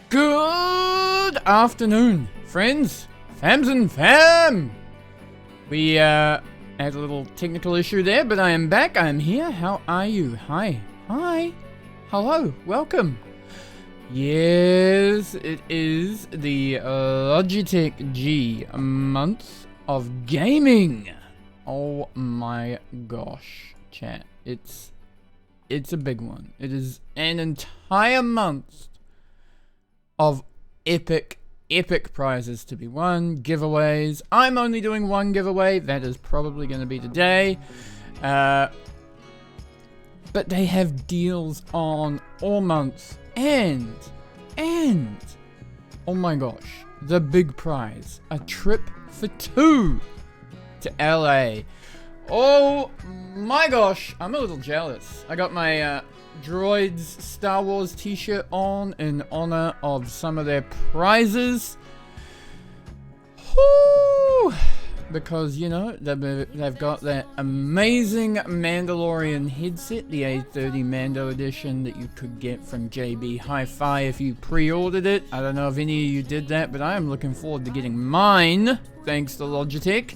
Good afternoon, friends, fams and fam! We had a little technical issue there, but I am back, I am here. How are you? Hi. Hello, welcome. Yes, it is the Logitech G month of gaming. Oh my gosh, chat. It's a big one. It is an entire month of epic prizes to be won, giveaways. I'm only doing one giveaway. That is probably going to be today. But they have deals on all month. And, oh my gosh, the big prize. A trip for 2 to LA. Oh my gosh, I'm a little jealous. I got my Droids Star Wars t-shirt on in honor of some of their prizes. Woo! Because, you know, they've got that amazing Mandalorian headset, the A30 Mando edition that you could get from JB Hi-Fi if you pre-ordered it. I don't know if any of you did that, but I am looking forward to getting mine, thanks to Logitech.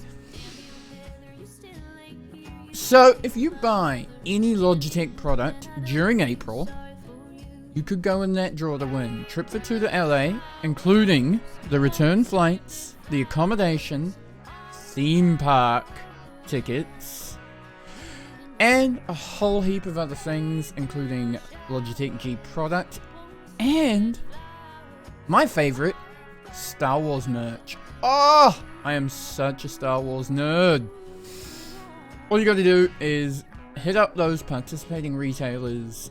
So, if you buy any Logitech product during April, you could go in that draw to win trip for 2 to LA, including the return flights, the accommodation, theme park tickets, and a whole heap of other things, including Logitech G product, and my favorite, Star Wars merch. Oh, I am such a Star Wars nerd. All you got to do is hit up those participating retailers,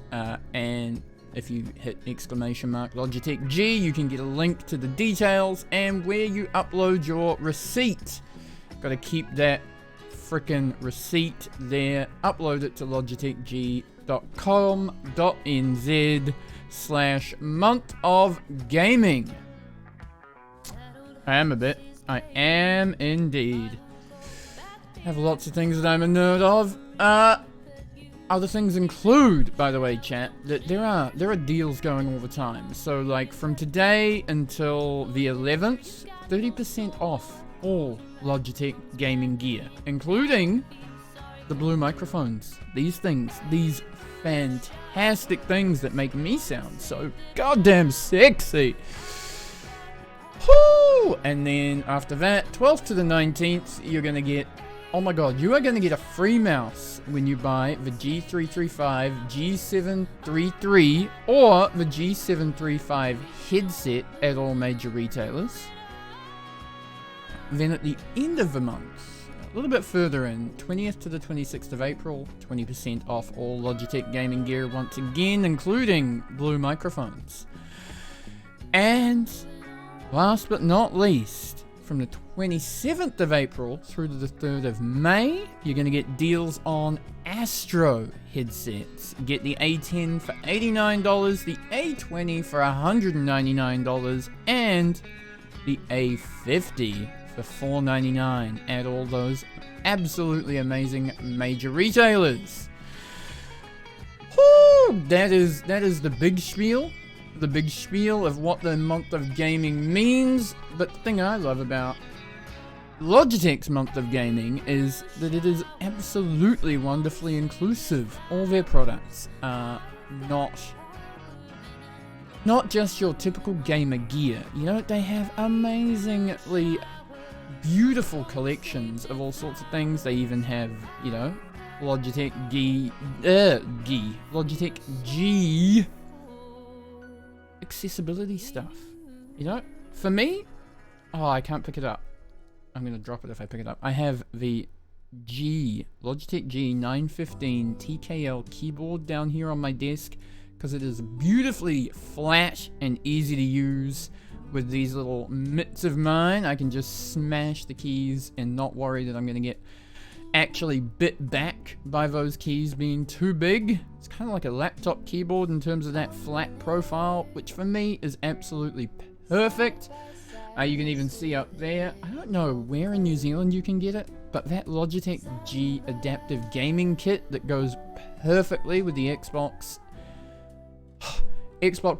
and if you hit exclamation mark Logitech G, you can get a link to the details and where you upload your receipt. Got to keep that frickin' receipt there. Upload it to logitechg.com.nz/month-of-gaming. I am indeed. Have lots of things that I'm a nerd of. Other things include, by the way, chat, that there are deals going all the time. So, like, from today until the 11th, 30% off all Logitech gaming gear, including the blue microphones. These fantastic things that make me sound so goddamn sexy. Woo! And then after that, 12th to the 19th, you're gonna get, oh my god, you are going to get a free mouse when you buy the G335, G733, or the G735 headset at all major retailers. Then at the end of the month, a little bit further in, 20th to the 26th of April, 20% off all Logitech gaming gear once again, including blue microphones. And last but not least, from the 27th of April through to the 3rd of May, you're going to get deals on Astro headsets. Get the A10 for $89, the A20 for $199, and the A50 for $499 at all those absolutely amazing major retailers. Woo! That is the big spiel. The big spiel of what the month of gaming means. But the thing I love about Logitech's month of gaming is that it is absolutely wonderfully inclusive. All their products are not just your typical gamer gear. You know, they have amazingly beautiful collections of all sorts of things. They even have, you know, Logitech Logitech G accessibility stuff. You know, for me, oh, I can't pick it up. I'm gonna drop it if I pick it up. I have the Logitech G 915 TKL keyboard down here on my desk because it is beautifully flat and easy to use. With these little mitts of mine, I can just smash the keys and not worry that I'm gonna get actually bit back by those keys being too big. It's kind of like a laptop keyboard in terms of that flat profile, which for me is absolutely perfect. You can even see up there, I don't know where in New Zealand you can get it, but that Logitech G adaptive gaming kit that goes perfectly with the Xbox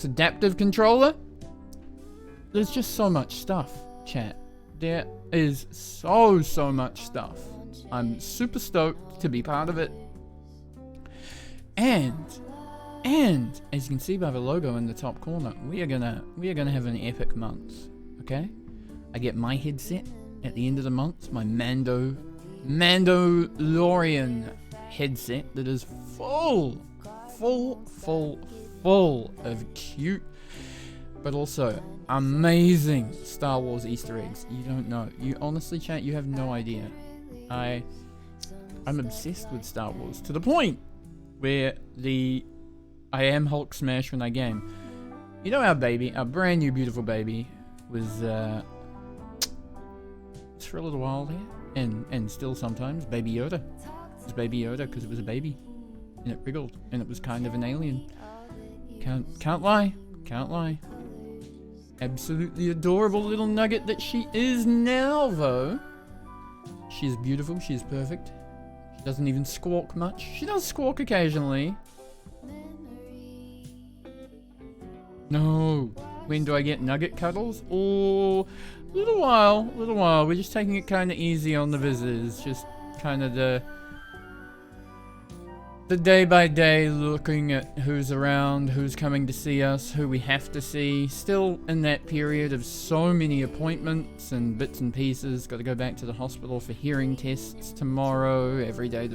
adaptive controller There's just so much stuff, chat. There is so much stuff. I'm super stoked to be part of it. And as you can see by the logo in the top corner, we are gonna have an epic month. Okay? I get my headset at the end of the month, my Mandalorian headset that is full of cute but also amazing Star Wars Easter eggs. You don't know. You honestly, chat, you have no idea. I'm obsessed with Star Wars to the point where I am Hulk smash when I game. You know, our brand new beautiful baby was for a little while there, and still sometimes Baby Yoda. It was Baby Yoda because it was a baby, and it wriggled, and it was kind of an alien. Can't lie. Absolutely adorable little nugget that she is now, though. She is beautiful. She is perfect. She doesn't even squawk much. She does squawk occasionally. No. When do I get nugget cuddles? Oh, little while. We're just taking it kind of easy on the visitors. Just kind of the day by day, looking at who's around, who's coming to see us, who we have to see. Still in that period of so many appointments and bits and pieces. Got to go back to the hospital for hearing tests tomorrow. Every day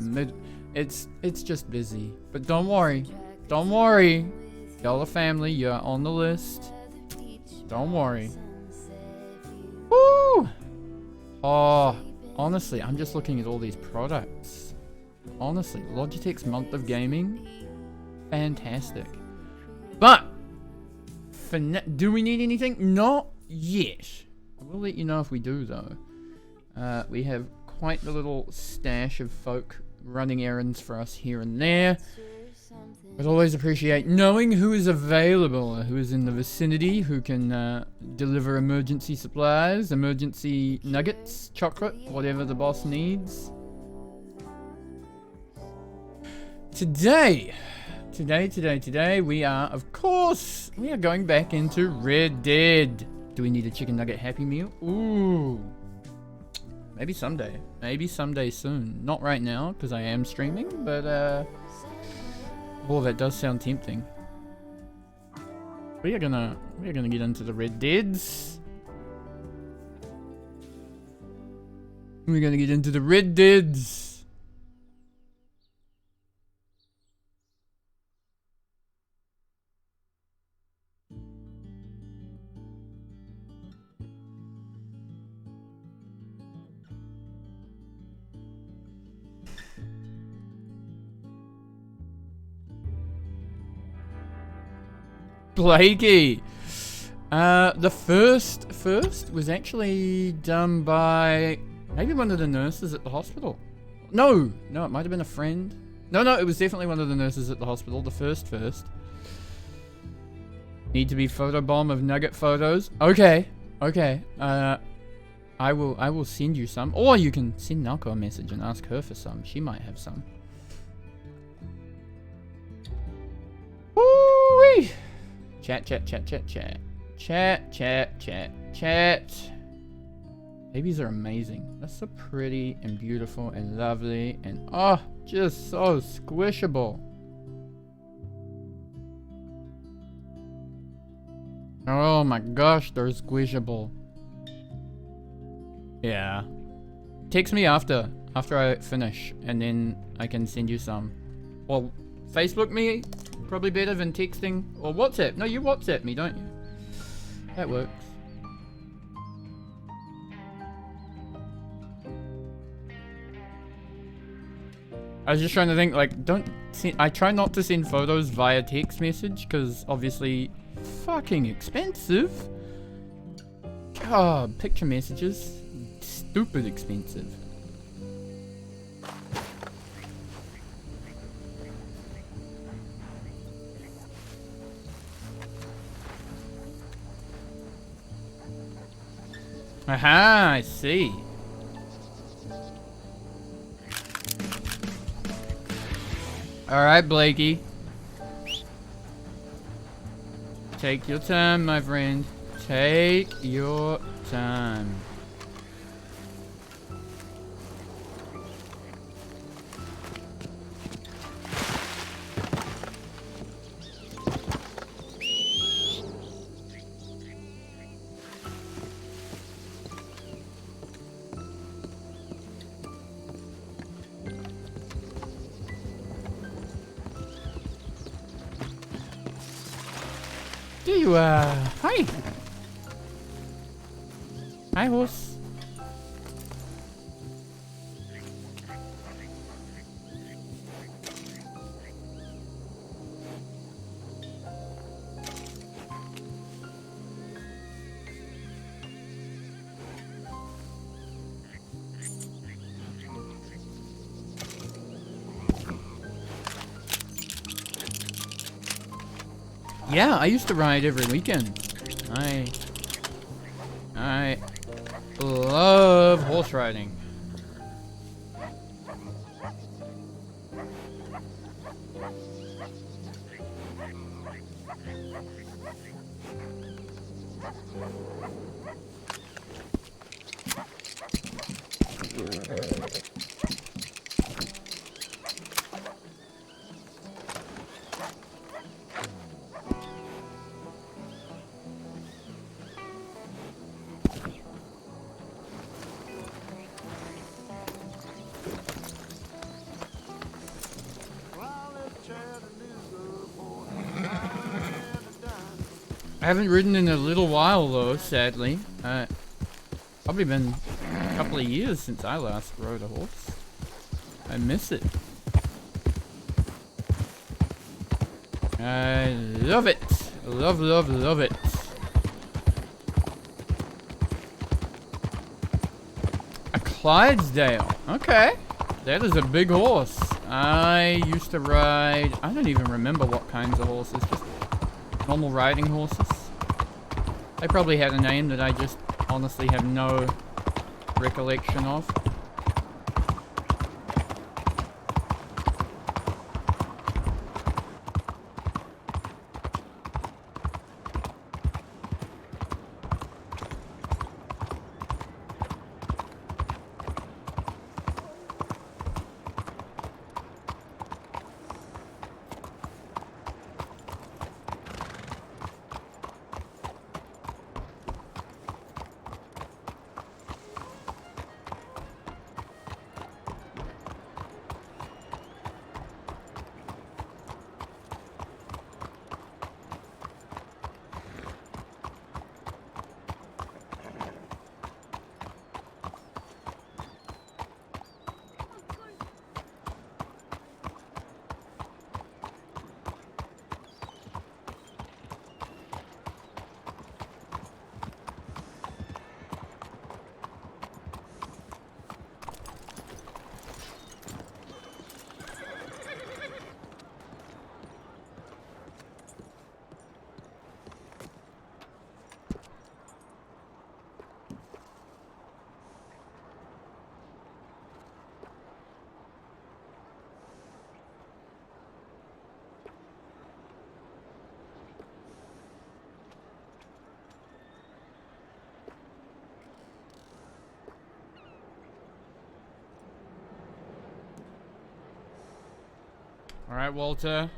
it's just busy. But don't worry. Y'all are family. You're on the list. Don't worry. Woo! Oh, honestly, I'm just looking at all these products. Honestly, Logitech's month of gaming, fantastic. But do we need anything? Not yet. We'll let you know if we do, though. We have quite the little stash of folk running errands for us here and there. But always appreciate knowing who is available, who is in the vicinity, who can deliver emergency supplies, emergency nuggets, chocolate, whatever the boss needs. Today, we are, of course, we are going back into Red Dead. Do we need a chicken nugget Happy Meal? Ooh. Maybe someday. Maybe someday soon. Not right now, because I am streaming, but, oh, that does sound tempting. We are gonna get into the Red Deads. We're gonna get into the Red Deads. Blakey. The first was actually done by maybe one of the nurses at the hospital. No, it might have been a friend. No, it was definitely one of the nurses at the hospital. The first. Need to be photobomb of nugget photos. Okay. I will send you some, or you can send Nalco a message and ask her for some. She might have some. Woo-wee! Chat. Babies are amazing. They're so pretty and beautiful and lovely and oh, just so squishable. Oh my gosh, they're squishable. Yeah. Text me after I finish and then I can send you some. Well, Facebook me. Probably better than texting or WhatsApp. No, you WhatsApp me, don't you? That works. I was just trying to think, like, I try not to send photos via text message because obviously fucking expensive. God, picture messages, stupid expensive. Aha, I see. Alright, Blakey. Take your time, my friend. Take your time. Do you, hi. Hi, horse. Yeah, I used to ride every weekend. I love horse riding. I haven't ridden in a little while though, sadly. Probably been a couple of years since I last rode a horse. I miss it. I love it. Love, love, love it. A Clydesdale. Okay. That is a big horse. I used to ride, I don't even remember what kinds of horses, just normal riding horses. They probably had a name that I just honestly have no recollection of. Alright, Walter.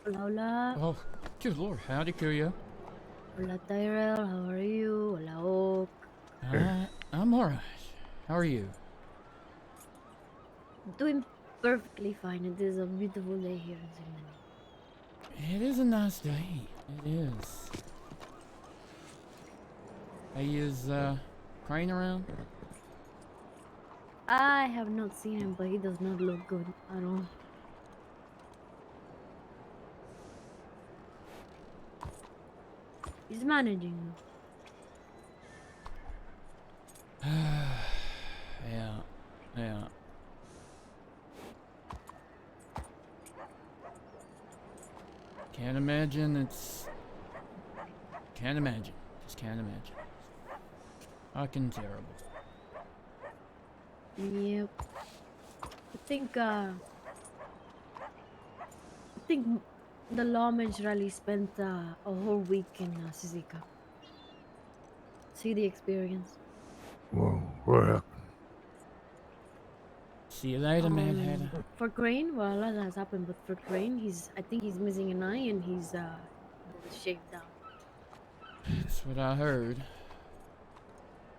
Hola, hola. Oh, good lord. Howdy, Kuya. Hola, Tyrell. How are you? Hola, Oak. I'm alright. How are you? Doing perfectly fine. It is a beautiful day here in Sydney. It is a nice day. It is. Hey, is, Crane around? I have not seen him, but he does not look good at all. He's managing. Yeah. Yeah. Can't imagine it's... Can't imagine. Just can't imagine. Fucking terrible. Yep. I think the lawman really spent a whole week in Sisika. See the experience. Whoa, what happened? See you later, Mad Hatter. For Crane, well, a lot has happened, but for Crane, I think he's missing an eye and he's shaved down. That's what I heard.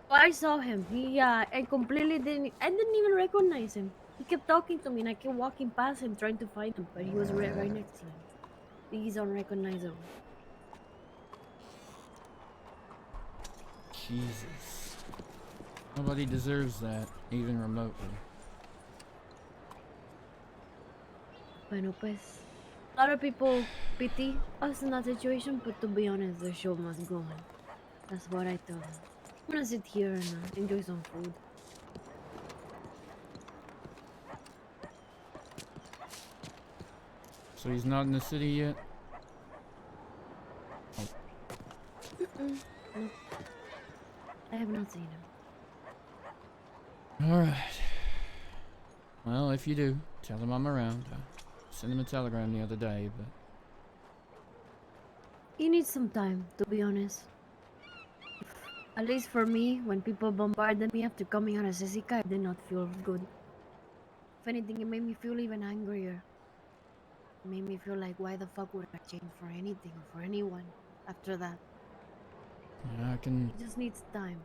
Oh, I saw him. I didn't even recognize him. He kept talking to me and I kept walking past him trying to find him, but he was right next to him. He's unrecognizable. Jesus. Nobody deserves that, even remotely. Bueno, pues, a lot of people pity us in that situation, but to be honest, the show must go on. That's what I told him. I'm gonna sit here and enjoy some food. So he's not in the city yet? Nope. I have not seen him. Alright. Well, if you do, tell him I'm around. I sent him a telegram the other day, but... He needs some time, to be honest. At least for me, when people bombarded me after coming out of Jessica, I did not feel good. If anything, it made me feel even angrier. It made me feel like, why the fuck would I change for anything or for anyone after that? Yeah, He just needs time.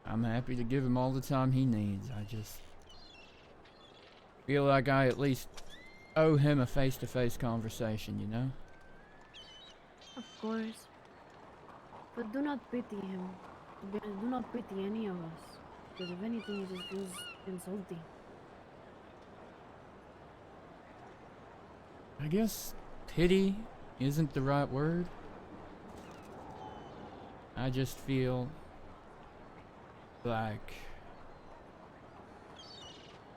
I'm happy to give him all the time he needs. I just... feel like I at least owe him a face-to-face conversation, you know? Of course. But do not pity him. To be honest, do not pity any of us. Because if anything, it just feels insulting. I guess pity isn't the right word. I just feel like...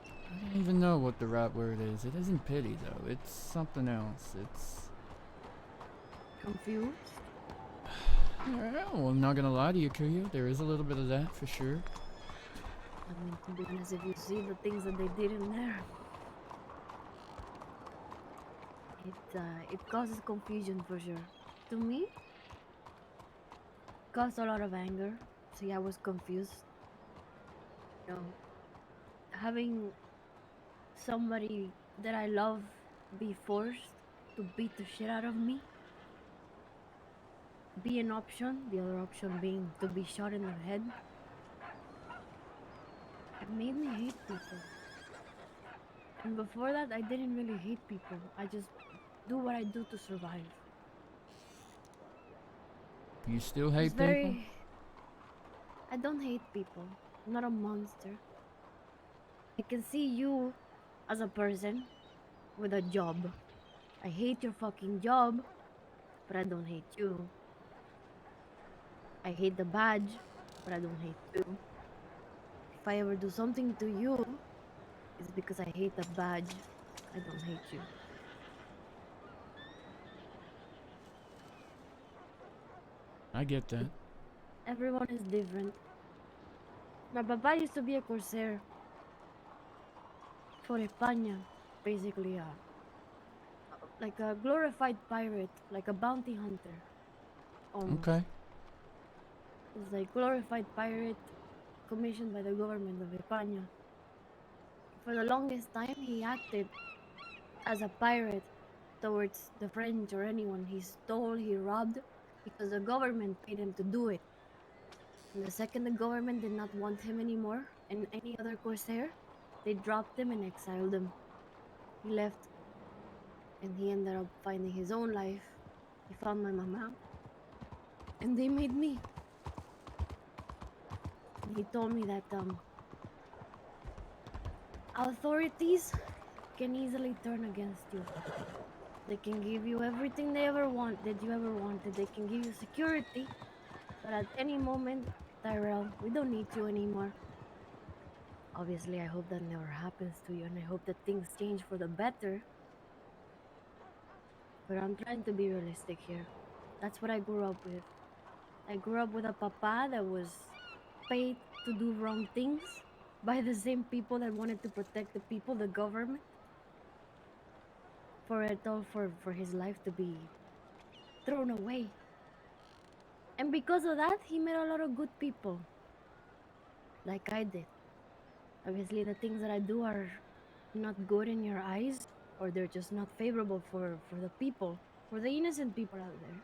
I don't even know what the right word is. It isn't pity, though. It's something else. It's... Confused? Well, I'm not gonna lie to you, Kuya. There is a little bit of that, for sure. I mean, to be honest, if you see the things that they did in there, it causes confusion for sure. To me, it caused a lot of anger. See, I was confused. You know, having somebody that I love be forced to beat the shit out of me be an option, the other option being to be shot in the head. It made me hate people. And before that, I didn't really hate people. I just do what I do to survive. You still It's hate people? very. I don't hate people. I'm not a monster. I can see you as a person with a job. I hate your fucking job, but I don't hate you. I hate the badge, but I don't hate you. If I ever do something to you, it's because I hate the badge. I don't hate you. I get that. Everyone is different. My papa used to be a corsair for España, basically like a glorified pirate, like a bounty hunter, almost. Okay. It's like glorified pirate commissioned by the government of España. For the longest time, he acted as a pirate towards the French or anyone. He stole, he robbed, because the government paid him to do it. And the second the government did not want him anymore and any other corsair, they dropped him and exiled him. He left and he ended up finding his own life. He found my mama and they made me. And he told me that authorities can easily turn against you. They can give you everything that you ever wanted. They can give you security, but at any moment, Tyrell, we don't need you anymore. Obviously, I hope that never happens to you, and I hope that things change for the better. But I'm trying to be realistic here. That's what I grew up with. I grew up with a papa that was paid to do wrong things by the same people that wanted to protect the people, the government. For his life to be thrown away. And because of that, he met a lot of good people. Like I did. Obviously, the things that I do are not good in your eyes, or they're just not favorable for the people, for the innocent people out there.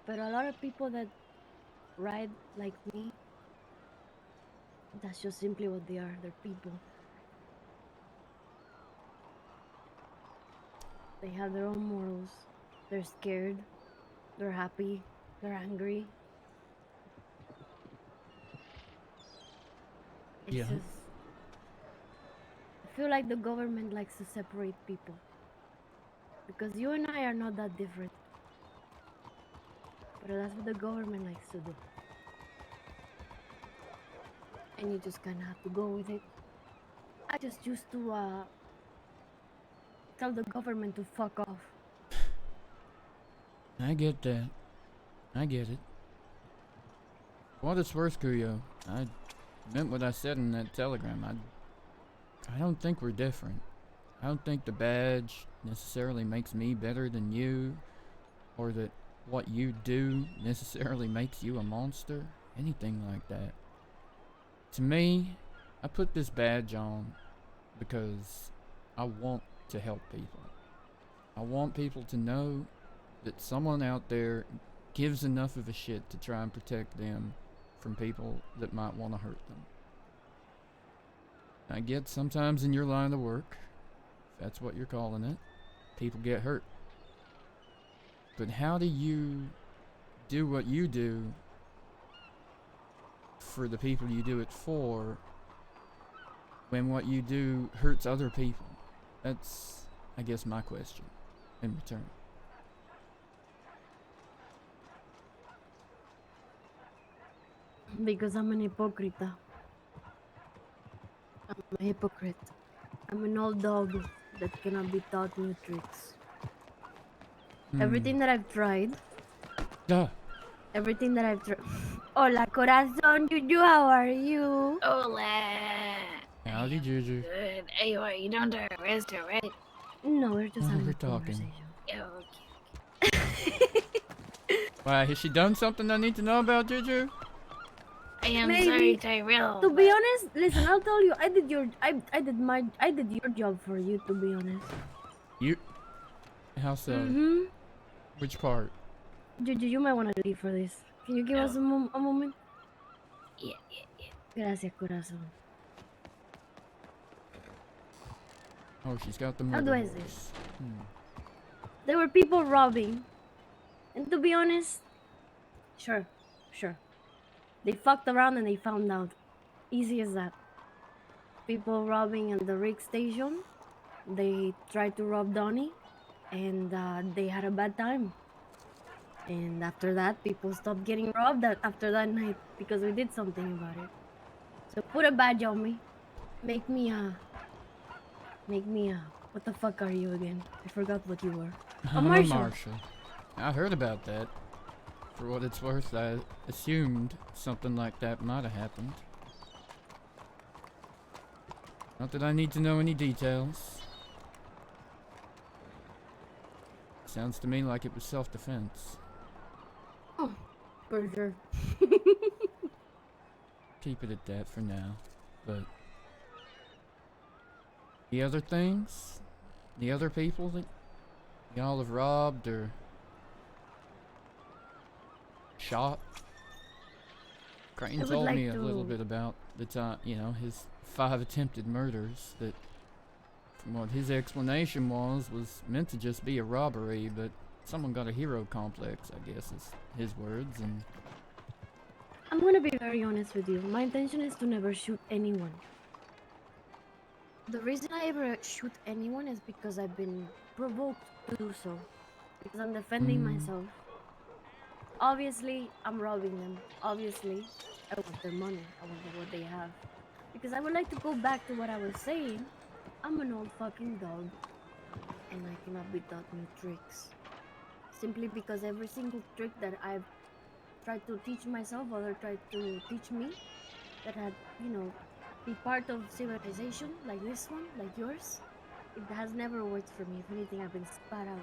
But a lot of people that ride like me, that's just simply what they are. They're people. They have their own morals. They're scared. They're happy. They're angry. It's Yeah. just... I feel like the government likes to separate people. Because you and I are not that different. But that's what the government likes to do. And you just kind of have to go with it. I just used to tell the government to fuck off. I get that. I get it. For what it's worth, Kuyo, I meant what I said in that telegram. I don't think we're different. I don't think the badge necessarily makes me better than you, or that what you do necessarily makes you a monster, anything like that. To me, I put this badge on because I want to help people. I want people to know that someone out there gives enough of a shit to try and protect them from people that might want to hurt them. I get sometimes in your line of work, if that's what you're calling it, people get hurt. But how do you do what you do for the people you do it for when what you do hurts other people? That's, I guess, my question in return. Because I'm an hypocrite. I'm a hypocrite. I'm an old dog that cannot be taught new tricks. Everything that I've tried. Duh. Everything that I've tried. Hola, corazón, Juju, how are you? Hola. Howdy, Juju. Good. Hey, you don't have to arrest her, right? No, we're just having we're a talking. conversation. Oh, okay. Why, has she done something I need to know about, Juju? I am Maybe. sorry, Tyrell. To be honest, listen, I'll tell you, I did your job for you, to be honest. You? How so? Mm-hmm. Which part? Juju, you might want to leave for this. Can you give us a moment? Yeah. Gracias, corazón. Oh, she's got the How murder do I say voice. There were people robbing. And to be honest, sure. They fucked around and they found out. Easy as that. People robbing at the rig station. They tried to rob Donnie. And they had a bad time. And after that, people stopped getting robbed after that night because we did something about it. So put a badge on me. Make me what the fuck are you again? I forgot what you were. I'm Marshal. a Marshal. I heard about that. For what it's worth, I assumed something like that might have happened. Not that I need to know any details. Sounds to me like it was self-defense. Oh, for sure. Keep it at that for now. But the other things, The other people that y'all have robbed or shot? Crane I would told like me a little to- bit about the time, his 5 attempted murders that, from what his explanation was meant to just be a robbery, but someone got a hero complex, I guess is his words, and I'm gonna be very honest with you. My intention is to never shoot anyone. The reason I ever shoot anyone is because I've been provoked to do so. Because I'm defending myself. Obviously, I'm robbing them. Obviously, I want their money. I want what they have. Because I would like to go back to what I was saying. I'm an old fucking dog. And I cannot be taught new tricks. Simply because every single trick that I've tried to teach myself, other tried to teach me, that had, be part of civilization, like this one, like yours, it has never worked for me. If anything, I've been spat out.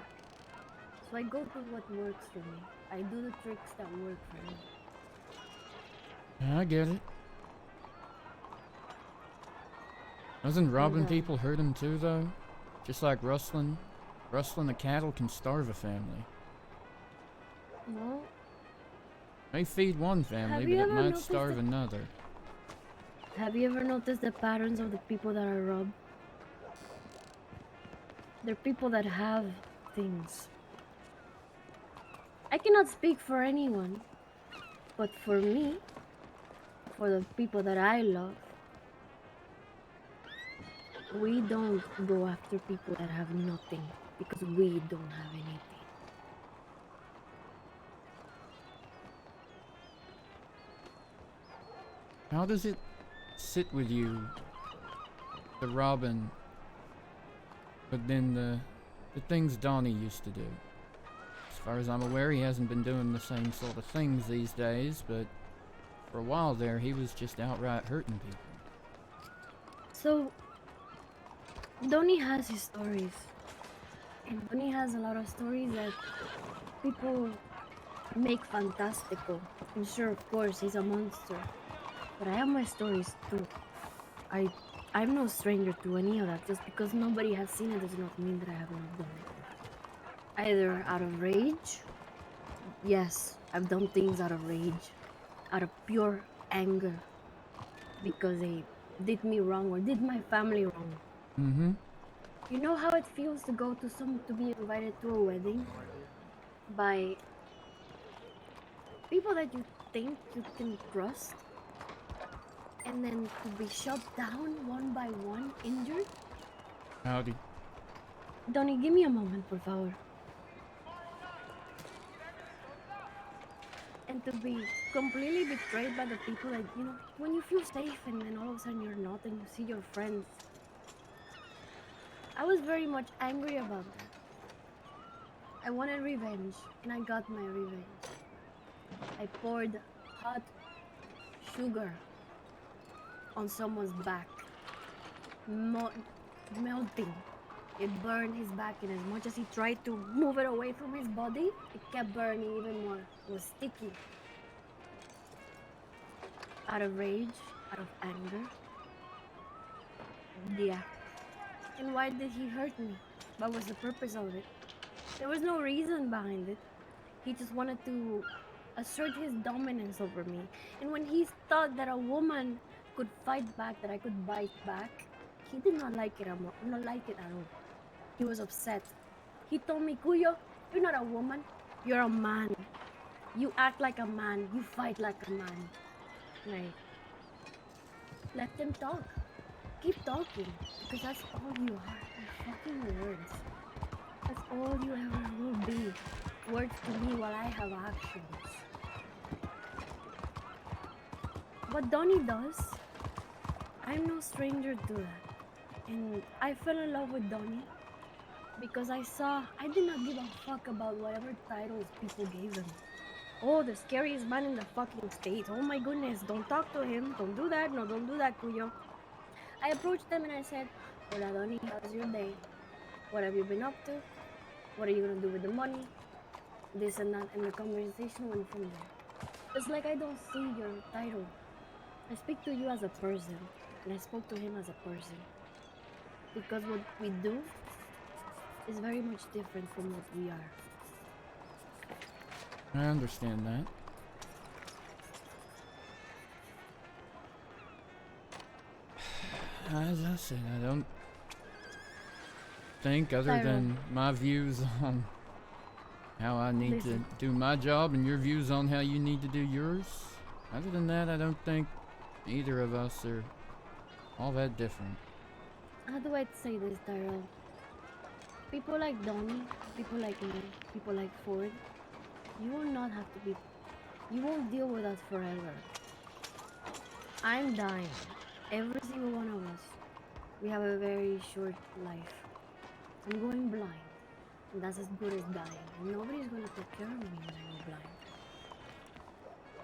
So I go with what works for me. I do the tricks that work for me. I get it. Doesn't robbing And, people hurt him too, though? Just like rustling the cattle can starve a family. Well, May feed one family, Have but you it ever might noticed starve that- another. have you ever noticed the patterns of the people that are robbed? They're people that have things. I cannot speak for anyone, but for me, for the people that I love, we don't go after people that have nothing because we don't have anything. How does it sit with you, the Robin, but then the things Donnie used to do? As far as I'm aware, he hasn't been doing the same sort of things these days, but for a while there, he was just outright hurting people. So, Donnie has his stories. And Donnie has a lot of stories that people make fantastical. And sure, of course, he's a monster. But I have my stories too. I'm no stranger to any of that. Just because nobody has seen it does not mean that I have not done it. Either out of rage. Yes, I've done things out of rage. Out of pure anger. Because they did me wrong or did my family wrong. Mm-hmm. You know how it feels to go to be invited to a wedding by people that you think you can trust, and then to be shot down one by one, injured? Howdy. Donnie, give me a moment, por favor. And to be completely betrayed by the people that, when you feel safe and then all of a sudden you're not and you see your friends. I was very much angry about that. I wanted revenge, and I got my revenge. I poured hot sugar on someone's back, melting. It burned his back, and as much as he tried to move it away from his body, it kept burning even more. It was sticky. Out of rage, out of anger. Yeah. And why did he hurt me? What was the purpose of it? There was no reason behind it. He just wanted to assert his dominance over me. And when he thought that a woman could fight back, that I could bite back, he did not like it. Not like it at all. He was upset. He told me, Cuyo, you're not a woman. You're a man. You act like a man. You fight like a man. Like, let them talk. Keep talking. Because that's all you are. You're fucking words. That's all you ever will be. Words to me while I have actions. What Donnie does, I'm no stranger to that. And I fell in love with Donnie because I did not give a fuck about whatever titles people gave him. Oh, the scariest man in the fucking state. Oh my goodness, don't talk to him. Don't do that. No, don't do that, Cuyo. I approached them and I said, Hola, Donnie, how's your day? What have you been up to? What are you gonna do with the money? This and that, and the conversation went from there. It's like I don't see your title. I speak to you as a person, and I spoke to him as a person. Because what we do is very much different from what we are. I understand that. As I said, I don't think, other Tyrell. than my views on how I need Listen. to do my job and your views on how you need to do yours. Other than that, I don't think either of us are all that different. How do I say this, Tyrell? People like Donnie, people like me, people like Ford, you will not have to be. You won't deal with us forever. I'm dying. Every single one of us. We have a very short life. I'm going blind. And that's as good as dying. And nobody's gonna take care of me when I go blind.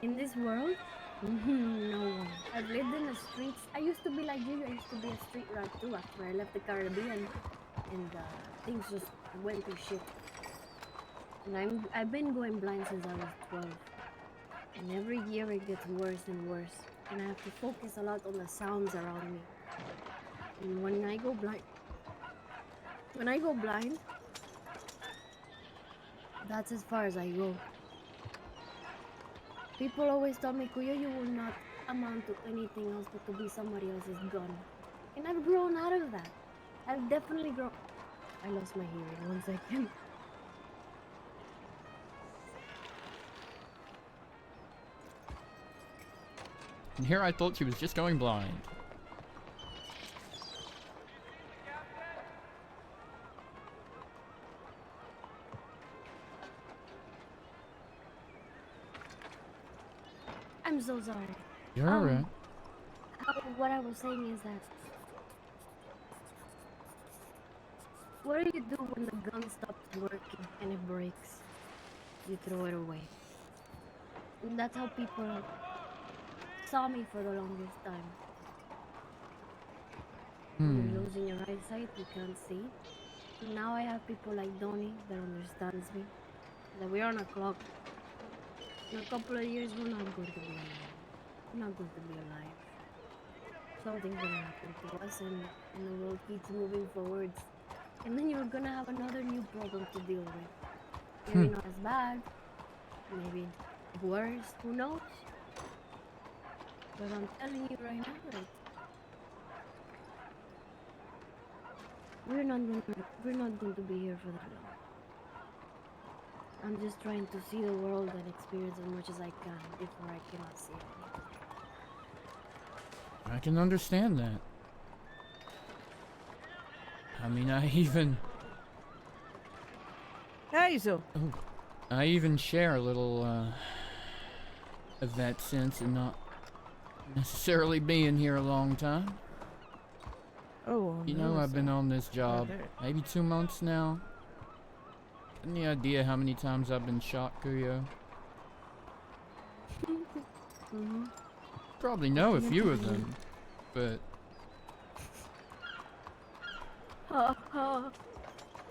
In this world, no one. I've lived in the streets. I used to be like you. I used to be a street rat too after I left the Caribbean. And things just went to shit. And I've been going blind since I was 12. And every year it gets worse and worse. And I have to focus a lot on the sounds around me. And when I go blind, that's as far as I go. People always tell me, Kuya, you will not amount to anything else but to be somebody else's gun. And I've grown out of that. I've definitely grown. I lost my hearing. 1 second. And here I thought she was just going blind. I'm so sorry. You're alright. What I was saying is that, what do you do when the gun stops working and it breaks? You throw it away. And that's how people saw me for the longest time. When you're losing your eyesight, you can't see. And now I have people like Donnie that understands me. That we're on a clock. In a couple of years, we're not going to be alive. We're not going to be alive. Something's gonna happen to us, and the world keeps moving forwards. And then you're gonna have another new problem to deal with. Maybe not as bad, maybe worse, who knows? But I'm telling you right now that we're not going to be here for that long. I'm just trying to see the world and experience as much as I can before I cannot see it anymore. I can understand that. I mean, I even Hazel. I even share a little of that sense in not necessarily being here a long time. Oh, You know, I've been on this job maybe 2 months now. Any idea how many times I've been shot, Kuyo? Probably know a few of them, but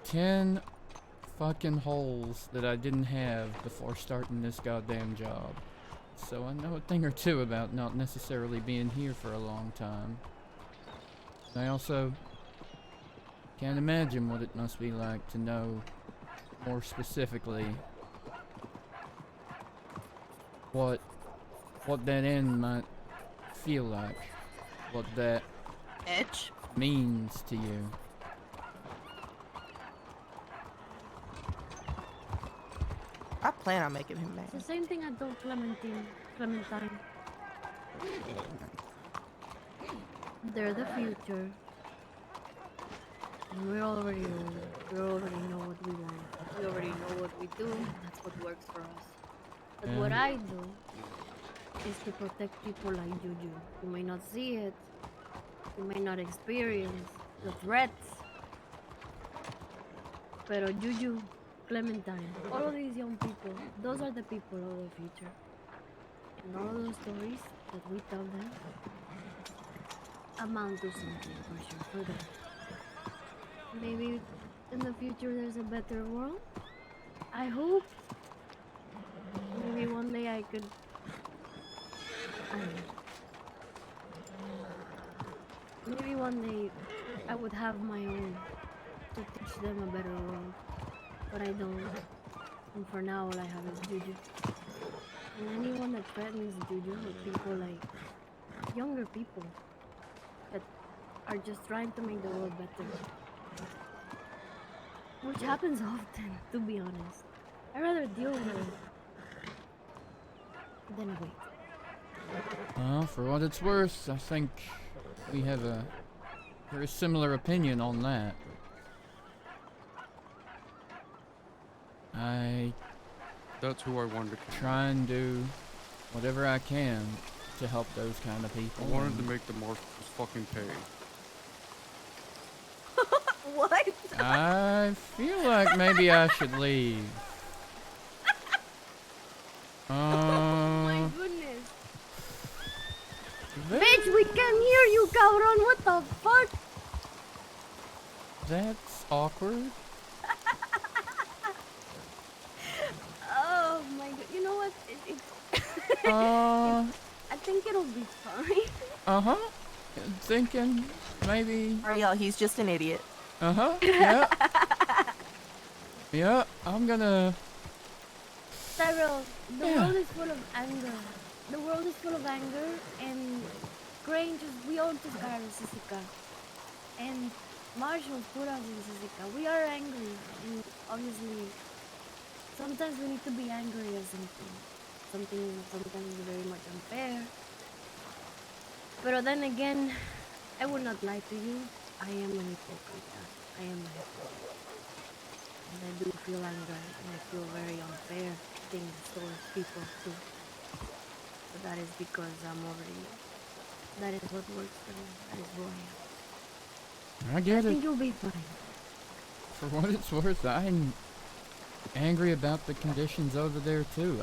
10 fucking holes that I didn't have before starting this goddamn job. So I know a thing or two about not necessarily being here for a long time. I also can't imagine what it must be like to know more specifically what that end might feel like, what that Edge. means to you. I plan on making him It's the mad. same thing I told Clementine. They're the future. And we're already old. We already know what we want. We already know what we do. That's what works for us. But what Yeah. I do is to protect people like Juju. You may not see it. You may not experience the threats. Pero Juju, Clementine, all of these young people, those are the people of the future. And all of those stories that we tell them amount to something for sure for them. Maybe in the future there's a better world. I hope. Maybe one day I could. I don't know. Maybe one day I would have my own to teach them a better world, but I don't. And for now, all I have is Juju. And anyone that threatens Juju or people like younger people that are just trying to make the world better, which happens often, to be honest. I'd rather deal with it than wait. Well, for what it's worth, I think we have a very similar opinion on that. I That's who I wanted to kill. try and do whatever I can to help those kind of people. I wanted to and make the Marshals fucking pay. What? I feel like maybe I should leave. My goodness. That- Bitch, we can hear you, cabron. What the fuck? That's awkward. Oh my god. You know what? I think it'll be fine. Uh-huh. Thinking maybe. Ariel, he's just an idiot. Uh-huh. Yeah. Yeah, I'm gonna. Tyrell, the Yeah. world is full of anger. The world is full of anger, and Crane we all just got out of Sisica. And Marshall put us in Sisica. We are angry, and obviously, sometimes we need to be angry at something. Sometimes is very much unfair. But then again, I will not lie to you. I am an hypocrite. I am a hypocrite. And I do feel anger, and I feel very unfair things towards people too. But that is because I'm already. That is what works for me. That is who I am. I I get think it. you'll be fine. For what it's worth, I'm angry about the conditions over there too.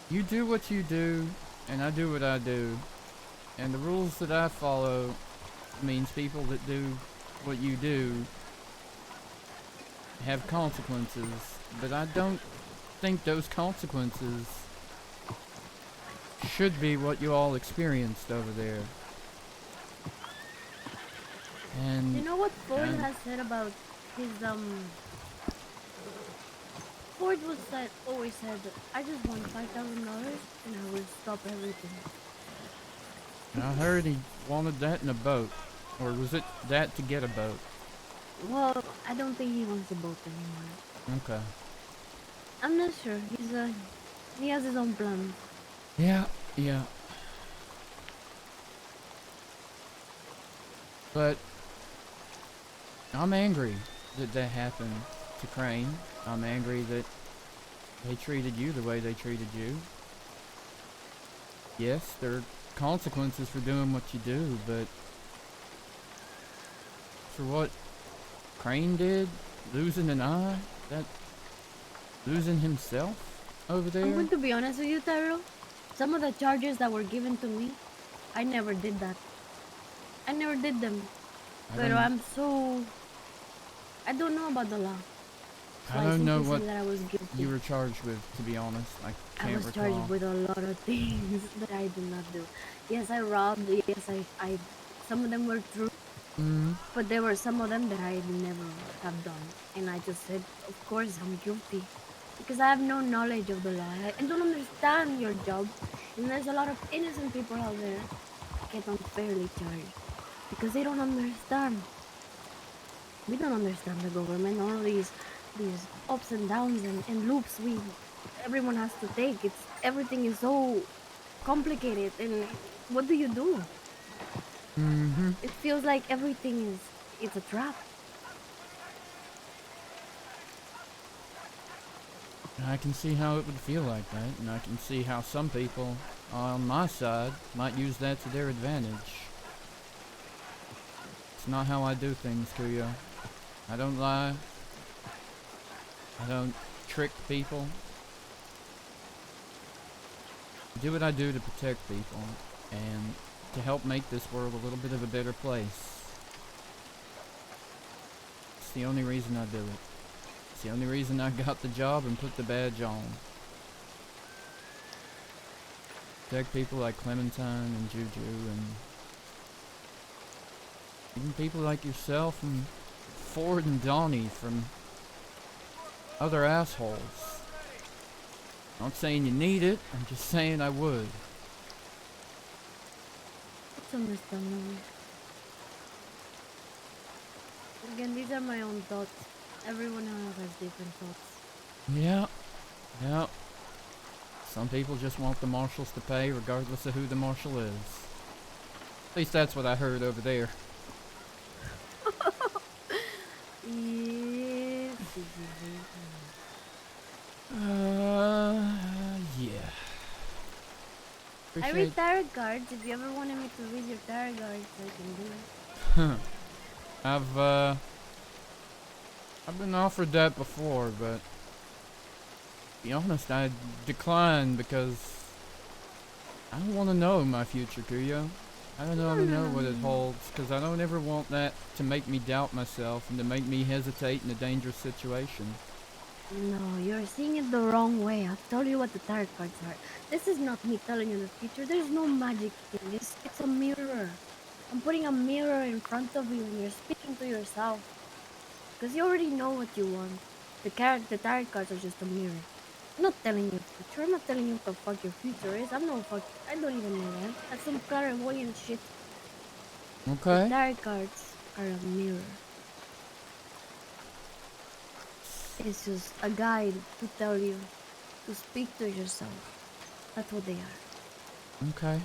You do what you do, and I do what I do. And the rules that I follow means people that do what you do have consequences. But I don't think those consequences should be what you all experienced over there. And You know what Ford and- has said about his Ford always said, I just want $5,000 and I will stop everything. I heard he wanted that in a boat. Or was it that to get a boat? Well, I don't think he wants a boat anymore. Okay. I'm not sure. He has his own plans. Yeah, yeah. But I'm angry that that happened to Crane. I'm angry that they treated you the way they treated you. Yes, there are consequences for doing what you do, but for what Crane did, losing an eye, losing himself over there. I'm going to be honest with you, Tyrell. Some of the charges that were given to me, I never did that. I never did them. I But don't- I don't know about the law. So I don't know simply what say that I was guilty. you were charged with, to be honest. I I can't was recall. charged with a lot of things that I did not do. Yes, I robbed. Yes, I some of them were true, Mm, but there were some of them that I never have done. And I just said, of course, I'm guilty. Because I have no knowledge of the law. I don't understand your job. And there's a lot of innocent people out there that get unfairly charged. Because they don't understand. We don't understand the government. All of these ups and downs and loops everyone has to take. Everything is so complicated, and what do you do? mm-hmm. It feels like everything it's a trap. I can see how it would feel like that, and I can see how some people on my side might use that to their advantage. It's not how I do things, Kuya. I don't lie. I don't trick people. I do what I do to protect people, and to help make this world a little bit of a better place. It's the only reason I do it. It's the only reason I got the job and put the badge on. Protect people like Clementine and Juju and Even people like yourself and Ford and Donnie from other assholes. Not saying you need it, I'm just saying I would. It's understandable. Again, these are my own thoughts. Everyone else has different thoughts. Yeah, yeah. Some people just want the marshals to pay regardless of who the marshal is. At least that's what I heard over there. Yes. Yeah. I Appreciate read tarot cards. If you ever wanted me to read your tarot cards, I can do it. I've been offered that before, but to be honest, I declined because I don't want to know my future, Kuyo. I don't want to know what it holds, because I don't ever want that to make me doubt myself and to make me hesitate in a dangerous situation. No, you're seeing it the wrong way. I'll tell you what the tarot cards are. This is not me telling you the future. There's no magic in this. It's a mirror. I'm putting a mirror in front of you and you're speaking to yourself. Because you already know what you want. The tarot cards are just a mirror. I'm not telling you the future. I'm not telling you what the fuck your future is. I don't even know that. That's some clairvoyant shit. Okay. The tarot cards are a mirror. It's just a guide to tell you to speak to yourself. That's what they are. Okay.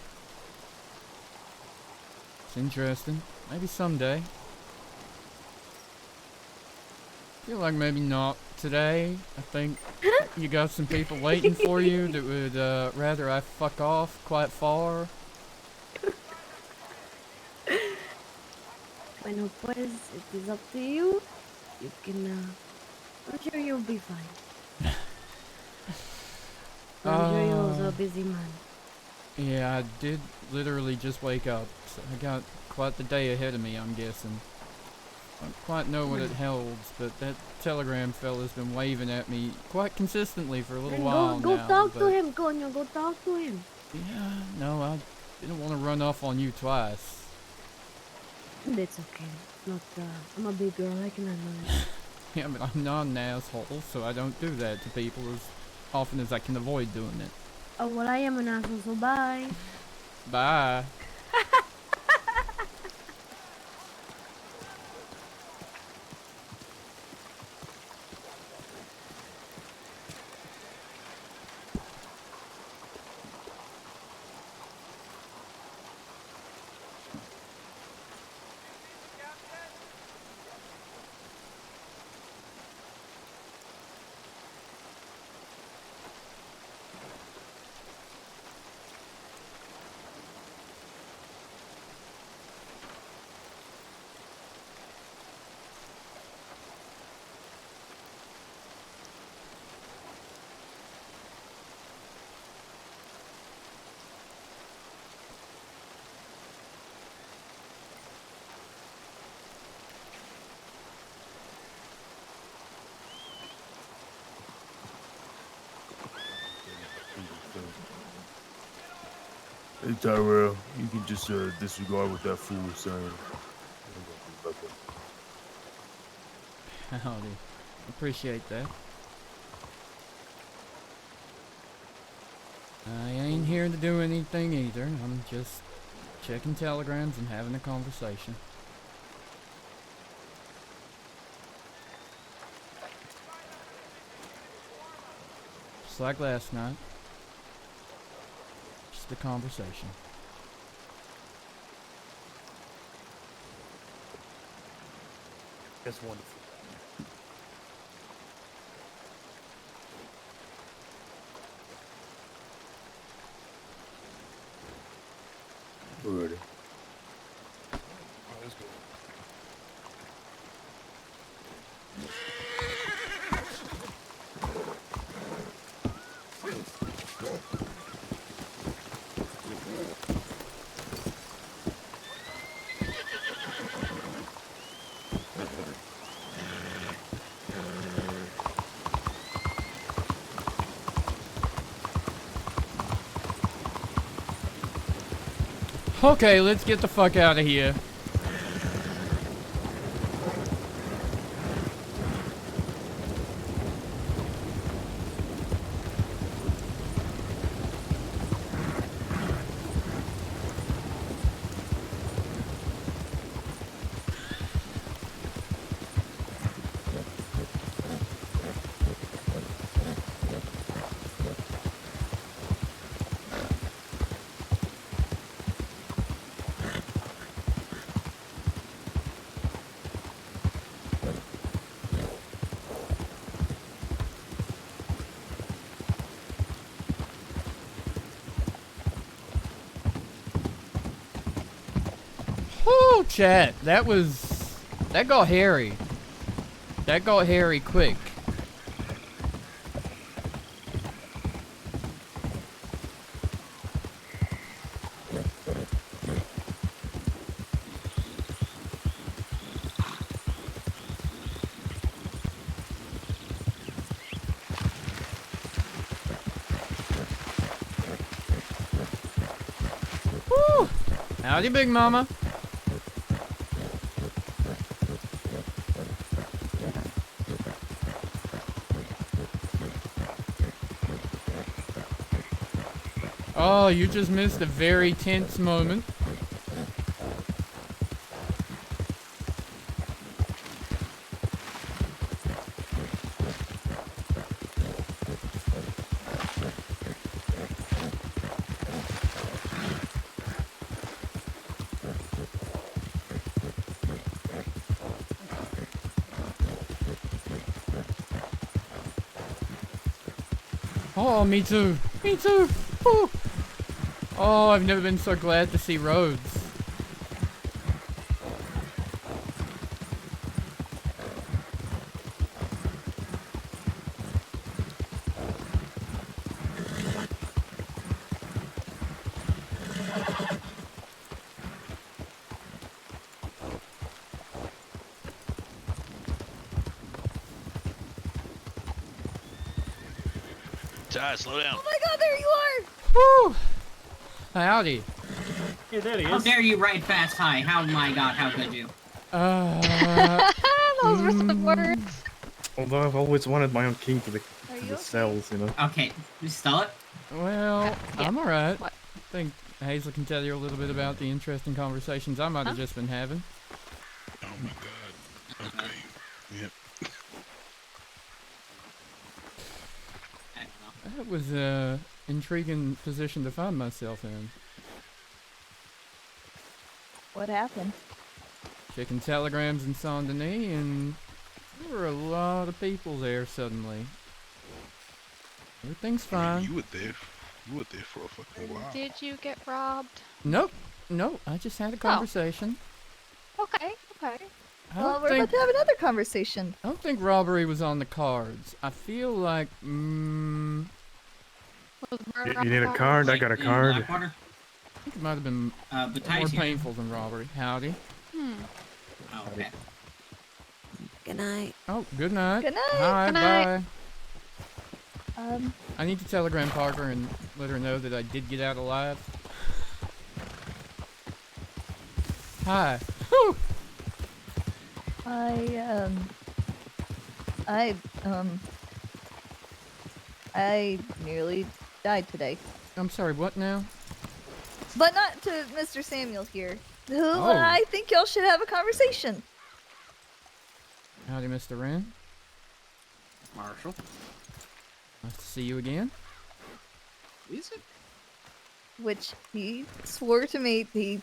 It's interesting. Maybe someday. Feel like maybe not today. I think you got some people waiting for you that would rather I fuck off quite far. Bueno, pues, it is up to you. You can, I'm sure you'll be fine. I'm sure you're also a busy man. Yeah, I did literally just wake up, so I got quite the day ahead of me, I'm guessing. I don't quite know what it holds, but that telegram fella's been waving at me quite consistently for a little Then while go now. talk to him, Konyo. Go talk to him. Yeah, no, I didn't want to run off on you twice. It's okay. Not, I'm a big girl. I can handle it. Yeah, but I'm not an asshole, so I don't do that to people as often as I can avoid doing it. Oh, well, I am an asshole, so bye. Bye. Hey Tyrell, you can just disregard what that fool was saying. Howdy. Appreciate that. I ain't here to do anything either. I'm just checking telegrams and having a conversation. Just like last night. Just a conversation. That's wonderful. We're ready. Let's go. Okay, let's get the fuck out of here. chat. That got hairy. That got hairy quick. Woo! Howdy, Big Mama. Oh, you just missed a very tense moment. Oh, me too. Me too. Woo. Oh, I've never been so glad to see roads. Ty, slow down. Oh my god, there you are! Woo! Howdy. Yeah, there he How is. dare you ride fast high? How my god, how could you? Those were some words. Although I've always wanted my own key to the, Are to you the okay? cells, you know. Okay, you stall it? Well, Yeah. I'm alright. What? I think Hazel can tell you a little bit about the interesting conversations I might have Huh? just been having. Oh my god. Okay. Yep. I don't know. That was a intriguing position to find myself in. What happened? Checking telegrams in Saint Denis, and there were a lot of people there suddenly. Everything's I mean, fine. you were there. You were there for a fucking while. Did you get robbed? Nope. No, I just had a conversation. Okay, okay. I Well, don't we're think about to have another conversation. I don't think robbery was on the cards. I feel like, Was murder You on need the a card? I got a In card. Blackwater? I think it might have been But more Ty's here. painful than robbery. Howdy. Hmm. Oh, okay. Good night. Oh, good night. Good night. Hi, Good night. bye. I need to telegram Parker and let her know that I did get out alive. Hi. Whew. I nearly died today. I'm sorry, what now? But not to Mr. Samuel here, who Oh. I think y'all should have a conversation. Howdy, Mr. Wren. Marshal? Nice to see you again. Is it? Which he swore to me. We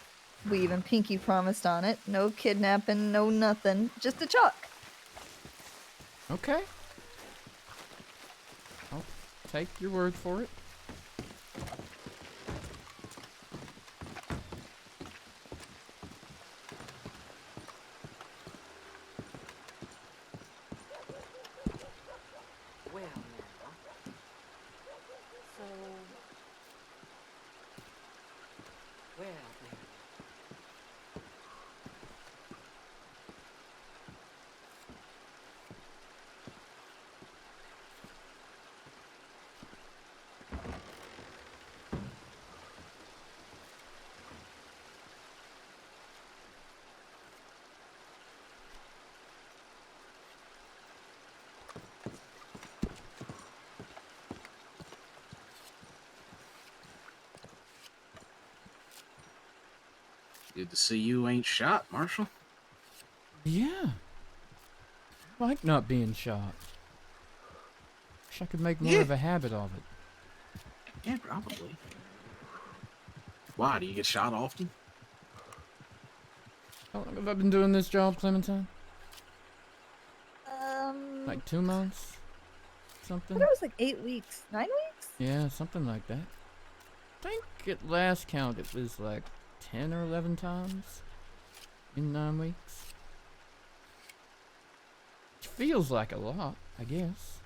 even pinky promised on it. No kidnapping, no nothing. Just a chalk. Okay. I'll take your word for it. Well, now. So. Well, now. Good to see you ain't shot, Marshal. Yeah. I like not being shot. Wish I could make more Yeah. of a habit of it. Yeah, probably. Why, do you get shot often? How long have I been doing this job, Clementine? Um, Like 2 months? I Something? thought it was like 8 weeks. 9 weeks? Yeah, something like that. I think at last count it was like 10 or 11 times. in 9 weeks. Which feels like a lot, I guess.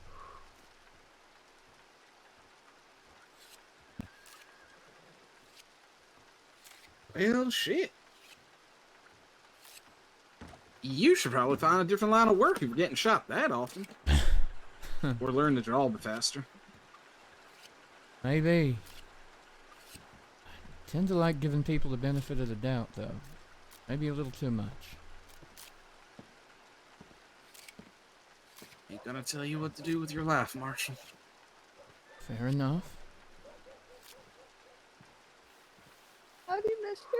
Well, shit. You should probably find a different line of work if you're getting shot that often. Or learn to draw a bit faster. Maybe. I tend to like giving people the benefit of the doubt, though. Maybe a little too much. Ain't gonna tell you what to do with your life, Marshal. Fair enough. Howdy, mister.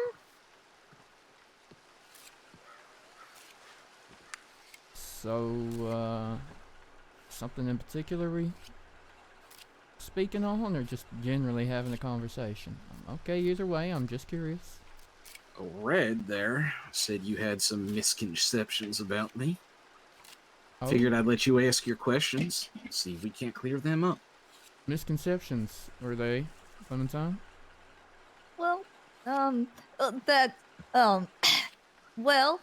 So, something in particular we speaking on, or just generally having a conversation? Okay, either way, I'm just curious. Red there said you had some misconceptions about me. Oh, Figured I'd let you ask your questions, see if we can't clear them up. misconceptions, were they, Clementine? Well, well,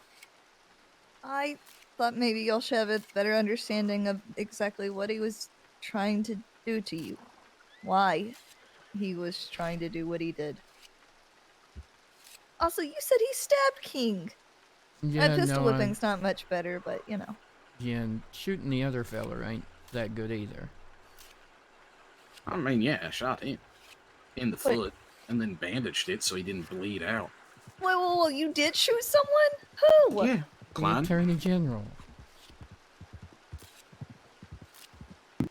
I thought maybe y'all should have a better understanding of exactly what he was trying to do to you. Why he was trying to do what he did. Also, you said he stabbed King. Yeah, Pistol no, whipping's not much better, but you know. yeah, and shooting the other feller ain't that good either. I mean, yeah, I shot him in the Wait. foot and then bandaged it so he didn't bleed out. Wait, you did shoot someone? Who? Yeah, The Klein. Attorney General.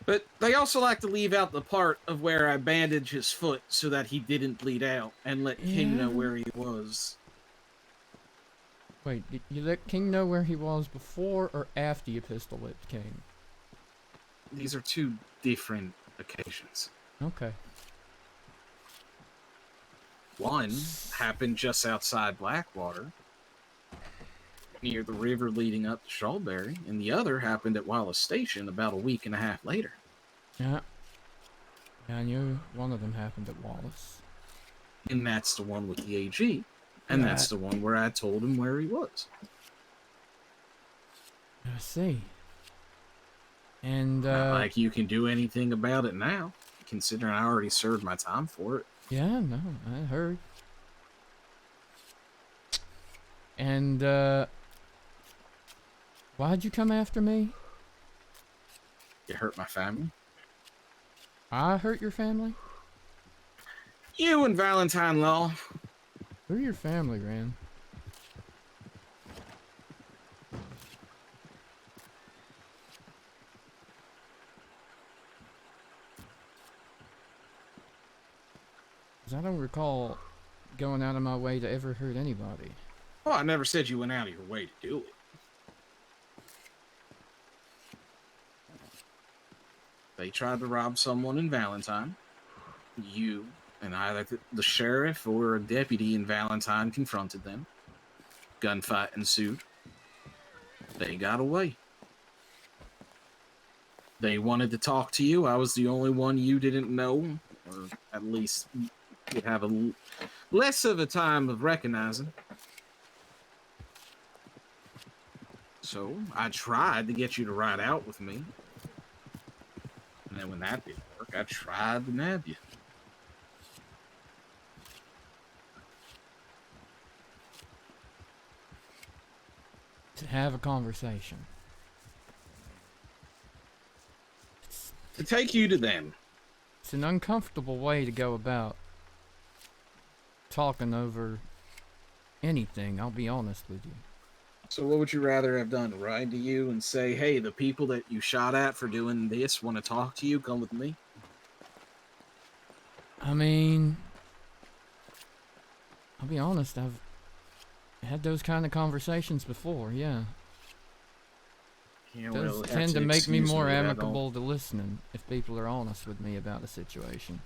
But they also like to leave out the part of where I bandaged his foot so that he didn't bleed out and let King know Yeah. where he was. Wait, did you let King know where he was before or after you pistol whipped King? These are two different occasions. Okay. One happened just outside Blackwater, near the river leading up to Shawberry, and the other happened at Wallace Station about a week and a half later. Yeah. Yeah, I knew one of them happened at Wallace. And that's the one with the AG. And that's the one where I told him where he was. I see. And, Not like you can do anything about it now, considering I already served my time for it. yeah, no, I heard. And, why'd you come after me? You hurt my family. I hurt your family? You and Valentine Law. Who are your family, Ran? Because I don't recall going out of my way to ever hurt anybody. Well, I never said you went out of your way to do it. They tried to rob someone in Valentine. You and either the sheriff or a deputy in Valentine confronted them. Gunfight ensued. They got away. They wanted to talk to you. I was the only one you didn't know, or at least would have a less of a time of recognizing. So I tried to get you to ride out with me. And then when that didn't work, I tried to nab you. To have a conversation. To take you to them. It's an uncomfortable way to go about talking over anything, I'll be honest with you. So what would you rather have done? Ride to you and say, hey, the people that you shot at for doing this want to talk to you? Come with me? I mean, I'll be honest, I've had those kind of conversations before, yeah. Yeah, Does well, tend to make me excuse more but I don't- amicable to listening if people are honest with me about the situation.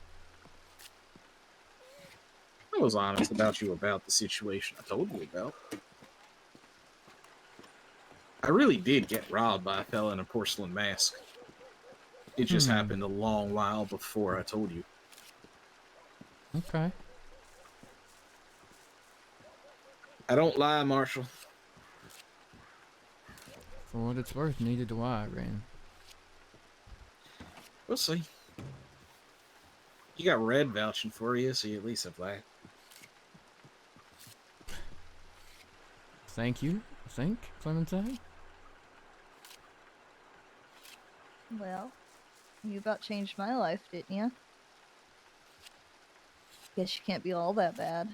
I was honest about you about the situation I told you about. I really did get robbed by a fella in a porcelain mask. It just happened a long while before I told you. Okay. I don't lie, Marshal. For what it's worth, neither do I, Ren. We'll see. You got Red vouching for you, so you at least have that. Thank you, I think, Clementine. Well, you about changed my life, didn't you? Guess you can't be all that bad.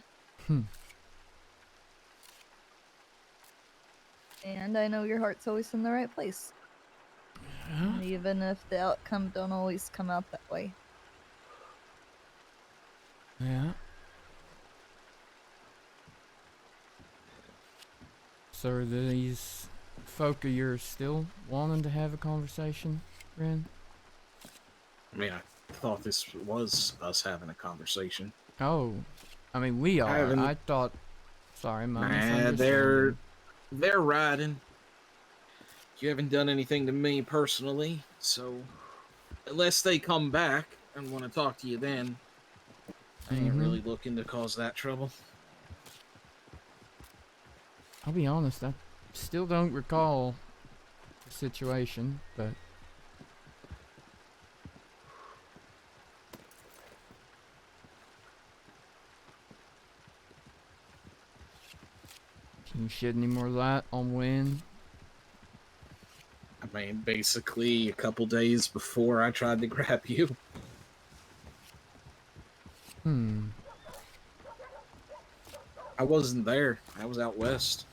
And I know your heart's always in the right place. Yeah. Even if the outcome don't always come out that way. Yeah. So are these folk of yours still wanting to have a conversation, Ren? I mean, I thought this was us having a conversation. Oh, I mean, we are. haven't- I thought. Sorry, my Nah, misunderstanding. they're riding. You haven't done anything to me personally, so unless they come back and want to talk to you then, I ain't really looking to cause that trouble. I'll be honest, I still don't recall the situation, but can you shed any more light on when? I mean, basically, a couple days before I tried to grab you. I wasn't there. I was out west.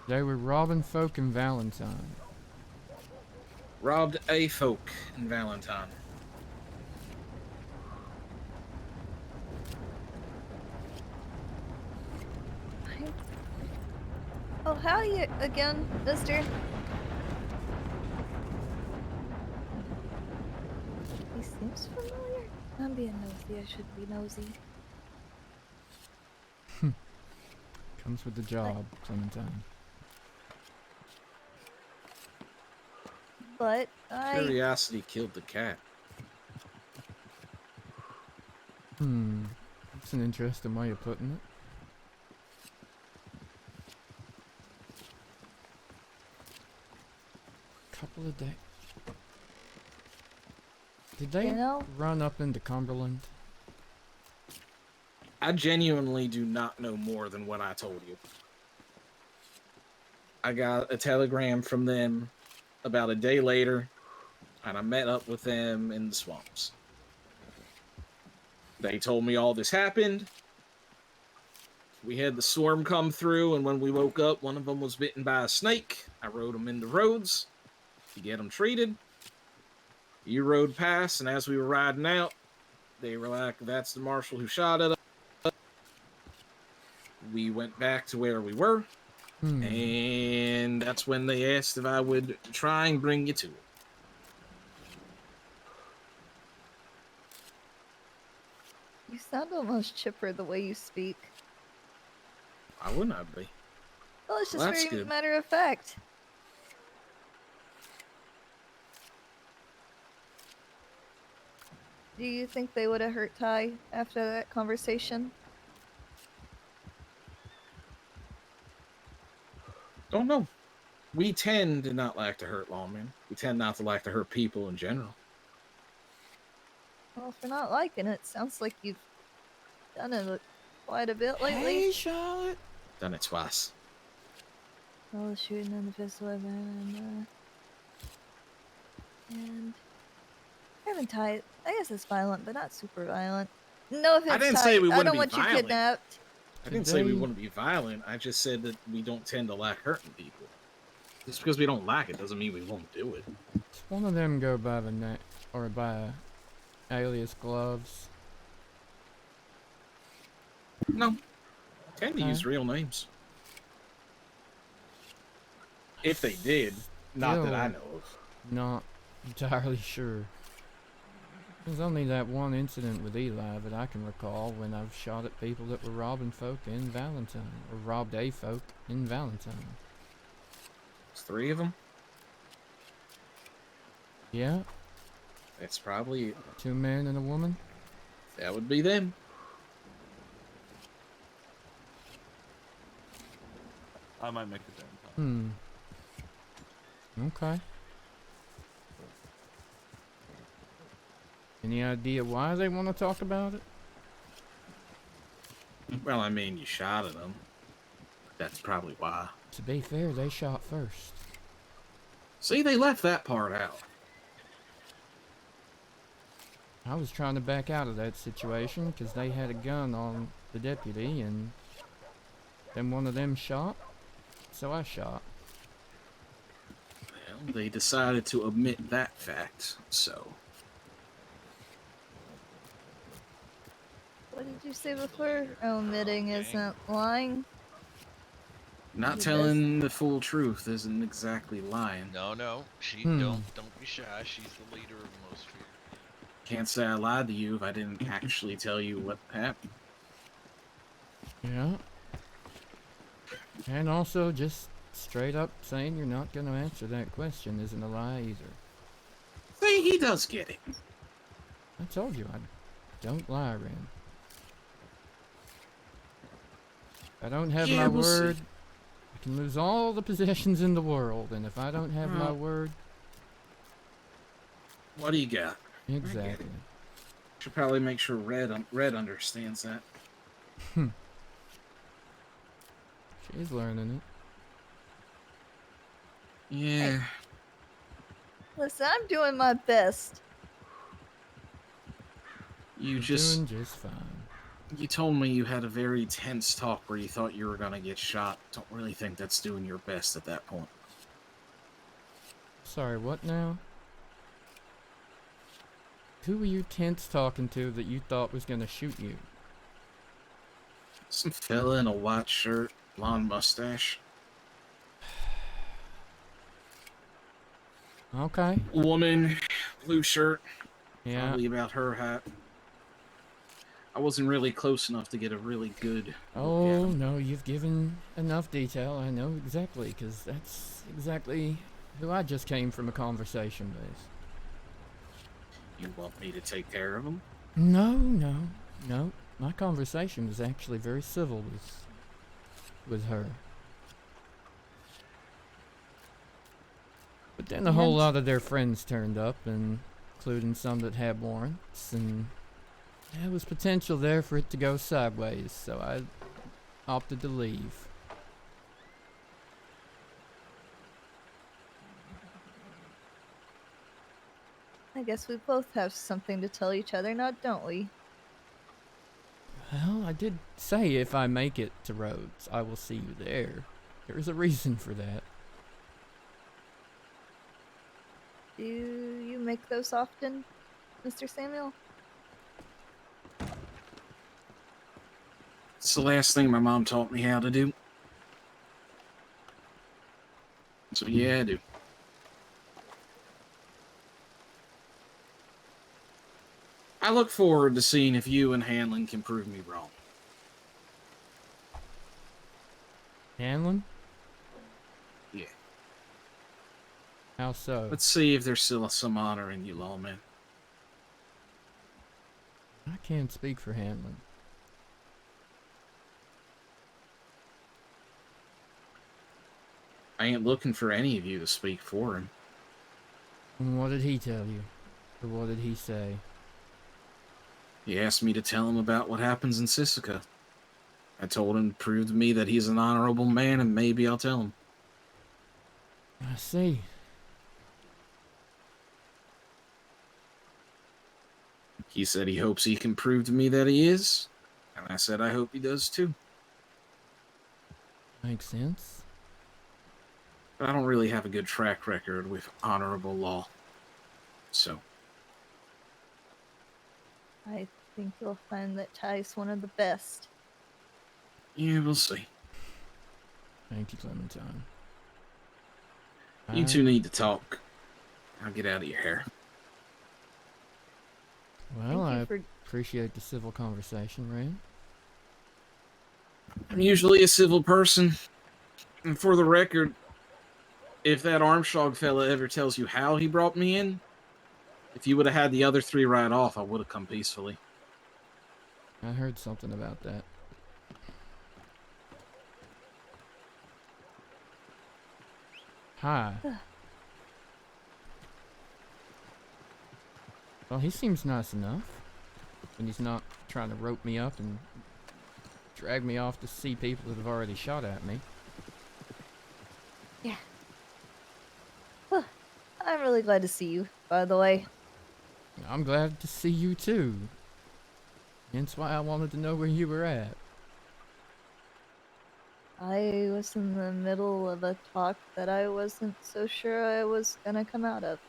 They were robbing folk in Valentine. Robbed a folk in Valentine. Oh, howdy again, mister. He seems familiar. I'm being nosy. I should be nosy. Comes with the job, Clementine. But Curiosity killed the cat. That's an interesting way of putting it. Couple of days. Did they run up into Cumberland? I genuinely do not know more than what I told you. I got a telegram from them about a day later, and I met up with them in the swamps. They told me all this happened. We had the storm come through, and when we woke up, one of them was bitten by a snake. I rode them into roads to get them treated. You rode past, and as we were riding out, they were like, "That's the marshal who shot at us." We went back to where we were, and that's when they asked if I would try and bring you to it. you sound almost chipper the way you speak. Why wouldn't I be? Well, it's just Well, that's very good. matter of fact. Do you think they would have hurt Ty after that conversation? Don't know. We tend to not like to hurt lawmen. We tend not to like to hurt people in general. Well, for not liking it, sounds like you've done it quite a bit lately. Hey, Charlotte. Done it twice. All the shooting and the pistol weapon and having Ty. I guess it's violent, but not super violent. No offense, I didn't Ty. say we I wouldn't don't be want violent. you kidnapped. I didn't say we wouldn't be violent. I just said that we don't tend to like hurting people. Just because we don't like it doesn't mean we won't do it. Does one of them go by the name or by alias Gloves? No. Tend to use real names. If they did, not that I know of. Not entirely sure. There's only that one incident with Eli that I can recall when I've shot at people that were robbing folk in Valentine, or robbed a folk in Valentine. There's 3 of them? Yeah. That's probably it. 2 men and a woman? That would be them. I might make it there in time. Okay. Any idea why they want to talk about it? Well, I mean, you shot at them. That's probably why. To be fair, they shot first. See, they left that part out. I was trying to back out of that situation because they had a gun on the deputy, and then one of them shot, so I shot. Well, they decided to omit that fact, so... What did you say before? Omitting isn't lying? Not telling the full truth isn't exactly lying. No, she don't be shy. She's the leader of most fear. Can't say I lied to you if I didn't actually tell you what happened. Yeah. And also, just straight up saying you're not going to answer that question isn't a lie either. See, he does get it. I told you I don't lie, Ren. If I don't have my word, I can lose all the possessions in the world, and if I don't have my word... What do you got? Exactly. Should probably make sure Red understands that. She's learning it. Yeah. Hey. Listen, I'm doing my best. You doing just fine. You told me you had a very tense talk where you thought you were gonna get shot. Don't really think that's doing your best at that point. Sorry, what now? Who were you tense talking to that you thought was gonna shoot you? Some fella in a white shirt, blonde mustache. Okay. Woman, blue shirt. Yeah. Probably about her height. I wasn't really close enough to get a really good look at him. No, you've given enough detail. I know exactly, because that's exactly who I just came from a conversation with. You want me to take care of him? No. My conversation was actually very civil with her. But then a whole lot of their friends turned up, and including some that had warrants, and there was potential there for it to go sideways, so I opted to leave. I guess we both have something to tell each other now, don't we? Well, I did say if I make it to Rhodes, I will see you there. There's a reason for that. Do you make those often, Mr. Samuel? It's the last thing my mom taught me how to do. So yeah, I do. I look forward to seeing if you and Hanlon can prove me wrong. Hanlon? Yeah. How so? Let's see if there's still some honor in you, lawman. I can't speak for Hanlon. I ain't looking for any of you to speak for him. And what did he tell you? Or what did he say? He asked me to tell him about what happens in Sisika. I told him to prove to me that he's an honorable man, and maybe I'll tell him. I see. He said he hopes he can prove to me that he is, and I said I hope he does too. Makes sense. But I don't really have a good track record with honorable law. So. I think you'll find that Ty's one of the best. Yeah, we'll see. Thank you, Clementine. You two need to talk. I'll get out of your hair. Well, I appreciate the civil conversation, Ren. I'm usually a civil person. And for the record, if that Armstrong fella ever tells you how he brought me in, if you would have had the other three ride off, I would have come peacefully. I heard something about that. Hi. Well, he seems nice enough. And he's not trying to rope me up and drag me off to see people that have already shot at me. Yeah. Well, I'm really glad to see you, by the way. I'm glad to see you too. Hence why I wanted to know where you were at. I was in the middle of a talk that I wasn't so sure I was gonna come out of.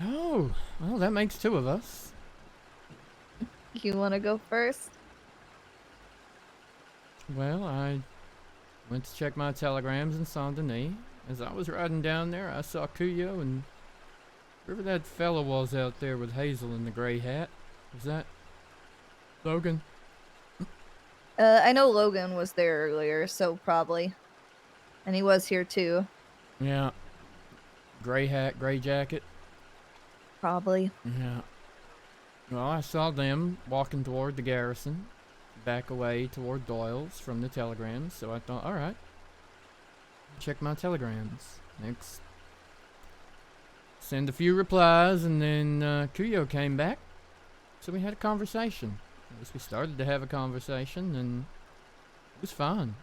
Oh, well, that makes two of us. You wanna go first? Well, I went to check my telegrams in Saint Denis. As I was riding down there, I saw Kuyo and whoever that fellow was out there with Hazel in the gray hat. Was that Logan? I know Logan was there earlier, so probably. And he was here too. Yeah. Gray hat, gray jacket. Probably. Yeah. Well, I saw them walking toward the garrison, back away toward Doyle's from the telegrams, so I thought, alright, check my telegrams. Next, send a few replies, and then Kuyo came back, so we had a conversation. At least we started to have a conversation, and it was fine.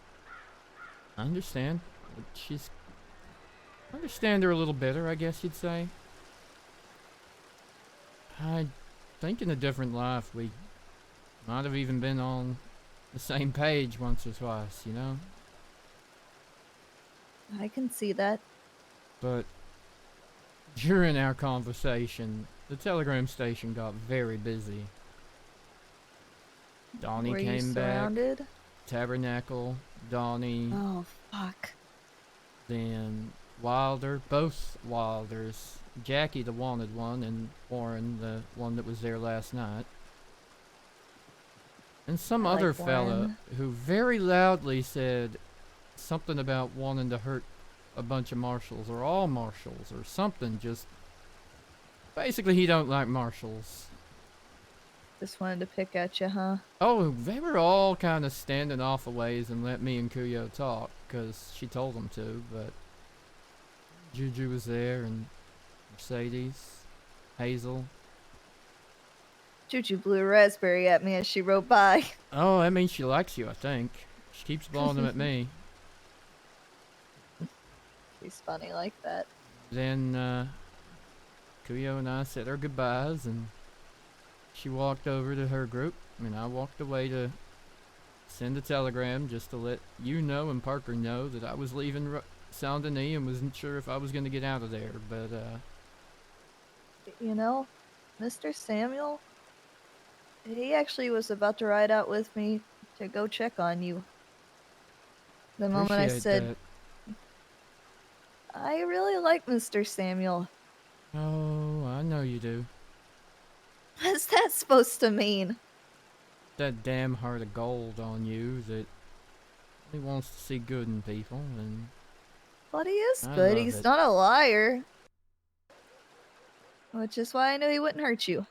I understand. I understand her a little better, I guess you'd say. I think in a different life we might have even been on the same page once or twice, you know? I can see that. But during our conversation, the telegram station got very busy. Donnie Were you came back. surrounded? Tabernacle, Donnie, Oh, fuck. then Wilder, both Wilders. Jackie, the wanted one, and Warren, the one that was there last night. And some I other like fella Warren. who very loudly said something about wanting to hurt a bunch of marshals, or all marshals, or something. Just basically he don't like marshals. Just wanted to pick at you, huh? Oh, they were all kind of standing off a ways and let me and Kuyo talk, because she told them to, but Juju was there, and Mercedes, Hazel. Juju blew a raspberry at me as she rode by. Oh, that means she likes you, I think. She keeps blowing them at me. She's funny like that. Then, Kuyo and I said our goodbyes, and she walked over to her group, and I walked away to send a telegram just to let you know and Parker know that I was leaving Saint Denis and wasn't sure if I was going to get out of there, but, You know, Mr. Samuel, he actually was about to ride out with me to go check on you. The moment I appreciate said, that. I really like Mr. Samuel. Oh, I know you do. What's that supposed to mean? That damn heart of gold on you that he wants to see good in people, and But he is I good. love He's it. not a liar. Which is why I knew he wouldn't hurt you.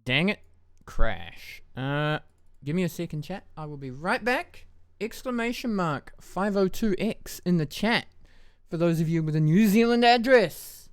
Dang it. Crash. Give me a second, chat. I will be right back. Exclamation mark 502X in the chat for those of you with a New Zealand address.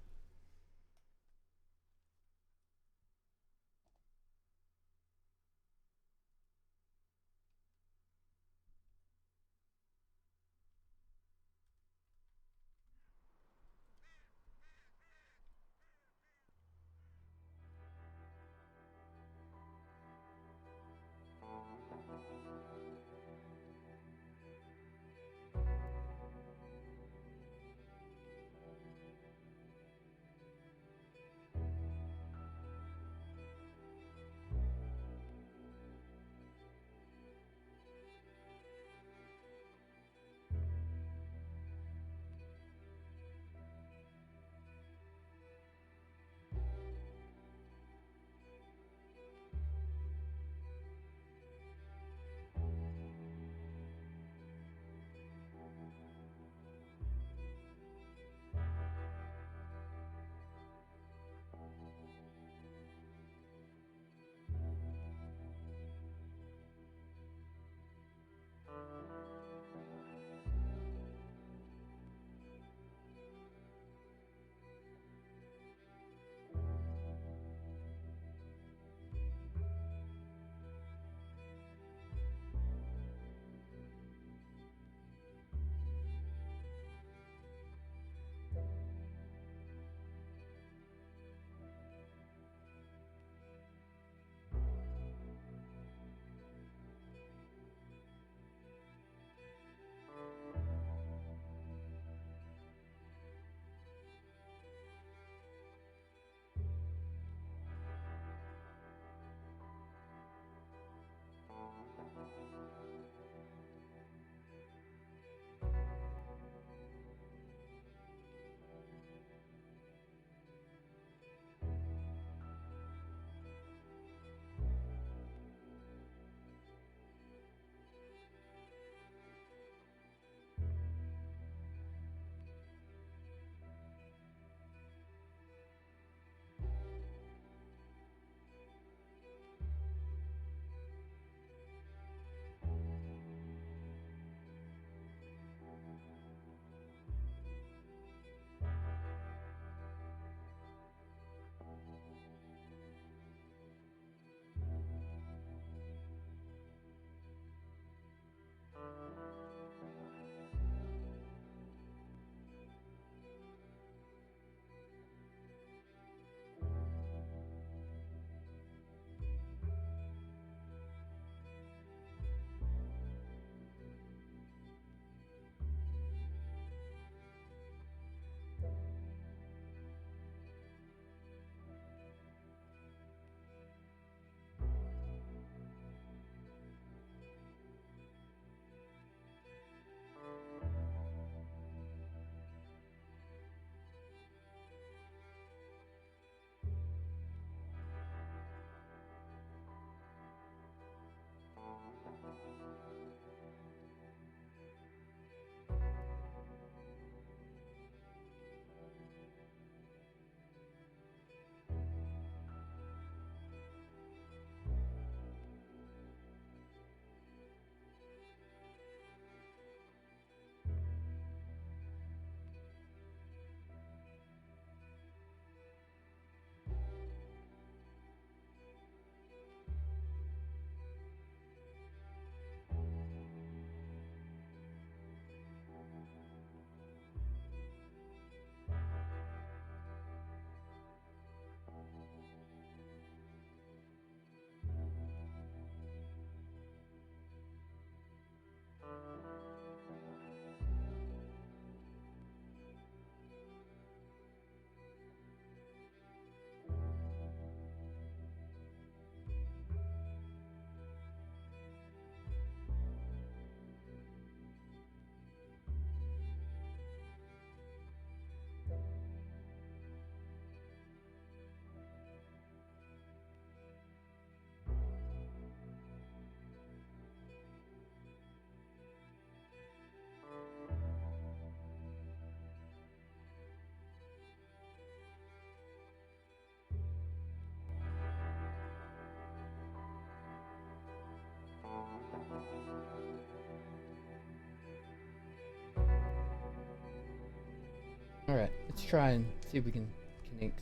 Alright, let's try and see if we can connect.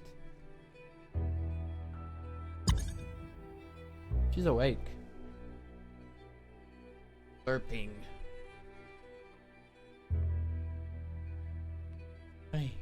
She's awake. Burping. Hey.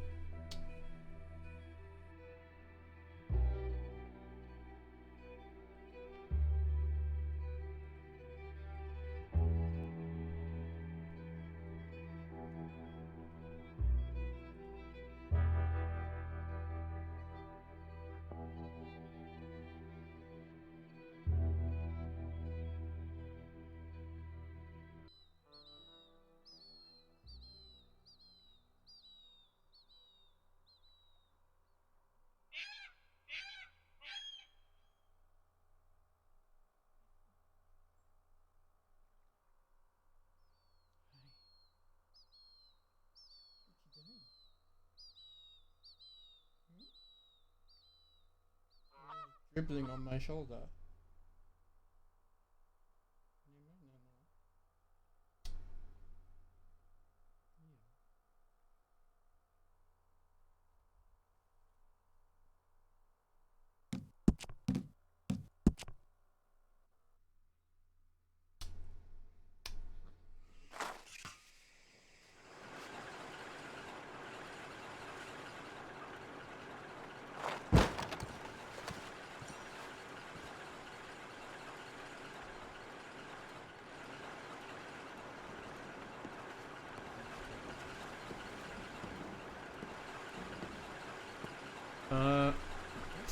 Dribbling on my shoulder.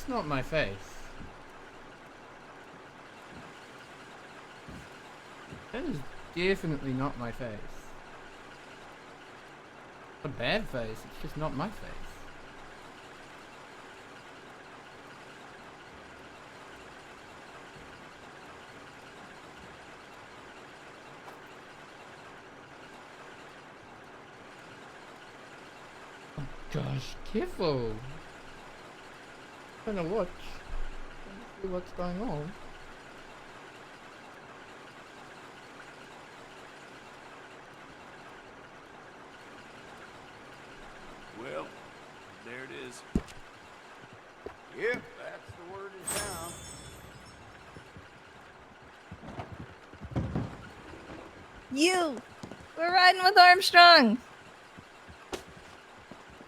That's not my face. That is definitely not my face. A bad face, it's just not my face. Oh gosh, careful! I'm trying to watch. Trying to see what's going on. Well, there it is. Yep, that's the word in town. You! We're riding with Armstrong!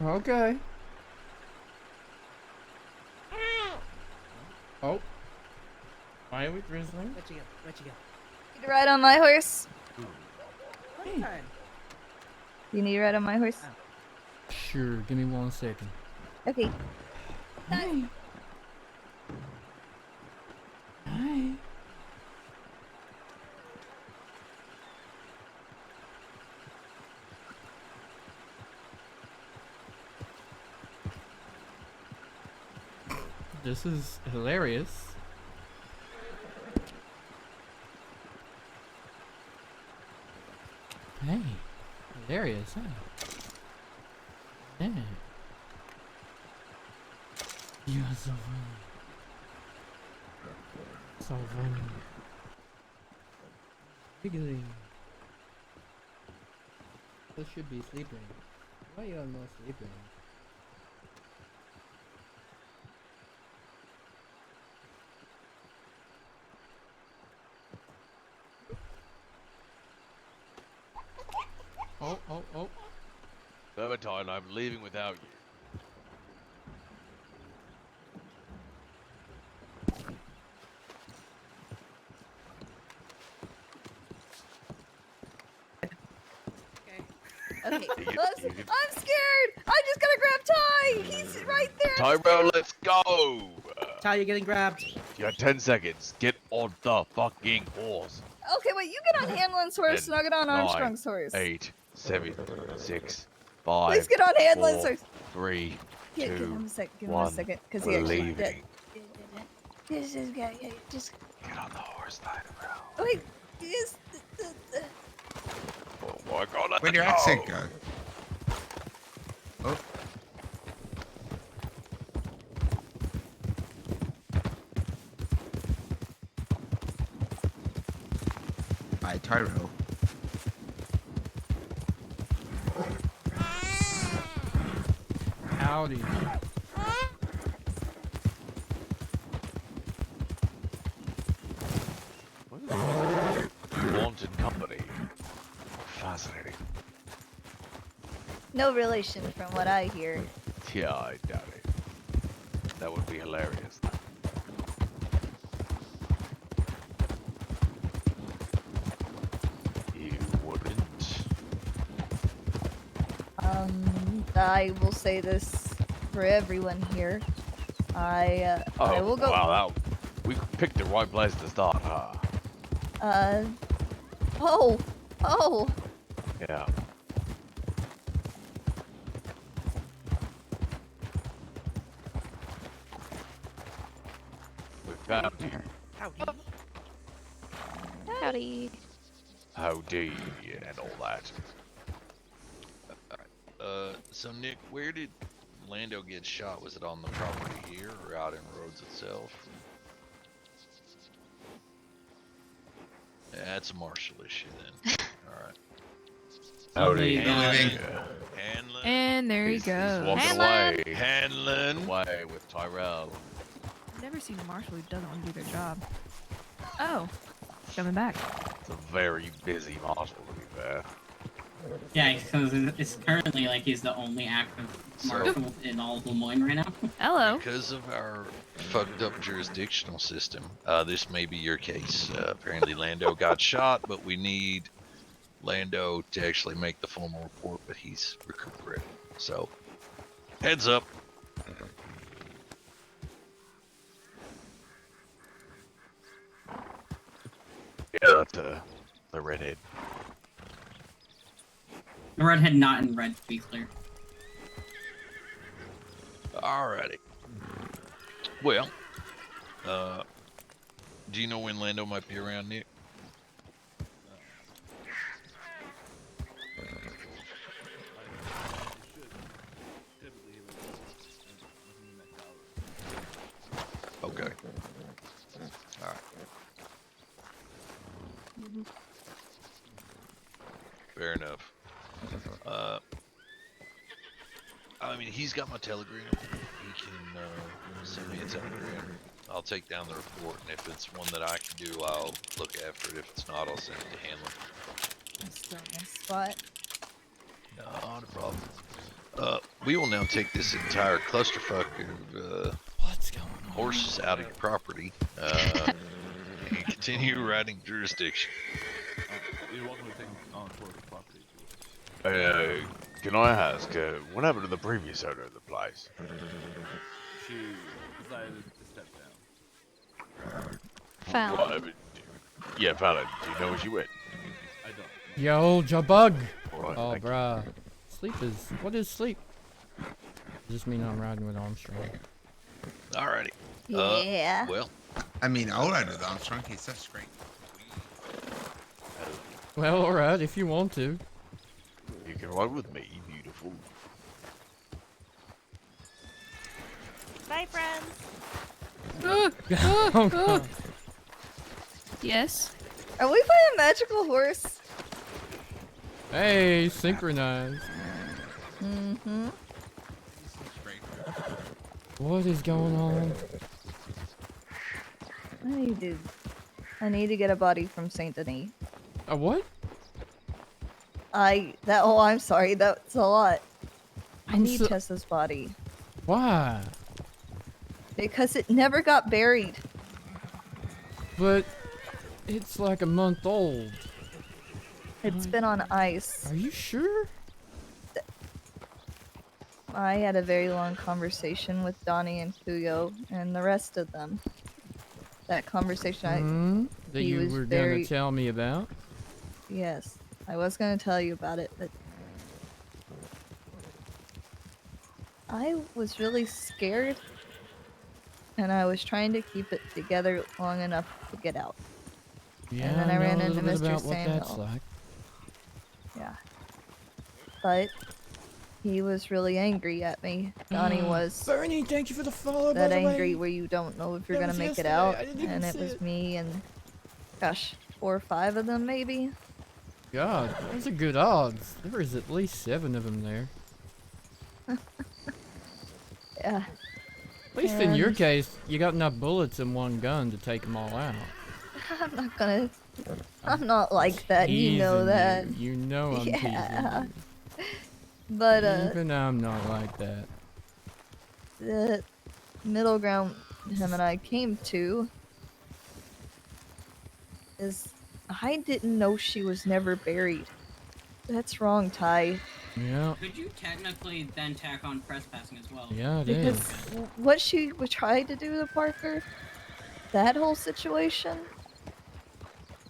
Okay. Oh. Why are we drizzling? Where'd you go? Where'd you go? Need to ride on my horse? What time? You need to ride on my horse? Sure, give me 1 second. Okay. Hi. Hi. This is hilarious. Hey, hilarious, huh? Yeah. You are so funny. So funny. Wiggling. This should be sleeping. Why are you not sleeping? Oh. Clementine, I'm leaving without you. Okay. I'm scared! I just gotta grab Ty! He's right there! Tyrell, let's go! Ty, you're getting grabbed. You got 10 seconds. Get on the fucking horse. Okay, wait, you get on Hanlon's horse and I'll get on Armstrong's horse. 8, 7, 6, 5. Please get on Hanlon's 4, horse. 3, Give 2, him a sec, give him 1. a second, because We're he actually leaving. just Get on the horse, Tyrell. wait, is Oh my god, let's Where'd your go. accent go? Oh. Hi, Tyrell. Howdy. Wanted company. Fascinating. No relation from what I hear. Yeah, I doubt it. That would be hilarious. You wouldn't? I will say this for everyone here. I will go. Wow, we picked the right place to start, huh? Oh. Yeah. We found you. Howdy. Howdy. Howdy and all that. So Nick, where did Lando get shot? Was it on the property here or out in Rhodes itself? That's a Marshal issue then. Alright. Howdy. Hanlon. And there he He's goes. walking away. Hanlon. Away with Tyrell. I've never seen a marshal who doesn't want to do their job. Oh, coming back. It's a very busy Marshal, to be fair. Yeah, because it's currently like he's the only active Marshal in all of Lemoyne right now. Hello. Because of our fucked up jurisdictional system, this may be your case. Apparently Lando got shot, but we need Lando to actually make the formal report, but he's recuperating. So, heads up. Yeah, that's the redhead. The redhead not in red, to be clear. Alrighty. Well, do you know when Lando might be around, Nick? Okay. Alright. Fair enough. I mean, he's got my telegram. He can send me a telegram. I'll take down the report, and if it's one that I can do, I'll look after it. If it's not, I'll send it to Hanlon. Still in my spot. Not a problem. We will now take this entire clusterfuck of What's going on? horses out of your property and continue riding jurisdiction. You're welcome to take on tour the property. Can I ask, what happened to the previous owner of the place? She decided to step down. Found. What, yeah, found it. Do you know where she went? I don't. Yo, jabug. Alright, Oh, thank you. bruh. Sleep is. What is sleep? Does this mean I'm riding with Armstrong? Alrighty. Yeah. Well, I mean, I'll ride with Armstrong. He's such great. Well, alright, if you want to. You can ride with me, beautiful. Bye, friends. Oh, God. Yes. Are we playing magical horse? Hey, synchronized. Mm-hmm. What is going on? I need to get a body from Saint Denis. A what? I'm sorry, that's a lot. I I'm need so- Tessa's body. Why? Because it never got buried. But it's like a month old. It's been on ice. Are you sure? I had a very long conversation with Donnie and Kuyo and the rest of them. That conversation That he you was were very- gonna tell me about? Yes, I was gonna tell you about it, but I was really scared, and I was trying to keep it together long enough to get out. Yeah, and then I ran know a into little bit Mr. about what that's Samuel. like. Yeah. But he was really angry at me. Donnie was Bernie, thank you for the follow. that by the angry way. where you don't know if you're That gonna was make it yesterday. out. I didn't even And it see was it. me and, gosh, 4 or 5 of them maybe. God, those are good odds. There is at least 7 of them there. Yeah. At least in your And- case, you got enough bullets in one gun to take them all out. I'm not gonna. I'm not like that. You know Teasing that. You know I'm Yeah. teasing you. But Even I'm not like that. the middle ground him and I came to is I didn't know she was never buried. That's wrong, Ty. Yeah. Could you technically then tack on trespassing as well? Yeah, it Because is. what she would try to do to Parker, that whole situation,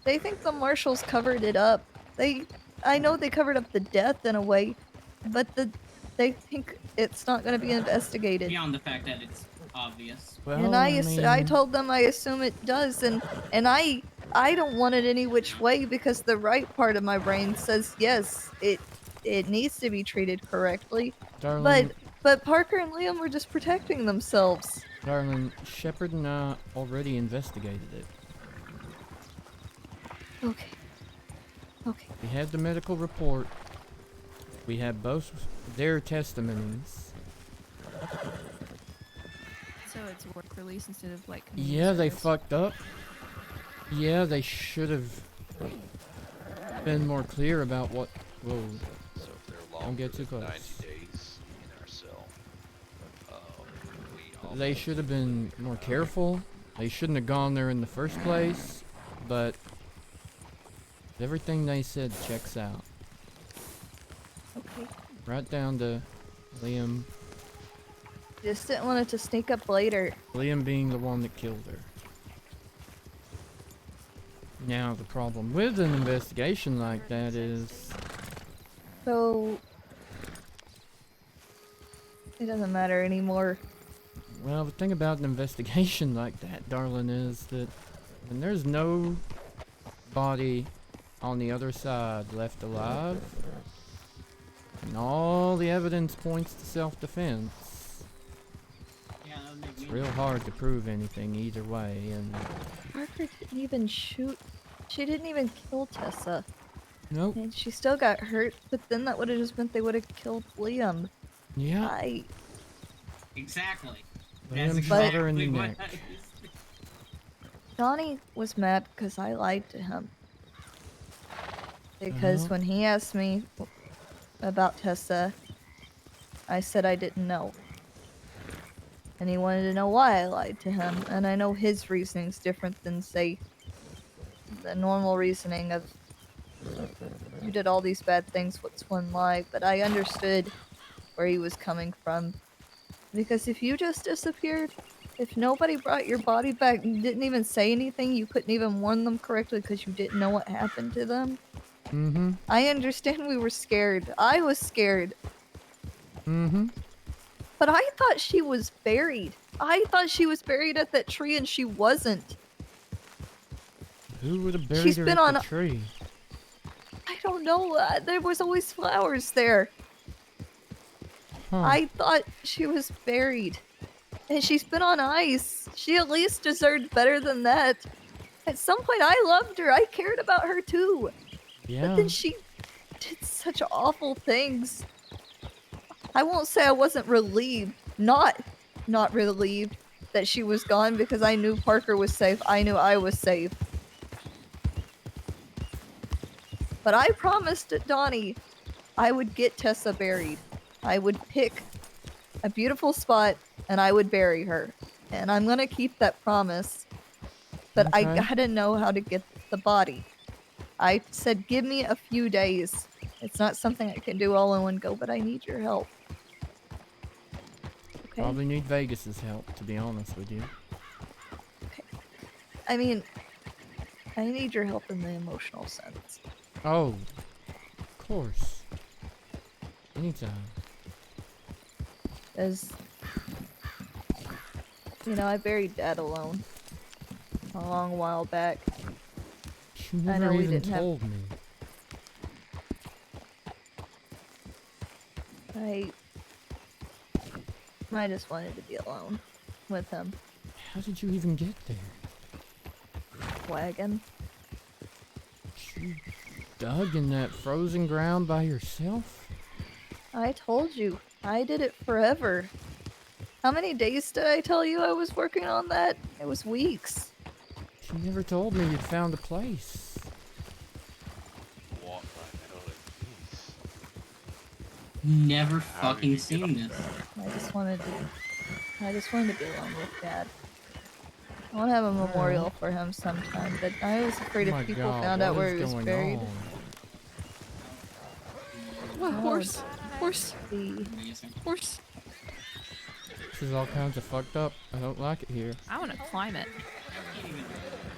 they think the marshals covered it up. I know they covered up the death in a way, but they think it's not going to be investigated. Beyond the fact that it's obvious. Well, And I I mean, told them I assume it does, and I don't want it any which way because the right part of my brain says yes, it needs to be treated correctly. darling, But Parker and Liam were just protecting themselves. darling, Shepard and I already investigated it. Okay. Okay. We had the medical report. We had both their testimonies. So it's work release instead of like. Yeah, they fucked up. Yeah, they should have been more clear about what. Whoa. So if they're Don't longer get too than close. 90 days in our cell, we They should have been more careful. They shouldn't have gone there in the first place. But everything they said checks out. Okay. Right down to Liam. Just didn't want it to sneak up later. Liam being the one that killed her. Now the problem with an investigation like that is So it doesn't matter anymore. well, the thing about an investigation like that, darling, is that when there's no body on the other side left alive, and all the evidence points to self-defense, Yeah, that would make it's me. real hard to prove anything either way, and Parker didn't even shoot. She didn't even kill Tessa. nope. And she still got hurt, but then that would have just meant they would have killed Liam. Yeah. Exactly. Liam That's shot her in the exactly what neck. I was- Donnie was mad because I lied to him. Because Uh-huh. when he asked me about Tessa, I said I didn't know. And he wanted to know why I lied to him, and I know his reasoning's different than, say, the normal reasoning of you did all these bad things, what's one lie? But I understood where he was coming from. Because if you just disappeared, if nobody brought your body back and didn't even say anything, you couldn't even warn them correctly because you didn't know what happened to them. Mm-hmm. I understand we were scared. I was scared. Mm-hmm. But I thought she was buried. I thought she was buried at that tree and she wasn't. Who would have buried She's her been at on the a- tree? I don't know. There was always flowers there. Huh. I thought she was buried. And she's been on ice. She at least deserved better than that. At some point, I loved her. I cared about her too. Yeah. But then she did such awful things. I won't say I wasn't relieved. Not relieved that she was gone because I knew Parker was safe. I knew I was safe. But I promised Donnie I would get Tessa buried. I would pick a beautiful spot and I would bury her. And I'm gonna keep that promise. But I Okay. gotta know how to get the body. I said, give me a few days. It's not something I can do all in one go, but I need your help. Okay? Probably need Vegas's help, to be honest with you. I mean, I need your help in the emotional sense. Oh, of course. Anytime. As you know, I buried Dad alone a long while back. You I never know we even didn't have- told me. I just wanted to be alone with him. How did you even get there? Wagon. You dug in that frozen ground by yourself? I told you, I did it forever. How many days did I tell you I was working on that? It was weeks. You never told me you'd found a place. What the hell is this? Never How did fucking you get seen up this. there? I just wanted to be alone with Dad. I want to have a memorial for him sometime, but I was afraid Oh my if people God, found what out where is he was going buried. on? What horse? Horse? Amazing. Horse? This is all kinds of fucked up. I don't like it here. I want to climb it. I can't even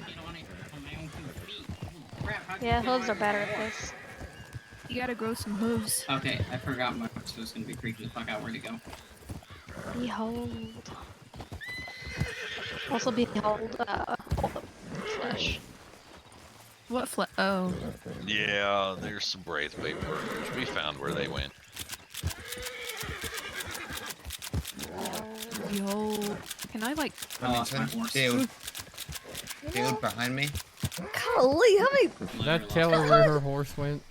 get on it on my own 2 feet. Holy crap, how'd you Yeah, get hooves are right better where at you are? this. You gotta grow some hooves. Okay, I forgot my horse was gonna be freaking the fuck out where to go. Behold. Also behold, all the flesh. What Oh. Yeah, there's some Braithwaite workers. We found where they went. Behold. Can I, like... Dude. Dude, behind me. Golly, how many... Did that tell her where her horse went?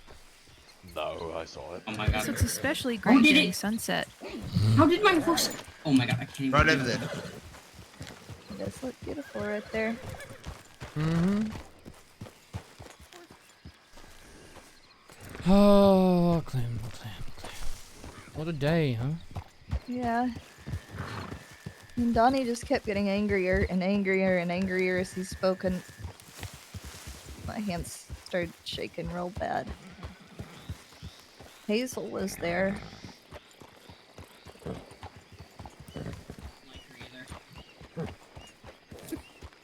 No, I saw it. Oh my god. This looks especially great did during it? sunset. How did my horse... Oh my god, I can't even... Right do over it. there. It does look beautiful right there. Mm-hmm. Oh, Clem. What a day, huh? Yeah. And Donnie just kept getting angrier and angrier and angrier as he spoke, and my hands started shaking real bad. Hazel was there.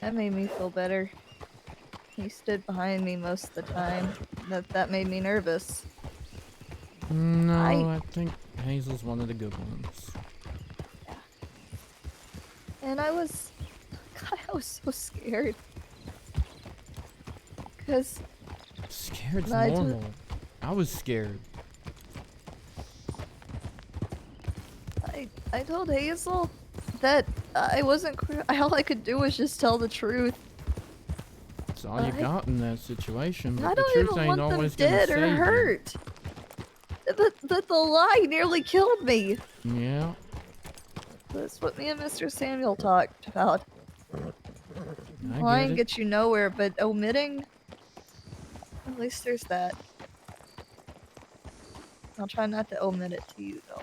That made me feel better. He stood behind me most of the time. That made me nervous. No, I think Hazel's one of the good ones. And I was... God, I was so scared. Because... Scared's I normal. I was scared. I told Hazel that I wasn't... All I could do was just tell the truth. It's all you got in that situation, I but the don't truth even ain't want them always gonna dead save or you. hurt. But the lie nearly killed me. Yeah. That's what me and Mr. Samuel talked about. I Lying get it. gets you nowhere, but omitting... At least there's that. I'll try not to omit it to you, though.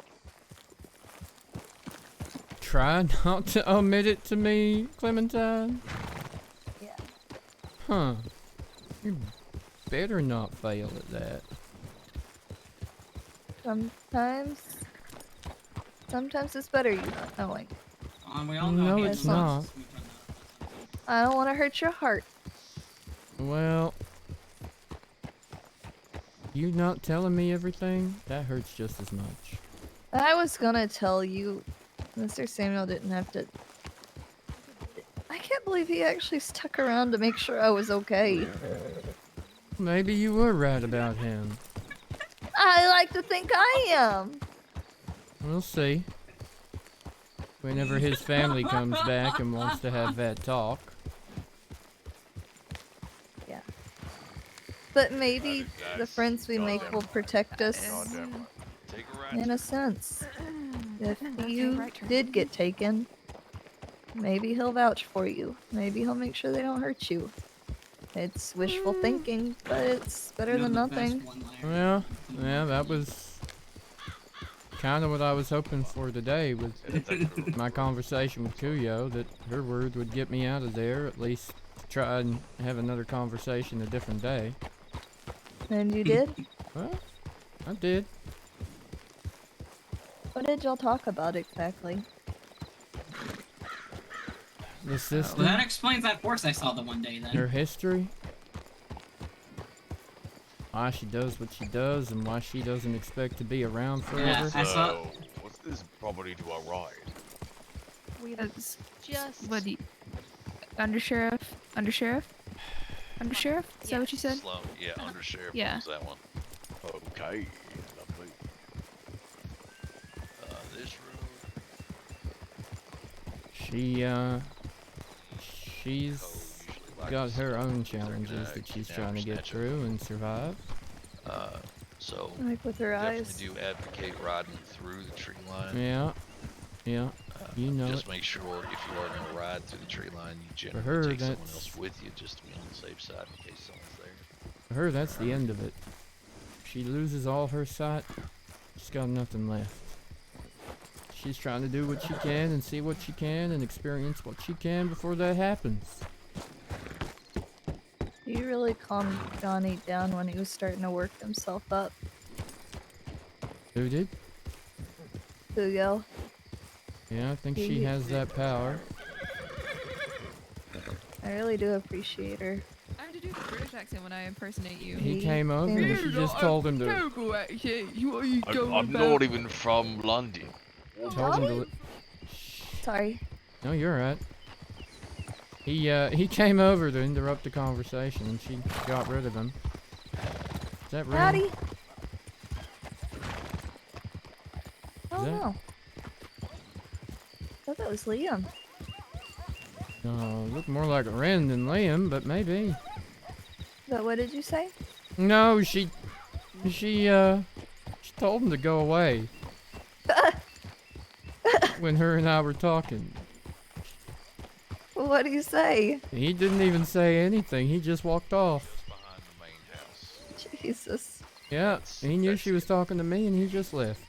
Try not to omit it to me, Clementine? Yeah. Huh. You better not fail at that. Sometimes it's better you not knowing. We all know No, Hazel it's wants not. to smooch on that. I don't want to hurt your heart. Well, you not telling me everything, that hurts just as much. I was gonna tell you, Mr. Samuel didn't have to... I can't believe he actually stuck around to make sure I was okay. Maybe you were right about him. I like to think I am. We'll see. Whenever his family comes back and wants to have that talk. Yeah. But maybe the friends we make will protect us in a sense. If you did get taken, maybe he'll vouch for you. Maybe he'll make sure they don't hurt you. It's wishful thinking, but it's better than nothing. Yeah, that was kind of what I was hoping for today with my conversation with Kuyo, that her word would get me out of there, at least try and have another conversation a different day. And you did? Well, I did. What did y'all talk about exactly? The system, Well, that explains that horse I saw the one day then. her history, why she does what she does, and why she doesn't expect to be around forever. So, what's this property to our right? That's just... What do you... Undersheriff? Undersheriff? Undersheriff? Is that what you said? Sloan, yeah, Undersheriff Yeah. owns that one. Okay, lovely. This road. She's got her own challenges that she's trying to get through and survive. So Like with her eyes. definitely do advocate riding through the tree line. Yeah. You know Just it. make sure if you are going to ride through the tree line, you generally her, take someone that's- else with you just to be on the safe side in case someone's there. For her, that's the end of it. If she loses all her sight, she's got nothing left. She's trying to do what she can and see what she can and experience what she can before that happens. You really calmed Johnny down when he was starting to work himself up. Who did? Hugo. Yeah, I think she has that power. I really do appreciate her. I have to do the British accent when I impersonate you. He came over and she just told him to. Terrible accent. What are you going I'm about? not even from London. Told him to. Sorry. No, you're right. He came over to interrupt the conversation and she got rid of him. Is that real? Howdy. Oh that- no. I thought that was Liam. Looked more like Ren than Liam, but maybe. But what did you say? No, she told him to go away. When her and I were talking. What do you say? He didn't even say anything, he just walked off. Behind the main house. Jesus. Yeah, he knew she was talking to me and he just left.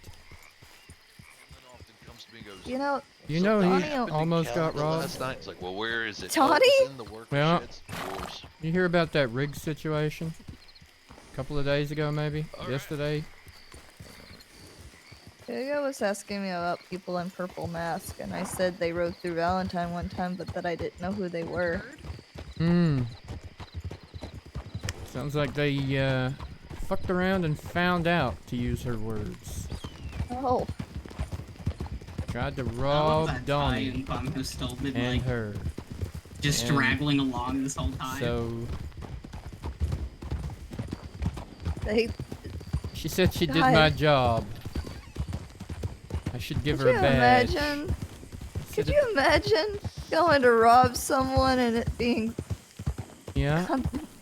You know, You know he Johnny- almost got robbed. Last night, it's like, well, where is it? Johnny? Oh, it's in the work Well, sheds. Yours. you hear about that rig situation? A couple of days ago, maybe? Yesterday? Hugo was asking me about people in purple masks, and I said they rode through Valentine one time, but that I didn't know who they were. Sounds like they fucked around and found out, to use her words. Oh. Tried to I love rob that Donnie Ty and who's still been and like her. just And straggling along this whole time. So They. she said she did God. my job. I should give Could her you a badge. imagine? Could you imagine going to rob someone and it being Yeah.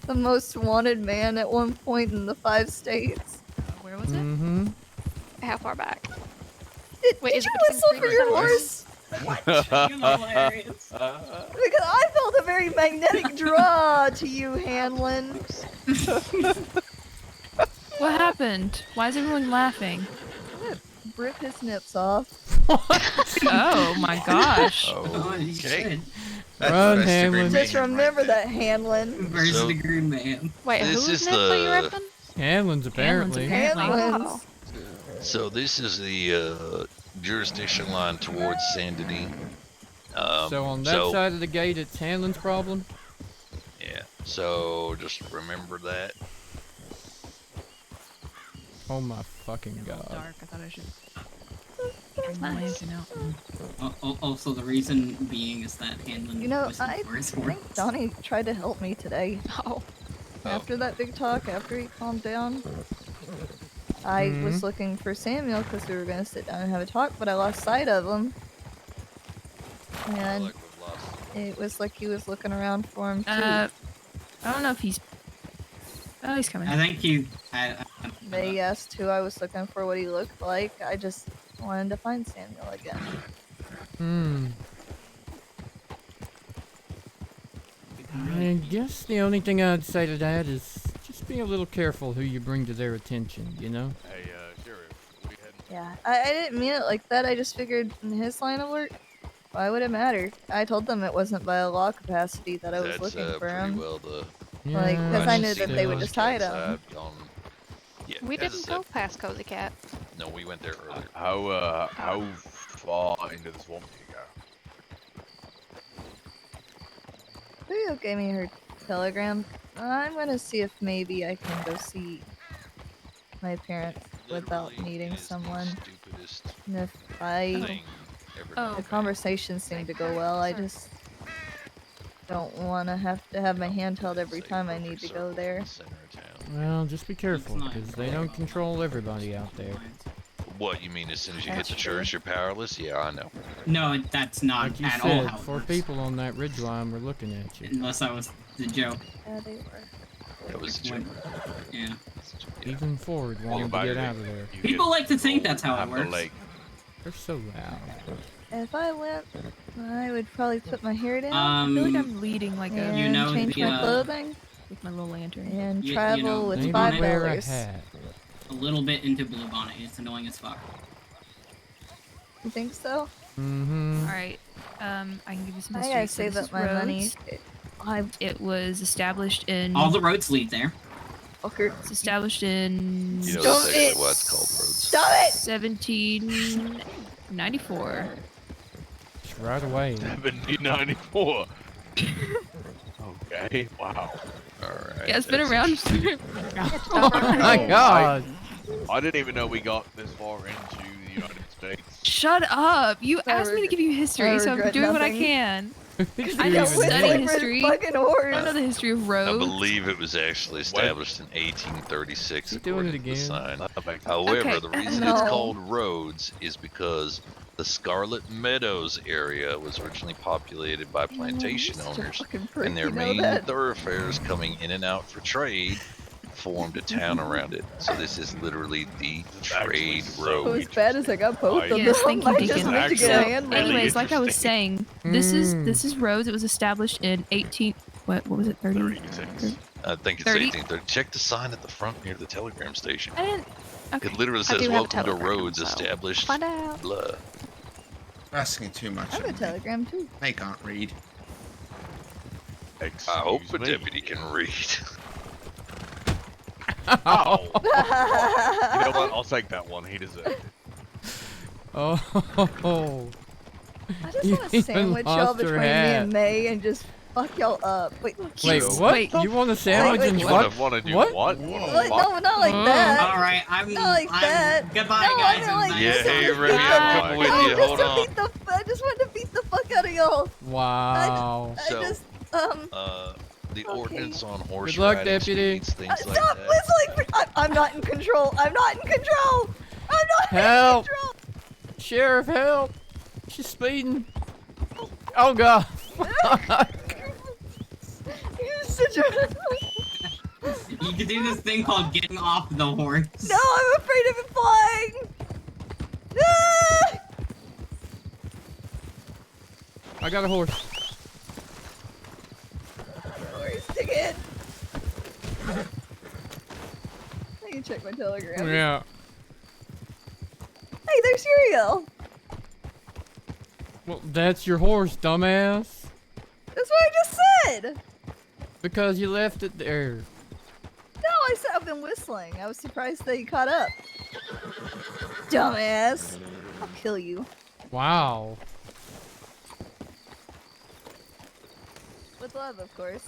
the most wanted man at one point in the 5 states? Where was it? Mm-hmm. How far back? Did is you it whistle between for three your horses? horse? Hilarious. Because I felt a very magnetic draw to you, Hanlon. What happened? Why is everyone laughing? Rip his nips off. Oh my gosh. Okay. Run, Hanlon. Just remember that, Hanlon. Versus So- the Green Man. Wait, This whose is nips are you the- ripping? Hanlon's apparently. Hanlon's. So this is the jurisdiction line towards Sandity. So on that side of the gate, it's Hanlon's problem? Yeah. So just remember that. Oh my fucking god. Dark. I thought I should bring my lantern out. Also, the reason being is that Hanlon You know, whistled I for his think horse. Donnie tried to help me today. Oh. After that big talk, after he calmed down, I was looking for Samuel because we were going to sit down and have a talk, but I lost sight of him. And it was like he was looking around for him too. I don't know if he's. Oh, he's coming. I think he. They asked who I was looking for, what he looked like. I just wanted to find Samuel again. I guess the only thing I'd say to that is just be a little careful who you bring to their attention, you know? Hey, Sheriff, what are you heading? Yeah, I didn't mean it like that. I just figured in his line of work, why would it matter? I told them it wasn't by a law capacity that I was That's looking for pretty him. well the. Like, because I knew that they would still just hide him. Yeah, We as I didn't go said, past Cozy Cat. No, we went there earlier. How far into the swamp do you go? Leo gave me her telegram. I'm gonna see if maybe I can go see my parents without meeting someone. And if I... The conversation seemed to go well, I just don't want to have my hand held every time I need to go there. Well, just be careful, because they don't control everybody out there. What, you mean as soon as you hit That's the church, you're powerless? Yeah, I know. No, that's not Like you at all said, how it 4 works. people on that ridge line were looking at you. Unless that was the joke. Yeah, they were. That was a joke. Yeah. Even Ford wanted to get out of there. People like to think that's how it Have the works. leg. They're so loud. If I went, I would probably put my hair down. I feel like I'm leading like and You know change the, my clothing with my little lantern and You travel know, with Blue $5. Bonnet, a little bit into Blue Bonnet. It's annoying as fuck. You think so? Mm-hmm. All right. I can give you some I history. gotta So save this up is my money. Rhodes. It was established in. All the roads lead there. Fucker. It's established in. You know that's actually why it's called Rhodes. Stop it! 1794. It's right away. 1794. Okay, wow. Alright. Yeah, it's been around. Oh my god. I didn't even know we got this far into the United States. Shut up! You asked me to give you history, so I'm regret doing what I nothing. can. Because I you don't even study know. history. Fucking horse. I don't know the history of I roads. believe it was actually established in 1836 Keep doing according it to the again. sign. However, Okay. the reason it's called Rhodes is because the Scarlet Meadows area was originally populated by plantation such a owners, fucking prick, and their you know main that? thoroughfares coming in and out for trade formed a town around it. So this is literally the trade road. As bad as I got both of Yes, them, thank you, I just Deacon. meant to So, get a hand money. anyways, like I was saying, this is Rhodes. It was established in 18. What was it? 36. I think it's 30? 1830. Check the sign at the front near the telegram station. I didn't. Okay. It literally I says, do have a "Welcome to telegram, Rhodes, so established." find out. Blah. Asking too much. I have a telegram too. They can't read. I hope the deputy can read. Ow! You know what? I'll take that one. He deserved it. Oh. I just You want to sandwich y'all lost your between me hat. and May and just fuck y'all up. Wait, Wait, what? You want a sandwich and what? Wanna do What? what? What? No, not like that. Alright, I'm. Not like that. Goodbye, No, guys. I mean like Yeah, this. hey, Remy, I'm coming with you. Hold on. I just wanted to beat the fuck out of y'all. Wow. I just The ordinance on horse Good luck, riding deputy. speeds, things like Stop that. whistling! I'm not in control. I'm not in control. I'm not Help! in control. Sheriff, help! She's speeding. Oh god. You're such a. You can do this thing called getting off the horse. No, I'm afraid of it flying. Ah! I got a horse. Horse ticket. I can check my telegram. Yeah. Hey, there's cereal. Well, that's your horse, dumbass. That's what I just said. Because you left it there. No, I said I've been whistling. I was surprised that you caught up. Dumbass. I'll kill you. Wow. With love, of course.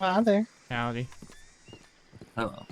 Hi there. Howdy. Hello.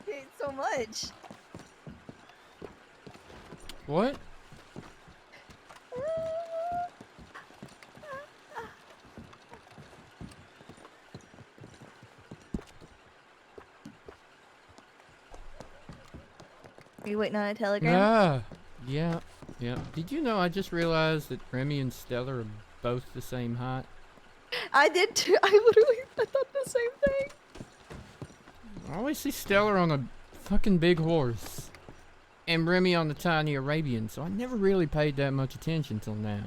Hate so much. What? Are you waiting on a telegram? Yeah. Did you know I just realized that Remy and Stella are both the same height? I did too. I thought the same thing. I always see Stella on a fucking big horse. And Remy on the tiny Arabian, so I never really paid that much attention till now.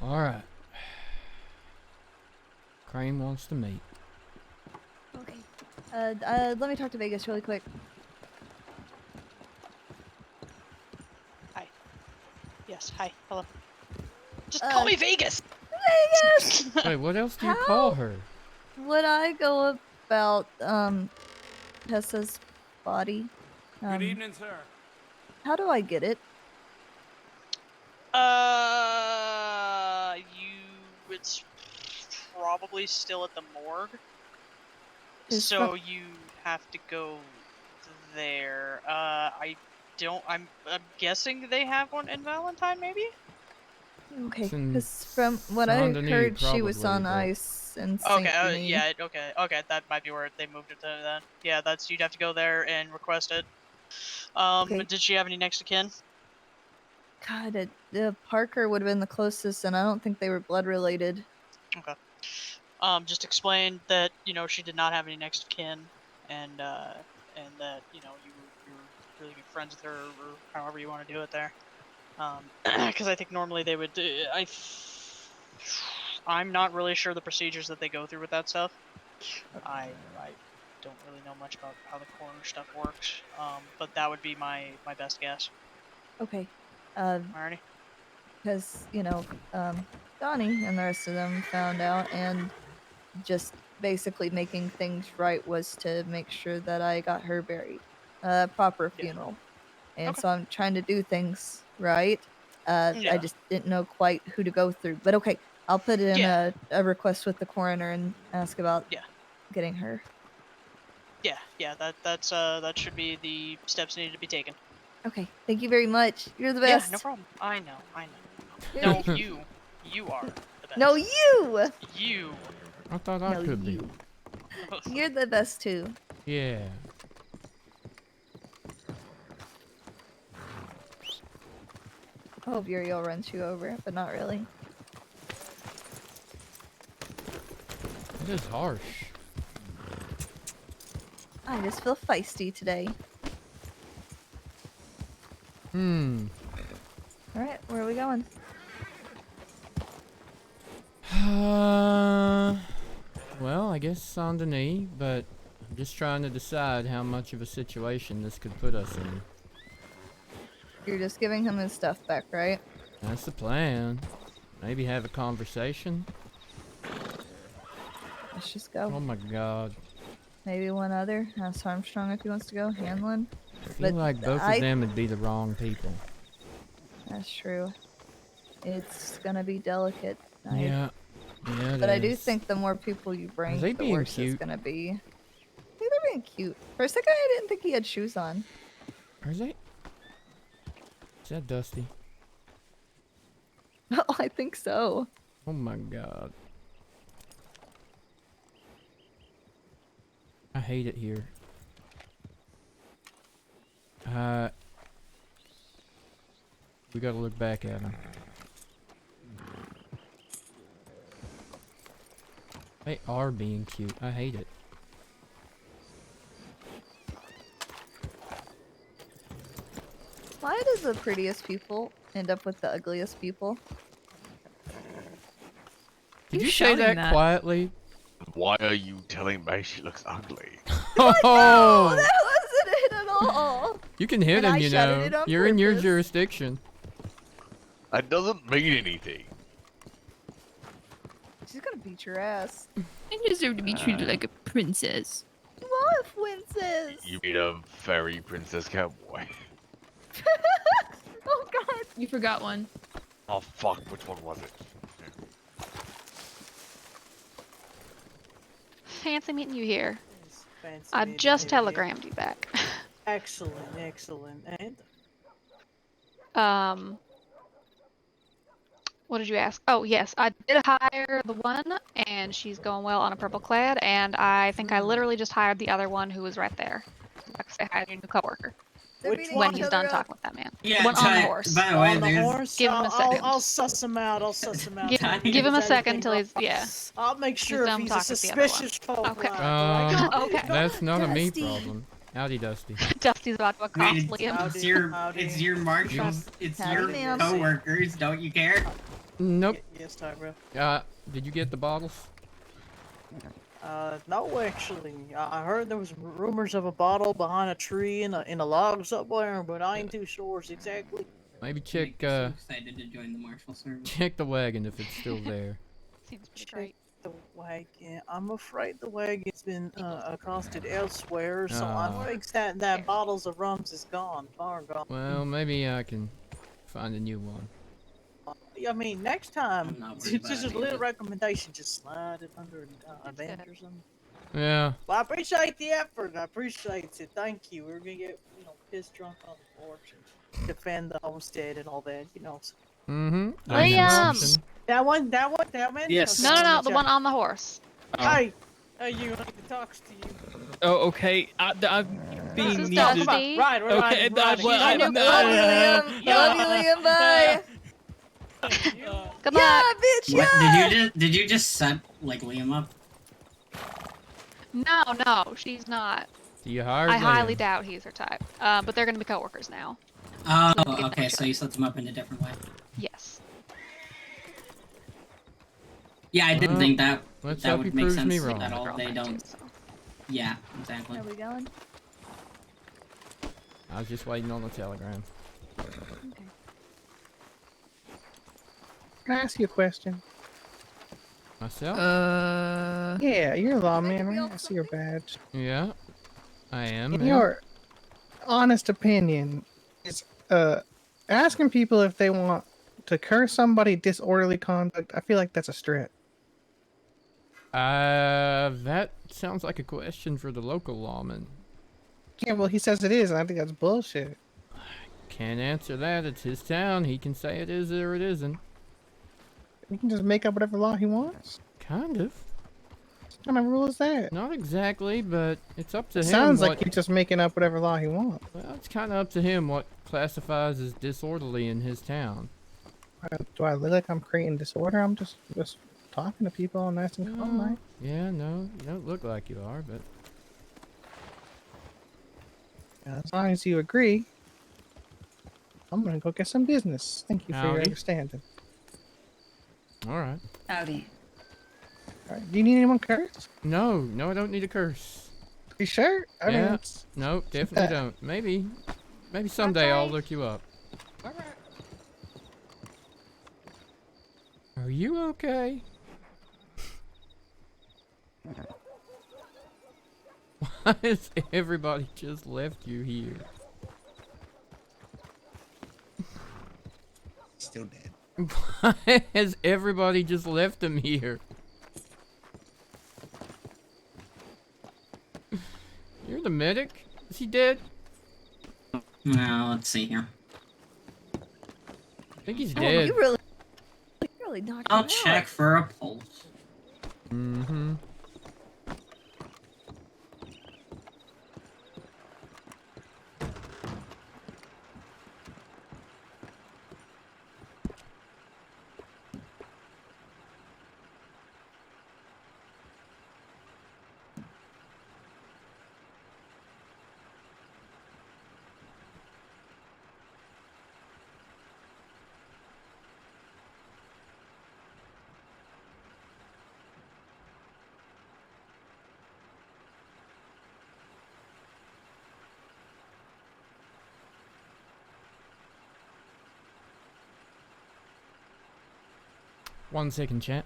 Alright. Crane wants to meet. Okay. Let me talk to Vegas really quick. Hi. Yes, hi. Hello. Just call me Vegas! Vegas! Wait, what else do you call her? Would I go about, Tessa's body? Good evening, sir. How do I get it? It's probably still at the morgue. Is So you have to go there. I'm guessing they have one in Valentine, maybe? Okay, It's in because from what I Saint-Denis, heard, she was probably, on but- ice and Okay, Saint Denis. yeah, okay, that might be where they moved it to then. Yeah, you'd have to go there and request it. Okay. Did she have any next of kin? God, Parker would have been the closest, and I don't think they were blood related. Okay. Just explain that, she did not have any next of kin, and that, you were really good friends with her, or however you want to do it there. Because I think normally they would, I'm not really sure the procedures that they go through with that stuff. I don't really know much about how the coroner stuff works, but that would be my best guess. Okay. Alrighty. Because, Donnie and the rest of them found out, and just basically making things right was to make sure that I got her buried. Proper funeral. And so I'm trying to do things right. I just didn't know quite who to go through. But okay, I'll put in a request with the coroner and ask about getting her. Yeah, that should be the steps needed to be taken. Okay, thank you very much. You're the best. Yeah, no problem. I know. No, you are the best. No, you! You. I thought I could be. You're the best too. Yeah. I hope Uriel runs you over, but not really. It is harsh. I just feel feisty today. Alright, where are we going? Well, I guess Saint-Denis, but I'm just trying to decide how much of a situation this could put us in. You're just giving him his stuff back, right? That's the plan. Maybe have a conversation. Let's just go. Oh my god. Maybe one other. Ask Armstrong if he wants to go. Hanlon. I feel like both of them would be the wrong people. That's true. It's gonna be delicate. Yeah. Yeah, it but I do is. think the more people you bring, Are they the being worse cute? it's gonna be. I think they're being cute. For a second, I didn't think he had shoes on. Are they? Is that Dusty? Oh, I think so. Oh my god. I hate it here. We gotta look back at him. They are being cute. I hate it. Why do the prettiest people end up with the ugliest people? Did Who's you say shouting that quietly? Why are you telling me she looks ugly? Oh! That wasn't it at all. You can hit And him, I you shouted know. it on You're in your purpose. jurisdiction. That doesn't mean anything. She's gonna beat your ass. I deserve to be treated like a princess. You are a princess. You mean a fairy princess cowboy? Oh god. You forgot one. Oh fuck, which one was it? Fancy meeting you here. Fancy I meeting just you telegrammed you back. Excellent, excellent. And What did you ask? Oh, yes, I did hire the one, and she's going well on a purple clad, and I think I literally just hired the other one who was right there. Like I say, hired your new coworker. which When one? he's done talking with that man. Yeah, The one on the Ty, horse. by the way, On the there's- horse? Give him a second. I'll suss him out. I'll suss him out. Give him a second till he's, yeah. I'll make sure if done he's a talking with the other one. suspicious folk. Okay. Okay. Okay. That's not a me Dusty. problem. Howdy, Dusty. Dusty's about to accost Wait, Liam. it's your Marshal, it's Howdy, your ma'am. co-workers, don't you care? Nope. Yes, Tyrell. Did you get the bottles? No, actually. I heard there was rumors of a bottle behind a tree in a log somewhere, but I ain't too sure exactly. Maybe check, Excited to join the Marshal service. check the wagon if it's still there. Seems pretty great. The wagon. I'm afraid the wagon's been accosted elsewhere, so I think that bottles of rums is gone, far gone. Well, maybe I can find a new one. I mean, next time, not worried just about a it little either. recommendation, just slide it under a vent or something. Yeah. Well, I appreciate the effort. I appreciate it. Thank you. We're gonna get, pissed drunk on the porch and defend the homestead and all that, Mm-hmm. Liam! That one. Yes. No, the one on the horse. Hey, you. I need to talk to you. Oh, okay. I'm being This is needed. Dusty. Right. Okay, right. well, Love you, Liam. Love you, Liam. Bye. Good Yeah, luck. bitch. What, Yeah. did you just set like Liam up? No, she's not. Do you hire I highly Liam? doubt he's her type. But they're gonna be coworkers now. Oh, So give okay, them a so you set them up in a different way. Yes. Yeah, I didn't Well, think that let's that hope he would make proves sense me wrong. at all. They Girlfriend don't. too, so. Yeah, exactly. Are we going? I was just waiting on the telegram. Can I ask you a question? Myself? Yeah, you're a lawman, right? I see your badge. Yeah. I am. In yeah. your honest opinion, is asking people if they want to curse somebody disorderly conduct, I feel like that's a stretch. That sounds like a question for the local lawman. Yeah, well, he says it is, and I think that's bullshit. Can't answer that. It's his town. He can say it is or it isn't. He can just make up whatever law he wants. Kind of. What kind of rule is that? Not exactly, but it's up to him. Sounds like what- he's just making up whatever law he wants. Well, it's kind of up to him what classifies as disorderly in his town. Do I look like I'm creating disorder? I'm just talking to people and nice and calm, right? Yeah, no, you don't look like you are, but As long as you agree, I'm gonna go get some business. Thank you for your Howdy. understanding. all right. Howdy. All right, do you need anyone curse? No, I don't need a curse. You sure? I mean, Yeah. it's... No, definitely don't. Maybe someday I'll look you up. Are you okay? Why has everybody just left you here? Still dead. Why has everybody just left him here? You're the medic? Is he dead? Now let's see here. I think he's Oh, dead. you really knocked I'll him out. check for a pulse. Mm-hmm. 1 second, chat.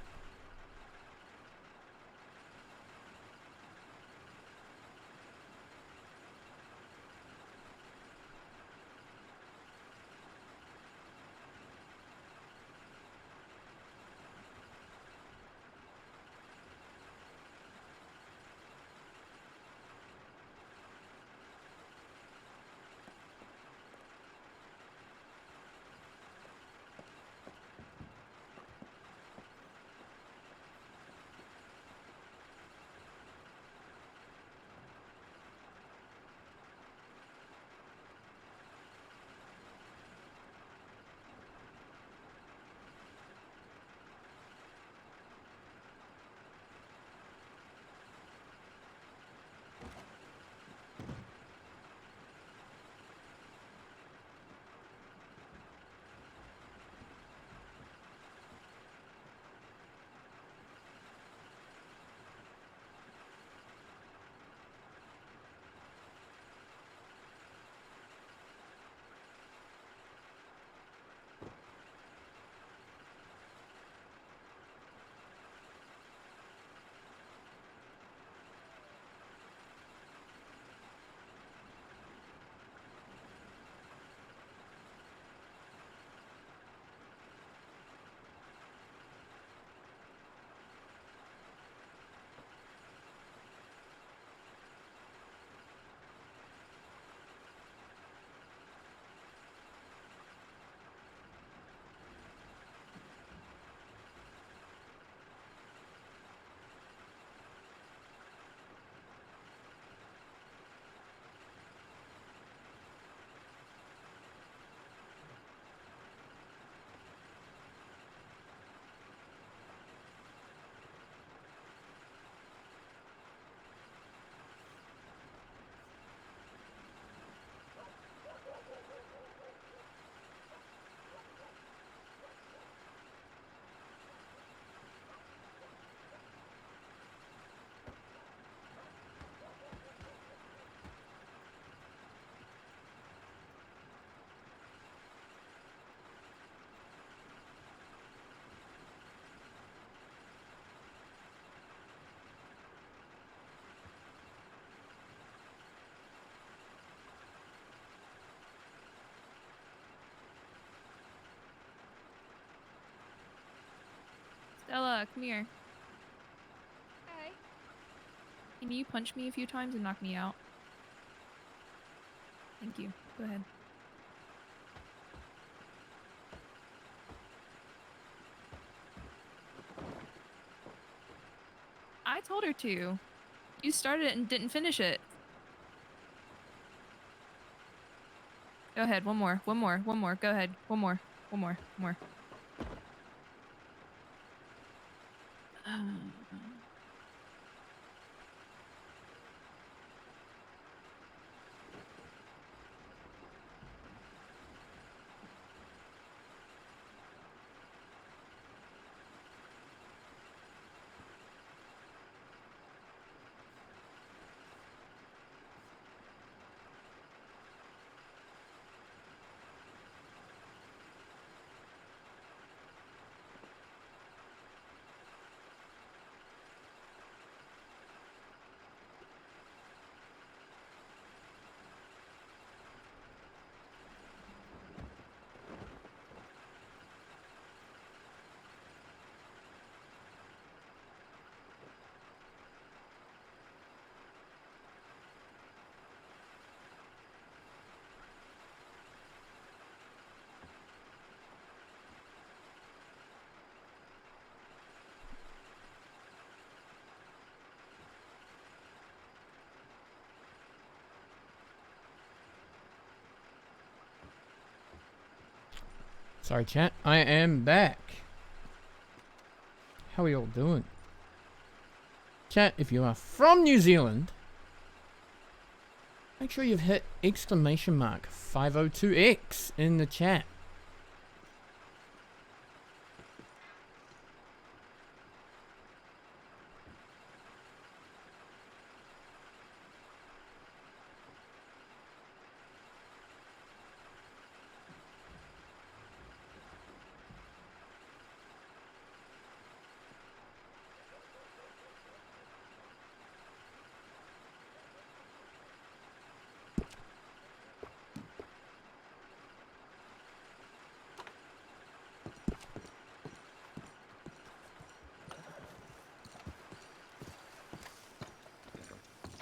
Stella, come here. Hi. Can you punch me a few times and knock me out? Thank you. Go ahead. I told her to. You started it and didn't finish it. Go ahead. One more. One more. One more. Go ahead. One more. One more. One more. Sorry, chat. I am back. How are you all doing? Chat, if you are from New Zealand, make sure you've hit exclamation mark 502X in the chat.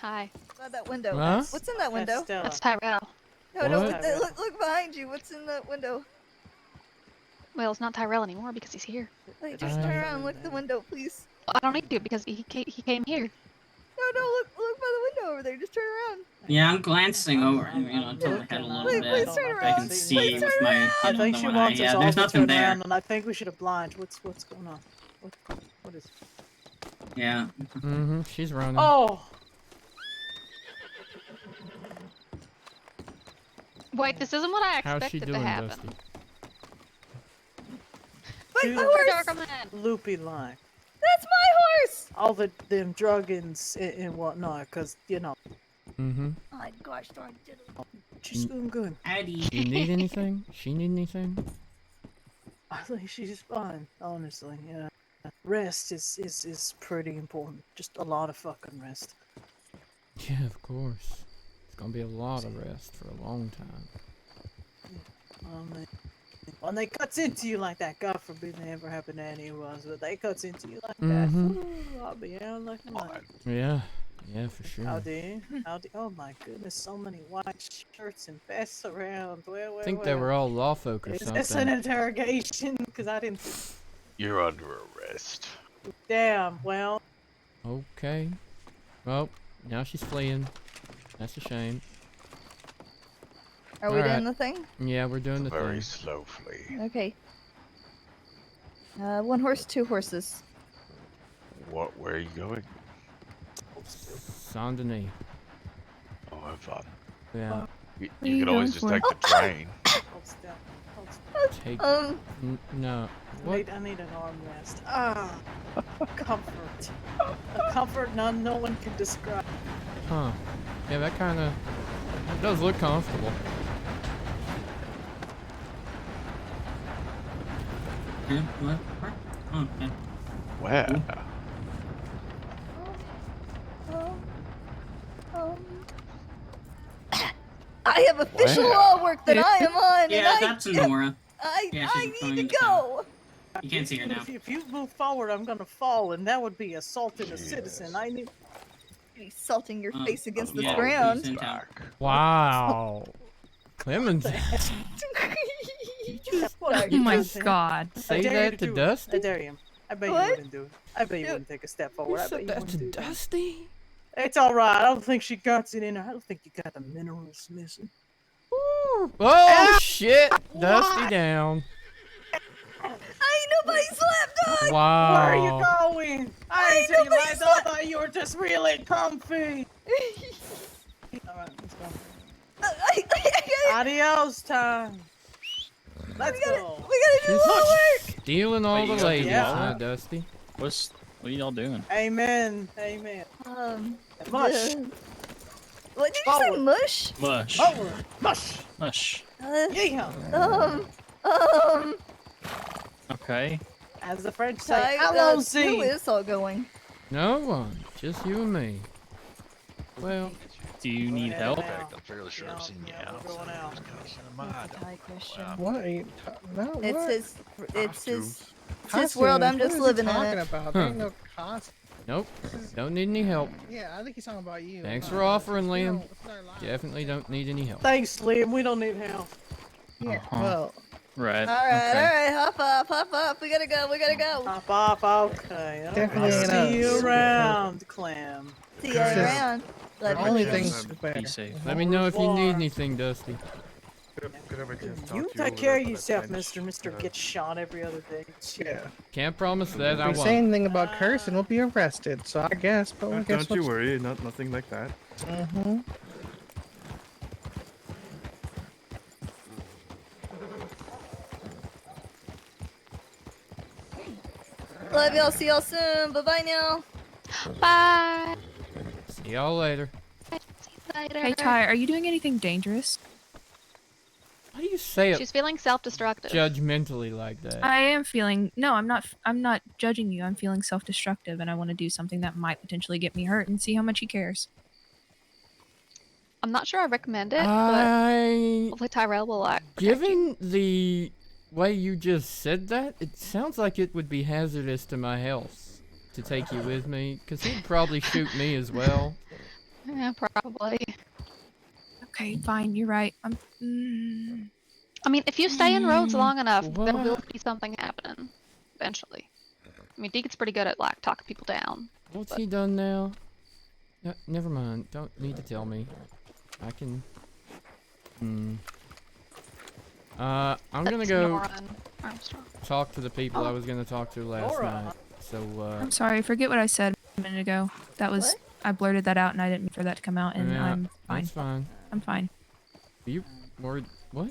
Hi. By that window. Huh? What's in that window? That's Tyrell. No, What? look behind you. What's in that window? Well, it's not Tyrell anymore because he's here. Wait, just turn around and look at the window, please. I don't need to because he came here. No, look by the window over there. Just turn around. Yeah, I'm glancing over, tilt my head a little bit. Please turn I around. can see with my, I think she wants us all there's to nothing turn there. around, and I think we should oblige. What's going on? What is? Yeah. Mm-hmm. She's running. Oh. Wait, this isn't what I How's she expected doing, to happen. Dusty? Wait, my horse! Loopy line. That's my horse! All them druggins and whatnot, cause you know. Mm-hmm. Oh my gosh, darn it. She's doing good. You need anything? She need anything? I think she's fine, honestly. Yeah. Rest is pretty important. Just a lot of fucking rest. Yeah, of course. It's gonna be a lot of rest for a long time. When they cuts into you like that, God forbid it ever happened to any of us, but they cuts into you like Mhm. that, ooh, I'll be out like a light. Yeah. Yeah, for sure. How do you? Oh my goodness, so many white shirts and vests around. Well, I think they were all law folk or Is something. this an interrogation? Because I didn't. You're under arrest. Damn, well. Okay. Well, now she's fleeing. That's a shame. Are we Alright. doing the thing? Yeah, we're doing the Very thing. slowly. Okay. One horse, two horses. Where are you going? Saint Denis. Oh, have fun. Yeah. You could always just take the train. Hold still. Take. Um. No. I need an arm rest. Ah, comfort. A comfort no one can describe. Huh. Yeah, that kind of. It does look comfortable. What? Oh, okay. Where? I have official law work that I am on, Yeah, and that's Nora. I Yeah, I she's need going to go. You can't see her now. If you move forward, I'm gonna fall, and that would be assaulting a citizen. I need. Assaulting your face against the yeah, ground. please, Intel. Wow. Clemens. Oh my God. Say that to Dusty? I dare you. I bet What? you wouldn't do it. I bet you wouldn't take a step forward. I bet you that wouldn't to do that. Dusty? It's alright. I don't think she got it in her. I don't think you got the minerals missing. Oh shit! Dusty down. I ain't nobody slapped dog. Wow. Where are you going? I ain't tell you lies. I thought you were just really comfy. Alright, let's go. Adios time. Let's go. We gotta do law work. Stealing all the ladies, yeah. huh, Dusty? What are y'all doing? Amen. Amen. Mush. What did you say, mush? Mush. Forward. Mush. Mush. Yeehaw. Okay. As the French Ty, say, allons who is all going? No one. Just you and me. Well. Do you need help? I'm fairly sure I've seen you out. Ty question. What are you? No. It's what? his. It's his. It's his Costumes? world. I'm What just is he living in talking it. about? Huh. There ain't no costume. Nope. Don't need any help. Yeah, I think he's talking about you. Thanks not for us. offering, You Liam. know, it's our lives. Definitely don't need any help. Thanks, Liam. We don't need help. Yeah. Well. Right. All right, okay. all right. Hop up. We gotta go. Hop off. Okay. Definitely I'll ain't see you us. around, Clam. See you around. The only thing's better. Be safe. Let me know if you need anything, Dusty. You take care of yourself, Mister. Gets shot every other day. Yeah. Can't promise that I If we say won't. anything about cursing, we'll be arrested. So I guess, but I guess Don't you worry, nothing like that. Mm-hmm. Love y'all. See y'all soon. Bye bye now. Bye. See y'all later. Later. Hey Ty, are you doing anything dangerous? Why do you say it She's feeling self-destructive. judgmentally like that? I am feeling no, I'm not judging you. I'm feeling self-destructive and I want to do something that might potentially get me hurt and see how much he cares. I'm not sure I recommend it, but I... hopefully Tyrell will protect you. Given the way you just said that, it sounds like it would be hazardous to my health to take you with me, because he'd probably shoot me as well. Yeah, probably. Okay, fine. You're right. I mean, if you stay in roads long enough, there will What? be something happening eventually. I mean, Deacon's pretty good at like talking people down. What's he done now? No, never mind. Don't need to tell me. I can. I'm gonna That's go Nora and Armstrong. talk to the people I Oh. was gonna talk to last Nora. night. So, I'm sorry. Forget what I said a minute ago. That was What? I blurted that out, and I didn't mean for that to come out. And yeah, I'm fine. that's fine. I'm fine. Are you worried? What?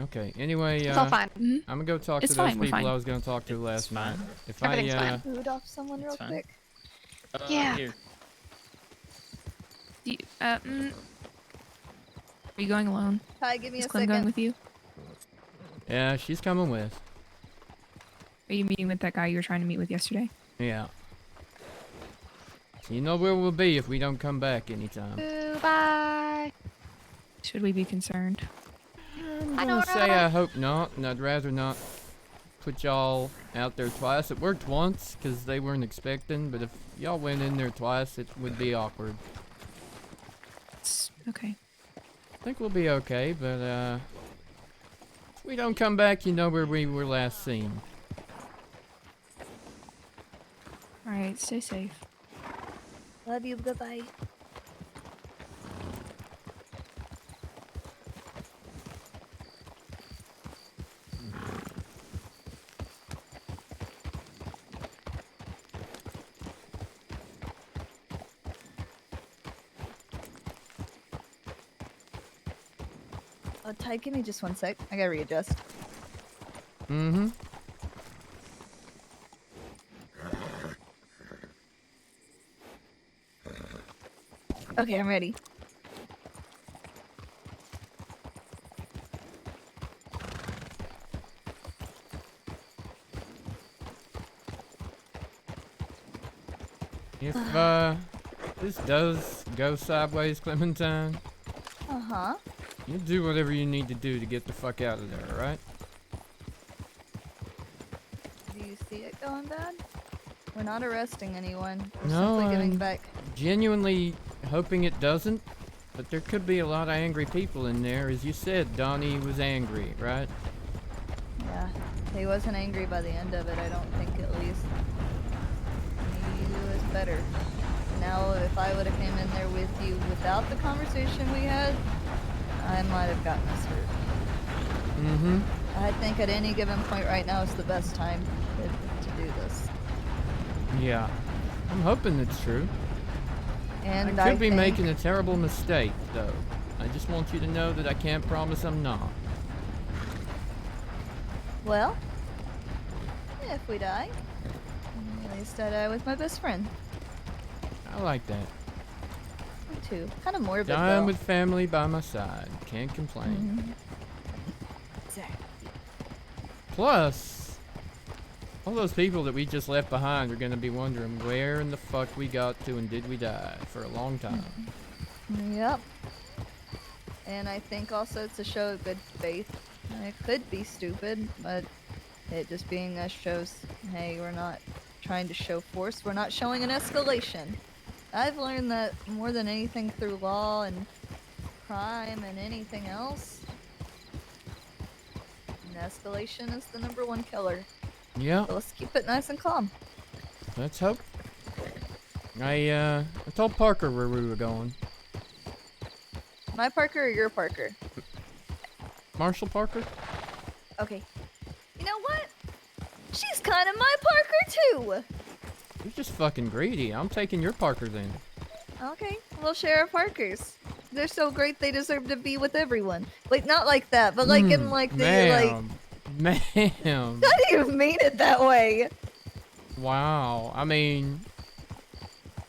Okay. Anyway, It's all fine. I'm gonna go talk It's to those fine, we're people fine. I was gonna talk to last night. If Everything's I fine. Boot off someone real fine. quick. Yeah. Here. Do you, Are you going alone? Ty, give me Is a Clem going second. with you? yeah, she's coming with. Are you meeting with that guy you were trying to meet with yesterday? Yeah. So you know where we'll be if we don't come back anytime. Goodbye. Should we be concerned? I'm gonna say I hope not, and I'd rather not put y'all out there twice. It worked once because they weren't expecting, but if y'all went in there twice, it would be awkward. It's okay. I think we'll be okay, but if we don't come back, you know where we were last seen. All right. Stay safe. Love you. Goodbye. Ty, give me just one sec. I gotta readjust. Mm-hmm. Okay, I'm ready. If this does go sideways, Clementine, Uh-huh. you do whatever you need to do to get the fuck out of there, alright? Do you see it going bad? We're not arresting anyone. We're No, simply giving I'm back. genuinely hoping it doesn't, but there could be a lot of angry people in there. As you said, Donnie was angry, right? Yeah. He wasn't angry by the end of it, I don't think, at least. He was better. Now, if I would have came in there with you without the conversation we had, I might have gotten us hurt. Mm-hmm. I think at any given point right now is the best time to do this. Yeah. I'm hoping it's true. And I could be think- making a terrible mistake, though. I just want you to know that I can't promise I'm not. Well, if we die, at least I die with my best friend. I like that. Me too. Kind of morbid, Dying though. with family by my side. Can't complain. Exactly. Plus, all those people that we just left behind are going to be wondering where in the fuck we got to and did we die for a long time. Yep. And I think also it's a show of good faith. It could be stupid, but it just being us shows, hey, we're not trying to show force. We're not showing an escalation. I've learned that more than anything through law and crime and anything else, an escalation is the #1 killer. Yeah, So let's keep it nice and calm. let's hope. I told Parker where we were going. My Parker or your Parker? Marshall Parker? Okay. You know what? She's kind of my Parker too! You're just fucking greedy. I'm taking your Parker then. Okay, we'll share our Parkers. They're so great they deserve to be with everyone. Like, not like that, but like in like the, ma'am. Ma'am. How do you mean it that way? Wow. I mean,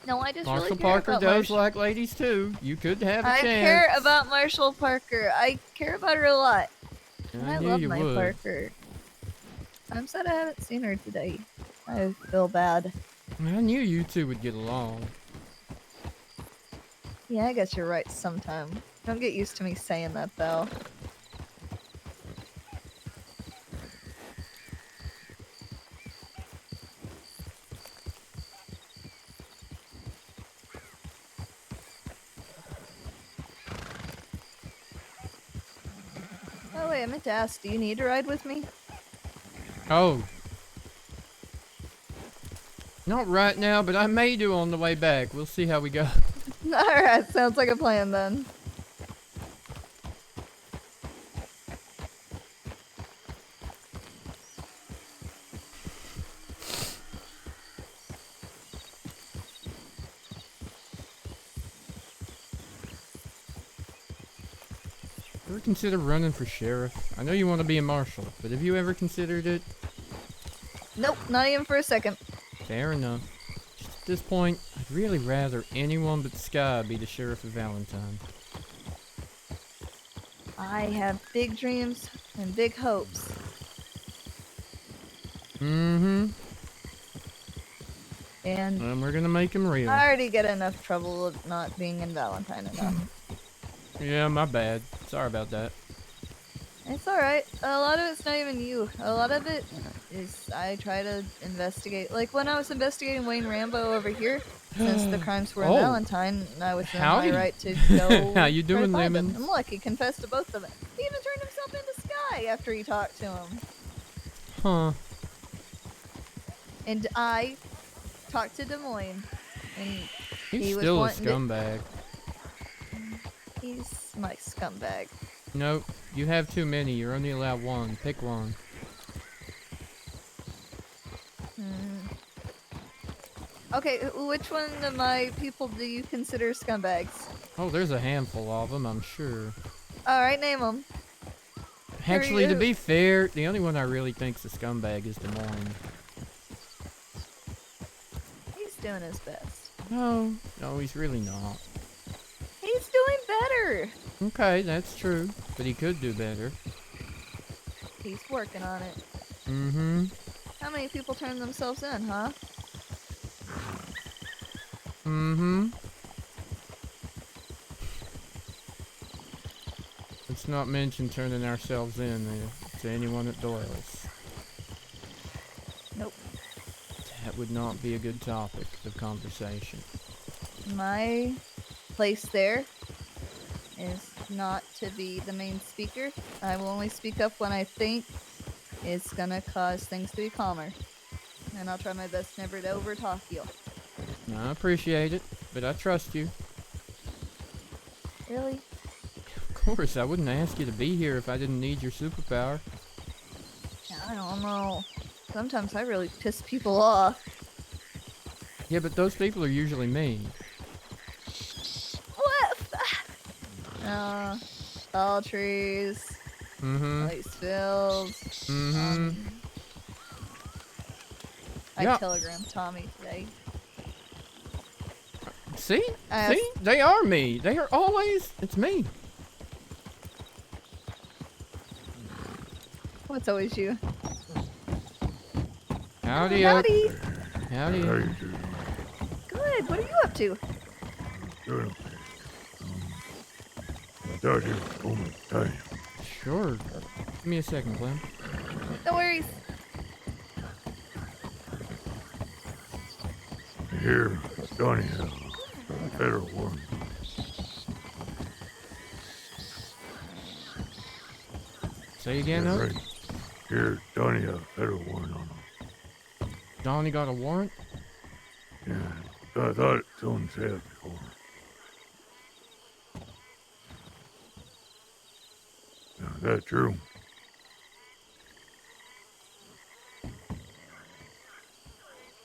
No, I just Marshall really care Parker about does Marshall. like ladies too. You could have a I chance. care about Marshall Parker. I care about her a lot. And I I knew love you my would. Parker. I'm sad I haven't seen her today. I feel bad. I knew you two would get along. Yeah, I guess you're right sometime. Don't get used to me saying that though. way, I meant to ask, do you need to ride with me? Oh. Not right now, but I may do on the way back. We'll see how we go. Alright, sounds like a plan then. Ever consider running for sheriff? I know you want to be a marshal, but have you ever considered it? Nope, not even for a second. Fair enough. Just at this point, I'd really rather anyone but Sky be the sheriff of Valentine. I have big dreams and big hopes. Mm-hmm. And we're gonna make him real. I already get enough trouble of not being in Valentine enough. Yeah, my bad. Sorry about that. It's alright. A lot of it's not even you. A lot of it is I try to investigate. Like when I was investigating Wayne Rambo over here, since the crimes were in Oh. Valentine, I was in Howdy. my right to go. How you try to doing, find him. Lemons? And look, he confessed to both of them. He even turned himself into Sky after he talked to him. Huh. And I talked to Des Moines, and He's he was still a wanting to- scumbag. He's my scumbag. Nope. You have too many. You're only allowed one. Pick one. Okay, which one of my people do you consider scumbags? Oh, there's a handful of them, I'm sure. Alright, name them. Actually, to you? be fair, the only one I really think's a scumbag is Des Moines. He's doing his best. No, he's really not. He's doing better. Okay, that's true. But he could do better. He's working on it. Mm-hmm. How many people turn themselves in, huh? Mm-hmm. Let's not mention turning ourselves in to anyone at Doyle's. Nope. That would not be a good topic of conversation. My place there is not to be the main speaker. I will only speak up when I think it's gonna cause things to be calmer. And I'll try my best never to overtalk you. I appreciate it, but I trust you. Really? Of course, I wouldn't ask you to be here if I didn't need your superpower. I don't know. Sometimes I really piss people off. Yeah, but those people are usually me. What? Tall trees. Mm-hmm. Light spills. Mm-hmm. I Yeah. telegrammed Tommy today. See? I See? They are me. They are always... It's me. What's always you? Howdy, Howdy. Howdy. Good. What are you up to? Doing okay. I thought you were home at time. Sure. Give me a second, Clem. No worries. Here, Donnie has a federal warrant. Say again, That's Oak? right. Here, Donnie has a federal warrant on him. Donnie got a warrant? Yeah, I thought someone said it before. Now, is that true?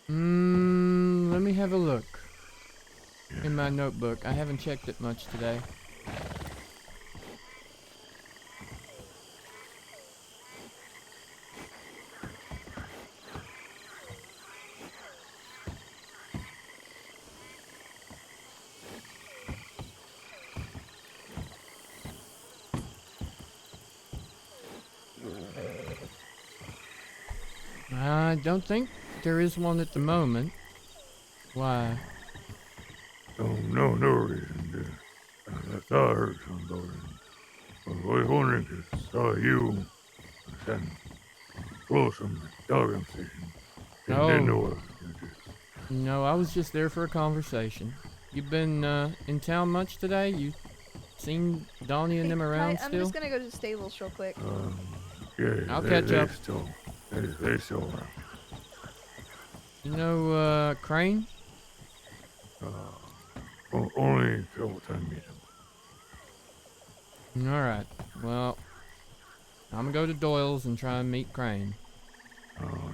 Let me have a look. In my notebook. I haven't checked it much today. I don't think there is one at the moment. Why? No reason. I thought I heard something about it. I was wondering because I saw you standing close from the telegram station. And didn't know what I was gonna do. No, I was just there for a conversation. You been in town much today? You Seen Donnie and them around I'm still? just gonna go to the stables real quick. Yeah, I'll they, catch they up. Still, they still around. You know, Crane? Only a couple times meet him. Alright. Well, I'm gonna go to Doyle's and try and meet Crane.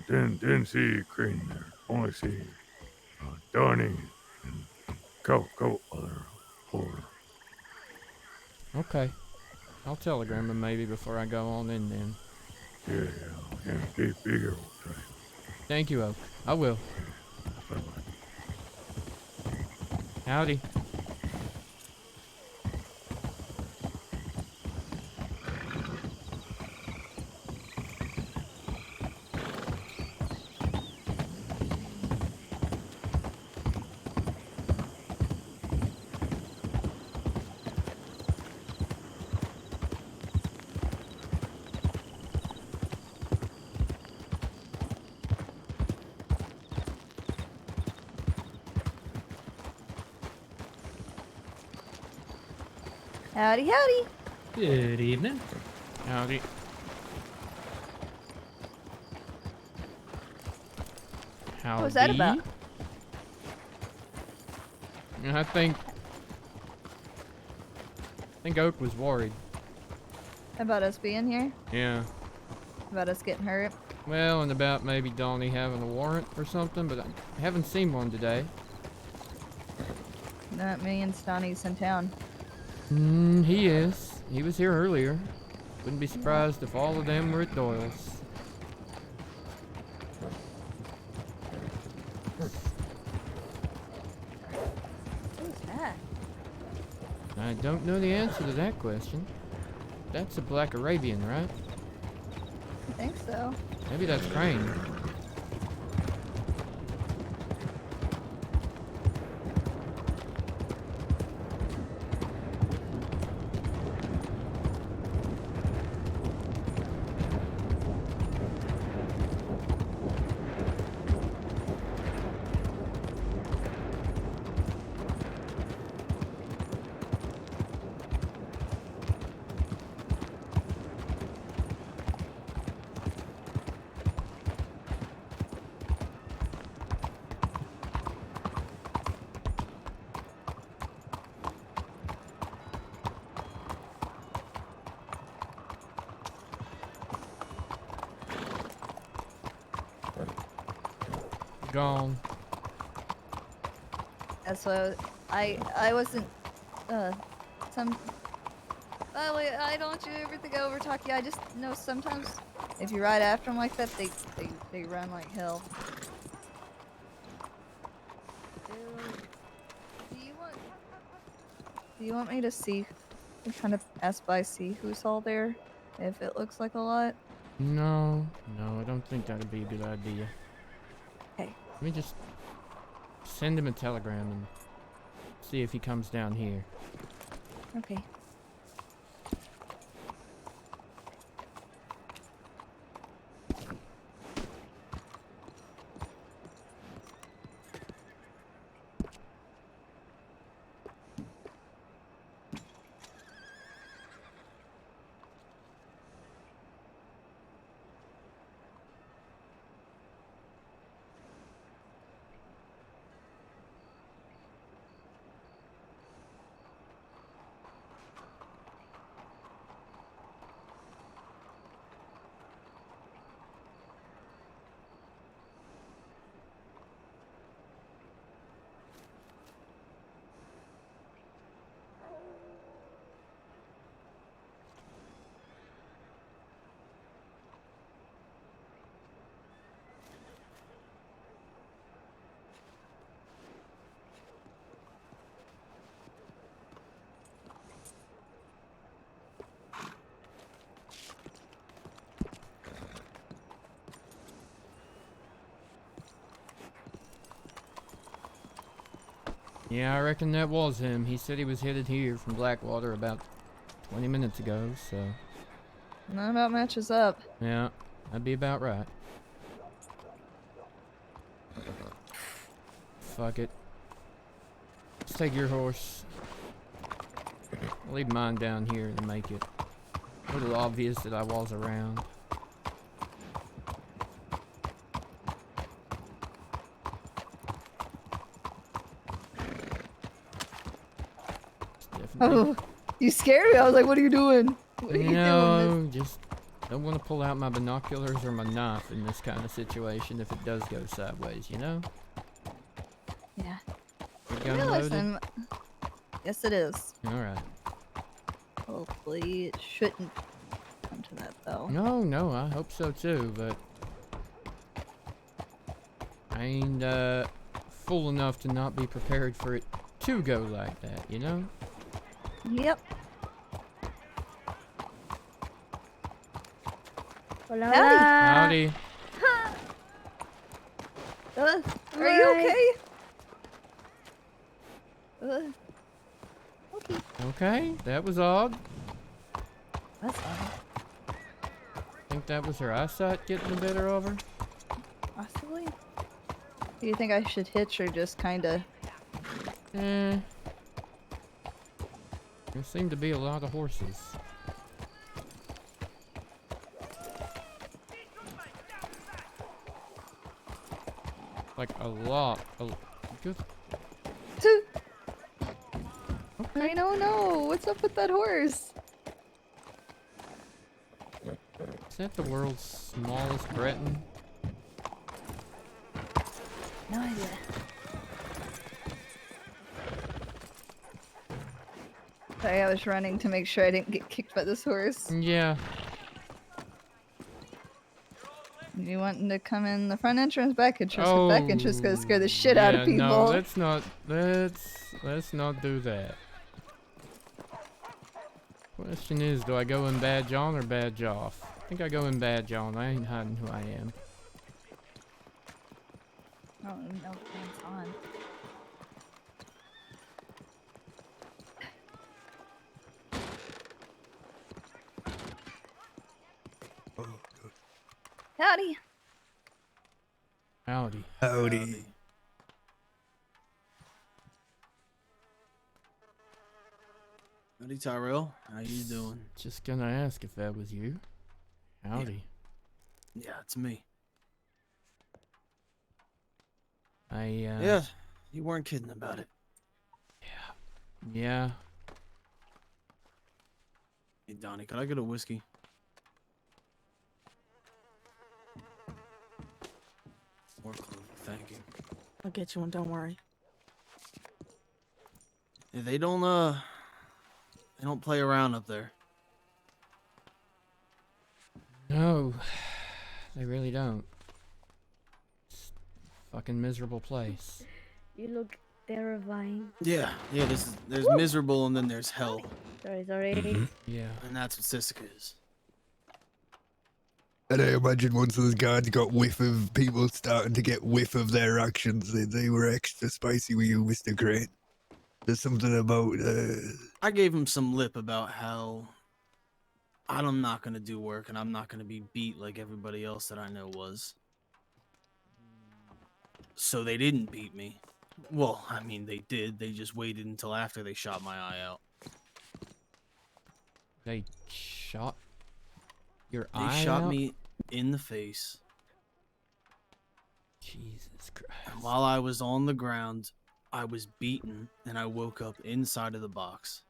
Didn't see Crane there. Only see Donnie and couple other over. Okay. I'll telegram him maybe before I go on in then. Yeah. Be careful. Thank you, Oak. I will. Howdy. Howdy, howdy. Good evening. Howdy. Howdy. What was that about? I think Oak was worried. About us being here? Yeah. About us getting hurt? Well, and about maybe Donnie having a warrant or something, but I haven't seen one today. Not me and Stoney's in town. He is. He was here earlier. Wouldn't be surprised if all of them were at Doyle's. Who's that? I don't know the answer to that question. That's a Black Arabian, right? I think so. Maybe that's Crane. Gone. That's what I wasn't some by the way, I don't want you to ever think I overtalk you. I just know sometimes if you ride after them like that, they run like hell. Do you want me to see, kind of ask by see who's all there, if it looks like a lot? No, I don't think that'd be a good idea. Okay. Let me just send him a telegram and see if he comes down here. Okay. Yeah, I reckon that was him. He said he was headed here from Blackwater about 20 minutes ago, so... That about matches up. Yeah, that'd be about right. Fuck it. Let's take your horse. I'll leave mine down here to make it a little obvious that I was around. Oh, you scared me. I was like, what are you doing? What are you doing? No, just don't want to pull out my binoculars or my knife in this kind of situation if it does go sideways, you know? Yeah. Your gun Realize loaded? Yes, it is. Alright. Hopefully, it shouldn't come to that, though. No, I hope so too, but I ain't fool enough to not be prepared for it to go like that, you know? Yep. Hola, Howdy. Howdy. Are you okay? Okay. Okay, that was odd. That's odd. Think that was her eyesight getting the better of her? Possibly. Do you think I should hitch or just kinda? There seem to be a lot of horses. Like a lot. Good. I don't know. What's up with that horse? Is that the world's smallest Breton? No idea. Sorry, I was running to make sure I didn't get kicked by this horse. Yeah. You wanting to come in the front entrance, back entrance? The back entrance is gonna scare the shit out of people. No, let's not do that. Question is, do I go in badge on or badge off? I think I go in badge on. I ain't hiding who I am. Oh, no pants on. Howdy. Howdy. Howdy. Howdy, Tyrell. How you doing? Just gonna ask if that was you. Howdy. Yeah, it's me. Yeah, you weren't kidding about it. Yeah. Hey, Donnie, could I get a whiskey? More clover, thank you. I'll get you one, don't worry. Yeah, they don't play around up there. No, they really don't. It's a fucking miserable place. You look terrifying. Yeah, there's miserable and then there's hell. Sorry. Yeah. And that's what Sissica is. And I imagine once those guards got whiff of people starting to get whiff of their actions, they were extra spicy with you, Mr. Crane. There's something about, I gave him some lip about how I'm not gonna do work and I'm not gonna be beat like everybody else that I know was. So they didn't beat me. Well, I mean, they did. They just waited until after they shot my eye out. They shot your They eye shot out? me in the face. Jesus Christ. And while I was on the ground, I was beaten and I woke up inside of the box.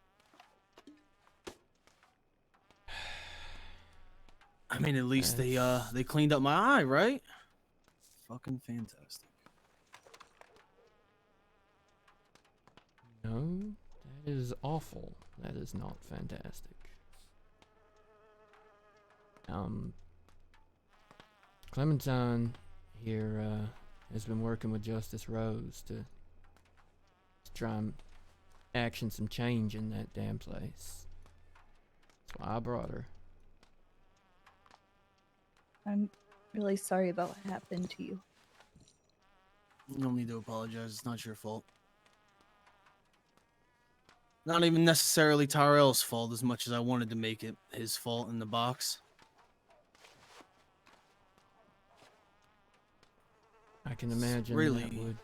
I mean, at least they cleaned up my eye, right? Fucking fantastic. No, that is awful. That is not fantastic. Clementine here has been working with Justice Rose to try and action some change in that damn place. That's why I brought her. I'm really sorry about what happened to you. You don't need to apologize. It's not your fault. Not even necessarily Tyrell's fault as much as I wanted to make it his fault in the box. I can imagine really that would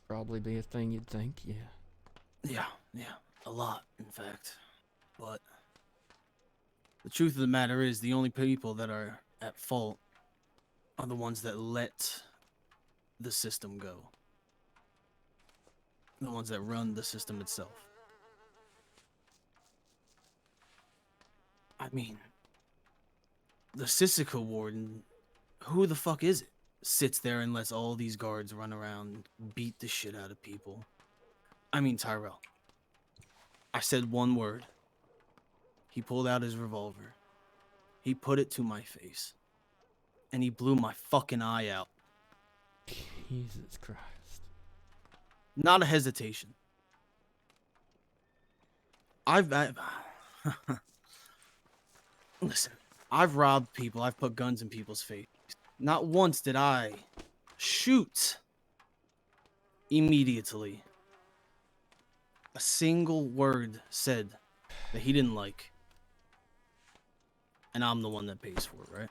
probably be a thing you'd think, yeah. Yeah, a lot, in fact. But the truth of the matter is, the only people that are at fault are the ones that let the system go. The ones that run the system itself. I mean, the Sissika warden, who the fuck is it? Sits there and lets all these guards run around, beat the shit out of people. I mean, Tyrell. I said one word. He pulled out his revolver. He put it to my face. And he blew my fucking eye out. Jesus Christ. Not a hesitation. Listen, I've robbed people. I've put guns in people's face. Not once did I shoot immediately. A single word said that he didn't like. And I'm the one that pays for it, right?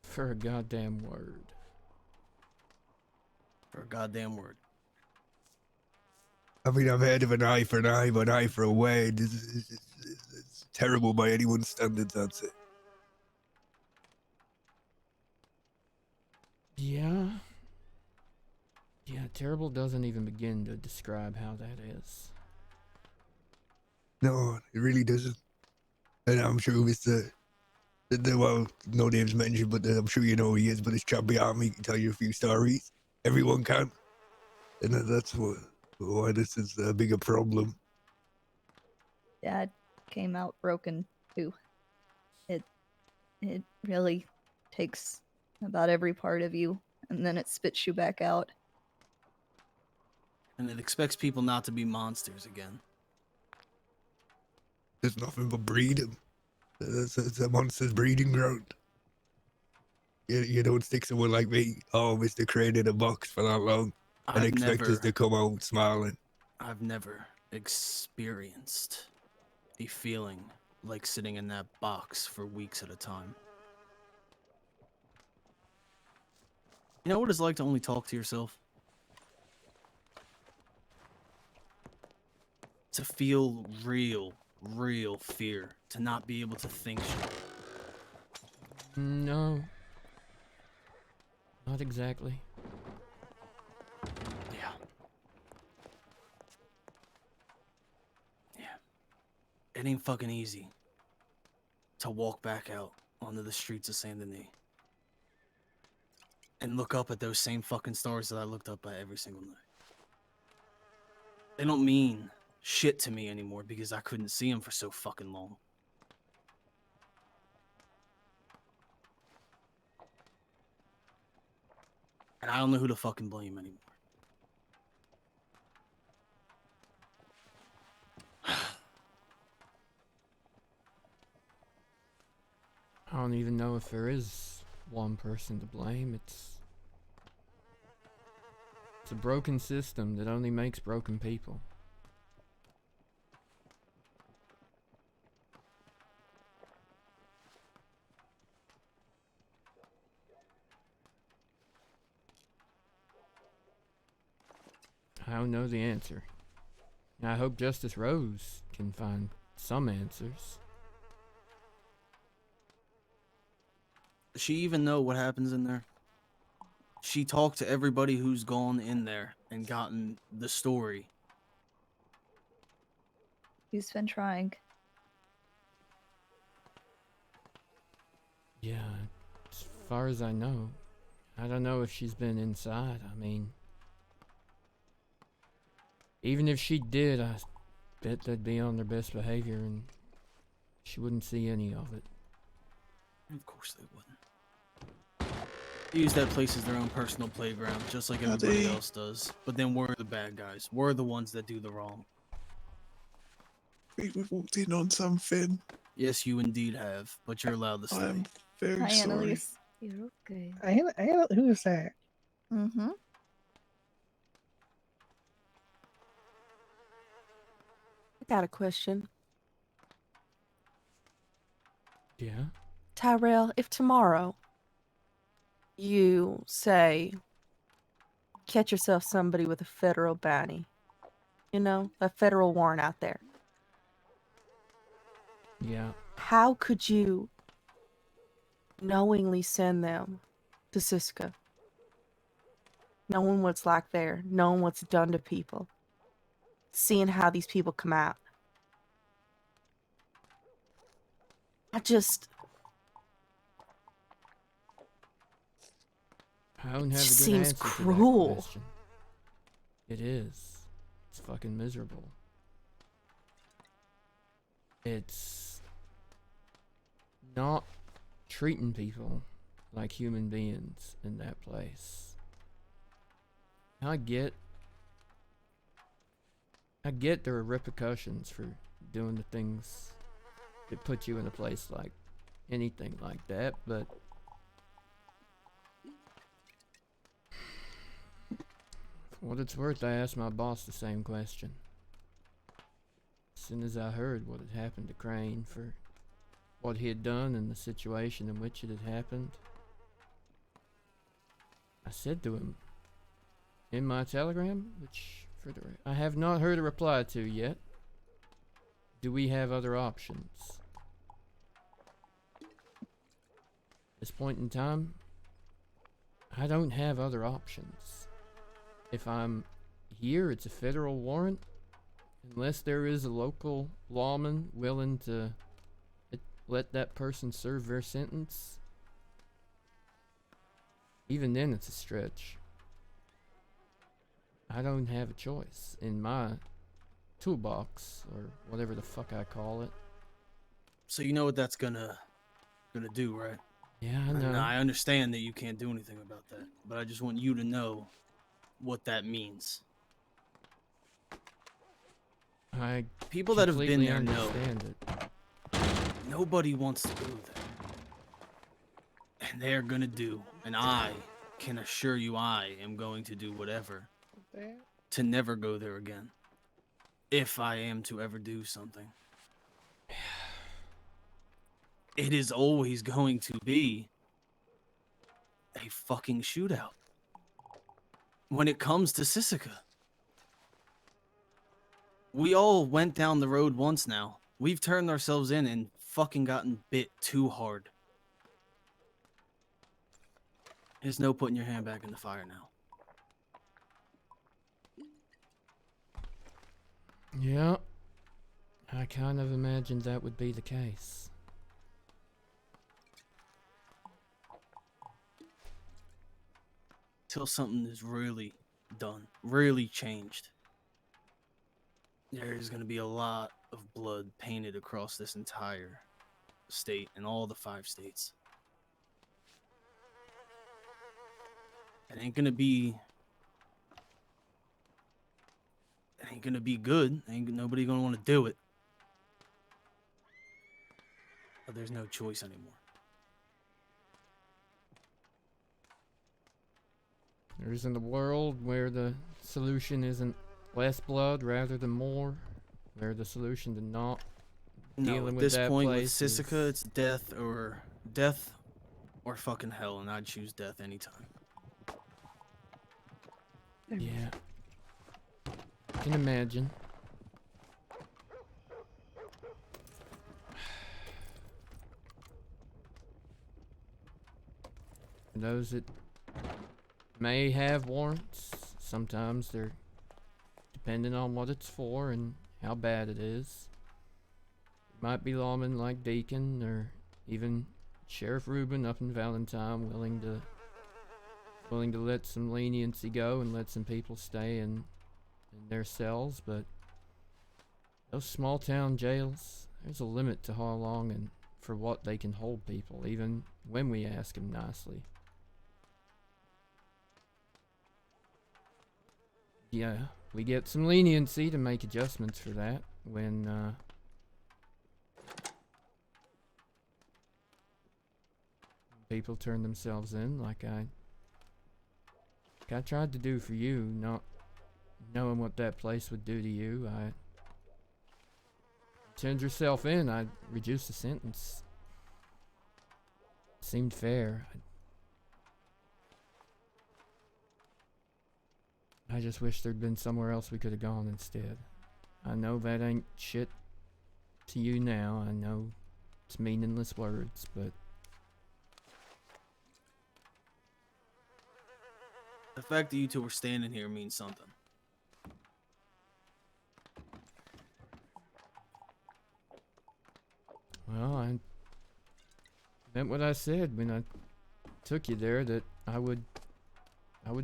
For a goddamn word. For a goddamn word. I mean, I've heard of an eye for an eye, but an eye for a word. It's terrible by anyone's standards, I'd say. Yeah. Yeah, terrible doesn't even begin to describe how that is. No, it really doesn't. And I'm sure Mr. Well, no names mentioned, but I'm sure you know who he is, but this chap behind me can tell you a few stories. Everyone can. And that's why this is a bigger problem. Dad came out broken too. It really takes about every part of you, and then it spits you back out. And it expects people not to be monsters again. There's nothing but breeding. It's a monster's breeding ground. You don't stick someone like me, Mr. Crane, in a box for that long and expect us to come out smiling. I've never experienced a feeling like sitting in that box for weeks at a time. You know what it's like to only talk to yourself? To feel real fear. To not be able to think straight. No. Not exactly. Yeah. It ain't fucking easy to walk back out onto the streets of Saint Denis and look up at those same fucking stars that I looked up at every single night. They don't mean shit to me anymore because I couldn't see them for so fucking long. And I don't know who to fucking blame anymore. I don't even know if there is one person to blame. It's a broken system that only makes broken people. I don't know the answer. I hope Justice Rose can find some answers. Does she even know what happens in there? She talked to everybody who's gone in there and gotten the story. He's been trying. Yeah, as far as I know. I don't know if she's been inside. I mean, even if she did, I bet they'd be on their best behavior and she wouldn't see any of it. Of course they wouldn't. They use that place as their own personal playground, just like everybody else does. But then we're the bad guys. We're the ones that do the wrong. We've walked in on something. Yes, you indeed have, but you're allowed to stay. I'm very Hi, sorry. Annalise. You're okay. Who's that? Mm-hmm. I got a question. Yeah? Tyrell, if tomorrow you say catch yourself somebody with a federal bounty, a federal warrant out there, Yeah. How could you knowingly send them to Siska? Knowing what's like there, knowing what's done to people, seeing how these people come out. I just... I don't have a just good seems answer to that cruel. question. It is. It's fucking miserable. It's not treating people like human beings in that place. I get there are repercussions for doing the things that put you in a place like anything like that, but for what it's worth, I asked my boss the same question. As soon as I heard what had happened to Crane for what he had done and the situation in which it had happened, I said to him in my telegram, which I have not heard a reply to yet, do we have other options? At this point in time, I don't have other options. If I'm here, it's a federal warrant. Unless there is a local lawman willing to let that person serve their sentence, even then it's a stretch. I don't have a choice in my toolbox, or whatever the fuck I call it. So you know what that's gonna do, right? Yeah, I And know. I understand that you can't do anything about that, but I just want you to know what that means. I People that have been completely there know understand it. nobody wants to go there. And they're gonna do, and I can assure you I am going to do whatever to never go there again. If I am to ever do something. It is always going to be a fucking shootout. When it comes to Sisika. We all went down the road once now. We've turned ourselves in and fucking gotten bit too hard. There's no putting your hand back in the fire now. Yeah, I kind of imagined that would be the case. Till something is really done, really changed. There's gonna be a lot of blood painted across this entire state and all the 5 states. It ain't gonna be good. Ain't nobody gonna want to do it. But there's no choice anymore. There isn't a world where the solution isn't less blood rather than more, where the solution to not dealing At with this that point with place Sisika, it's death or fucking hell, and I'd choose death anytime. Yeah. I can imagine. For those that may have warrants, sometimes they're depending on what it's for and how bad it is. It might be lawmen like Deacon or even Sheriff Rubin up in Valentine willing to let some leniency go and let some people stay in their cells, but those small town jails, there's a limit to how long and for what they can hold people, even when we ask them nicely. Yeah, we get some leniency to make adjustments for that when people turn themselves in, like I tried to do for you, not knowing what that place would do to you. I turned yourself in, I reduced the sentence. Seemed fair. I just wish there'd been somewhere else we could have gone instead. I know that ain't shit to you now. I know it's meaningless words, but The fact that you two were standing here means something. well, I meant what I said when I took you there, that I would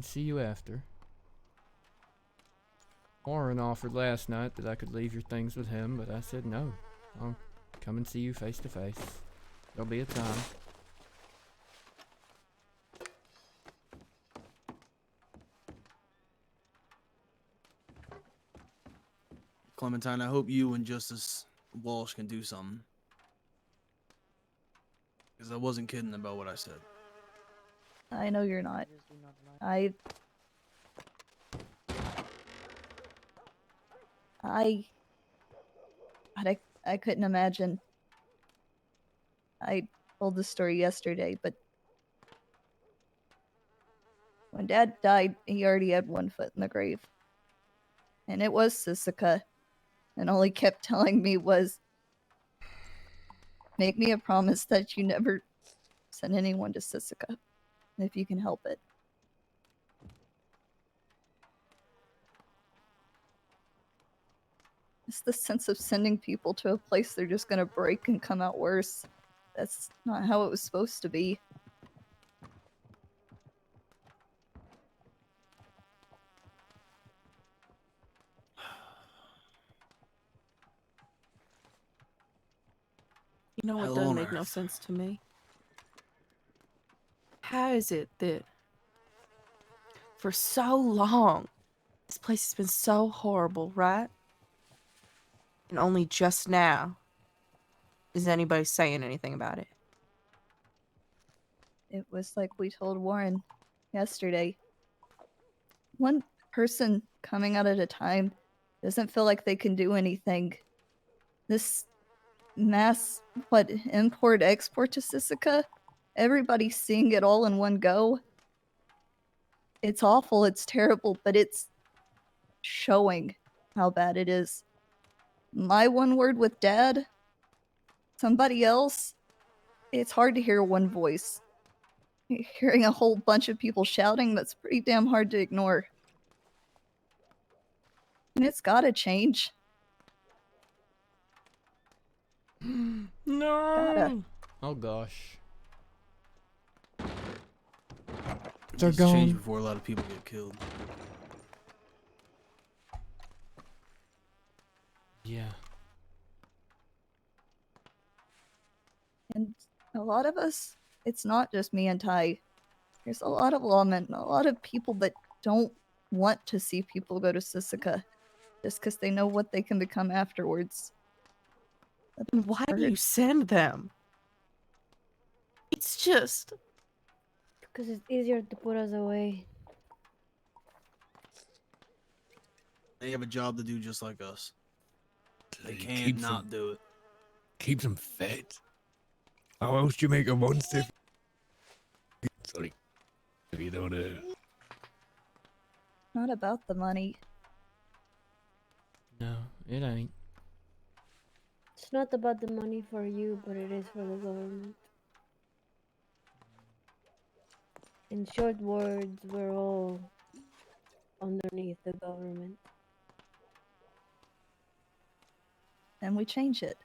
see you after. Warren offered last night that I could leave your things with him, but I said no. I'll come and see you face to face. There'll be a time. Clementine, I hope you and Justice Walsh can do something. Because I wasn't kidding about what I said. I know you're not. I couldn't imagine. I told the story yesterday, but when Dad died, he already had one foot in the grave. And it was Sisika. And all he kept telling me was, make me a promise that you never send anyone to Sisika, if you can help it. It's the sense of sending people to a place they're just gonna break and come out worse. That's not how it was supposed to be. You know what Hell doesn't on make no earth. sense to me? How is it that for so long this place has been so horrible, right? And only just now is anybody saying anything about it? It was like we told Warren yesterday. One person coming out at a time doesn't feel like they can do anything. This mass, import-export to Sisika? Everybody's seeing it all in one go. It's awful, it's terrible, but it's showing how bad it is. My one word with Dad, somebody else, it's hard to hear one voice. Hearing a whole bunch of people shouting, that's pretty damn hard to ignore. And it's gotta change. No! Gotta. Oh gosh. It They're needs to change gone. before a lot of people get killed. Yeah. And a lot of us, it's not just me and Ty. There's a lot of lawmen, a lot of people that don't want to see people go to Sisika just because they know what they can become afterwards. And why do you send them? It's just... Because it's easier to put us away. They have a job to do just like us. They can't keeps not do it. Keeps them fed. How else do you make a monster? It's like, if you don't, Not about the money. No, it ain't. It's not about the money for you, but it is for the government. In short words, we're all underneath the government. And we change it.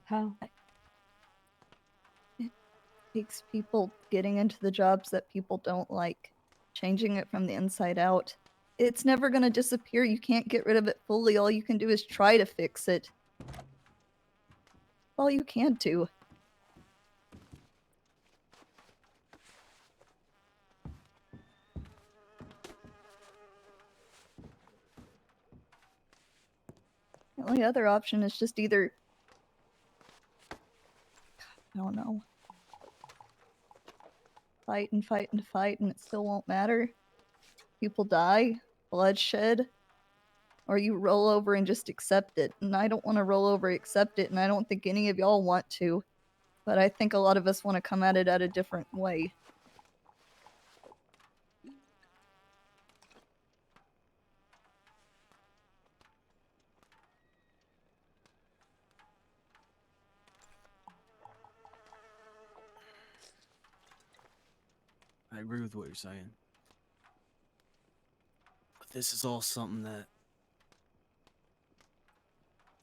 How? It takes people getting into the jobs that people don't like, changing it from the inside out. It's never gonna disappear. You can't get rid of it fully. All you can do is try to fix it. All you can do. The only other option is just either... I don't know. Fight and fight and fight and it still won't matter. People die, bloodshed, or you roll over and just accept it. And I don't want to roll over, accept it, and I don't think any of y'all want to. But I think a lot of us want to come at it at a different way. I agree with what you're saying. But this is all something that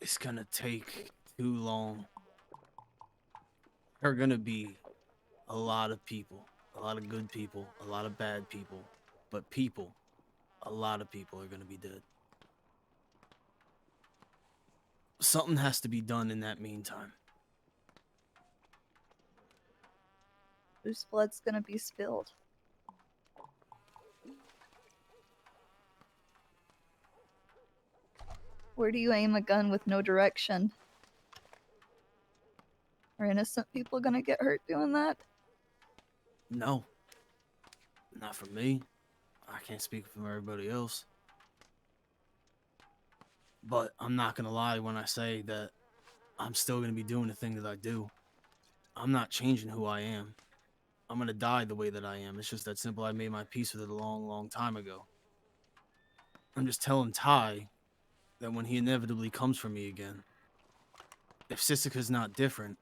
is gonna take too long. There are gonna be a lot of people, a lot of good people, a lot of bad people, but people, a lot of people are gonna be dead. Something has to be done in that meantime. Whose blood's gonna be spilled? Where do you aim a gun with no direction? Are innocent people gonna get hurt doing that? No. Not for me. I can't speak for everybody else. But I'm not gonna lie when I say that I'm still gonna be doing the thing that I do. I'm not changing who I am. I'm gonna die the way that I am. It's just that simple. I made my peace with it a long, long time ago. I'm just telling Ty that when he inevitably comes for me again, if Sisika's not different,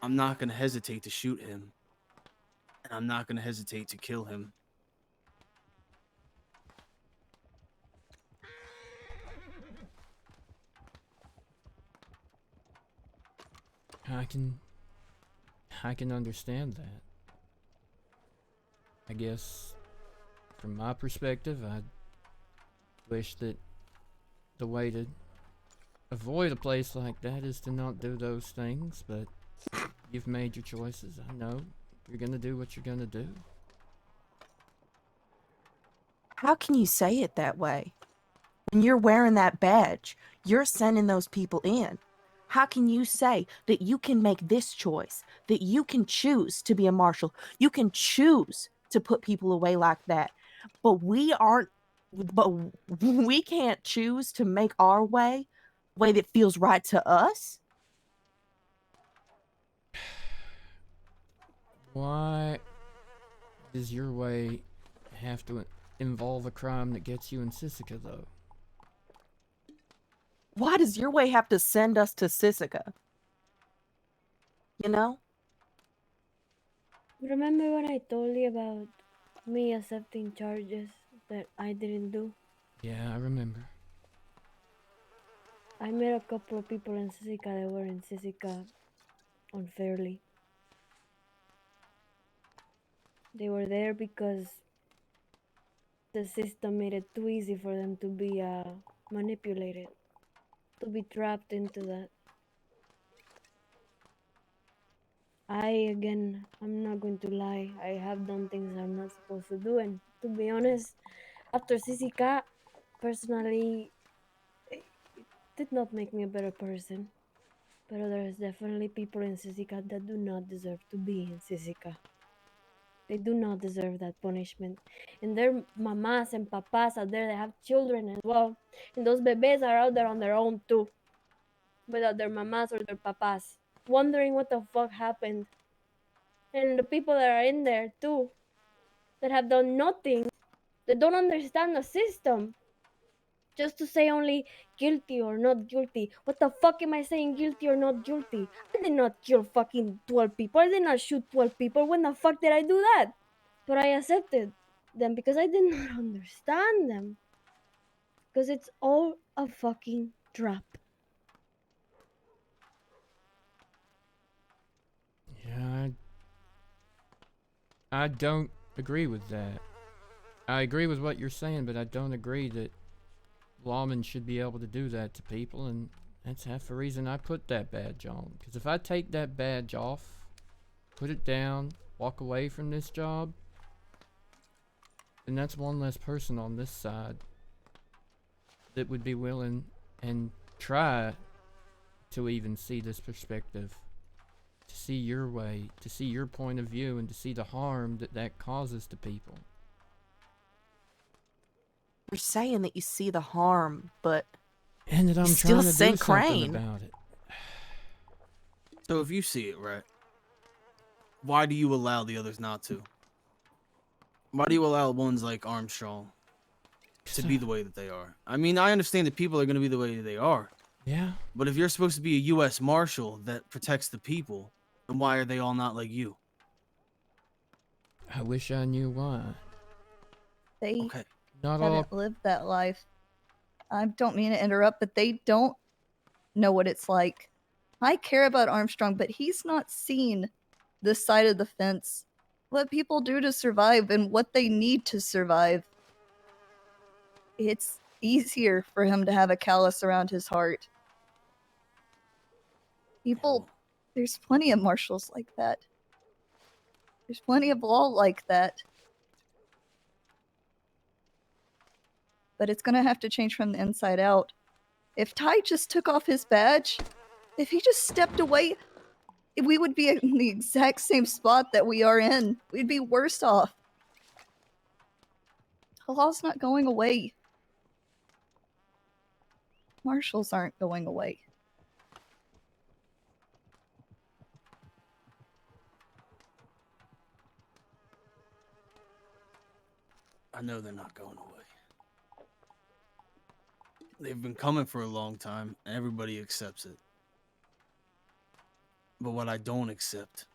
I'm not gonna hesitate to shoot him. And I'm not gonna hesitate to kill him. I can understand that. I guess from my perspective, I wish that the way to avoid a place like that is to not do those things, but you've made your choices. I know you're gonna do what you're gonna do. How can you say it that way? When you're wearing that badge, you're sending those people in. How can you say that you can make this choice, that you can choose to be a marshal, you can choose to put people away like that, but we can't choose to make our way the way that feels right to us? Why does your way have to involve a crime that gets you in Sisika, though? Why does your way have to send us to Sisika? You know? Remember when I told you about me accepting charges that I didn't do? Yeah, I remember. I met a couple of people in Sisika that were in Sisika unfairly. They were there because the system made it too easy for them to be manipulated, to be trapped into that. I'm not going to lie, I have done things I'm not supposed to do, and to be honest, after Sisika, personally, it did not make me a better person. But there's definitely people in Sisika that do not deserve to be in Sisika. They do not deserve that punishment. And their mamas and papas out there, they have children as well. And those bebés are out there on their own too, without their mamas or their papas, wondering what the fuck happened. And the people that are in there too, that have done nothing, that don't understand the system, just to say only guilty or not guilty. What the fuck am I saying, guilty or not guilty? I did not kill fucking 12 people. I did not shoot 12 people. When the fuck did I do that? But I accepted them because I did not understand them. Because it's all a fucking trap. Yeah, I don't agree with that. I agree with what you're saying, but I don't agree that lawmen should be able to do that to people, and that's half the reason I put that badge on. Because if I take that badge off, put it down, walk away from this job, then that's one less person on this side that would be willing and try to even see this perspective, to see your way, to see your point of view, and to see the harm that that causes to people. You're saying that you see the harm, but and that I'm you trying still to say do something Crane about it. So if you see it, right, why do you allow the others not to? Why do you allow ones like Armstrong to be the way that they are? I mean, I understand that people are going to be the way that they are. Yeah. But if you're supposed to be a U.S. Marshal that protects the people, then why are they all not like you? I wish I knew why. They Not all. haven't lived that life. I don't mean to interrupt, but they don't know what it's like. I care about Armstrong, but he's not seen this side of the fence. What people do to survive and what they need to survive. It's easier for him to have a callus around his heart. People, there's plenty of marshals like that. There's plenty of law like that. But it's gonna have to change from the inside out. If Ty just took off his badge, if he just stepped away, we would be in the exact same spot that we are in. We'd be worse off. The law's not going away. Marshals aren't going away. I know they're not going away. They've been coming for a long time, and everybody accepts it. But what I don't accept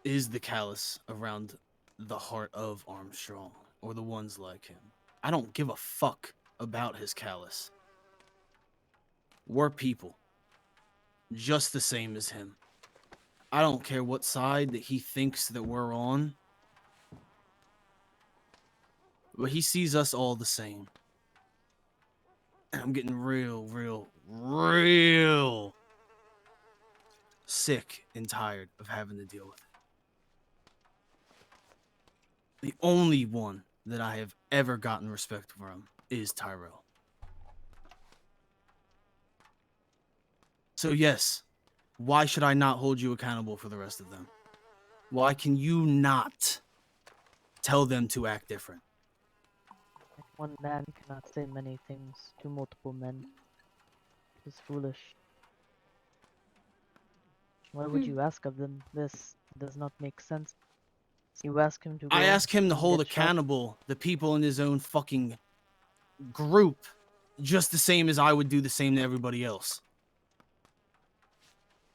is the callous around the heart of Armstrong, or the ones like him. I don't give a fuck about his callous. We're people, just the same as him. I don't care what side that he thinks that we're on, but he sees us all the same. And I'm getting real sick and tired of having to deal with it. The only one that I have ever gotten respect from is Tyrell. So yes, why should I not hold you accountable for the rest of them? Why can you not tell them to act different? One man cannot say many things to multiple men. It is foolish. Why would you ask of them this? It does not make sense. You ask him to go I ask him to and hold get shot. accountable the people in his own fucking group, just the same as I would do the same to everybody else.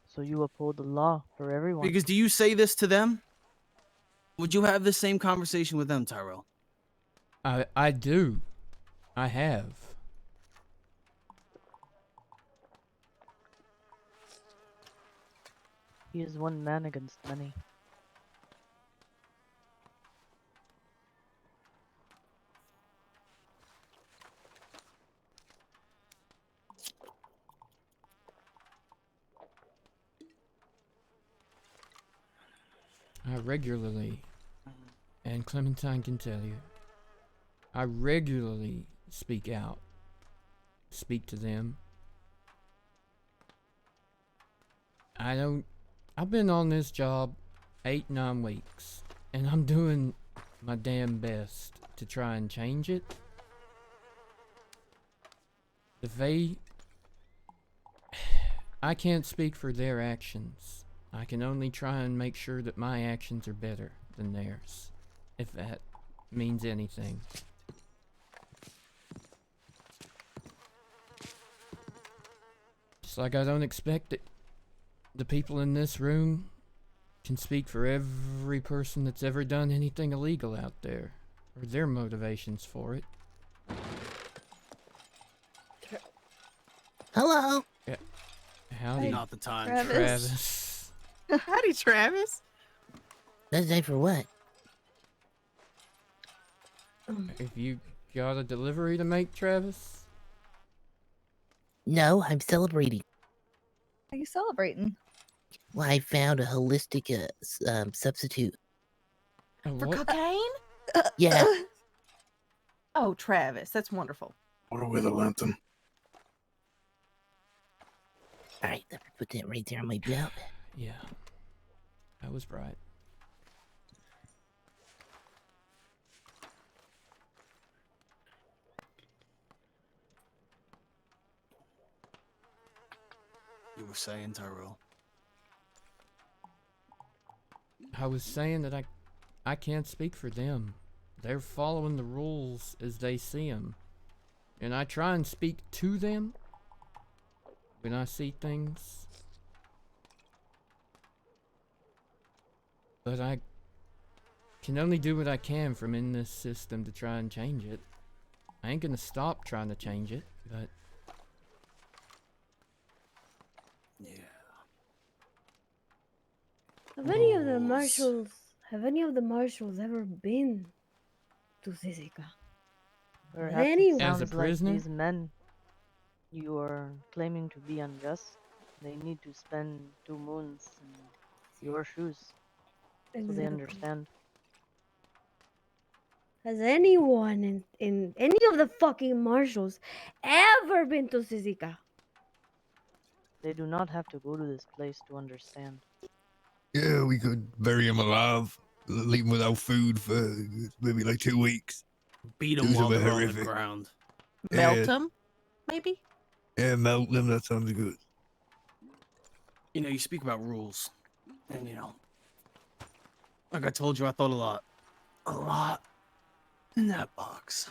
So you uphold the law for everyone. Because do you say this to them? Would you have the same conversation with them, Tyrell? I do. I have. He is one man against many. I regularly, and Clementine can tell you, I regularly speak out, speak to them. I've been on this job 8-9 weeks, and I'm doing my damn best to try and change it. I can't speak for their actions. I can only try and make sure that my actions are better than theirs, if that means anything. Just like I don't expect that the people in this room can speak for every person that's ever done anything illegal out there, or their motivations for it. Hello. Yeah. Howdy, Not the time, Travis. Howdy, Travis. That's day for what? If you got a delivery to make, Travis? No, I'm celebrating. Are you celebrating? Well, I found a holistic substitute. For cocaine? Yeah. Oh, Travis, that's wonderful. Or with a lantern. All right, let me put that right there on my belt. Yeah. I was right. You were saying, Tyrell. I was saying that I can't speak for them. They're following the rules as they see them. And I try and speak to them when I see things. But I can only do what I can from in this system to try and change it. I ain't gonna stop trying to change it, but... Yeah. Have any of the marshals ever been to Sisica? Perhaps Anyone? it As a sounds like prisoner? these men you are claiming to be unjust, they need to spend 2 moons in your shoes, so they Exactly. understand. Has anyone in any of the fucking marshals ever been to Sisica? They do not have to go to this place to understand. Yeah, we could bury him alive, leave him without food for maybe like 2 weeks. Beat Do them while something they're on the horrific. ground. Melt Yeah. them, maybe? Yeah, melt them, that sounds good. You know, you speak about rules. And, you know, like I told you, I thought a lot. A lot in that box.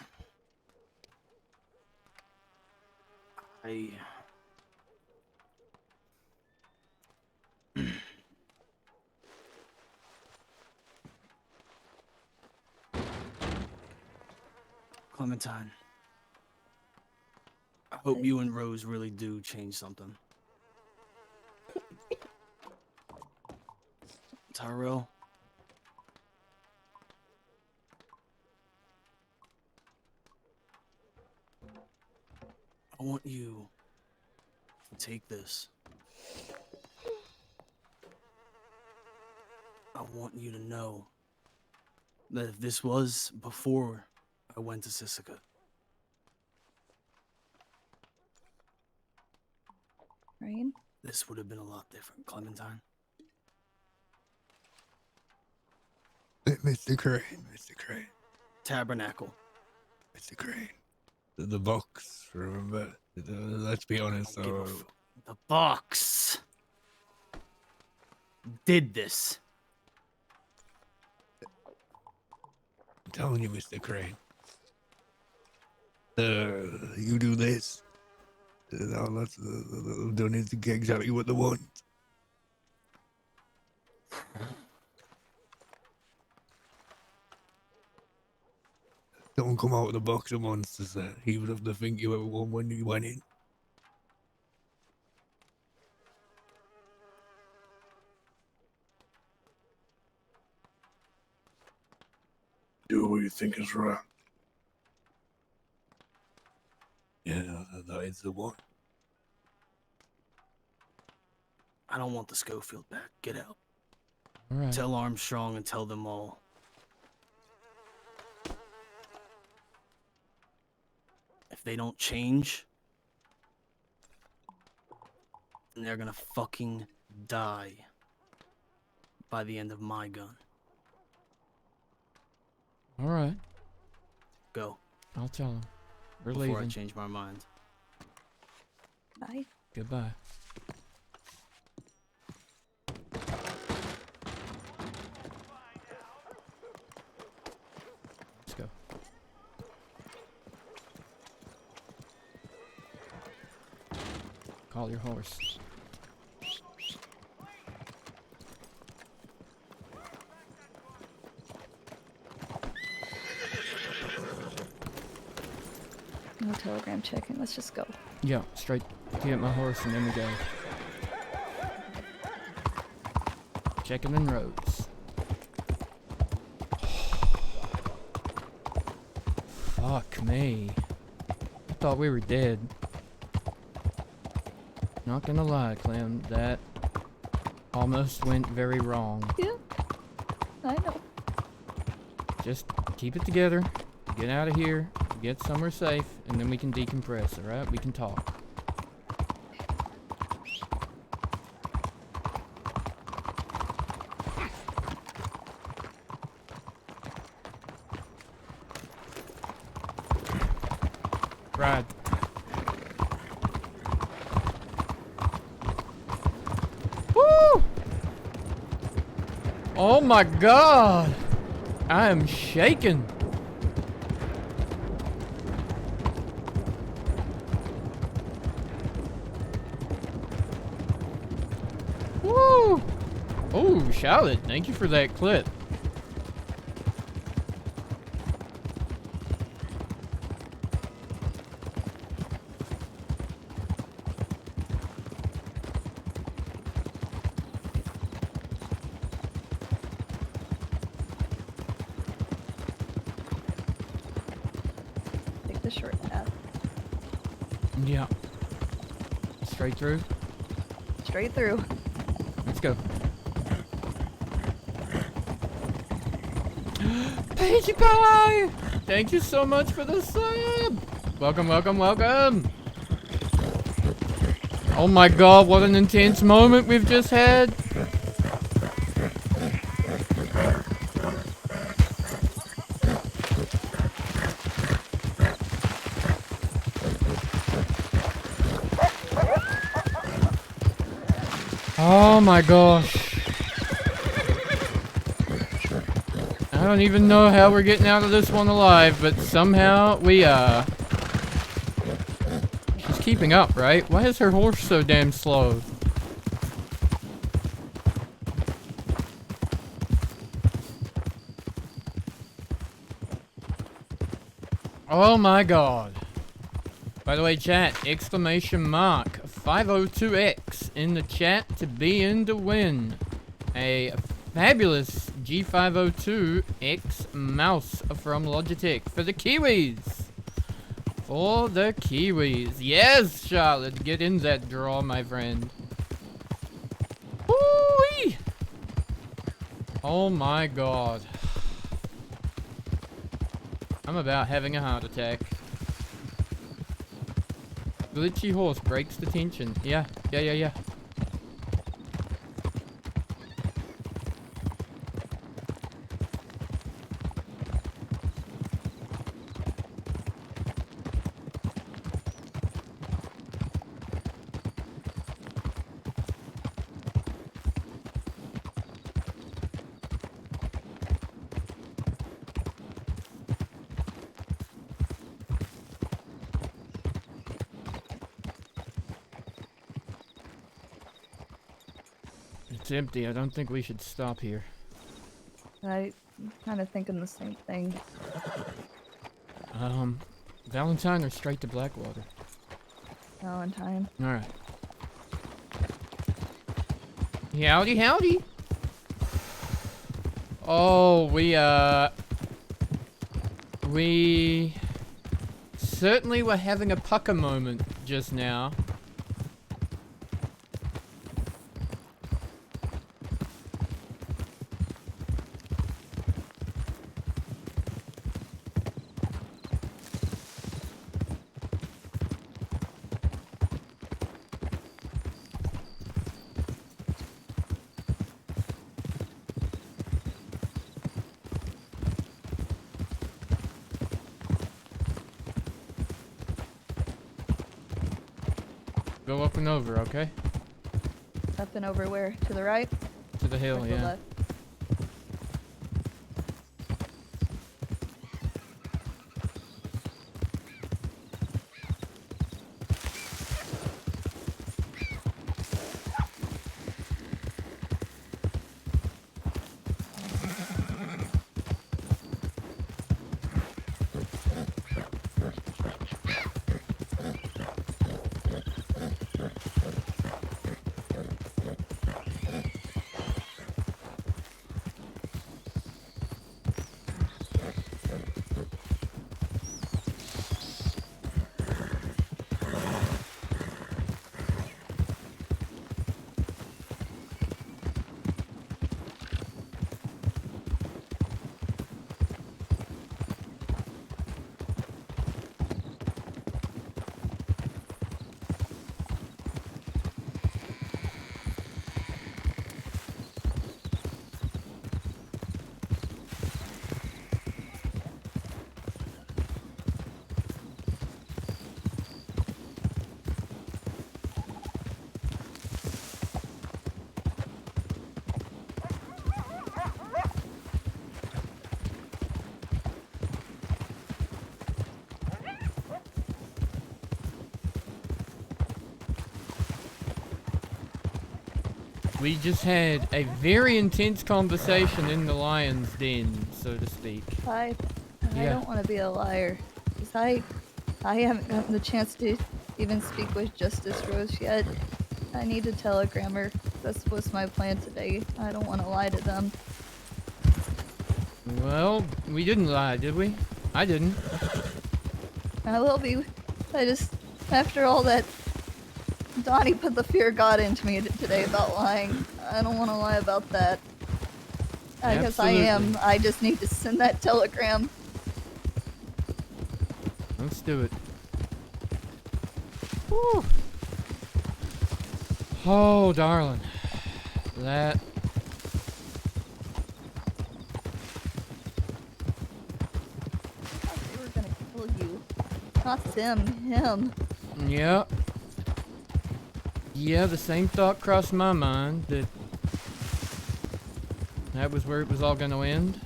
Clementine. I hope you and Rose really do change something. Tyrell. I want you to take this. I want you to know that if this was before I went to Sisica, Rain? this would have been a lot different, Clementine. Mr. Crane, Mr. Crane. Tabernacle. Mr. Crane. The box, remember? Let's be honest. The box did this. I'm telling you, Mr. Crane. You do this. Don't need to get exactly what they want. Don't come out with a box of monsters there, even if they think you ever won when you went in. Do what you think is right. Yeah, that is the one. I don't want the Schofield back. Get out. All right. Tell Armstrong and tell them all. If they don't change, then they're gonna fucking die by the end of my gun. All right. Go. I'll tell him. We're Before leaving. I change my mind. Bye. Goodbye. Let's go. Call your horse. No telegram checking. Let's just go. Yeah, straight to get my horse and then we go. Checking in roads. Fuck me. I thought we were dead. Not gonna lie, Clem, that almost went very wrong. Yeah, I know. Just keep it together, get out of here, get somewhere safe, and then we can decompress, alright? We can talk. Ride. Woo! Oh my god! I am shaking. Woo! Oh, Charlotte, thank you for that clip. the short path. Yeah. Straight through? Straight through. Let's go. Pinkie Pie! Thank you so much for the sub! Welcome, welcome, welcome! Oh my god, what an intense moment we've just had! Oh my gosh. I don't even know how we're getting out of this one alive, but somehow we, she's keeping up, right? Why is her horse so damn slow? Oh my god. By the way, chat, exclamation mark 502X in the chat to be in to win a fabulous G502X mouse from Logitech for the Kiwis. For the Kiwis. Yes, Charlotte, get in that draw, my friend. Woo-wee! Oh my god. I'm about having a heart attack. Glitchy horse breaks the tension. Yeah. It's empty. I don't think we should stop here. I'm kind of thinking the same thing. Valentine or straight to Blackwater? Valentine. Alright. Howdy, howdy! Oh, we certainly were having a pucker moment just now. Go up and over, okay? Up and over where? To the right? To the hill, Or to yeah. the left? We just had a very intense conversation in the lion's den, so to speak. I Yeah. don't want to be a liar. 'Cause I haven't gotten the chance to even speak with Justice Rose yet. I need to telegram her. That was my plan today. I don't want to lie to them. Well, we didn't lie, did we? I didn't. I will be. I just, after all that, Donnie put the fear of God into me today about lying. I don't want to lie about that. I guess I am. I just need to send that telegram. Let's do it. Whew. Oh, darling. That... They were gonna kill you. Not them, him. Yeah. Yeah, the same thought crossed my mind, that was where it was all gonna end.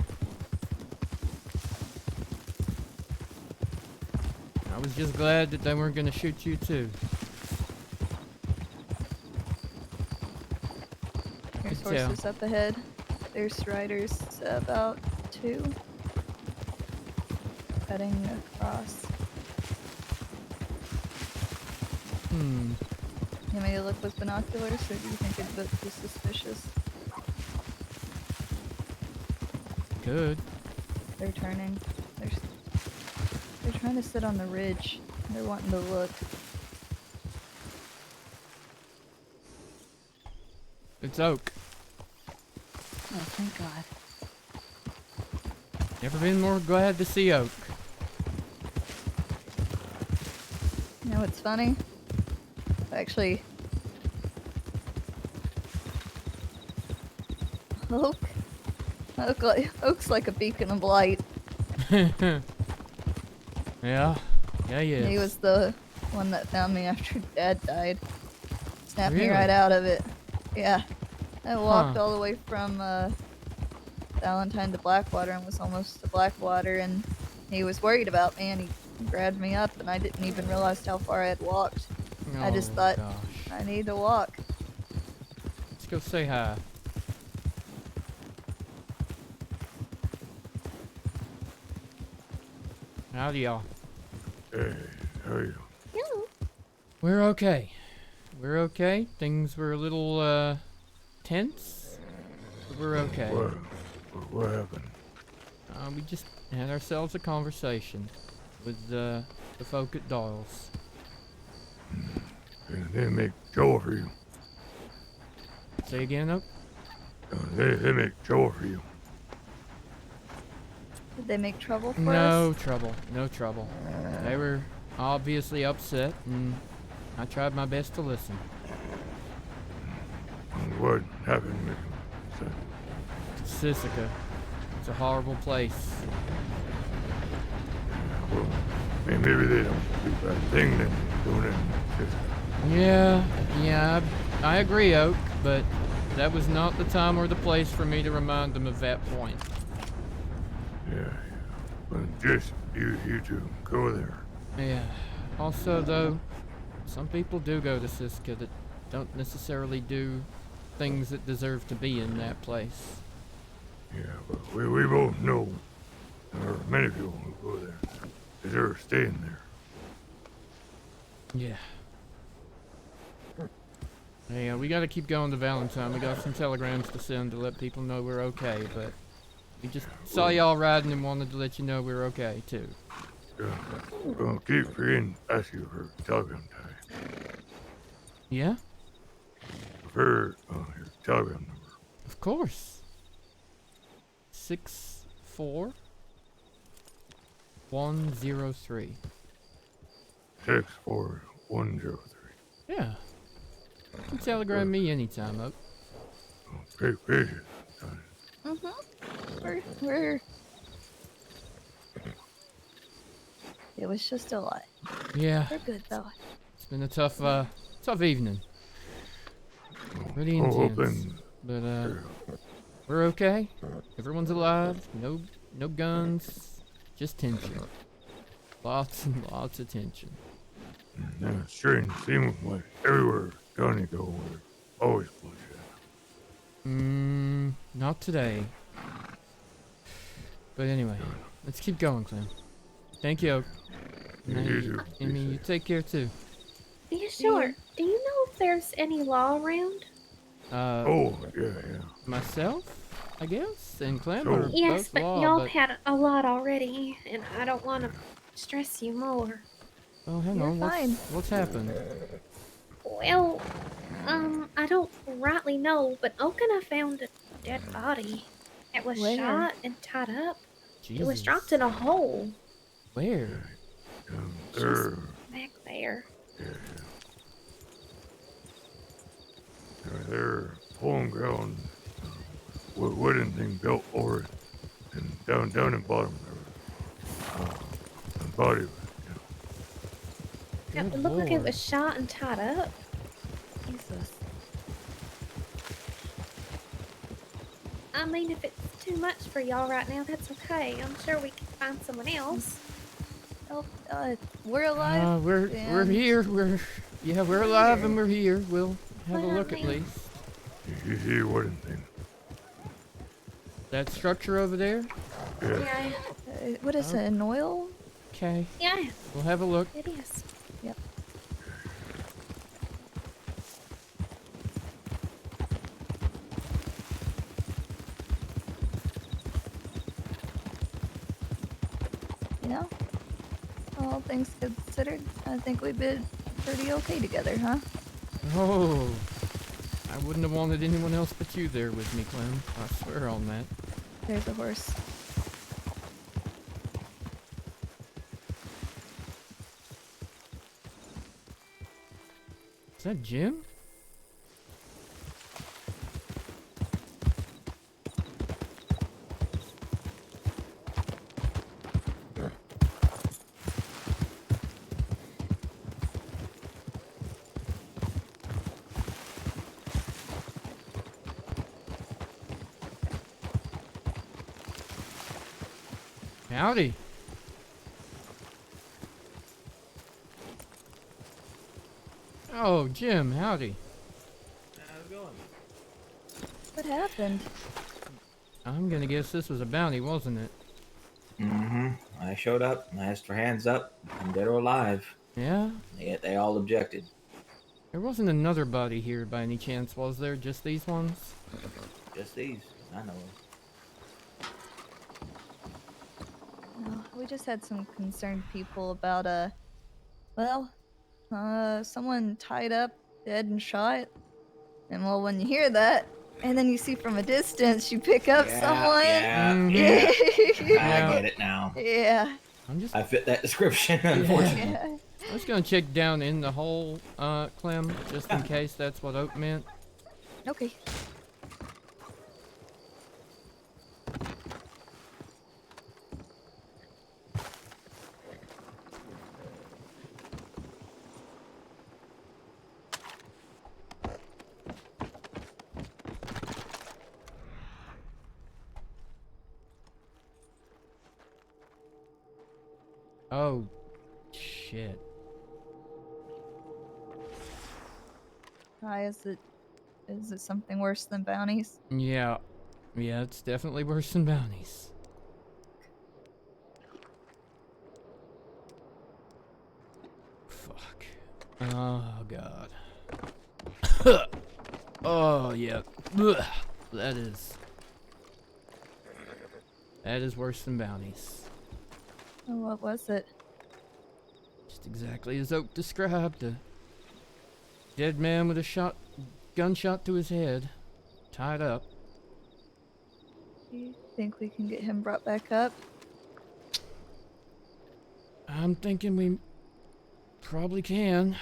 I was just glad that they weren't gonna shoot you too. There's Could tell. horses up ahead. There's riders about 2. Heading across. Hmm. You want me to look with binoculars, or do you think it would be suspicious? Good. They're turning. They're trying to sit on the ridge. They're wanting to look. It's Oak. Oh, thank God. Never been more glad to see Oak. You know what's funny? Actually, Oak's like a beacon of light. Yeah. Yeah, he is. He was the one that found me after Dad died. Snapped me Really? right out of it. Yeah. I walked Huh. all the way from Valentine to Blackwater and was almost to Blackwater, and he was worried about me, and he grabbed me up, and I didn't even realize how far I had walked. I just Oh, thought, gosh. I need to walk. Let's go say hi. Howdy, y'all. Hey, how are you? We're okay. We're okay. Things were a little, tense, but we're okay. What happened? We just had ourselves a conversation with, the folk at Doyle's. They make trouble for you. Say again, Oak? They make trouble for you. Did they make trouble for us? No trouble. No trouble. They were obviously upset, and I tried my best to listen. What happened with you? Sisika. It's a horrible place. Well, maybe they don't do bad thing then doing it. Yeah, I agree, Oak, but that was not the time or the place for me to remind them of that point. Yeah. But just you two go there. Yeah. Also, though, some people do go to Siska that don't necessarily do things that deserve to be in that place. Yeah, but we both know there are many people who go there. They're staying there. Yeah. Yeah, we gotta keep going to Valentine. We got some telegrams to send to let people know we're okay, but we just saw y'all riding and wanted to let you know we're okay, too. Yeah. Well, keep forgetting to ask you for telegram time. Yeah? For your telegram number. Of course. 64103. 64103. Yeah. You can telegram me anytime, Oak. Great. We're... It was just a lot. Yeah. We're good, though. It's been a tough evening. Pretty Oh, intense. But, we're okay. Everyone's alive. No guns. Just tension. Lots and lots of tension. Yeah, it's strange. Seems like everywhere Johnny go, there's always bloodshed. Not today. But anyway, let's keep going, Clem. Thank you, Oak. Amy, you take care too. Yeah, sure. Do you know if there's any law around? Yeah. Myself, I guess, and Clem Yes, both but law, y'all had a lot already, and I don't want to stress you more. Oh, hang You're on. fine. What's happened? Well, I don't rightly know, but Okina found a dead body. It was Where? shot and tied up. It was Jesus. dropped in a hole. Where? Just back there. Their home ground, wooden thing built over it, and down in bottom there was a body. Yeah, it looked like it was shot and tied up. Jesus. I mean, if it's too much for y'all right now, that's okay. I'm sure we can find someone else. Oh, we're alive. We're and- here. We're alive and we're here. We'll have a Well, look I at mean- least. You see a wooden thing? That structure over there? Yeah. What is it? An oil? Okay. Yeah. We'll have a look. It is. Yep. You know, all things considered, I think we've been pretty okay together, huh? Oh, I wouldn't have wanted anyone else but you there with me, Clem. I swear on that. There's a horse. Is that Jim? Howdy. Oh, Jim, howdy. How's it going? What happened? I'm gonna guess this was a bounty, wasn't it? Mm-hmm. I showed up and I asked for hands up. I'm dead or alive. Yeah? Yet they all objected. There wasn't another body here by any chance, was there? Just these ones? Just these, I know of. No, we just had some concerned people about, someone tied up, dead and shot. And well, when you hear that, and then you see from a distance, you pick up someone. Yeah. I get it now. Yeah. I fit that description, unfortunately. Yeah. I was gonna check down in the hole, Clem, just in case that's what Oak meant. Okay. Oh, shit. Why is it something worse than bounties? Yeah. Yeah, it's definitely worse than bounties. Fuck. Oh, God. Oh, yeah. Ugh. That is worse than bounties. Oh, what was it? Just exactly as Oak described. A dead man with a gunshot to his head. Tied up. Do you think we can get him brought back up? I'm thinking we probably can.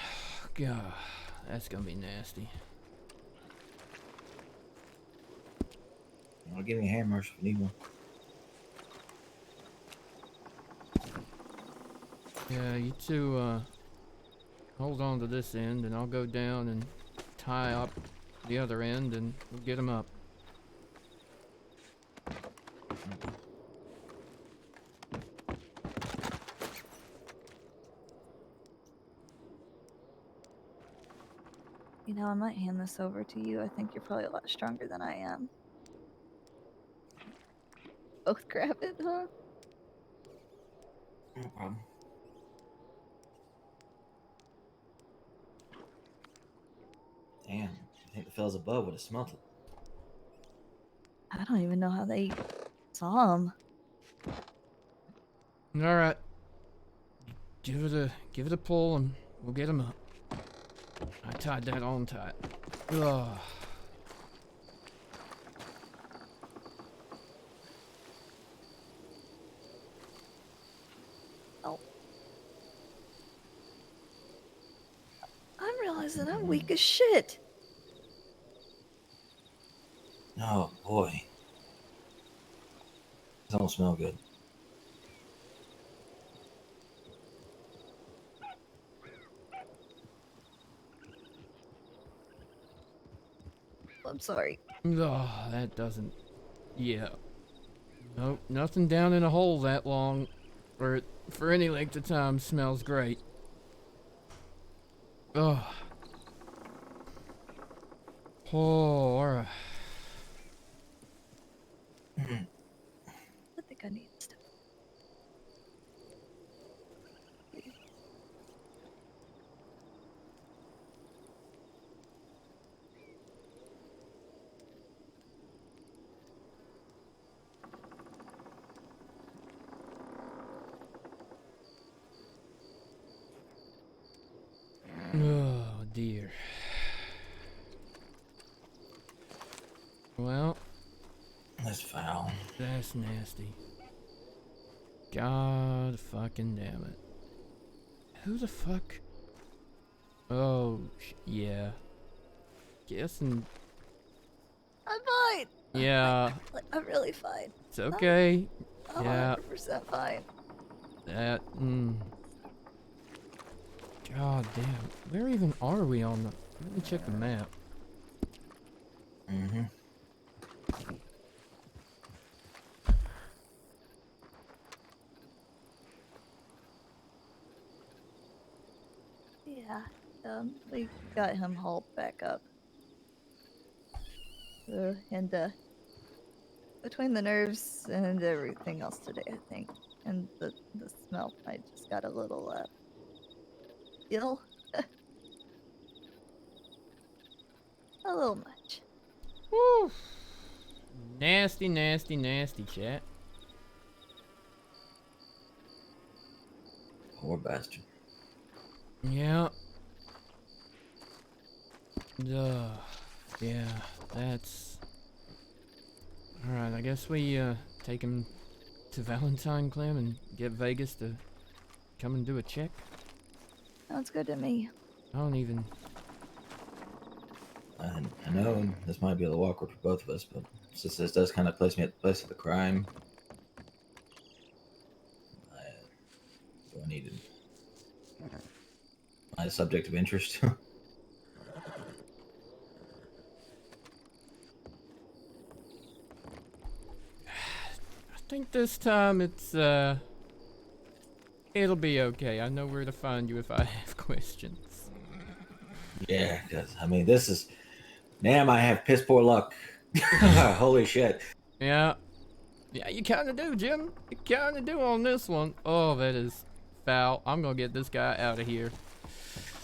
God, that's gonna be nasty. I'll give me a hand, Marshal, if you need one. Yeah, you two, hold on to this end, and I'll go down and tie up the other end, and we'll get him up. You know, I might hand this over to you. I think you're probably a lot stronger than I am. Both grab it, huh? No problem. Damn, I think the fellas above would have smelt it. I don't even know how they saw him. Alright. give it a pull and we'll get him up. I tied that on tight. Ugh. I'm realizing I'm weak as shit. Oh boy. This don't smell good. I'm sorry. Oh, that doesn't. Yeah. Nope, nothing down in a hole that long, or for any length of time, smells great. Ugh. Oh, alright. I think I need stuff. Oh dear. Well, That's foul. That's nasty. God fucking damn it. Who the fuck? Oh, yeah. Guessing. I'm fine. Yeah. I'm really fine. It's okay. I'm Yeah. 100% fine. That. God damn. Where even are we on the? Let me check the map. Mm-hmm. Yeah. We got him hauled back up. And between the nerves and everything else today, I think, and the smell, I just got a little ill. A little much. Woo. Nasty, nasty, nasty, chat. Poor bastard. Yeah. Duh. Yeah, that's... Alright, I guess we, take him to Valentine Clem and get Vegas to come and do a check. Sounds good to me. I don't even... I know this might be a little awkward for both of us, but since this does kind of place me at the place of the crime, do I need my subject of interest? I think this time it's, it'll be okay. I know where to find you if I have questions. Yeah, because, I mean, this is... Damn, I have piss poor luck. Holy shit. Yeah. Yeah, you kinda do, Jim. You kinda do on this one. Oh, that is foul. I'm gonna get this guy out of here.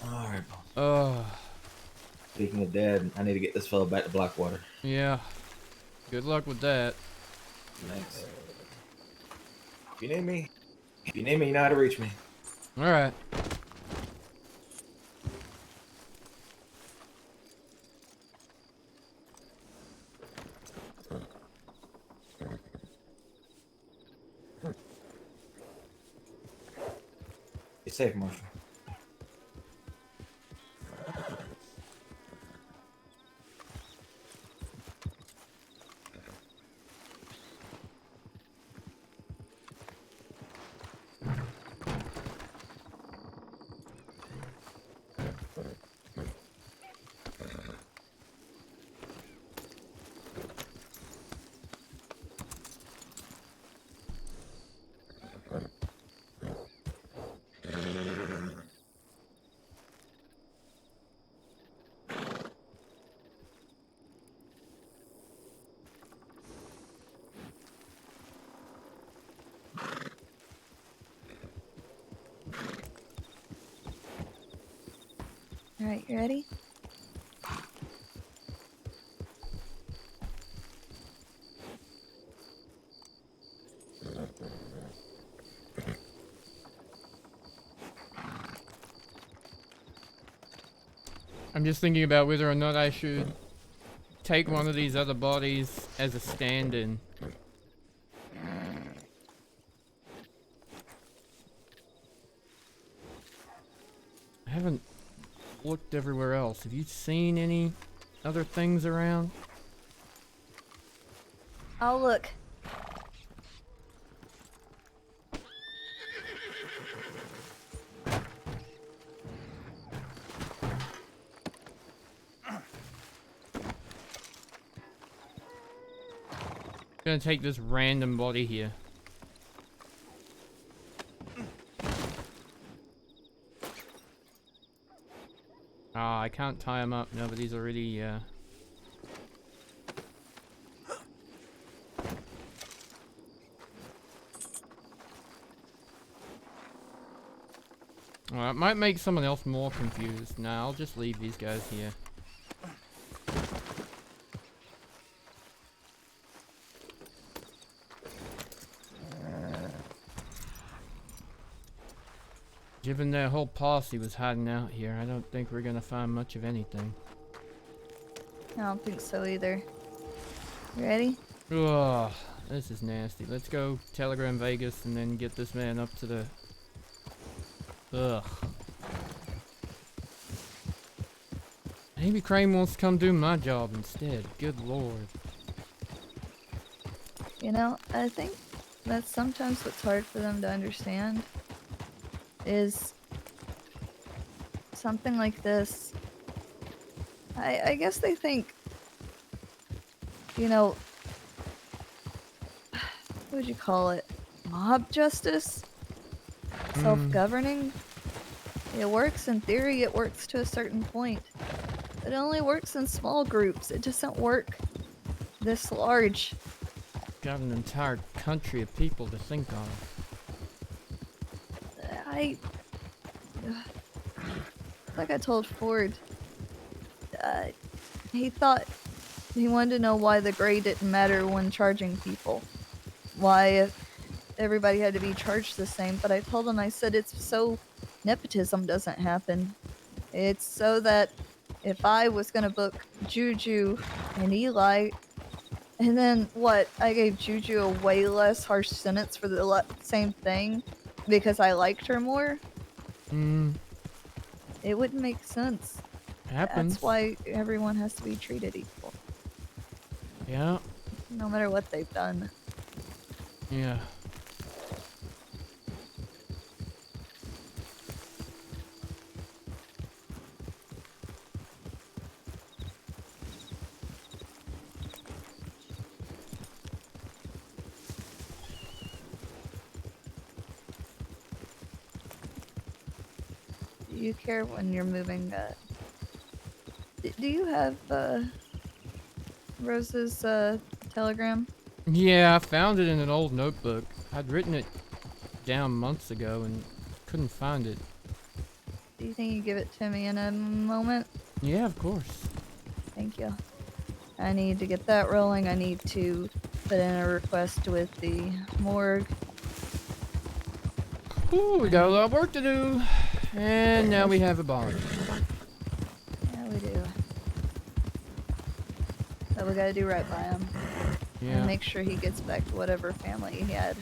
Alright. Oh. Speaking of dead, I need to get this fellow back to Blackwater. Yeah. Good luck with that. Thanks. If you need me, you know how to reach me. Alright. Be safe, Marshal. Alright, you ready? I'm just thinking about whether or not I should take one of these other bodies as a stand-in. I haven't looked everywhere else. Have you seen any other things around? I'll look. Gonna take this random body here. Ah, I can't tie him up. Nobody's already, Well, it might make someone else more confused. Nah, I'll just leave these guys here. Given their whole posse was hiding out here, I don't think we're gonna find much of anything. I don't think so either. You ready? Ugh, this is nasty. Let's go telegram Vegas and then get this man up to the... Ugh. Maybe Crane wants to come do my job instead. Good lord. You know, I think that's sometimes what's hard for them to understand is something like this. I guess they think, you know, what would you call it? Mob justice? Self-governing? It works in theory, it works to a certain point. It only works in small groups. It doesn't work this large. Got an entire country of people to think of. Like I told Ford, he thought he wanted to know why the gray didn't matter when charging people. Why everybody had to be charged the same. But I told him, I said, it's so nepotism doesn't happen. It's so that if I was going to book Juju and Eli, and then what? I gave Juju a way less harsh sentence for the same thing because I liked her more? It wouldn't make sense. Happens. That's why everyone has to be treated equal. Yeah. No matter what they've done. Yeah. Do you care when you're moving? Do you have Rose's telegram? Yeah, I found it in an old notebook. I'd written it down months ago and couldn't find it. Do you think you give it to me in a moment? Yeah, of course. Thank you. I need to get that rolling. I need to put in a request with the morgue. Ooh, we got a lot of work to do. And now we have a body. Yeah, we do. But we gotta do right by him. Yeah. And make sure he gets back to whatever family he had.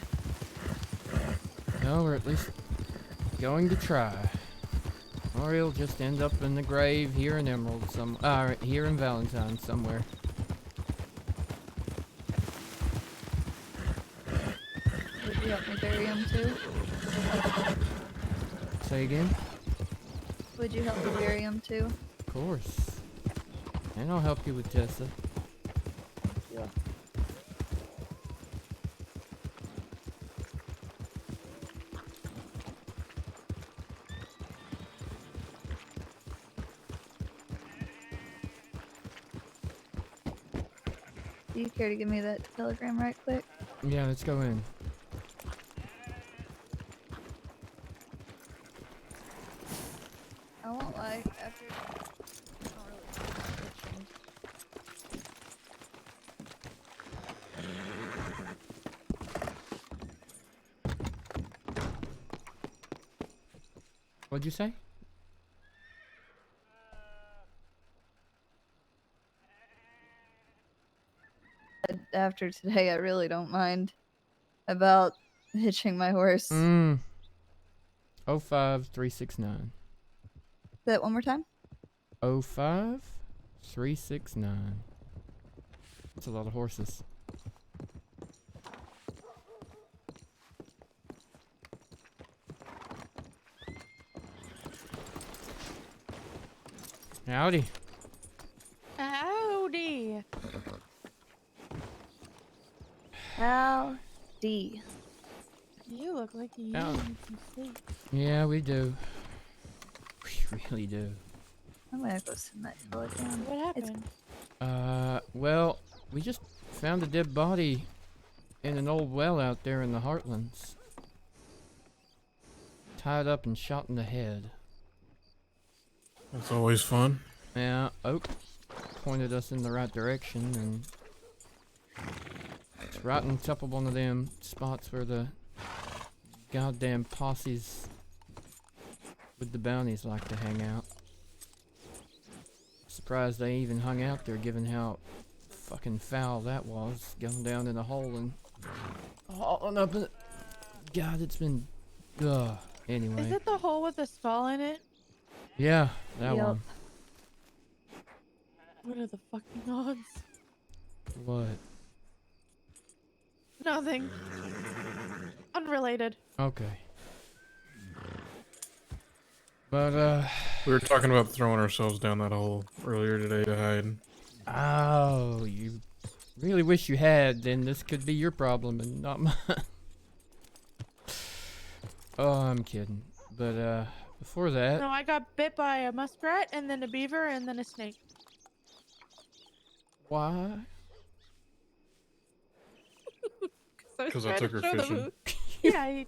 No, we're at least going to try. Or he'll just end up in the grave here in Emerald here in Valentine somewhere. Would you help me bury him too? Say again? Would you help me bury him too? Of course. And I'll help you with Tessa. Yeah. Do you care to give me that telegram right quick? Yeah, let's go in. I won't lie, after... I don't really itching. What'd you say? after today, I really don't mind about hitching my horse. 05369. Say that one more time. 05369. That's a lot of horses. Howdy. Howdy. Howdy. You look like you Ow. need some sleep. Yeah, we do. We really do. I'm gonna go sit in that toilet down. What happened? Well, we just found a dead body in an old well out there in the Heartlands. Tied up and shot in the head. That's always fun. Yeah, Oak pointed us in the right direction, and it's right on top of one of them spots where the goddamn posses with the bounties like to hang out. Surprised they even hung out there, given how fucking foul that was, going down in a hole and hauling up it. God, it's been anyway. Is it the hole with the skull in it? Yeah, that one. What are the fucking odds? What? Nothing. Unrelated. Okay. But we were talking about throwing ourselves down that hole earlier today to hide. Oh, you really wish you had, then this could be your problem and not mine. Oh, I'm kidding. But before that, No, I got bit by a muskrat and then a beaver and then a snake. why? Because I took her fishing. Yeah,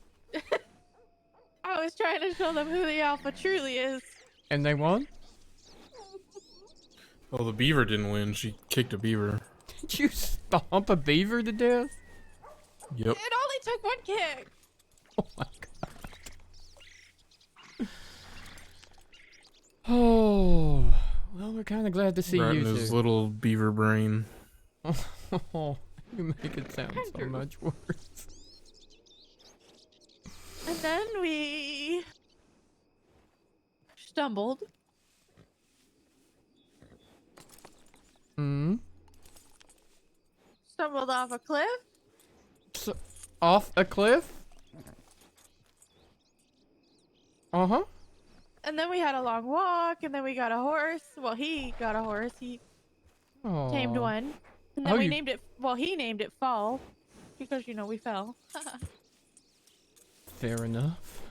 I was trying to show them who the alpha truly is. And they won? Well, the beaver didn't win. She kicked a beaver. Did you stomp a beaver to death? Yep. It only took one kick. Oh my god. Oh, well, we're kind of glad to see Right you in his two. little beaver brain. Oh, you make it sound so much worse. And then we stumbled. Stumbled off a cliff. So, off a cliff? Uh-huh. And then we had a long walk, and then we got a horse. Well, he got a horse. He tamed Aw. one. And then Oh, we you- named it, well, he named it Fall. Because, you know, we fell. Fair enough.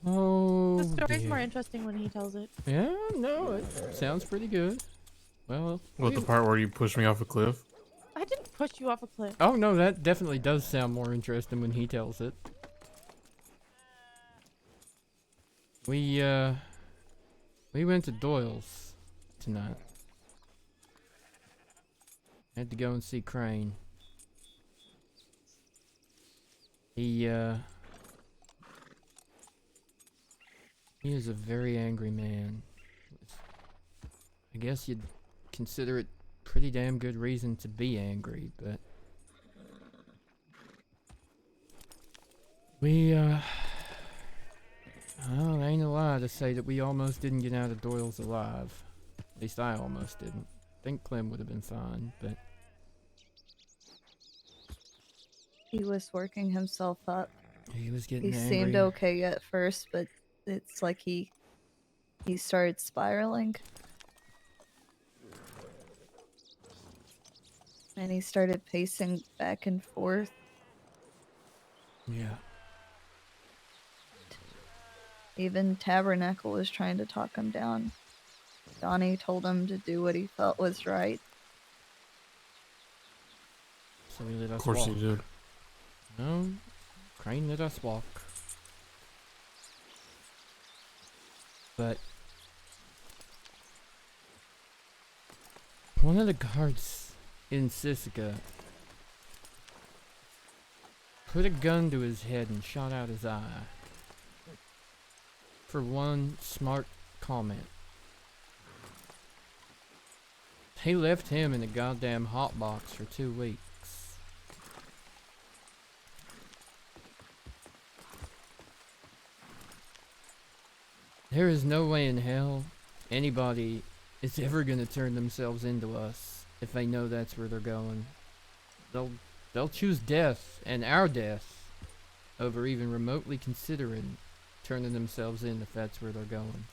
Oh, The story's dear. more interesting when he tells it. Yeah, no, it sounds pretty good. Well, What, the part where you pushed me off a cliff? I didn't push you off a cliff. oh no, that definitely does sound more interesting when he tells it. We went to Doyle's tonight. Had to go and see Crane. He is a very angry man. I guess you'd consider it pretty damn good reason to be angry, but we well, it ain't a lie to say that we almost didn't get out of Doyle's alive. At least I almost didn't. I think Clem would have been fine, but He was working himself up. he was getting He angry. seemed okay at first, but it's like he started spiraling. And he started pacing back and forth. Yeah. Even Tabernacle was trying to talk him down. Donnie told him to do what he felt was right. So he let us Of course walk. he did. No, Crane let us walk. But one of the guards in Sisika put a gun to his head and shot out his eye for one smart comment. He left him in a goddamn hot box for 2 weeks. There is no way in hell anybody is ever gonna turn themselves into us if they know that's where they're going. They'll choose death and our death over even remotely considering turning themselves in if that's where they're going.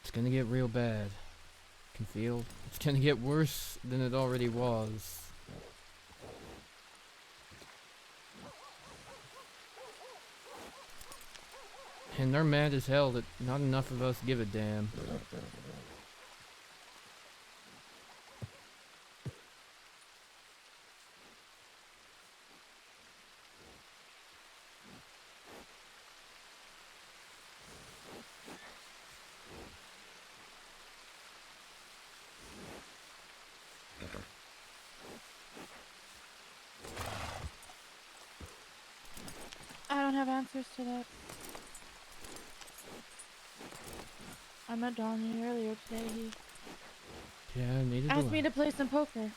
It's gonna get real bad. I can feel it's gonna get worse than it already was. And they're mad as hell that not enough of us give a damn. I don't have answers to that. I met Donnie earlier today. He Yeah, neither do asked me I. to play some poker.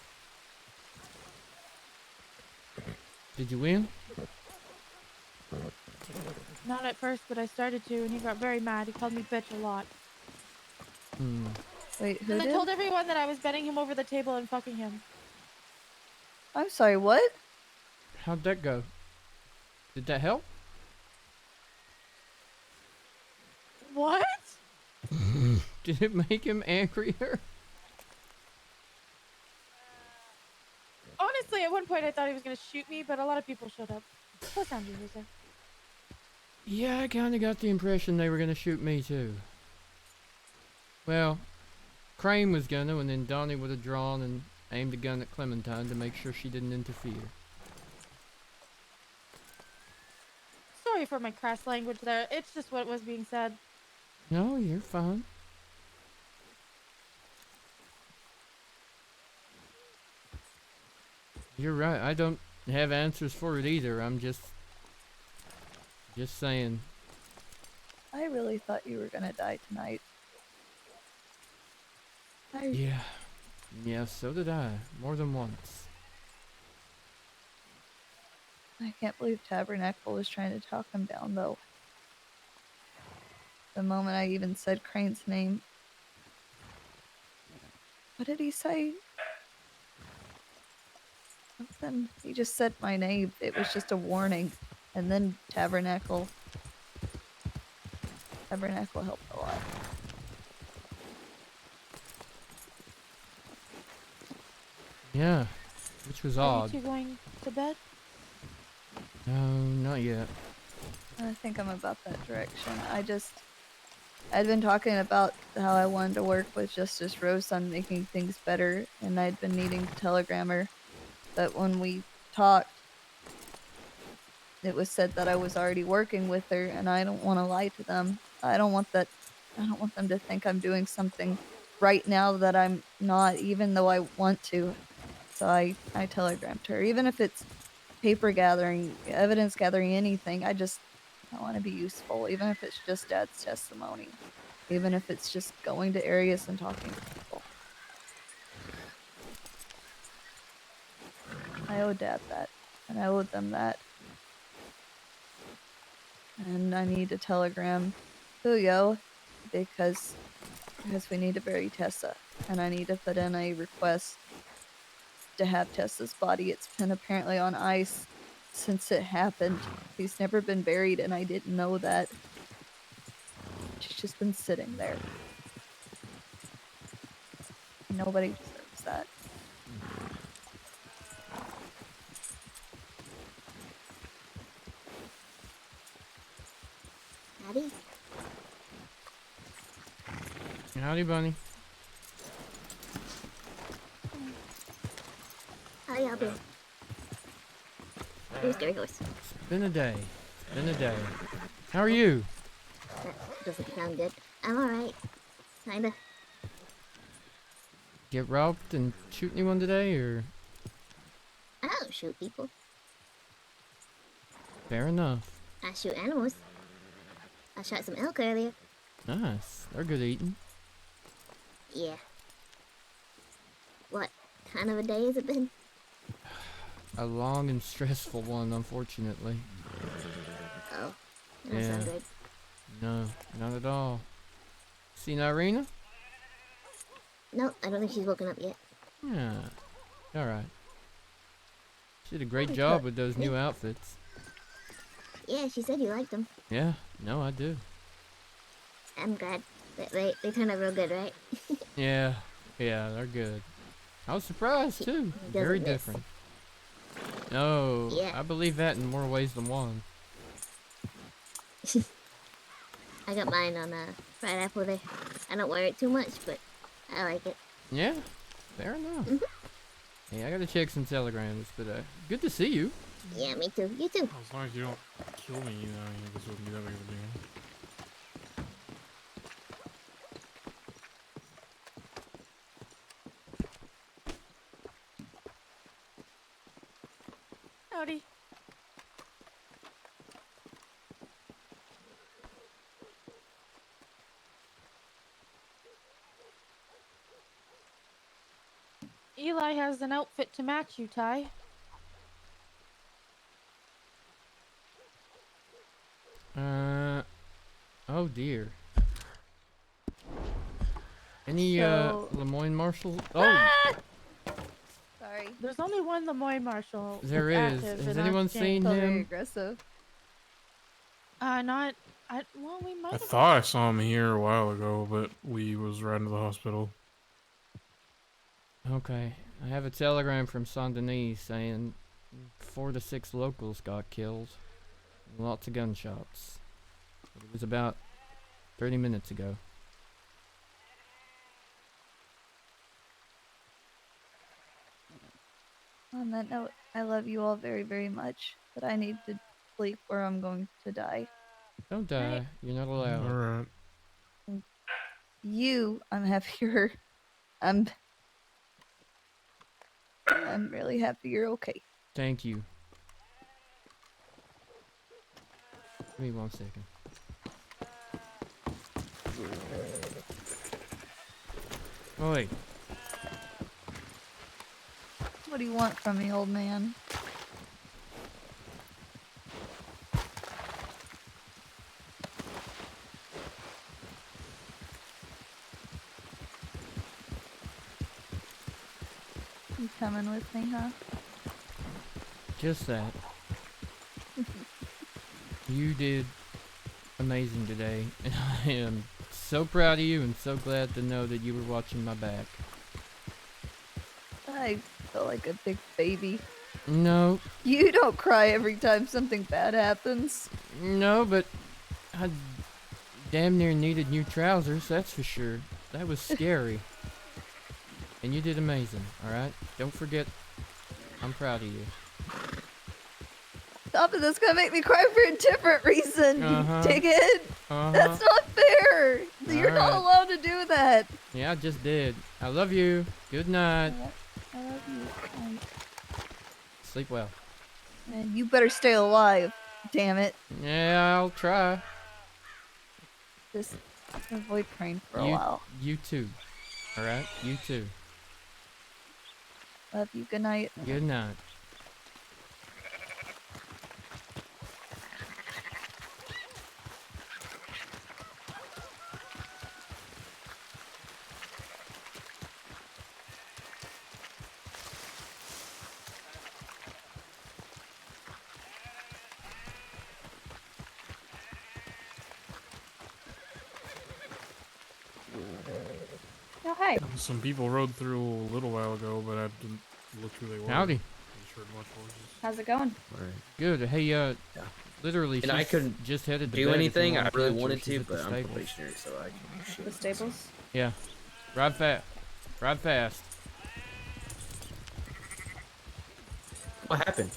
Did you win? Not at first, but I started to, and he got very mad. He called me bitch a lot. Wait, who And I did? told everyone that I was betting him over the table and fucking him. I'm sorry, what? How'd that go? Did that help? What? Did it make him angrier? Honestly, at one point I thought he was gonna shoot me, but a lot of people showed up. Plus Andrew was there. Yeah, I kinda got the impression they were gonna shoot me too. Well, Crane was gonna, and then Donnie would have drawn and aimed a gun at Clementine to make sure she didn't interfere. Sorry for my crass language there. It's just what was being said. No, you're fine. You're right. I don't have answers for it either. I'm just saying. I really thought you were gonna die tonight. Yeah. Yeah, so did I. More than once. I can't believe Tabernacle was trying to talk him down, though. The moment I even said Crane's name. What did he say? Something. He just said my name. It was just a warning. And then Tabernacle. Tabernacle helped a lot. Yeah. Which was Are odd. you two going to bed? No, not yet. I think I'm about that direction. I'd been talking about how I wanted to work with Justice Rose on making things better, and I'd been needing to telegram her. But when we talked, it was said that I was already working with her, and I don't want to lie to them. I don't want them to think I'm doing something right now that I'm not, even though I want to. So I telegrammed her. Even if it's paper gathering, evidence gathering, anything, I want to be useful, even if it's just Dad's testimony. Even if it's just going to areas and talking to people. I owe Dad that, and I owed them that. And I need to telegram Julio because we need to bury Tessa, and I need to put in a request to have Tessa's body. It's been apparently on ice since it happened. He's never been buried, and I didn't know that. She's just been sitting there. Nobody deserves that. Daddy? Howdy, Bunny. How y'all doing? Who's Gary Horse? Been a day. Been a day. How are you? That doesn't sound good. I'm alright. Kinda. Get robbed and shoot anyone today, or? I don't shoot people. Fair enough. I shoot animals. I shot some elk earlier. Nice. They're good eating. Yeah. What kind of a day has it been? A long and stressful one, unfortunately. Oh, that sounds good. No, not at all. Seen Irina? No, I don't think she's woken up yet. Yeah. Alright. She did a great Oh, job cool. with those new outfits. Yeah, she said you liked them. Yeah, no, I do. I'm glad. They turned out real good, right? Yeah, they're good. I was surprised too. doesn't Very miss. different. No, Yeah. I believe that in more ways than one. I got mine on fried apple there. I don't wear it too much, but I like it. Yeah, fair enough. Hey, I gotta check some telegrams, but good to see you. Yeah, me too. You too. As long as you don't kill me, you know, I guess it wouldn't be that big of a deal. Howdy. Eli has an outfit to match you, Ty. Oh dear. Any So- Lemoyne Marshal? Oh, Ah! Sorry. There's only one Lemoyne Marshal. there that's is. active Has in our anyone gang. seen Very him? aggressive. Well, we might I have. thought I saw him here a while ago, but we was riding to the hospital. Okay, I have a telegram from Saint Denis saying 4 to 6 locals got killed. Lots of gunshots. It was about 30 minutes ago. On that note, I love you all very, very much, but I need to sleep or I'm going to die. Don't die. You're not allowed. Alright. I'm happier. I'm really happy you're okay. Thank you. Give me 1 second. Oh, wait. What do you want from me, old man? You coming with me, huh? Just that. You did amazing today, and I am so proud of you and so glad to know that you were watching my back. I feel like a big baby. No, You don't cry every time something bad happens. no, but I damn near needed new trousers, that's for sure. That was scary. And you did amazing, alright? Don't forget, I'm proud of you. Stop it, that's gonna make me cry for a different reason, Uh-huh. you dig it? Uh-huh. That's not fair! You're not Alright. allowed to do that! Yeah, I just did. I love you. Good night. I love you. Sleep well. And you better stay alive, damn it. Yeah, I'll try. Just avoid praying for a you, while. You too. Alright? You too. Love you, good night. Good night. Oh, hey. Some people rode through a little while ago, but I didn't look who they were. Howdy. Just heard much horses. How's it going? Good. Hey, literally, And I she's couldn't just headed to do bed if you anything. wanna I really catch her. wanted She's to, at the but I'm stables. probationary, so I can shoot. The stables? Yeah. Ride fast. Ride fast. What happened?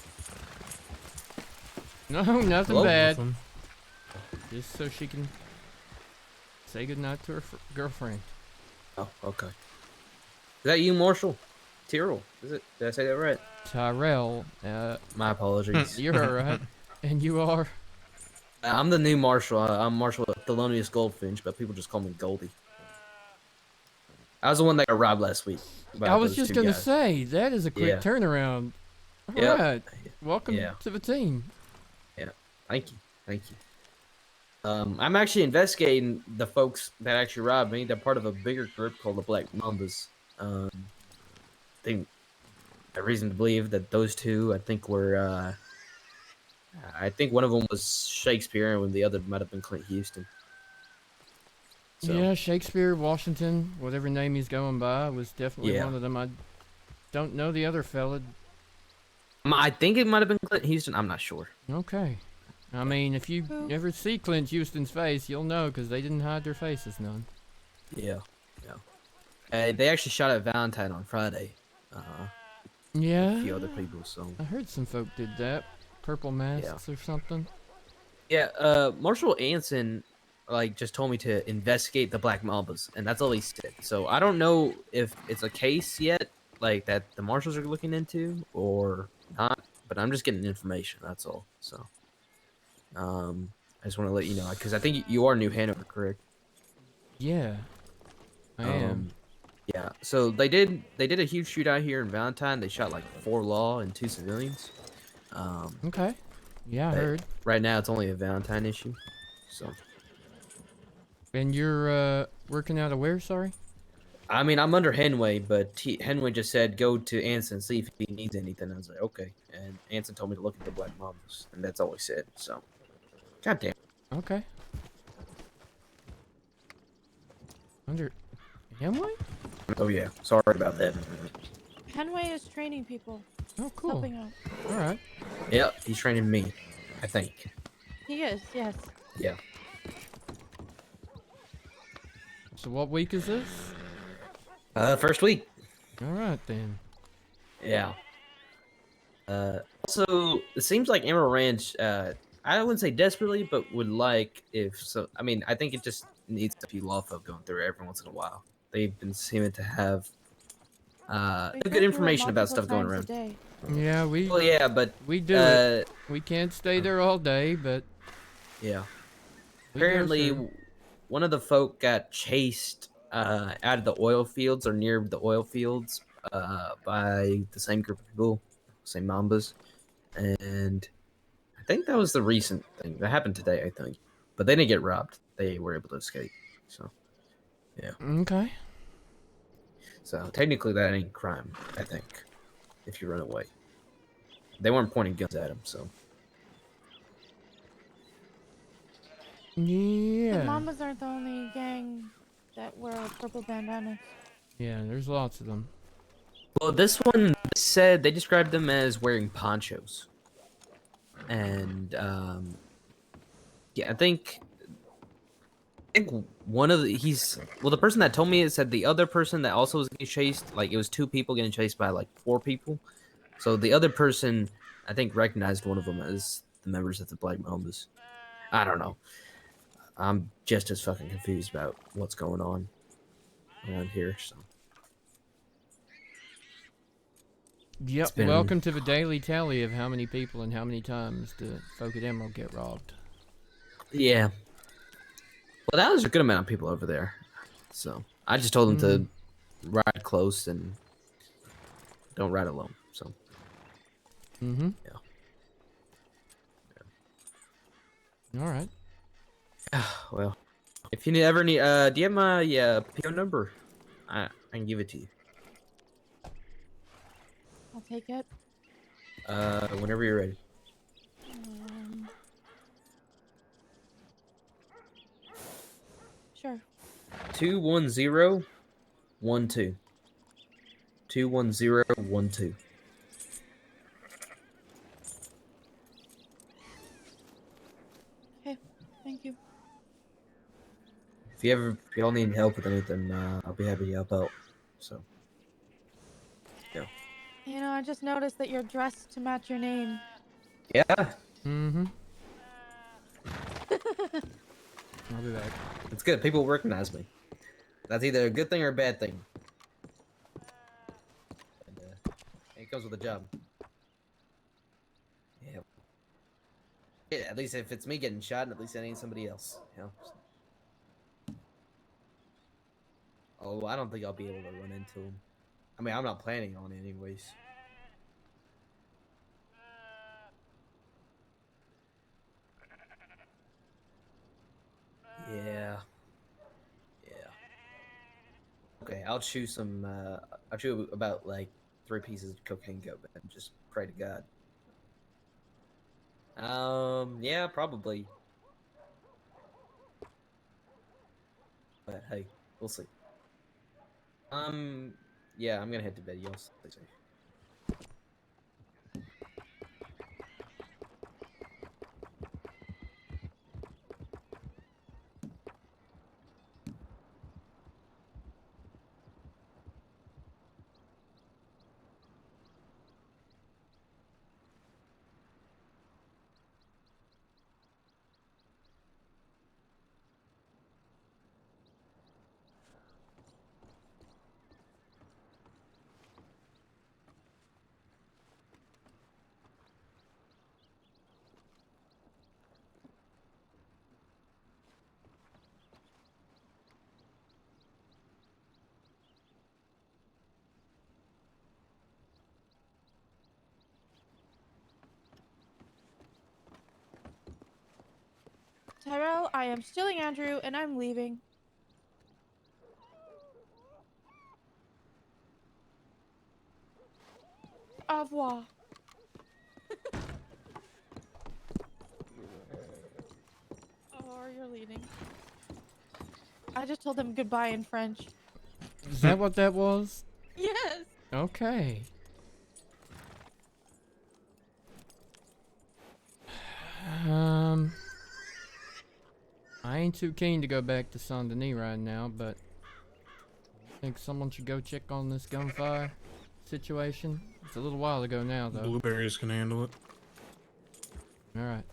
No, nothing Hello? bad. Nothing. Just so she can say goodnight to her girlfriend. Oh, okay. Is that you, Marshal? Tyrell, is it? Did I say that right? Tyrell. My apologies. You're alright. And you are? I'm the new Marshal. I'm Marshal Thelonious Goldfinch, but people just call me Goldie. I was the one that got robbed last week by I was those just two gonna guys. say that is a quick Yeah. turnaround. All Yep. right, welcome Yeah. to the team. Yeah. Thank you. Thank you. I'm actually investigating the folks that actually robbed me. They're part of a bigger group called the Black Mambas. I think I have reason to believe that those two, I think, were. I think one of them was Shakespeare, and the other might have been Clint Houston. So. Yeah, Shakespeare, Washington, whatever name he's going by, was definitely Yeah. one of them. I don't know the other fella. I think it might have been Clint Houston. I'm not sure. Okay. I mean, if you ever see Clint Houston's face, you'll know because they didn't hide their faces none. Yeah. Yeah. They actually shot at Valentine on Friday. Yeah. A few other people. So. I heard some folk did that. Purple masks or something. Yeah. Marshal Anson, just told me to investigate the Black Mambas, and that's all he said. So I don't know if it's a case yet, that the marshals are looking into or not. But I'm just getting information. That's all. So. I just want to let you know because I think you are New Hanover, correct? Yeah, I am. Yeah. So they did a huge shootout here in Valentine. They shot 4 law and 2 civilians. Okay. Yeah, I heard. Right now it's only a Valentine issue. So. And you're working out of where? Sorry. I mean, I'm under Henway, but Henway just said go to Anson see if he needs anything. I was like, okay, and Anson told me to look at the Black Mambas, and that's all he said. So. God damn. Okay. Under Henway? Oh yeah, sorry about that. Henway is training people. Oh, cool. Helping out. All right. Yep, he's training me, I think. He is, yes. Yeah. So what week is this? First week. All right then. Yeah. Also, it seems like Emerald Ranch, I wouldn't say desperately, but would I mean, I think it just needs a few law folk going through it every once in a while. They've been seeming to have good information about stuff going around. Yeah, Well, yeah, but we do it. We can't stay there all day, but yeah. we go Apparently, through. one of the folk got chased out of the oil fields or near the oil fields by the same group of people, same Mambas, and I think that was the recent thing that happened today. I think, but they didn't get robbed. They were able to escape. So, yeah. Okay. So technically, that ain't crime. I think, if you run away, they weren't pointing guns at him. So. Yeah. The Mambas aren't the only gang that wear purple bandanas. Yeah, there's lots of them. Well, this one said they described them as wearing ponchos, and yeah, I think one of the person that told me it said the other person that also was getting chased, it was 2 people getting chased by 4 people, so the other person I think recognized one of them as the members of the Black Mambas. I don't know. I'm just as fucking confused about what's going on around here. So. Yep. Welcome to the daily tally of how many people and how many times the folk at Emerald get robbed. Yeah. Well, that was a good amount of people over there. So I just told them to ride close and don't ride alone. So. Mm-hmm. Yeah. All right. Well, if you ever need, do you have my PO number? I can give it to you. I'll take it. Whenever you're ready. Sure. 21012. 21012. Okay, thank you. If y'all need help with anything, I'll be happy to help out. So. Yeah. You know, I just noticed that you're dressed to match your name. Yeah. Mm-hmm. I'll be back. It's good. People recognize me. That's either a good thing or a bad thing. And it comes with a job. Yeah. Yeah, at least if it's me getting shot, at least it ain't somebody else. You know? Oh, I don't think I'll be able to run into him. I mean, I'm not planning on it anyways. Yeah. Yeah. Okay, I'll chew some, I'll chew about, like, 3 pieces of cocaine gum and just pray to God. Yeah, probably. But hey, we'll see. Yeah, I'm gonna head to bed. Y'all stay safe. Tyrell, I am stealing Andrew, and I'm leaving. Au revoir. Oh, you're leaving. I just told them goodbye in French. Is that what that was? Yes. Okay. I ain't too keen to go back to Saint Denis right now, but I think someone should go check on this gunfire situation. It's a little while ago now, though. Blueberries can handle it. Alright.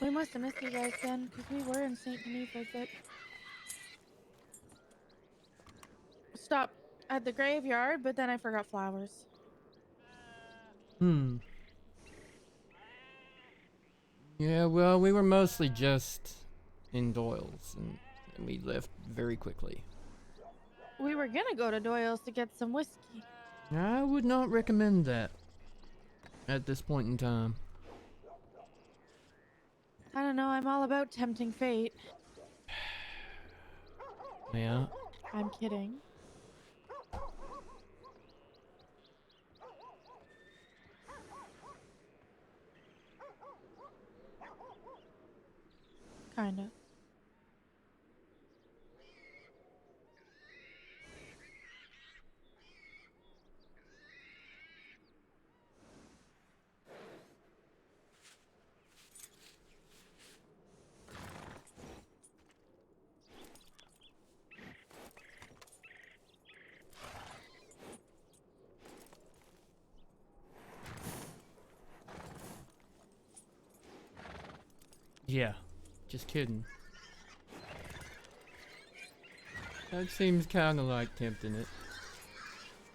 We must have missed you guys then, because we were in St. Denis for a bit. Stop at the graveyard, but then I forgot flowers. Yeah, well, we were mostly just in Doyle's, and we left very quickly. We were gonna go to Doyle's to get some whiskey. I would not recommend that at this point in time. I don't know, I'm all about tempting fate. Yeah. I'm kidding. Kinda. Yeah, just kidding. That seems kinda like tempting it.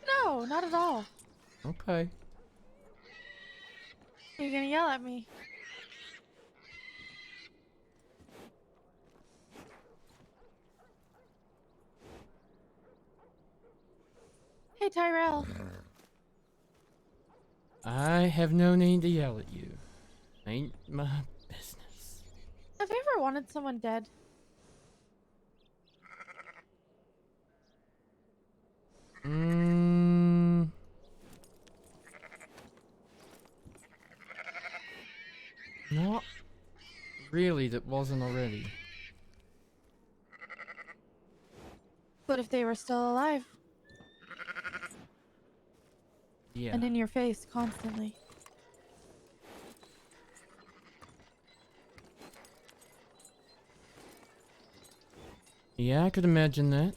No, not at all. Okay. You're gonna yell at me. Hey, Tyrell. I have no need to yell at you. Ain't my business. Have you ever wanted someone dead? Not really, that wasn't already. But if they were still alive. Yeah. And in your face constantly. Yeah, I could imagine that.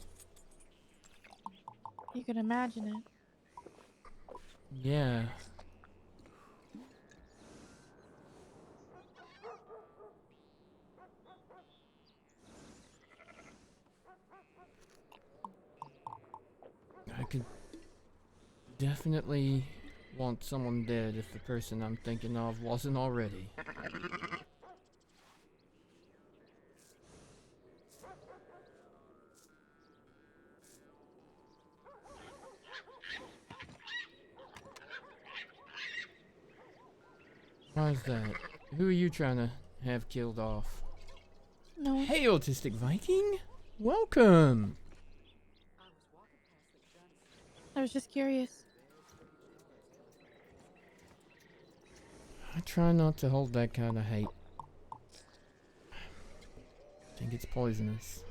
You can imagine it. Yeah. I could definitely want someone dead if the person I'm thinking of wasn't already. Why is that? Who are you trying to have killed off? No. Hey, Autistic Viking! Welcome! I was just curious. I try not to hold that kind of hate. I think it's poisonous.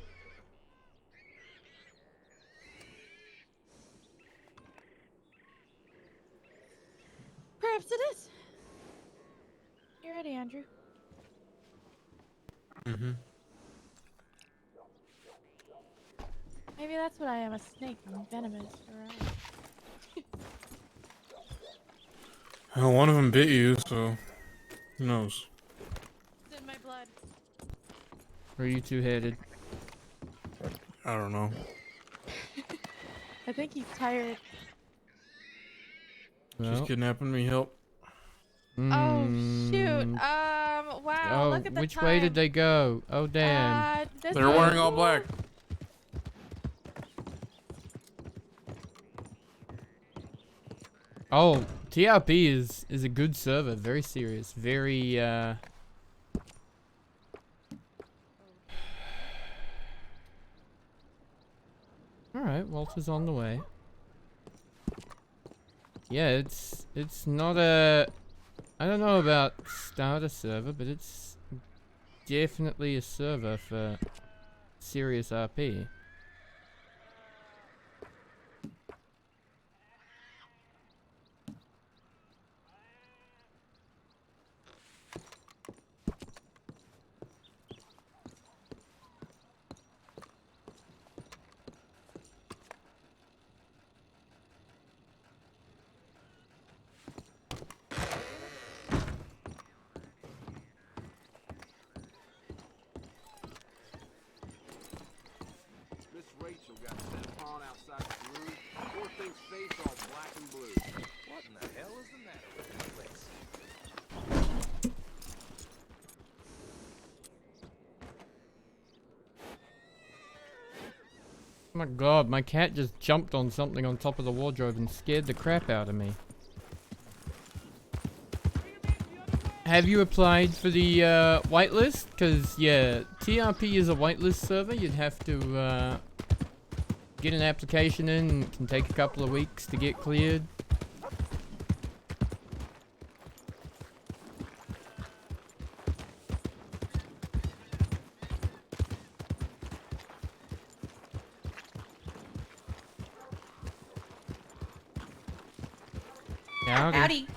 Perhaps it is. You ready, Andrew? Mm-hmm. Maybe that's what I am, a snake. I'm venomous. Alright. Well, one of them bit you, so who knows? It's in my blood. Where are you two headed? I don't know. I think he's tired. She's kidnapping me. Help. Oh shoot! Wow. Look at the which time. way did they go? Oh damn! This They're way. wearing all black. Oh, TRP is a good server. Very serious. Very Alright, Walter's on the way. Yeah, it's not a... I don't know about starter server, but it's definitely a server for serious RP. Miss Rachel got sent pawn outside the saloon. Poor thing's face all black and blue. What in the hell is the matter with this place? Oh my god, my cat just jumped on something on top of the wardrobe and scared the crap out of me. Have you applied for the whitelist? Because, yeah, TRP is a whitelist server. You'd have to get an application in. It can take a couple of weeks to get cleared. Howdy. Howdy.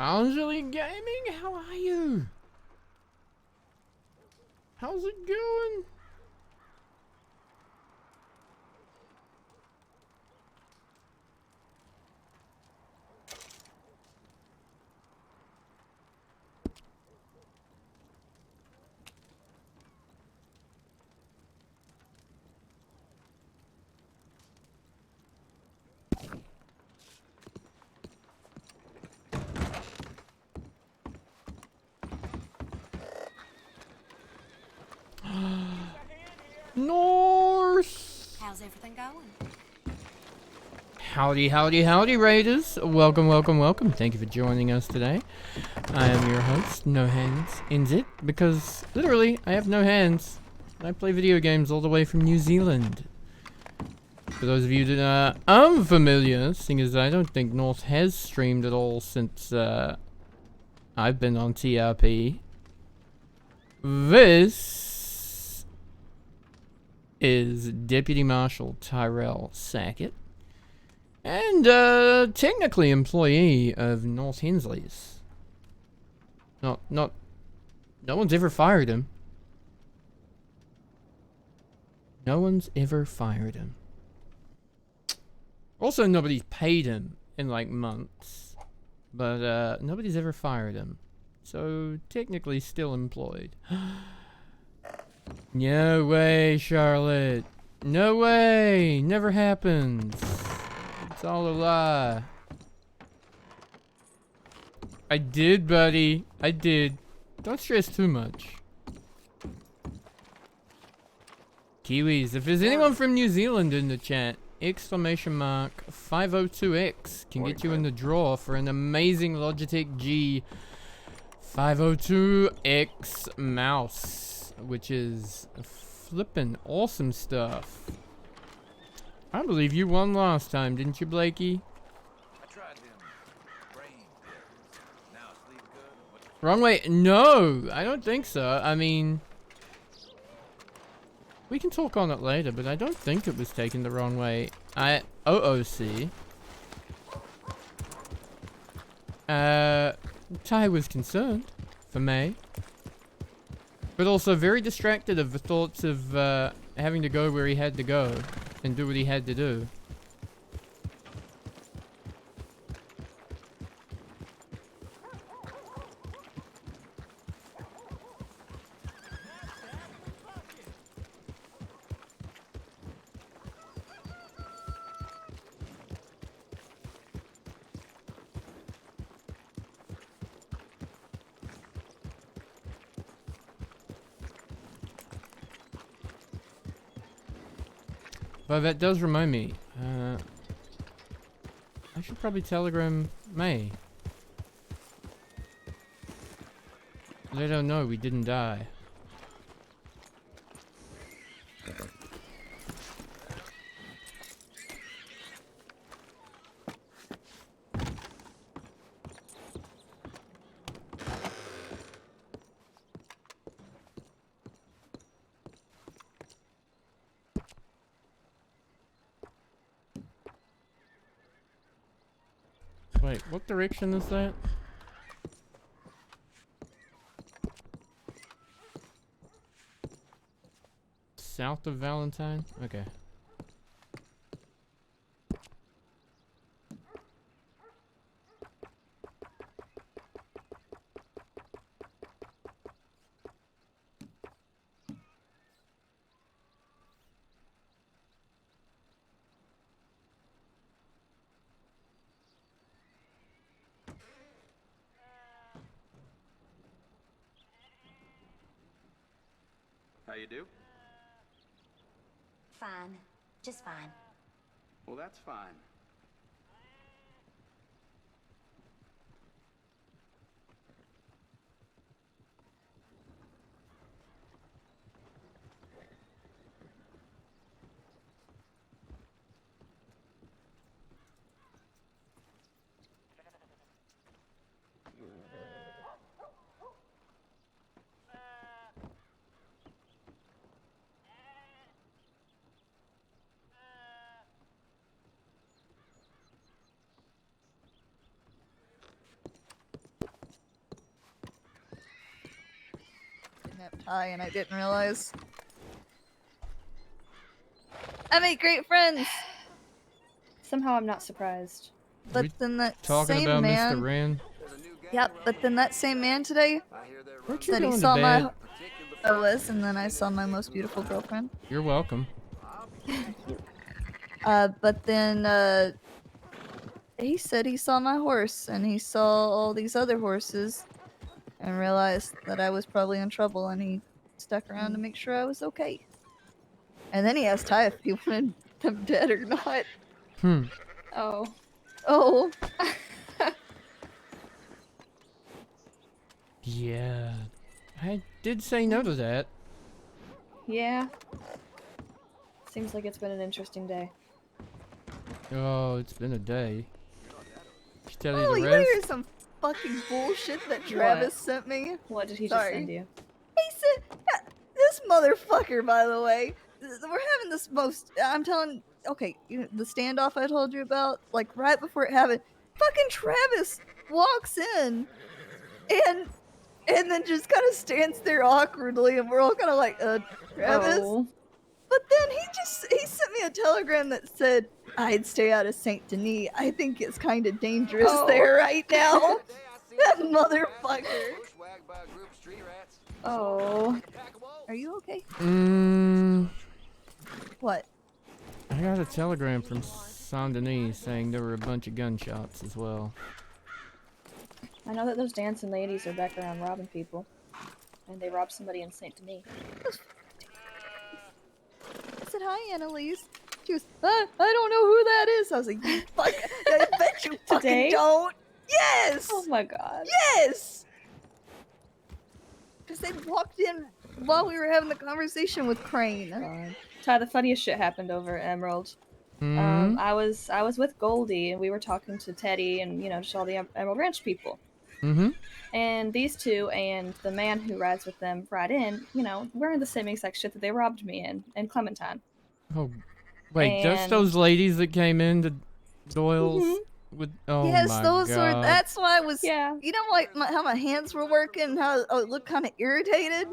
Anjali Gaming, how are you? How's it going? North! How's everything going? Howdy, howdy, howdy, Raiders. Welcome, welcome, welcome. Thank you for joining us today. I am your host, No Hands in It, because literally, I have no hands. I play video games all the way from New Zealand. For those of you that are unfamiliar, seeing as I don't think North has streamed at all since I've been on TRP. This is Deputy Marshal Tyrell Sackett. And, technically employee of North Hensley's. No one's ever fired him. No one's ever fired him. Also, nobody's paid him in, like, months. But, nobody's ever fired him. So, technically still employed. No way, Charlotte. No way. Never happens. It's all a lie. I did, buddy. I did. Don't stress too much. Kiwis, if there's anyone from New Zealand in the chat, exclamation mark 502X can get you in the draw for an amazing Logitech G 502X mouse, which is flippin' awesome stuff. I believe you won last time, didn't you, Blakey? Wrong way? No, I don't think so. I mean, we can talk on it later, but I don't think it was taken the wrong way. OOC. Ty was concerned for May, but also very distracted of the thoughts of having to go where he had to go and do what he had to do. But that does remind me, I should probably telegram May. Let her know we didn't die. Wait, what direction is that? South of Valentine? Okay. How you do? Fine. Just fine. Well, that's fine. Kidnapped Ty and I didn't realize. I made great friends. Somehow I'm not surprised. But then that Talking same about man. Mr. Rand. Yep, but then that same man today Weren't you said he going to saw bed? my OS and then I saw my most beautiful girlfriend. You're welcome. But then he said he saw my horse and he saw all these other horses and realized that I was probably in trouble and he stuck around to make sure I was okay. And then he asked Ty if he wanted them dead or not. Oh. Oh. Yeah. I did say no to that. Yeah. Seems like it's been an interesting day. Oh, it's been a day. Should tell you Oh, the you wanna rest? hear some fucking bullshit that Travis sent me? What did he Sorry. just send you? He said, this motherfucker, by the way, we're having this most, I'm telling, okay, the standoff I told you about, like right before it happened, fucking Travis walks in and then just kind of stands there awkwardly, and we're all kind of like, Travis? Oh. But then he sent me a telegram that said, I'd stay out of Saint Denis. I think it's kind of dangerous there right now. That motherfucker. Oh. Are you okay? What? I got a telegram from Saint Denis saying there were a bunch of gunshots as well. I know that those dancing ladies are back around robbing people. And they robbed somebody in Saint Denis. I said, hi, Annalise. She was, I don't know who that is. I was like, you fuck, I bet you fucking Today? don't. Yes! Oh my god. Yes! Because they walked in while we were having the conversation with Crane. Ty, the funniest shit happened over at Emerald. Mhm. I was with Goldie and we were talking to Teddy and just all the Emerald Ranch people. Mm-hmm. And these two and the man who rides with them ride in, wearing the same exact shit that they robbed me in Clementine. Oh, wait, just And- those ladies that came in to Doyle's with. Oh Yes, my those god. were. That's why I was. Yeah. You know, like how my hands were working, how I looked kind of irritated.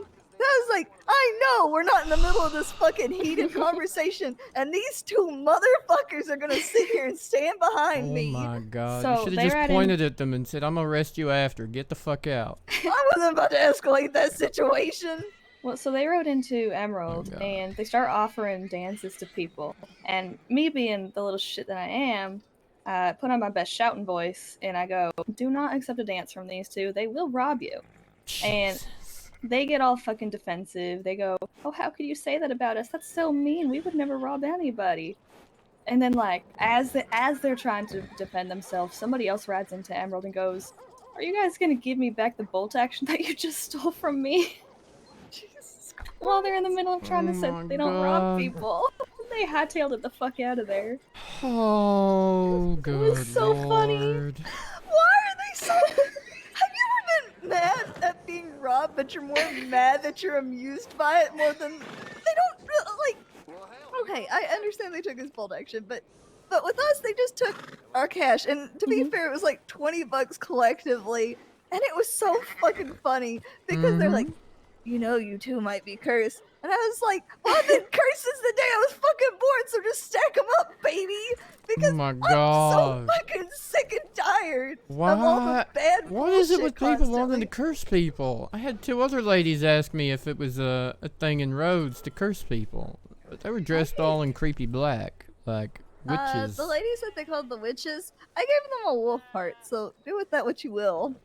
I was like, I know we're not in the middle of this fucking heated conversation, and these two motherfuckers are gonna sit here and stand behind Oh me. my god. So you should they have ride just in- pointed at them and said, I'm gonna arrest you after. Get the fuck out. I wasn't about to escalate that situation. Well, so they rode into Emerald and they start offering dances to people. And me being the little shit that I am, I put on my best shouting voice and I go, do not accept a dance from these two. They will rob you. And they get all fucking defensive. They go, oh, how could you say that about us? That's so mean. We would never rob anybody. And then, like, as they're trying to defend themselves, somebody else rides into Emerald and goes, are you guys gonna give me back the bolt action that you just stole from me? While they're in the middle of trying to say they don't rob God. people. They hightailed it the fuck out of there. Oh, good It was so funny. Lord. Why are they so? Have you ever been mad at being robbed, but you're more mad that you're amused by it more than they don't like? Okay, I understand they took his bolt action, but with us they just took our cash, and to be fair, it was like $20 collectively, and it was so fucking funny because they're like, you know, you two might be cursed. And I was like, well, I've been cursed since the day I was fucking born, so just stack them up, baby. Because Oh my I'm so god. fucking sick and tired Why? of all the bad What is it bullshit with people constantly. wanting to curse people? I had two other ladies ask me if it was a thing in Rhodes to curse people. But they were dressed all in creepy black, like witches. The ladies that they called the witches, I gave them a wolf heart, so do with that what you will.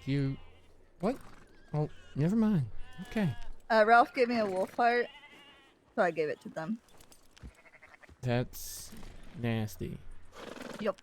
You... What? Oh, never mind. Okay. Ralph gave me a wolf heart, so I gave it to them. That's nasty. Yep.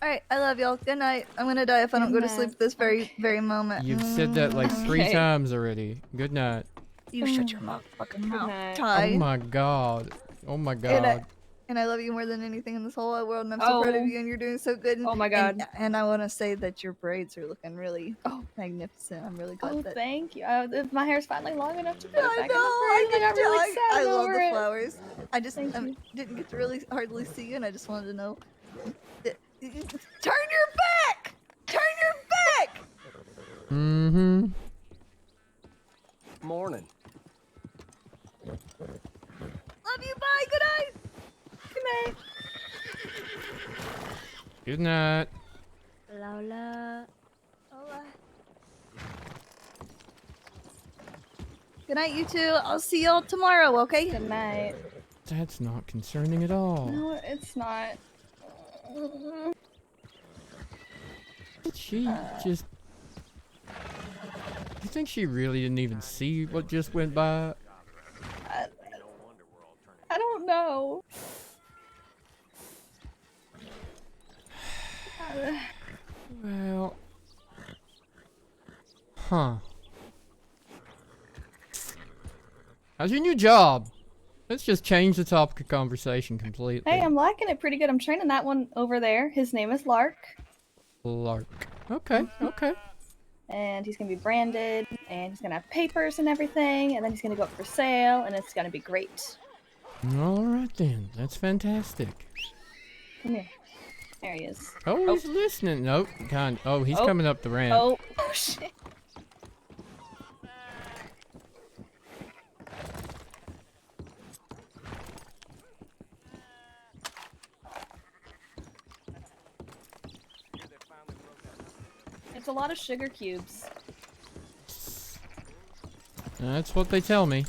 Alright, I love y'all. Good night. I'm gonna die if I don't go to sleep at this very moment. You've said that like 3 times already. Good night. You shut your motherfucking mouth, night. Ty. Oh my god. Oh my god. And I love you more than anything in this whole wide world, and I'm so proud of you, and you're doing so good. And, Oh my god. And I want to say that your braids are looking really magnificent. I'm really glad Oh, that. thank you. If my hair's finally long enough to put it I back know. in the braids, I got really I sad love over the it. flowers. I just didn't get to really hardly see you, and I just wanted to know. Turn your back! Turn your back! Mm-hmm. Morning. Love you. Bye. Good night. Good night. Good night. Lola. Hola. Good night, you two. I'll see y'all tomorrow, okay? Good night. That's not concerning at all. No, it's not. She just... You think she really didn't even see what just went by? I don't know. Well. Huh. How's your new job? Let's just change the topic of conversation completely. Hey, I'm liking it pretty good. I'm training that one over there. His name is Lark. Lark. Okay, okay. And he's gonna be branded, and he's gonna have papers and everything, and then he's gonna go up for sale, and it's gonna be great. Alright then, that's fantastic. Come here. There he is. Oh, he's listening. Nope. He's Oh. coming up the ramp. Oh, shit. It's a lot of sugar cubes. That's what they tell me.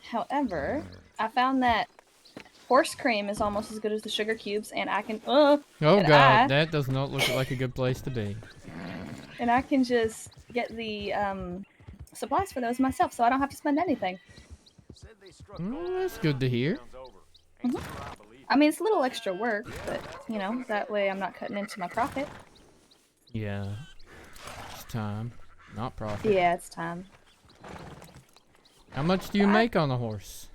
However, I found that horse cream is almost as good as the sugar cubes, and I can. Oh God, that does not look like a good place to be. And I can just get the supplies for those myself, so I don't have to spend anything. Oh, that's good to hear. I mean, it's a little extra work, but you know, that way I'm not cutting into my profit. Yeah. It's time, not profit. Yeah, it's time. How much do you make on a horse?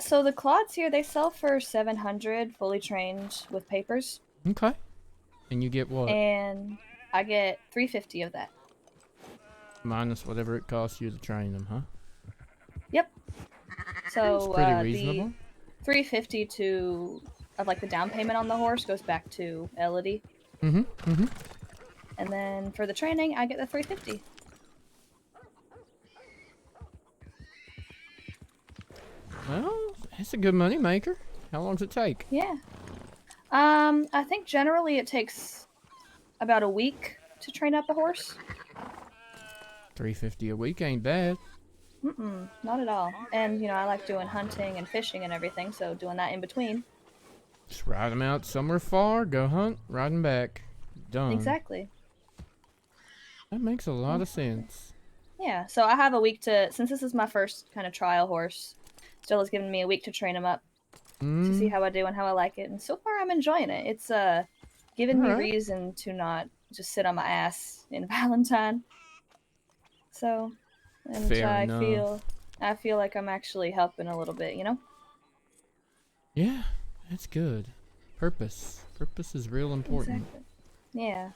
So the clods here, they sell for 700, fully trained with papers. Okay. And you get what? And I get 350 of that. Minus whatever it costs you to train them, huh? Yep. So That's pretty reasonable. The 350 of like the down payment on the horse goes back to Elodie. Mm-hmm. And then for the training, I get the 350. Well, it's a good money maker. How long does it take? Yeah. I think generally it takes about a week to train up a horse. $350 a week ain't bad. Not at all. And you know, I like doing hunting and fishing and everything, so doing that in between. Just ride them out somewhere far, go hunt, ride them back. Done. Exactly. That makes a lot of sense. Yeah, so I have a week to, since this is my first kind of trial horse, Stella's given me a week to train him up to see how I do and how I like it. And so far I'm enjoying it. It's given me reason to not just sit on my ass in Valentine. So, and Fair I enough. feel like I'm actually helping a little bit, you know? Yeah, that's good. Purpose. Purpose is real important. Exactly. Yeah.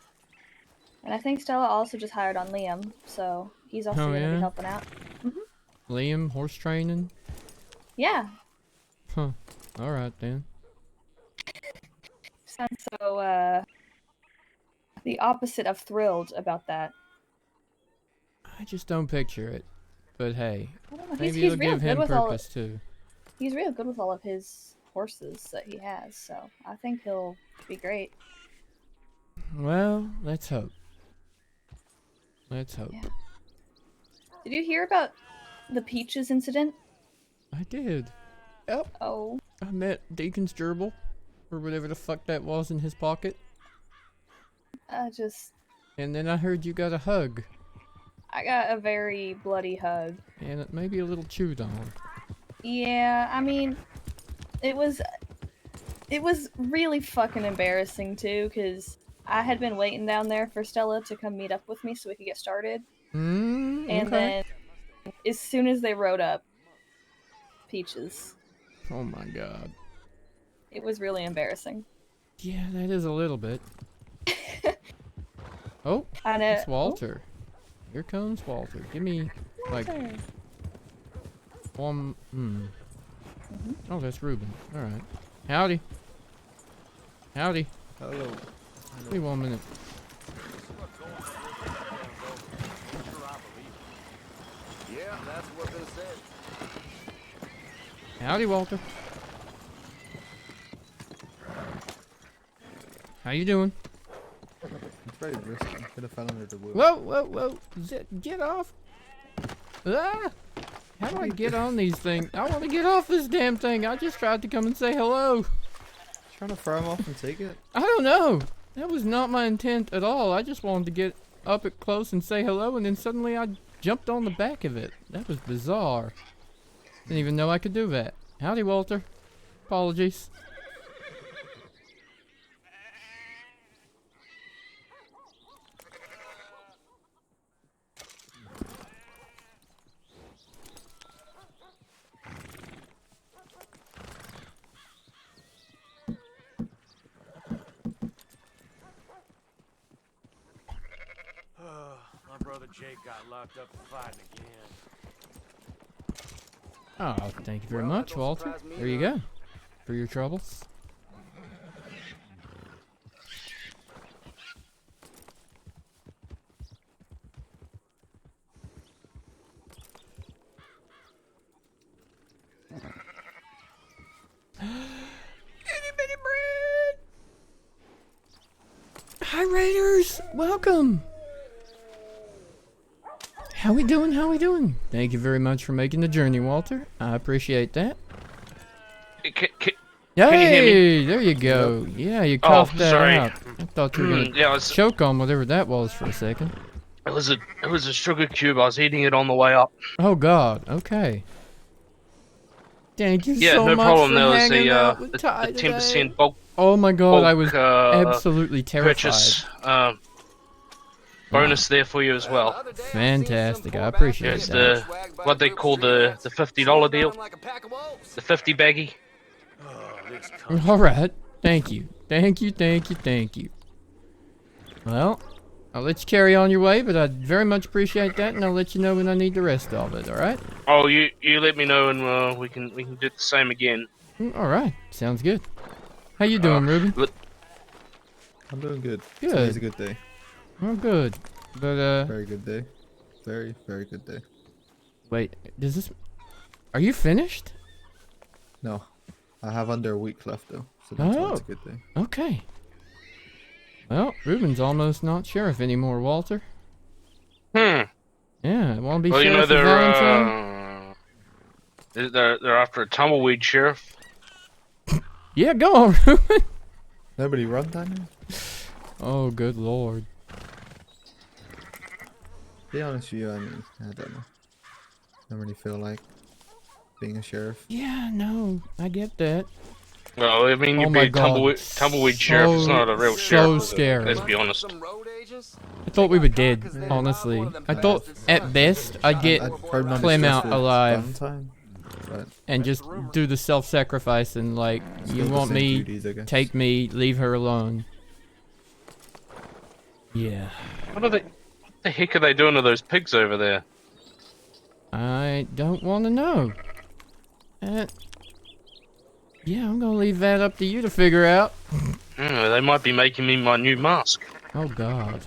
And I think Stella also just hired on Liam, so he's also going to be helping out. Liam, horse training? Yeah. Huh. Alright then. Sounds so, the opposite of thrilled about that. I just don't picture it. But hey, I don't know. maybe He's it'll real give good him with all. purpose too. He's real good with all of his horses that he has, so I think he'll be great. Well, let's hope. Let's hope. Yeah. Did you hear about the Peaches incident? I did. Yep. Oh. I met Deacon's gerbil, or whatever the fuck that was in his pocket. And then I heard you got a hug. I got a very bloody hug. And it may be a little chewed on. Yeah, I mean, it was really fucking embarrassing too, because I had been waiting down there for Stella to come meet up with me so we could get started. And then, as soon as they rode up, Peaches. Oh my god. It was really embarrassing. Yeah, that is a little bit. Oh, I know. it's Walter. Here comes Walter. Give me, like, one. Oh, that's Ruben. Alright. Howdy. Howdy. Hello. Give me 1 minute. Yeah, that's what they said. Howdy, Walter. How you doing? It's very risky. Could have fell under the wheel. Whoa, whoa, whoa. Get off. Ah! How do I get on these things? I want to get off this damn thing. I just tried to come and say hello. Trying to throw him off and take it? I don't know. That was not my intent at all. I just wanted to get up at close and say hello, and then suddenly I jumped on the back of it. That was bizarre. Didn't even know I could do that. Howdy, Walter. Apologies. brother Jake got locked up for fighting again. Oh, thank you very much, Walter. There you go. For your troubles. Hi, Raiders! Welcome! How we doing? How we doing? Thank you very much for making the journey, Walter. I appreciate that. Can you Hey, hear me? there you go. Yeah, you Oh, coughed that sorry. out. I thought you were gonna Yeah, I was- choke on whatever that was for a second. It was a sugar cube. I was eating it on the way up. Oh God. Okay. Thank you Yeah, so no much problem. for There was hanging out a with the Ty 10% today. bulk. Oh my God, I was bulk, absolutely terrified. Purchase bonus there for you as well. Fantastic. I appreciate It's that. what they call the $50 deal, the 50 baggie. All right. Thank you. Thank you. Thank you. Thank you. Well, I'll let you carry on your way, but I very much appreciate that, and I'll let you know when I need the rest of it. All right? Oh, you let me know, and we can do the same again. All right. Sounds good. How you doing, Ruben? I'm doing good. Good. Today's a good day. Oh, good. But Very good day. Very, very good day. wait. Does this? Are you finished? No, I have under a week left though, so that's why it's a good day. Okay. Well, Ruben's almost not sheriff anymore, Walter. Hmm. Yeah, want to be Well, you know sheriff of Valentine? they're after a tumbleweed sheriff. Yeah, go on, Ruben. Nobody run down here? Oh, good lord. Be honest with you, I mean, I don't know. I don't really feel like being a sheriff. Yeah, no, I get that. Well, I mean, Oh you'd my be a God, tumbleweed sheriff. It's not a real so sheriff. is it? scary. Let's be honest. I thought we were dead, honestly. I thought, at best, I'd get Clem out alive Valentine, but and just do the self-sacrifice and, like, you Still the want same me, duties, I guess. take me, leave her alone. Yeah. What the heck are they doing to those pigs over there? I don't want to know. Yeah, I'm gonna leave that up to you to figure out. They might be making me my new mask. Oh God.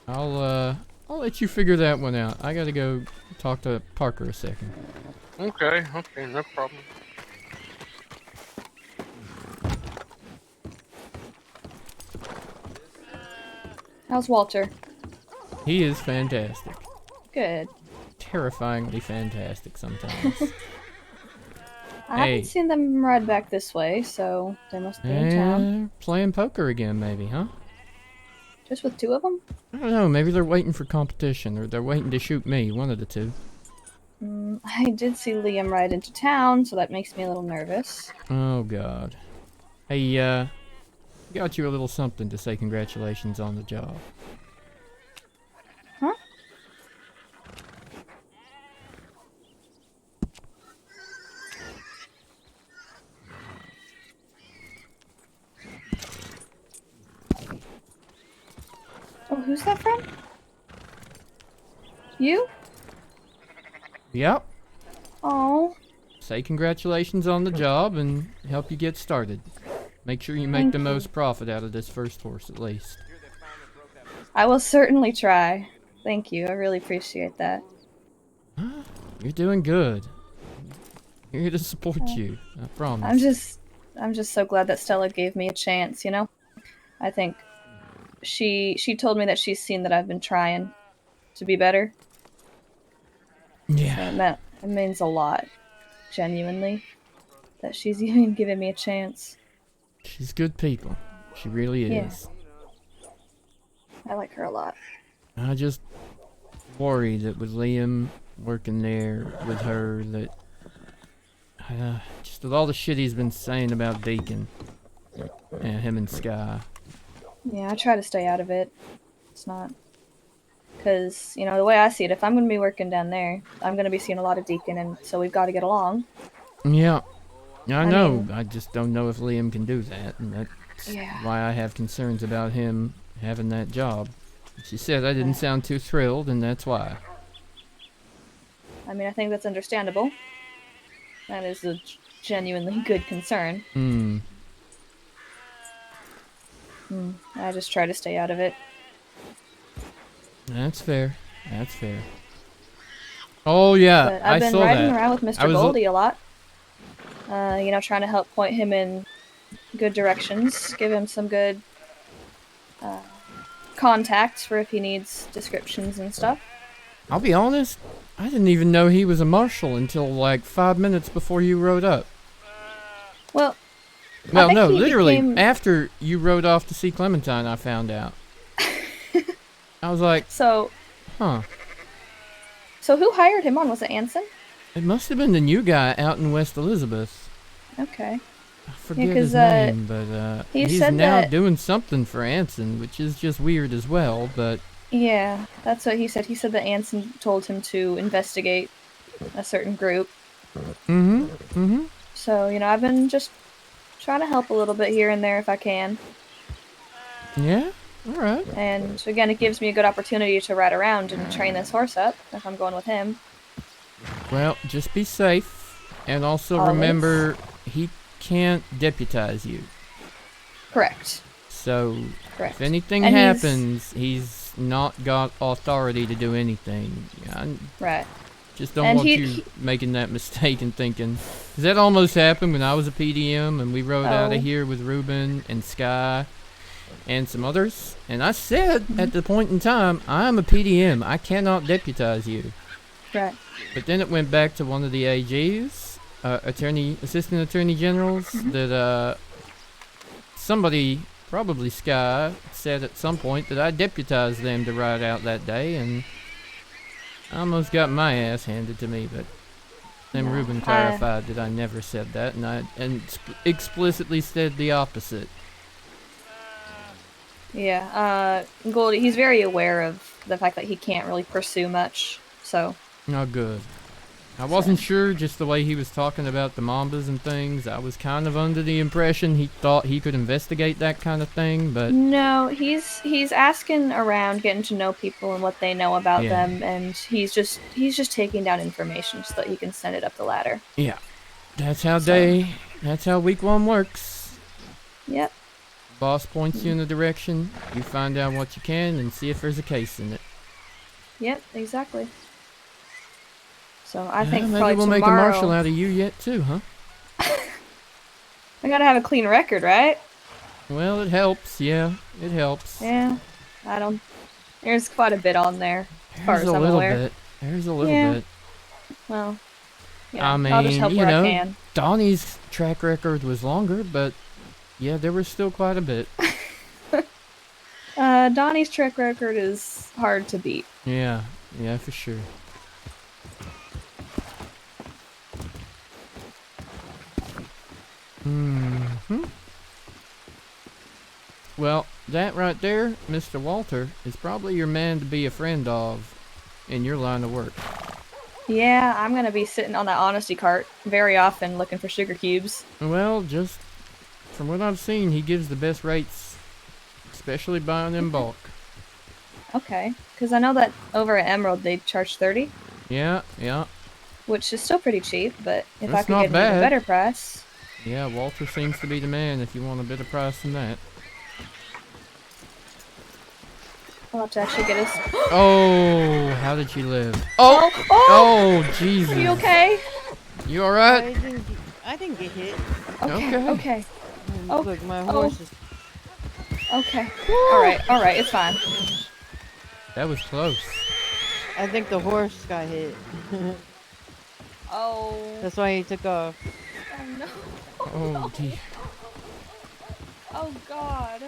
I'll let you figure that one out. I gotta go talk to Parker a second. Okay, no problem. How's Walter? He is fantastic. Good. Terrifyingly fantastic sometimes. I Hey. haven't seen them ride back this way, so they must be in town. Playing poker again, maybe, huh? Just with two of them? I don't know. Maybe they're waiting for competition, or they're waiting to shoot me. One of the two. I did see Liam ride into town, so that makes me a little nervous. Oh God. Hey, got you a little something to say congratulations on the job. Huh? Oh, who's that from? You? Yep. Oh, Say congratulations on the job and help you get started. Make sure you make Thank the you. most profit out of this first horse at least. I will certainly try. Thank you. I really appreciate that. You're doing good. Here to support you. I promise. I'm just so glad that Stella gave me a chance, you know? I think she told me that she's seen that I've been trying to be better. Yeah. So it means a lot, genuinely, that she's even given me a chance. She's good people. She really Yeah. is. I like her a lot. I just worry that with Liam working there with her that just with all the shit he's been saying about Deacon and him and Sky. Yeah, I try to stay out of it. It's not... Because, you know, the way I see it, if I'm going to be working down there, I'm going to be seeing a lot of Deacon, and so we've got to get along. Yeah. I know. mean- I just don't know if Liam can do that, and that's Yeah. why I have concerns about him having that job. She said I didn't sound too thrilled, and that's why. I mean, I think that's understandable. That is a genuinely good concern. I just try to stay out of it. That's fair. That's fair. Oh yeah, But I've been saw riding that. around with Mr. Goldie a lot. You know, trying to help point him in good directions, give him some good contacts for if he needs descriptions and stuff. I'll be honest, I didn't even know he was a marshal until like 5 minutes before you rode up. Well, no, literally after you rode off to see Clementine, I found out. I was like, huh. So who hired him on? Was it Anson? It must have been the new guy out in West Elizabeth. Okay. I forget his name, but he's now doing something for Anson, which is just weird as well, but... Yeah, that's what he said. He said that Anson told him to investigate a certain group. So, you know, I've been just trying to help a little bit here and there if I can. Yeah? Alright. And, again, it gives me a good opportunity to ride around and train this horse up if I'm going with him. Well, just be safe, and also remember, he can't deputize you. Correct. So, if anything happens, he's not got authority to do anything. Right. Just don't want you making that mistake and thinking, because that almost happened when I was a PDM and we rode out of here with Ruben and Sky and some others. And I said at the point in time, I'm a PDM. I cannot deputize you. Right. But then it went back to one of the AGs, assistant attorney generals, that somebody, probably Sky, said at some point that I deputized them to ride out that day, and I almost got my ass handed to me, but then Ruben clarified that I never said that, and I explicitly said the opposite. Yeah, Goldie, he's very aware of the fact that he can't really pursue much, so... Oh, good. I wasn't sure, just the way he was talking about the Mambas and things. I was kind of under the impression he thought he could investigate that kind of thing, but... No, he's asking around, getting to know people and what they know about them, and he's just taking down information so that he can send it up the ladder. Yeah. That's how week 1 works. Yep. Boss points you in a direction, you find out what you can, and see if there's a case in it. Yep, exactly. So I think maybe probably we'll make a marshal out of you yet too, huh? I gotta have a clean record, right? Well, it helps, yeah. It helps. Yeah. I don't... There's quite a bit on there, as far as I'm aware. There's a little bit. Well, I mean, I'll just help where I can. Donnie's track record was longer, but yeah, there was still quite a bit. Donnie's track record is hard to beat. Yeah, for sure. Well, that right there, Mr. Walter, is probably your man to be a friend of in your line of work. Yeah, I'm gonna be sitting on that honesty cart very often looking for sugar cubes. Well, just from what I've seen, he gives the best rates, especially buying in bulk. Okay, because I know that over at Emerald they charge 30. Yeah. Which is still pretty cheap, but if I That's could not get an even better price. Yeah, Walter seems to be the man if you want a better price than that. I'll have to actually get us. Oh, how did you live? Oh, Jesus. Are you okay? You alright? I didn't get hit. Okay. Oh, look, my horse is... Okay. Alright, it's fine. That was close. I think the horse got hit. Oh. That's why he took off. Oh no. Oh dear. Oh god.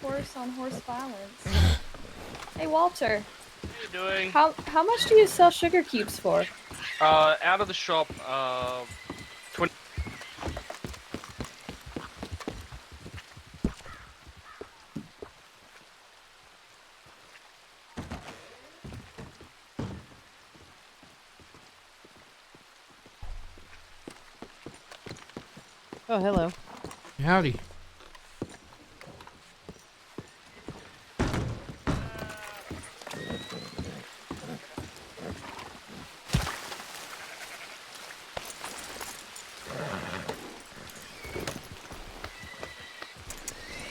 Horse on horse violence. Hey Walter. What are you doing? How much do you sell sugar cubes for? Out of the shop, 20. Oh, hello. Howdy.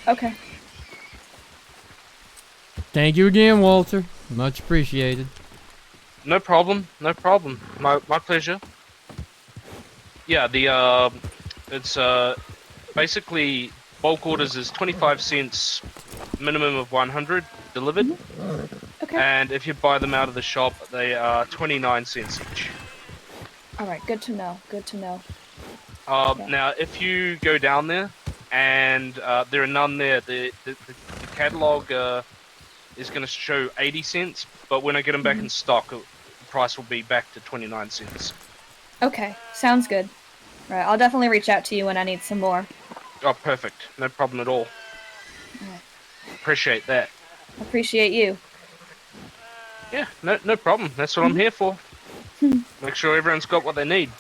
Okay. Thank you again, Walter. Much appreciated. No problem. No problem. My pleasure. Yeah, it's basically bulk orders is 25 cents, minimum of 100 delivered. Okay. And if you buy them out of the shop, they are 29 cents each. All right. Good to know. Good to know. Now, if you go down there and there are none there, the catalog is going to show 80 cents, but when I get them back in stock, the price will be back to 29 cents. Okay. Sounds good. All right. I'll definitely reach out to you when I need some more. Oh, perfect. No problem at all. Alright. Appreciate that. Appreciate you. Yeah, no problem. That's what I'm here for. Make sure everyone's got what they need.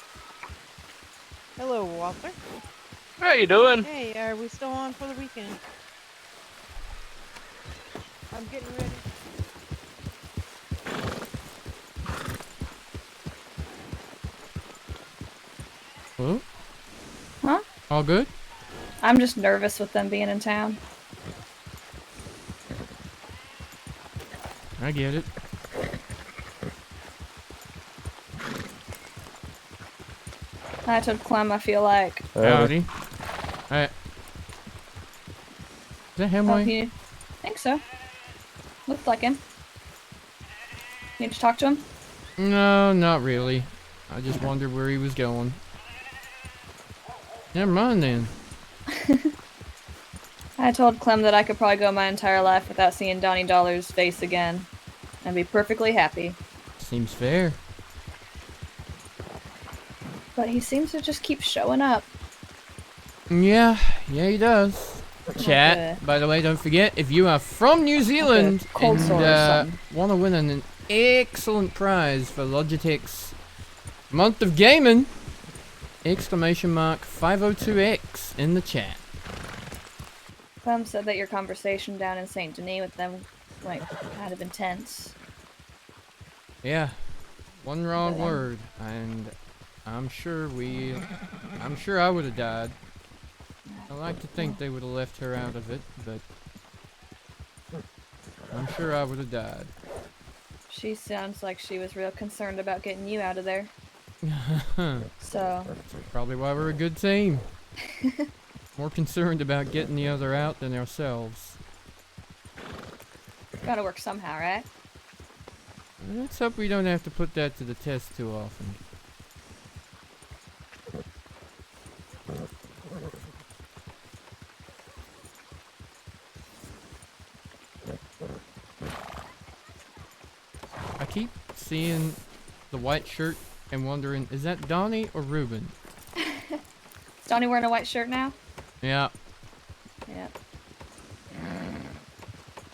Hello, Walter. How you doing? Hey, are we still on for the weekend? I'm getting ready. Hello? Huh? All good? I'm just nervous with them being in town. I get it. I told Clem I feel like. Howdy. Alright. Is that him, Oh, Wayne? he... think so. Looked like him. Need to talk to him? No, not really. I just wondered where he was going. Never mind then. I told Clem that I could probably go my entire life without seeing Donnie Dollar's face again. And be perfectly happy. Seems fair. But he seems to just keep showing up. Yeah, he does. Chat, by the way, don't forget, if you are from New Zealand cold sore or and something. want to win an excellent prize for Logitech's Month of Gaming, exclamation mark 502X in the chat. Clem said that your conversation down in St. Denis with them, like, kind of intense. Yeah, one wrong word, and I'm sure I would have died. I like to think they would have left her out of it, but I'm sure I would have died. She sounds like she was real concerned about getting you out of there. So. That's probably why we're a good team. More concerned about getting the other out than ourselves. Gotta work somehow, right? Let's hope we don't have to put that to the test too often. I keep seeing the white shirt and wondering, is that Donnie or Ruben? Is Donnie wearing a white shirt now? Yeah. Yeah.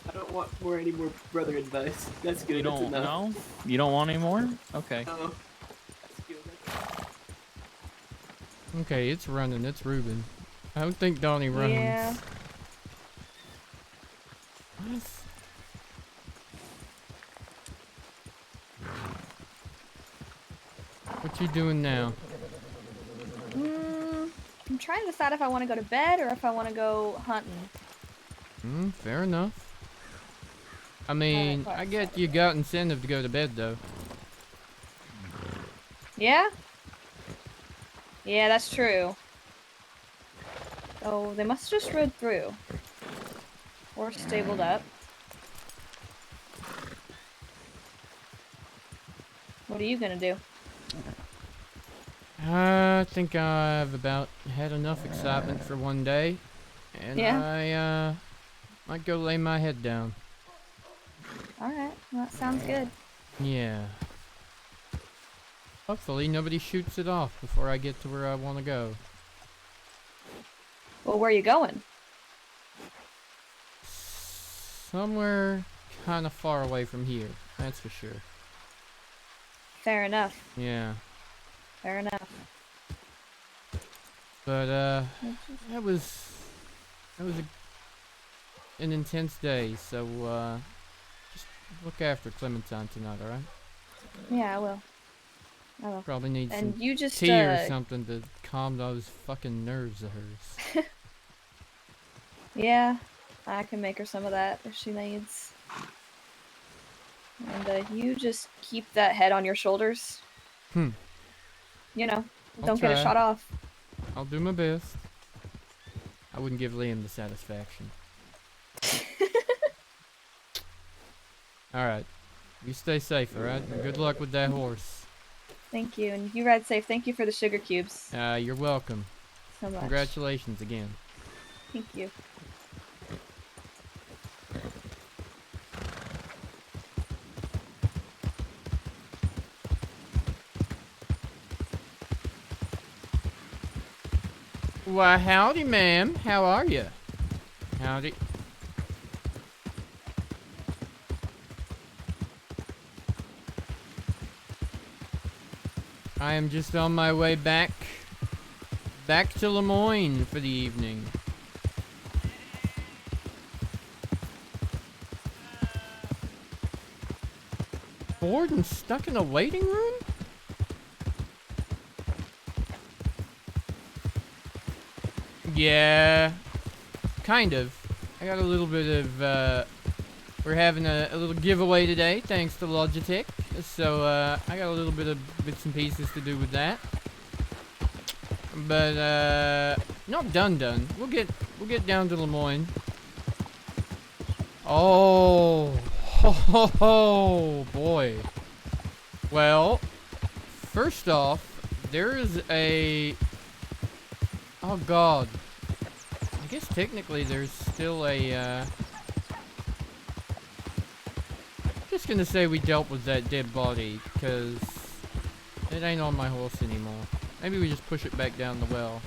I don't want any more brother advice. That's good. You That's don't enough. know? You don't want any more? Okay. No. That's good. Okay, it's running. It's Ruben. I don't think Donnie runs. Yeah. What you doing now? I'm trying to decide if I want to go to bed or if I want to go hunting. Fair enough. I mean, I get you got incentive to go to bed, though. Yeah? Yeah, that's true. Oh, they must have just rode through. Or stabled up. What are you gonna do? I think I've about had enough excitement for one day. And I might go lay my head down. Alright, well, that sounds good. Yeah. Hopefully nobody shoots it off before I get to where I want to go. Well, where are you going? Somewhere kind of far away from here, that's for sure. Fair enough. Yeah. Fair enough. But that was an intense day, so just look after Clementine tonight, alright? Yeah, I will. I will. Probably need And some you just, tea or something to calm those fucking nerves of hers. Yeah, I can make her some of that if she needs. And you just keep that head on your shoulders. Hmm. You know, I'll don't get it try. shot off. I'll do my best. I wouldn't give Liam the satisfaction. Alright. You stay safe, alright? And good luck with that horse. Thank you, and you ride safe. Thank you for the sugar cubes. You're welcome. So much. Congratulations again. Thank you. Why, howdy, ma'am. How are you? Howdy. I am just on my way back to Lemoyne for the evening. Bored and stuck in a waiting room? Yeah, kind of. I got a little bit of, we're having a little giveaway today, thanks to Logitech. So, I got a little bit of bits and pieces to do with that. But, not done. We'll get down to Lemoyne. Oh, ho, boy. Well, first off, there is a... Oh, God. I guess technically there's still a, just gonna say we dealt with that dead body, because it ain't on my horse anymore. Maybe we just push it back down the well.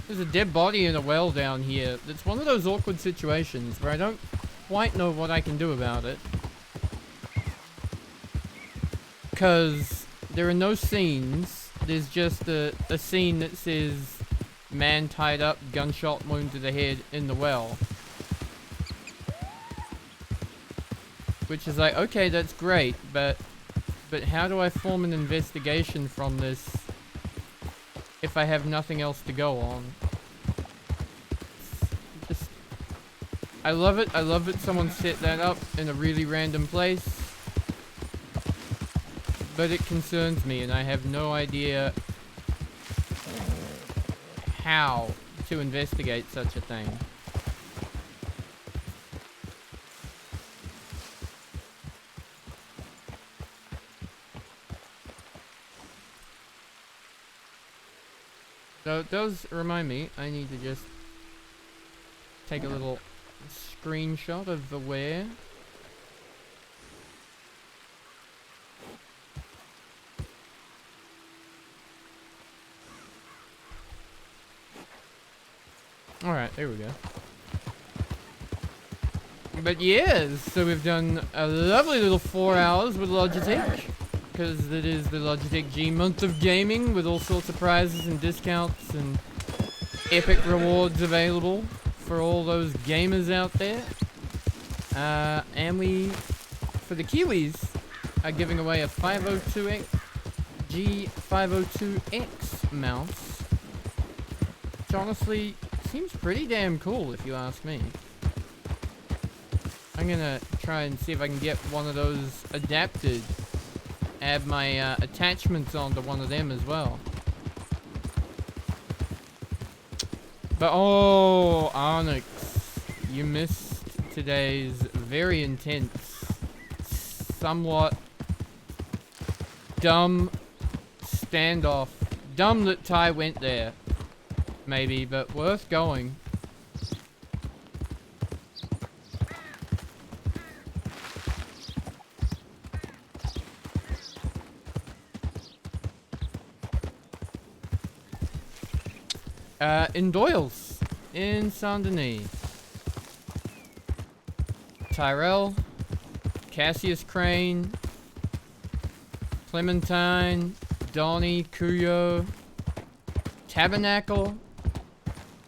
There's a dead body in a well down here. It's one of those awkward situations where I don't quite know what I can do about it. Because there are no scenes. There's just a scene that says man tied up, gunshot wound to the head in the well. Which is like, okay, that's great, but how do I form an investigation from this if I have nothing else to go on? Just, I love it someone set that up in a really random place. But it concerns me and I have no idea how to investigate such a thing. So it does remind me, I need to just take a little screenshot of the where. Alright, there we go. But yes, so we've done a lovely little 4 hours with Logitech. Because it is the Logitech G month of gaming with all sorts of prizes and discounts and epic rewards available for all those gamers out there. And we, for the Kiwis, are giving away a 502X G502X mouse. Which honestly seems pretty damn cool if you ask me. I'm gonna try and see if I can get one of those adapted. Add my attachments onto one of them as well. But oh, Onyx, you missed today's very intense, somewhat dumb standoff. Dumb that Ty went there, maybe, but worth going. In Doyle's, in Saint-Denis. Tyrell, Cassius Crane, Clementine, Donnie, Kuyo, Tabernacle.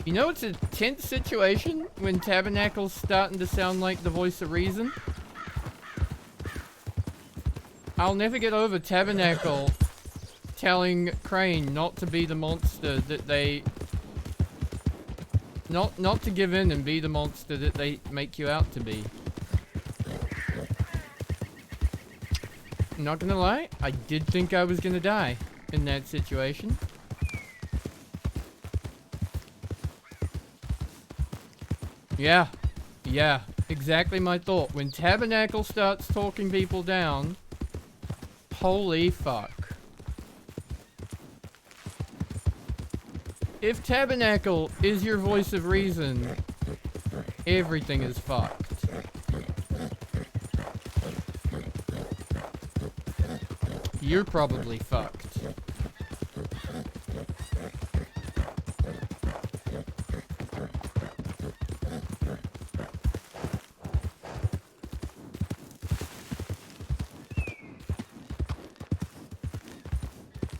You know it's a tense situation when Tabernacle's starting to sound like the voice of reason? I'll never get over Tabernacle telling Crane not to be the monster that they Not to give in and be the monster that they make you out to be. Not gonna lie, I did think I was gonna die in that situation. Yeah, exactly my thought. When Tabernacle starts talking people down, holy fuck. If Tabernacle is your voice of reason, everything is fucked. You're probably fucked.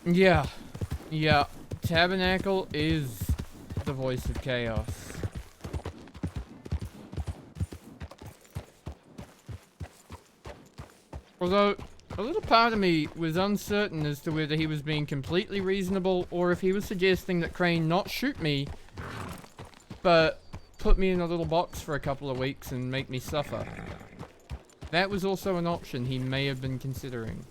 Yeah. Tabernacle is the voice of chaos. Although, a little part of me was uncertain as to whether he was being completely reasonable or if he was suggesting that Crane not shoot me, but put me in a little box for a couple of weeks and make me suffer. That was also an option he may have been considering.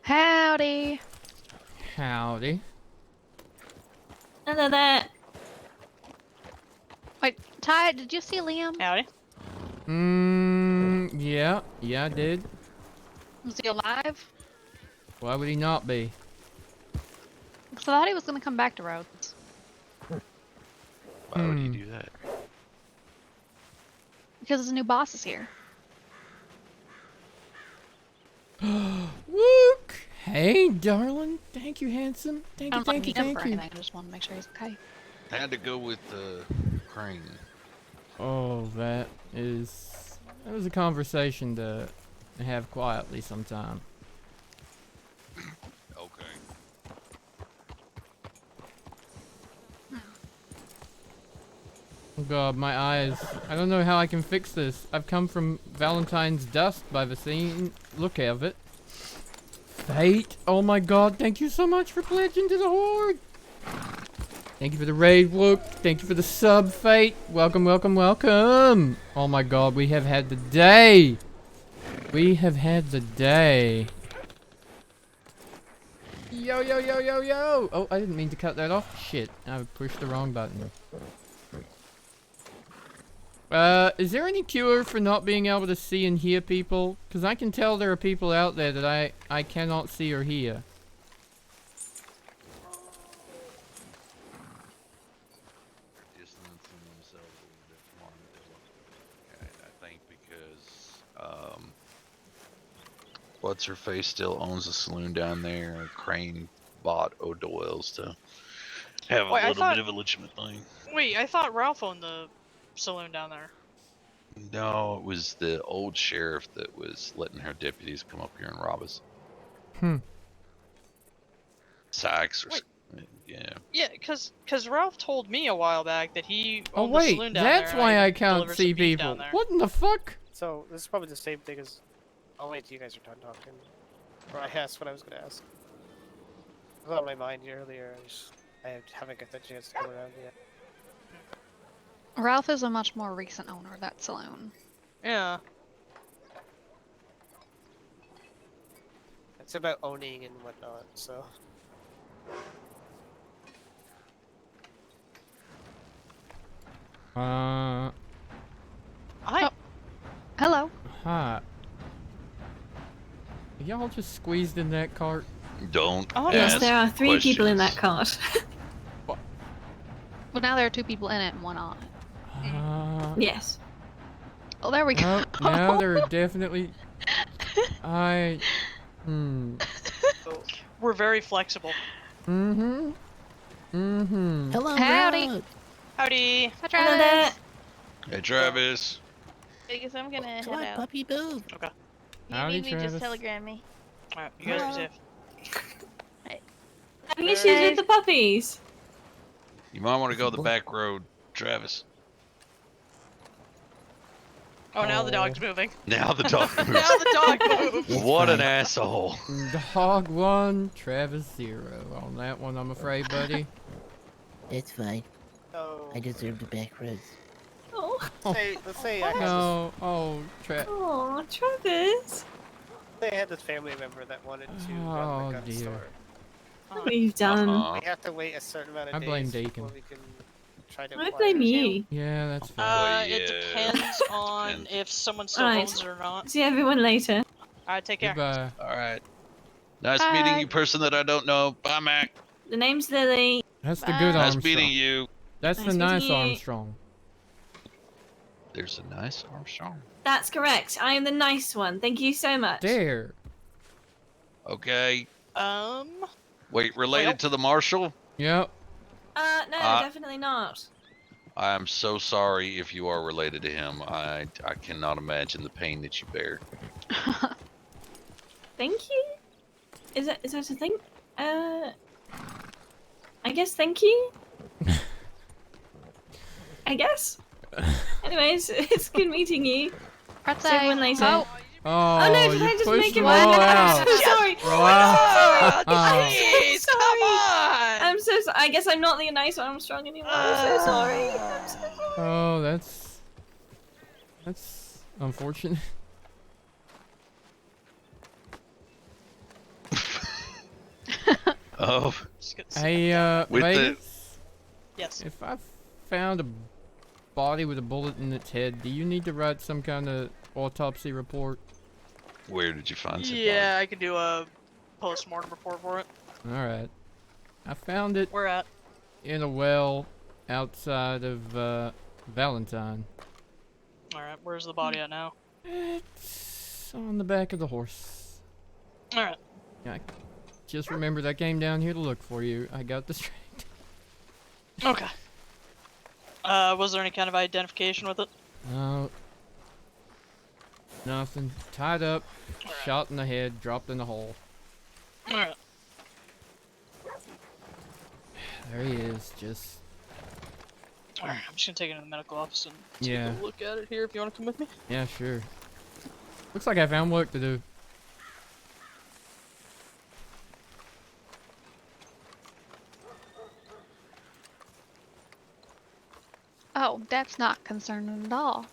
Howdy. Howdy. Hello there. Wait, Ty, did you see Liam? Howdy. Yeah, I did. Was he alive? Why would he not be? Because I thought he was going to come back to Rhodes. Why would he do that? Because his new boss is here. Luke! Hey, darling. Thank you, handsome. Thank I you, don't thank you, need him thank for you. anything. I just want to make sure he's okay. I had to go with Crane. Oh, that was a conversation to have quietly sometime. Okay. Oh god, my eyes. I don't know how I can fix this. I've come from Valentine's dust by the scene. Look of it. Fate. Oh my god, thank you so much for pledging to the Horde. Thank you for the raid, Luke. Thank you for the sub, Fate. Welcome, welcome, welcome. Oh my god, we have had the day. We have had the day. Yo, yo, yo, yo, yo. Oh, I didn't mean to cut that off. Shit, I pushed the wrong button. Is there any cure for not being able to see and hear people? Because I can tell there are people out there that I cannot see or hear. Distancing themselves a little bit from armadillo. I think because what's her face still owns a saloon down there. Crane bought O'Doyle's to have a little bit of a legitimate thing. Wait, I thought Ralph owned the saloon down there. No, it was the old sheriff that was letting her deputies come up here and rob us. Sykes or yeah. Yeah, cause Ralph told me a while back that he Oh owned the wait, saloon down there. that's why I can't delivered some see beef down people. there. What in the fuck? So this is probably the same thing as. I'll wait till you guys are done talking. Or I asked what I was gonna ask. It was on my mind earlier. I haven't got the chance to come around yet. Ralph is a much more recent owner of that saloon. Yeah. It's about owning and whatnot, so. Hi. Hello. Hi. Y'all just squeezed in that cart? Don't Yes, there are 3 people in that cart. Well, now there are 2 people in it and 1 on it. Yes. Oh, there we go. Now there are definitely... We're very flexible. Hello, Howdy. Rod. Howdy. Hi, Travis. Hey, Travis. I guess I'm gonna head What, out. puppy boo? Okay. You Howdy, need me, just Travis. telegram me. Alright, you guys are safe. Having issues with the puppies. You might want to go the back road, Travis. Oh, now the dog's moving. Now the dog moves. Now the dog moves. What an asshole. Dog 1, Travis 0 on that one, I'm afraid, buddy. It's fine. Oh. I deserve the back roads. Oh. Let's say I had No, oh, Oh, Travis. they had this family member that wanted to run Oh, the gun dear. store. What have you done? We have to wait a certain amount of I days blame Deacon. before we can try to I acquire blame it. you. Yeah, that's fair. It depends on if someone still Alright. owns it or not. See everyone later. Alright, take care. Goodbye. All right. Nice meeting you, person that I don't know. Bye, Mac. The name's Lily. That's the good Nice Armstrong. meeting you. That's Nice the meeting nice you. Armstrong. There's a nice Armstrong. That's correct. I am the nice one. Thank you so much. There. Okay. Wait, Well. related to the Marshal? Yep. No, definitely not. I am so sorry if you are related to him. I cannot imagine the pain that you bear. Thank you? Is that a thing? I guess thank you? I guess? Anyways, it's good meeting you. See everyone later. Oh, Oh no, did you I just pushed make it them all work? out. I'm so sorry. Wow. I'm so sorry. I'm so sorry. I guess I'm not the nice Armstrong anymore. I'm so sorry. I'm so sorry. Oh, that's unfortunate. Oh. Hey, With Vegas, Yes. if I found a body with a bullet in its head, do you need to write some kind of autopsy report? Where did you find it? Yeah, I can do a post-mortem report for it. Alright. I found it Where at? in a well outside of Valentine. Alright, where's the body at now? It's on the back of the horse. Alright. I just remembered I came down here to look for you. I got distracted. Okay. Was there any kind of identification with it? No. Nothing. Tied up, shot in the head, dropped in the hole. Alright. There he is, just... Alright, I'm just gonna take it to the medical office and take Yeah. a look at it here if you wanna come with me. Yeah, sure. Looks like I found work to do. Oh, that's not concerning at all.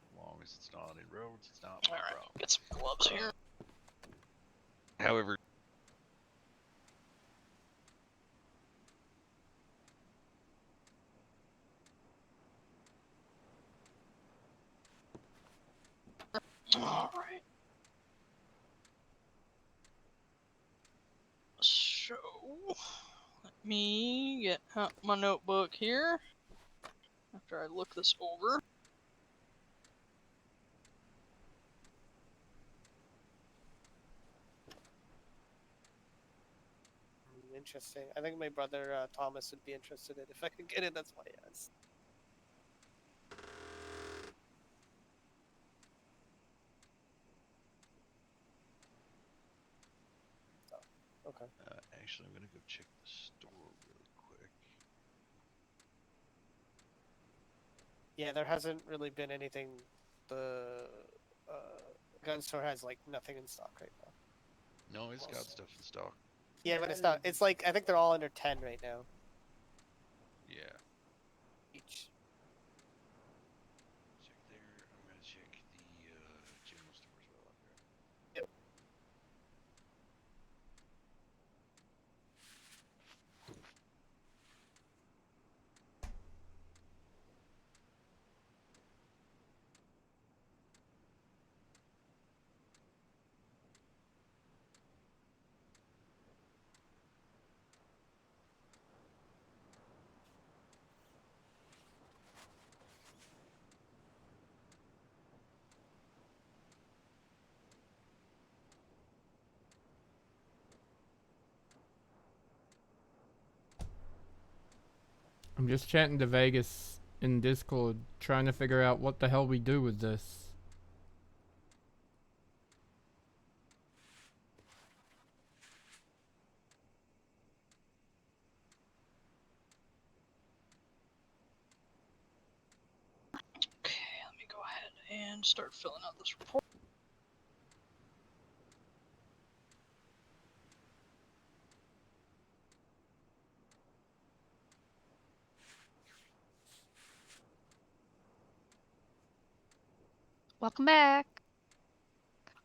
As long as it's not in roads, it's not my problem. Get some gloves here. However, Alright. So, let me get out my notebook here after I look this over. Interesting. I think my brother Thomas would be interested in it. If I could get it, that's why I asked. Okay. actually, I'm gonna go check the store really quick. Yeah, there hasn't really been anything. The gun store has like nothing in stock right now. No, it's got stuff in stock. Yeah, but it's not. It's like I think they're all under 10 right now. Yeah. Each. Check there. I'm gonna check the general store as well. Yep. I'm just chatting to Vegas in Discord, trying to figure out what the hell we do with this. and start filling out this report. Welcome back.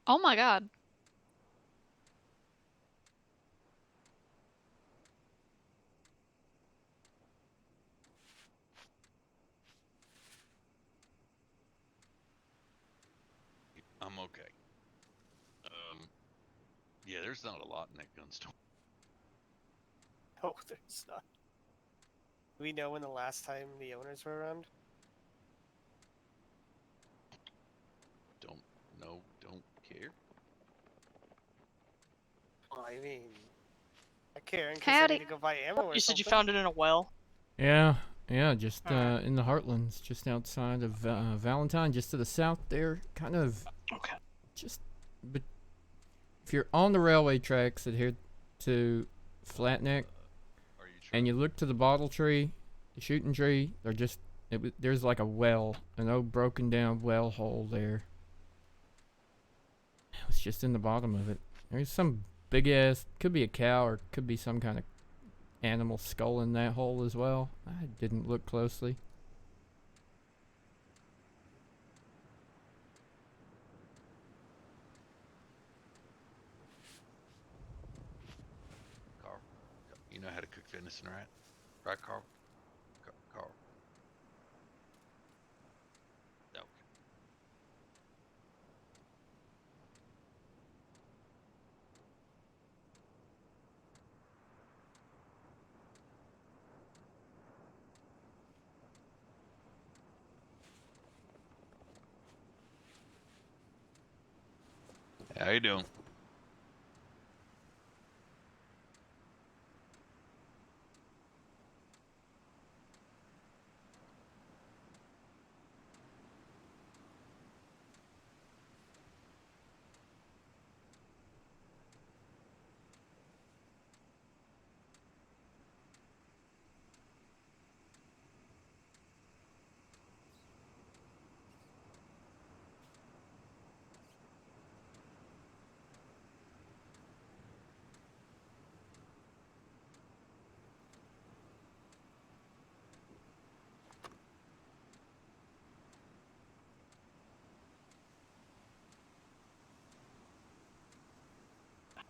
Oh my god. I'm okay. Yeah, there's not a lot in that gun store. Oh, there's not. Do we know when the last time the owners were around? Don't know, don't care. Well, I mean, I care in case I Howdy. need to go buy ammo or You said you something. found it in a well. Yeah, just in the Heartlands, just outside of Valentine, just to the south there, kind of. Okay. Just, but if you're on the railway tracks that head to Flatneck, and you look to the bottle tree, the shooting tree, they're just there's like a well, an old broken down well hole there. It's just in the bottom of it. There's some big ass, could be a cow or could be some kind of animal skull in that hole as well. I didn't look closely. Carl, you know how to cook venison, right? Right, Carl? Carl. Okay. How you doing?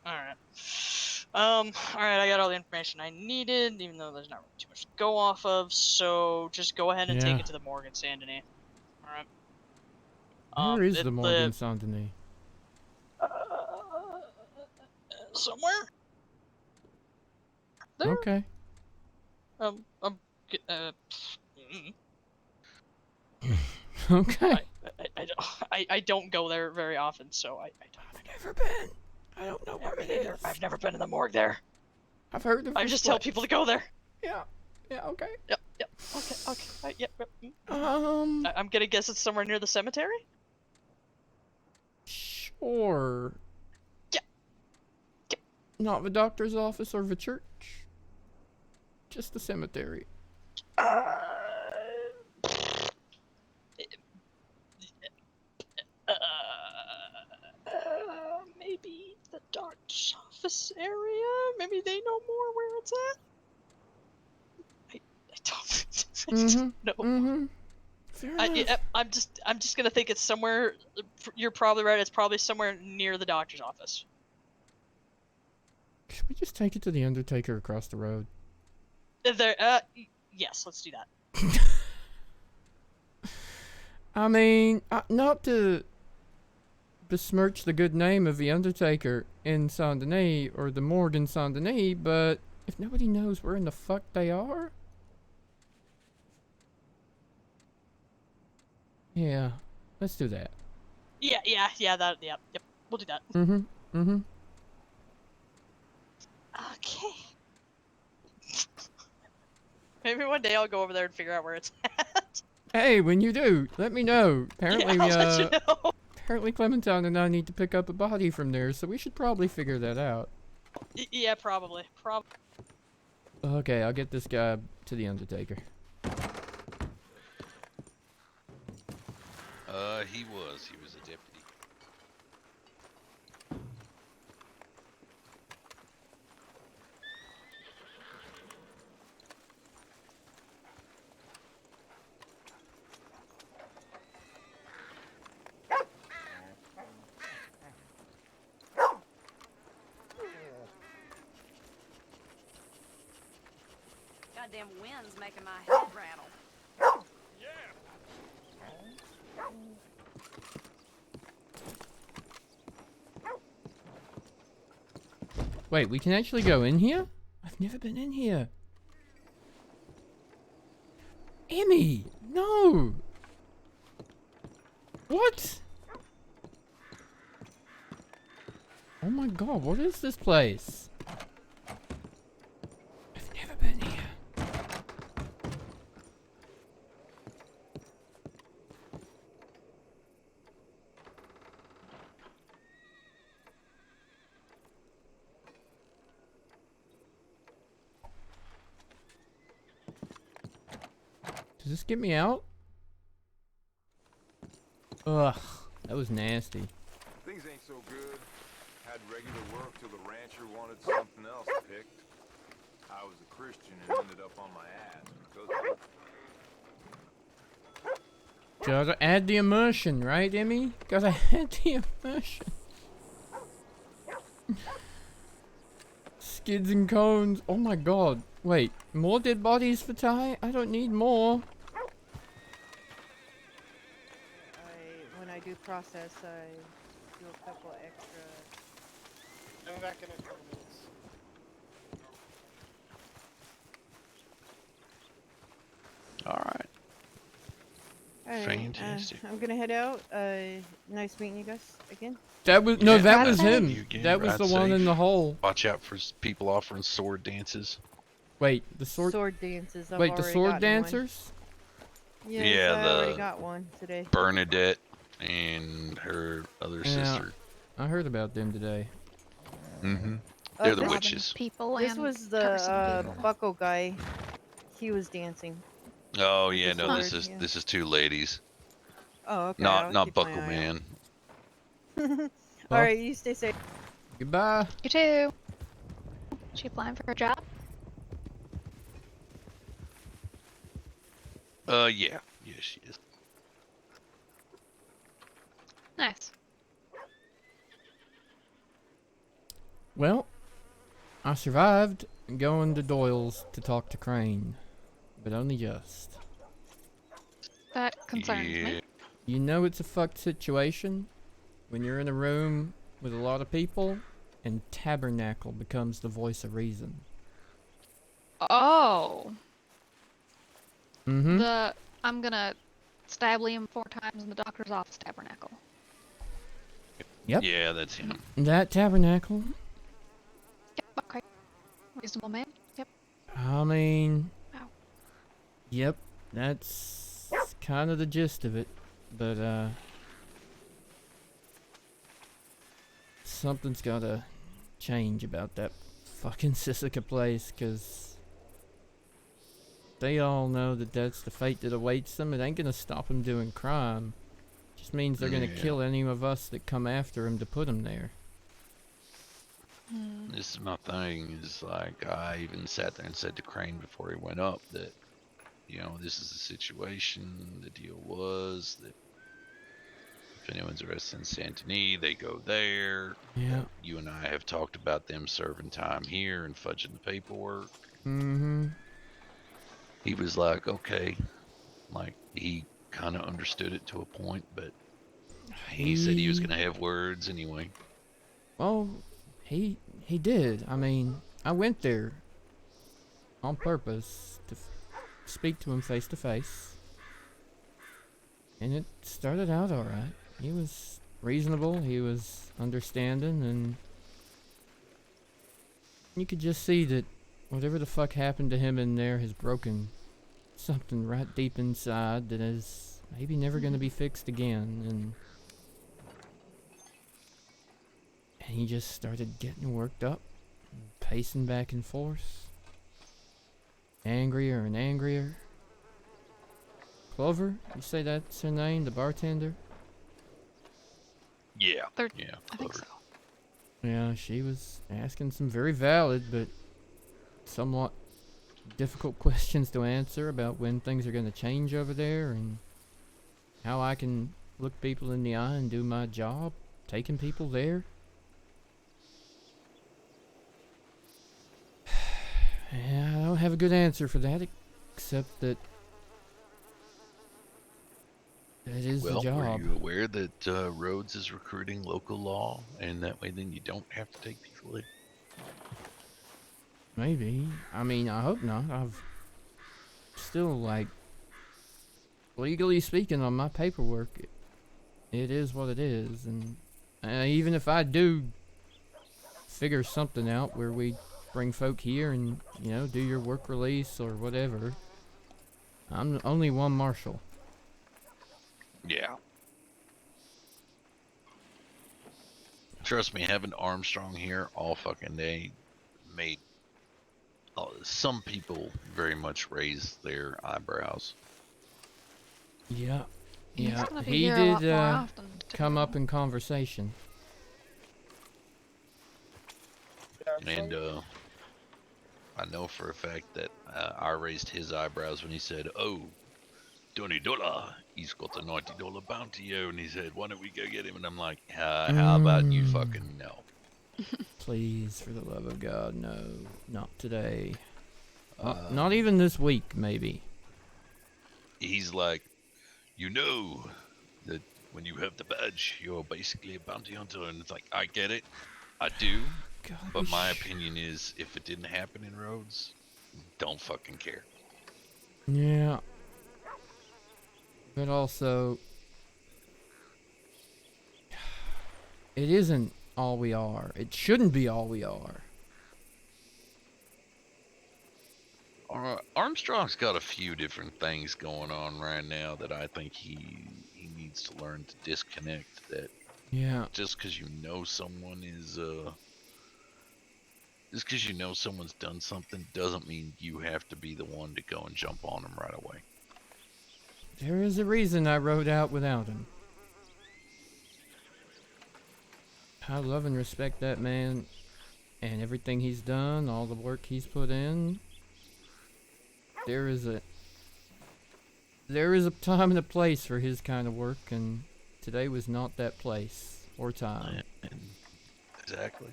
Alright. Alright, I got all the information I needed, even though there's not really too much to go off of, so just go ahead and take Yeah. it to the morgue in Saint Denis. Alright. Where is the morgue in Saint Denis? Somewhere? There? Okay. Mm. Okay. I don't go there very often, so I don't. I've never been. I don't know where it is. I've never been in the morgue there. I've heard of I this just tell place. people to go there. Yeah. Yeah. Okay. Yep. Okay. Yep. I'm gonna guess it's somewhere near the cemetery. Sure. Yeah. Not the doctor's office or the church. Just the cemetery. Maybe the doctor's office area. Maybe they know more where it's at. I don't know. Fair enough. I'm just gonna think it's somewhere. You're probably right. It's probably somewhere near the doctor's office. Should we just take it to the Undertaker across the road? There. Yes. Let's do that. I mean, not to besmirch the good name of the Undertaker in Saint Denis or the morgue in Saint Denis, but if nobody knows where in the fuck they are, yeah, let's do that. Yeah. Yep. We'll do that. Okay. Maybe one day I'll go over there and figure out where it's at. Hey, when you do, let me know. Apparently, I'll let you know. Apparently Clementine and I need to pick up a body from there, so we should probably figure that out. Yeah, probably. Okay, I'll get this guy to the Undertaker. He was a deputy. Goddamn wind's making my head rattle. Wait, we can actually go in here? I've never been in here. Emmy! No! What? Oh my god, what is this place? I've never been here. Does this get me out? Ugh, that was nasty. Things ain't so good. Had regular work till the rancher wanted something else picked. I was a Christian and ended up on my ass because of it. Gotta add the immersion, right, Emmy? Gotta add the immersion. Skids and cones. Oh my god. Wait, more dead bodies for Ty? I don't need more. When I do process, I do a couple extra. I'm back in a couple minutes. Alright. Alright, Fantastic. I'm gonna head out. Nice meeting you guys again. That was no, Yeah, that nice was meeting him. you again. That was Ride the one in safe. the hole. Watch out for people offering sword dances. Wait, the sword. Sword dances. I've Wait, the already sword gotten one. dancers? Yes, Yeah, I already the got one today. Bernadette and her other Yeah, sister. I heard about them today. Mm-hmm. They're the this- witches. People This and was cursing the people. Bucko guy. He was dancing. Oh yeah, the no, this sword, is yeah. this is two ladies. Oh, okay. Not I'll keep my Buckle eye Man. out. Alright, you stay safe. Goodbye. You too. She applying for a job? Yeah, she is. Nice. Well, I survived going to Doyle's to talk to Crane, but only just. That concerns me. You know it's a fucked situation when you're in a room with a lot of people and Tabernacle becomes the voice of reason. Oh. Mm-hmm. I'm gonna stab Liam 4 times in the doctor's office tabernacle. Yep. Yeah, that's him. That Tabernacle, Yep, okay. Reasonable man. Yep. I mean... Wow. Yep, that's kind of the gist of it. But, something's gotta change about that fucking Sisika place, because they all know that that's the fate that awaits them. It ain't gonna stop them doing crime. Just means they're gonna Yeah. kill any of us that come after them to put them there. This is my thing. Is like I even sat there and said to Crane before he went up that, you know, this is the situation. The deal was that if anyone's arrested in Saint Denis, they go there. Yeah. You and I have talked about them serving time here and fudging the paperwork. Mm-hmm. He was like, okay. Like, he kind of understood it to a point, but he said he was going to have words anyway. Well, he did. I mean, I went there on purpose to speak to him face to face. And it started out alright. He was reasonable, he was understanding, and you could just see that whatever the fuck happened to him in there has broken something right deep inside that is maybe never going to be fixed again. And he just started getting worked up, pacing back and forth, angrier and angrier. Clover, you say that's her name, the bartender? Yeah. They're, Yeah. I think so. Yeah, she was asking some very valid but somewhat difficult questions to answer about when things are going to change over there and how I can look people in the eye and do my job, taking people there. Yeah, I don't have a good answer for that, except that that is the Well, were job. you aware that Rhodes is recruiting local law, and that way then you don't have to take people in? Maybe. I mean, I hope not. I've still, like, legally speaking, on my paperwork, it is what it is. And even if I do figure something out where we bring folk here and, you know, do your work release or whatever, I'm only one Marshal. Yeah. Trust me, having Armstrong here all fucking day made some people very much raise their eyebrows. Yeah. He's Yeah, gonna be he here a did lot more often, come up in conversation. And I know for a fact that I raised his eyebrows when he said, "Oh, $20, he's got a $90 bounty here," and he said, "Why don't we go get him?" And I'm like, how about you fucking no? Please, for the love of God, no. Not today. Not even this week, maybe. He's like, you know that when you have the badge, you're basically a bounty hunter, and it's like, I get it, I do, but my opinion is, if it didn't happen in Rhodes, don't fucking care. Yeah. But also, it isn't all we are. It shouldn't be all we are. Armstrong's got a few different things going on right now that I think he needs to learn to disconnect. That just because you know someone is just because you know someone's done something doesn't mean you have to be the one to go and jump on them right away. There is a reason I rode out without him. I love and respect that man and everything he's done, all the work he's put in. There is a time and a place for his kind of work, and today was not that place or time. Exactly.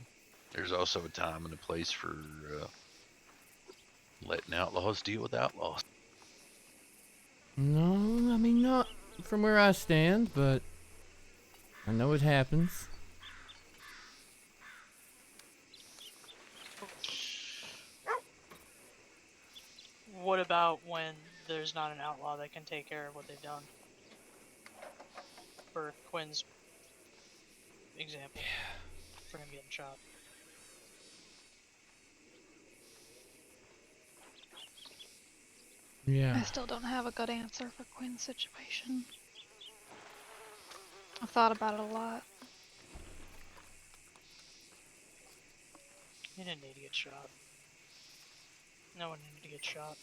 There's also a time and a place for letting outlaws deal with outlaws. No, I mean, not from where I stand, but I know it happens. What about when there's not an outlaw that can take care of what they've done? For Quinn's example, for him getting shot. Yeah. I still don't have a good answer for Quinn's situation. I've thought about it a lot. He didn't need to get shot. No one needed to get shot.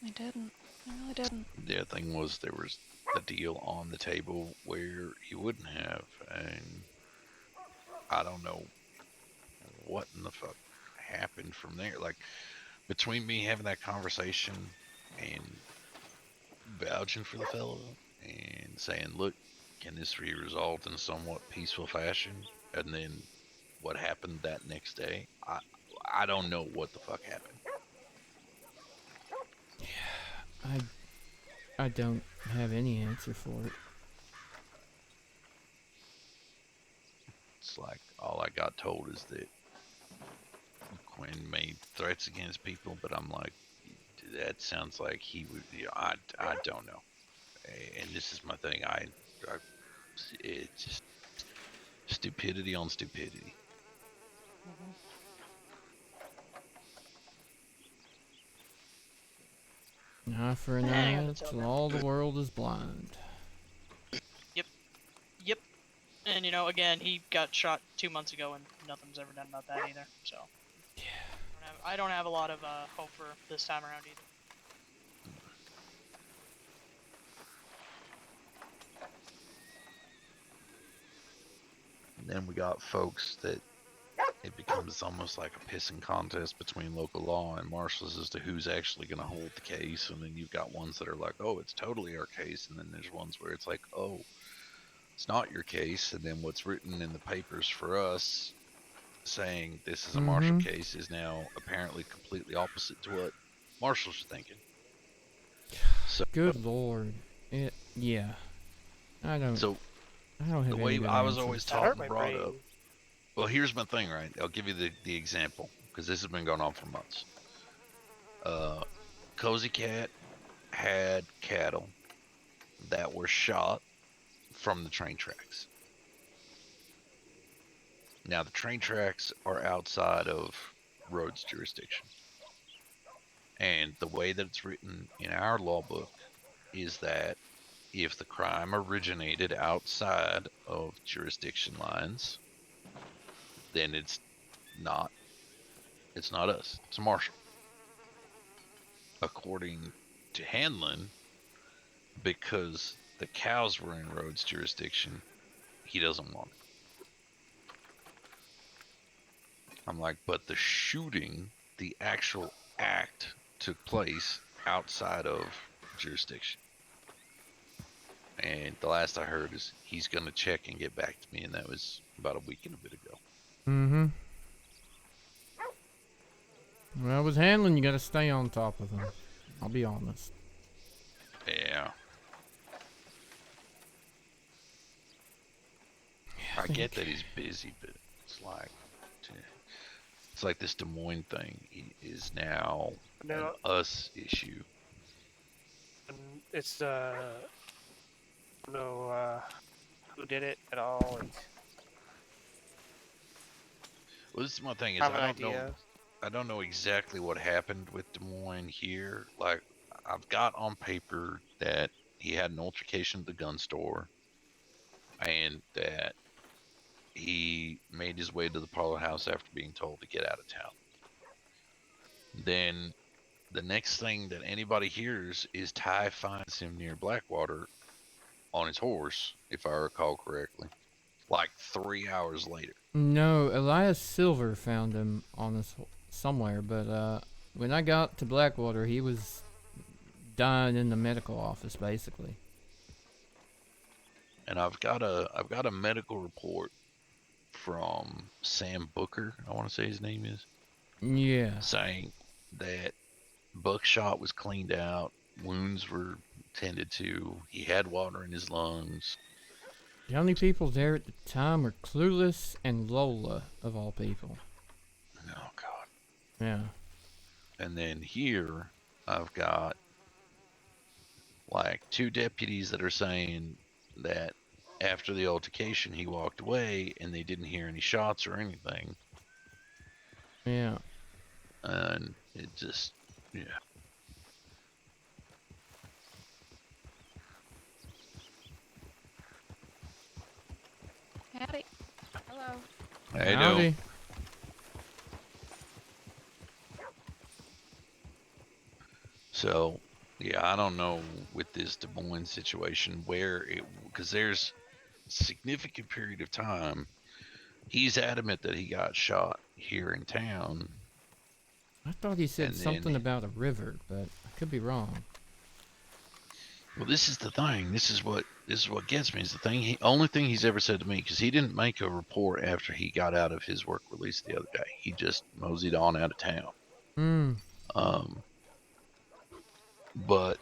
I didn't. I really didn't. The other thing was there was the deal on the table where he wouldn't have, and I don't know what in the fuck happened from there. Like, between me having that conversation and vouching for the fellow and saying, look, can this be resolved in somewhat peaceful fashion? And then what happened that next day, I don't know what the fuck happened. I don't have any answer for it. It's like, all I got told is that Quinn made threats against people, but I'm like, that sounds like he would, you know, I don't know. And this is my thing, it's just stupidity on stupidity. An eye for an eye till all the world is blind. Yep. And you know, again, he got shot 2 months ago, and nothing's ever done about that either. So yeah, I don't have a lot of hope for this time around either. then we got folks that it becomes almost like a pissing contest between local law and marshals as to who's actually going to hold the case. And then you've got ones that are like, oh, it's totally our case. And then there's ones where it's like, oh, it's not your case. And then what's written in the papers for us saying this is a Marshal case is now apparently completely opposite to what marshals are thinking. So Good lord. Yeah. I don't have the way any good I was answers. always taught and brought up. Well, here's my thing, right? I'll give you the example because this has been going on for months. Cozy Cat had cattle that were shot from the train tracks. Now, the train tracks are outside of Rhodes jurisdiction. And the way that it's written in our law book is that if the crime originated outside of jurisdiction lines, then it's not us. It's a marshal. According to Hanlon, because the cows were in Rhodes jurisdiction, he doesn't want it. I'm like, but the shooting, the actual act took place outside of jurisdiction. And the last I heard is he's going to check and get back to me, and that was about a week and a bit ago. Well, with Hanlon, you gotta stay on top of him. I'll be honest. Yeah. I get that he's busy, but it's like this Des Moines thing is now an us issue. It's who did it at all. Well, this is my thing. Is Have an idea. I don't know exactly what happened with Des Moines here. Like, I've got on paper that he had an altercation at the gun store, and that he made his way to the parlor house after being told to get out of town. Then the next thing that anybody hears is Ty finds him near Blackwater on his horse, if I recall correctly, like 3 hours later. No, Elias Silver found him on this somewhere, but when I got to Blackwater, he was dying in the medical office, basically. And I've got a medical report from Sam Booker, I want to say his name is. Yeah. Saying that buckshot was cleaned out, wounds were tended to, he had water in his lungs. The only people there at the time were Clueless and Lola, of all people. Oh, God. Yeah. And then here, I've got like 2 deputies that are saying that after the altercation, he walked away and they didn't hear any shots or anything. Yeah. And it just, yeah. Howdy. Hello. Hey, Howdy. So, yeah, I don't know with this Des Moines situation because there's a significant period of time. He's adamant that he got shot here in town. I thought he said something about a river, but I could be wrong. Well, this is the thing. This is what gets me. Is the thing. Only thing he's ever said to me, because he didn't make a report after he got out of his work release the other day. He just moseyed on out of town. But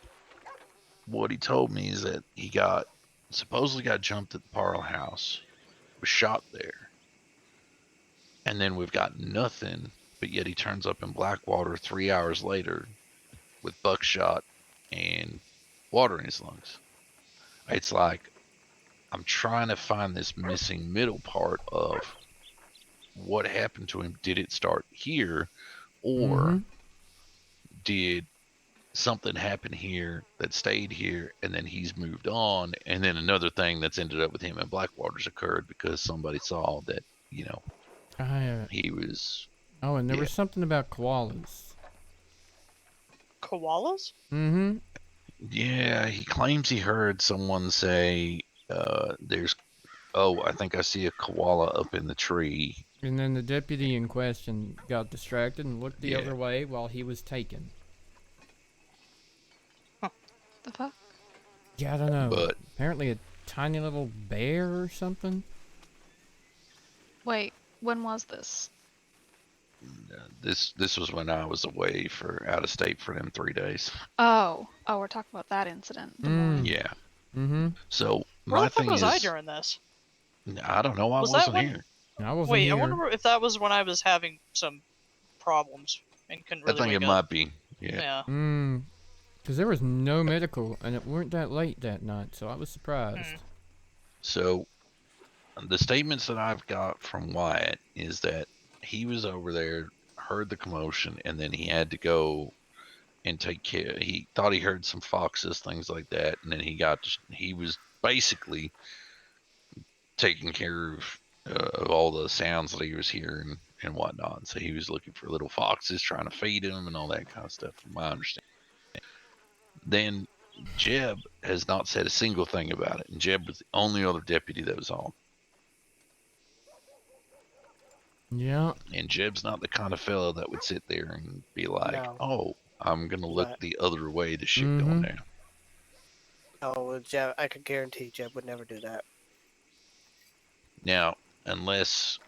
what he told me is that he supposedly got jumped at the Parle house, was shot there, and then we've got nothing. But yet he turns up in Blackwater 3 hours later with buckshot and water in his lungs. It's like I'm trying to find this missing middle part of what happened to him. Did it start here, or did something happen here that stayed here and then he's moved on, and then another thing that's ended up with him in Blackwater's occurred because somebody saw that, he was... Oh, and there was something about koalas. Koalas? Yeah, he claims he heard someone say there's Oh, I think I see a koala up in the tree. And then the deputy in question got distracted and looked the Yeah. other way while he was taken. The fuck? Yeah, I don't know. But Apparently a tiny little bear or something. Wait, when was this? this was when I was away for out of state for them 3 days. Oh, we're talking about that incident. The morning. Yeah. Mm-hmm. So Where my the fuck thing was is, I during this? I don't know. I Was that wasn't when- here. I wasn't Wait, here. I wonder if that was when I was having some problems and couldn't really I think wake it up. might be. Yeah. Yeah. Because there was no medical, and it weren't that late that night, so I was surprised. So the statements that I've got from Wyatt is that he was over there, heard the commotion, and then he had to go and take care. He thought he heard some foxes, things like that, and then he was basically taking care of all the sounds that he was hearing and whatnot. So he was looking for little foxes, trying to feed them and all that kind of stuff, from my understanding. Then Jeb has not said a single thing about it, and Jeb was the only other deputy that was on. Yeah. And Jeb's not the kind of fellow that would sit there and be like, No. "Oh, I'm gonna look But- the other way to shit going down." Oh, Jeb, I could guarantee Jeb would never do that. Now, unless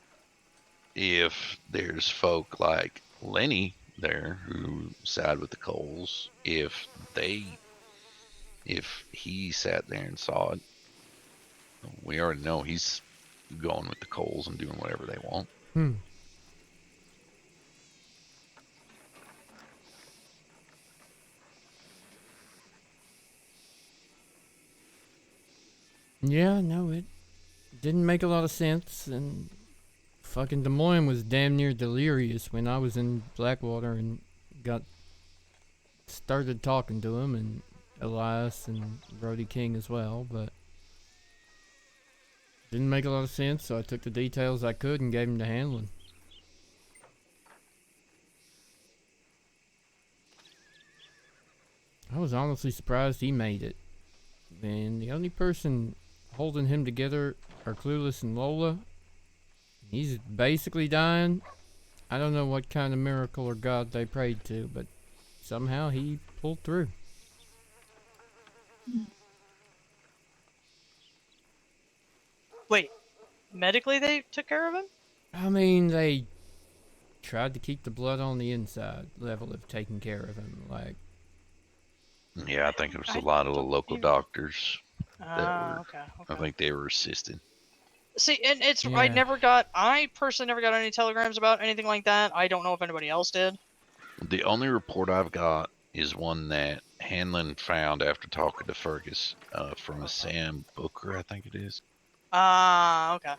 if there's folk like Lenny there who side with the Coles, if he sat there and saw it, we already know he's going with the Coles and doing whatever they want. Yeah, no, it didn't make a lot of sense, and fucking Des Moines was damn near delirious when I was in Blackwater and started talking to him, and Elias and Brody King as well, but didn't make a lot of sense, so I took the details I could and gave him to Hanlon. I was honestly surprised he made it. And the only person holding him together are Clueless and Lola. He's basically dying. I don't know what kind of miracle or god they prayed to, but somehow he pulled through. Wait, medically they took care of him? I mean, they tried to keep the blood on the inside level of taking care of him. Like, Yeah, I think it was a lot of the local doctors that were. Okay. I think they were assisting. See, and it's Yeah. I personally never got any telegrams about anything like that. I don't know if anybody else did. The only report I've got is one that Hanlon found after talking to Fergus from a Sam Booker, I think it is. Okay.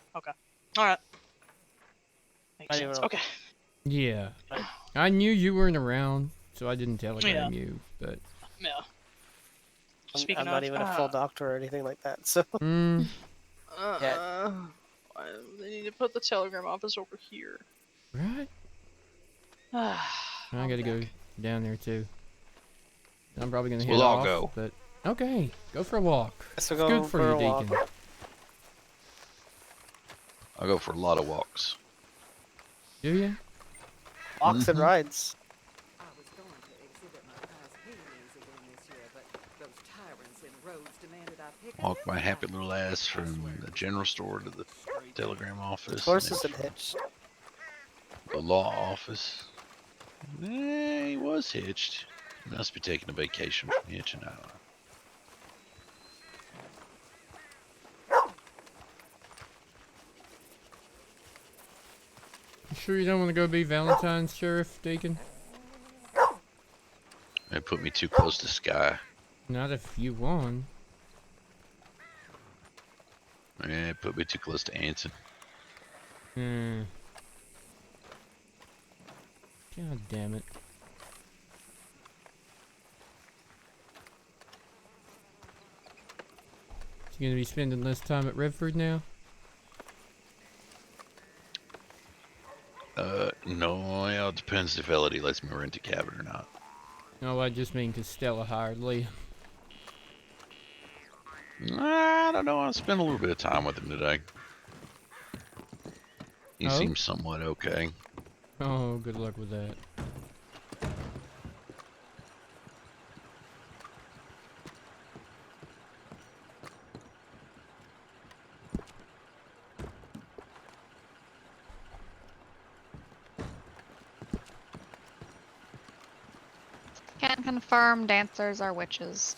Alright. Makes I don't sense. know. Okay. yeah. I knew you weren't around, so I didn't telegram you, but... Yeah. I'm not even a full doctor or anything like that, so. Yeah. They need to put the telegram office over here. Right? I gotta go down there too. I'm probably gonna head We'll all off, go. but okay, go for a walk. So It's go good for for you, a walk. Deacon. I go for a lot of walks. Do you? Walks and rides. Walk my happy little ass from the general store to the telegram office. Horse and isn't hitched. the law office. He was hitched. He must be taking a vacation from hitching. I don't know. You sure you don't want to go be Valentine's Sheriff, Deacon? It put me too close to Sky. Not if you won. Yeah, it put me too close to Anson. God damn it. You gonna be spending less time at Redford now? No, well, it depends if Elodie lets me rent a cabin or not. No, I just mean 'cause Stella hired Liam. I don't know. I spent a little bit of time with him today. He Oh? seems somewhat okay. Oh, good luck with that. Can confirm dancers are witches.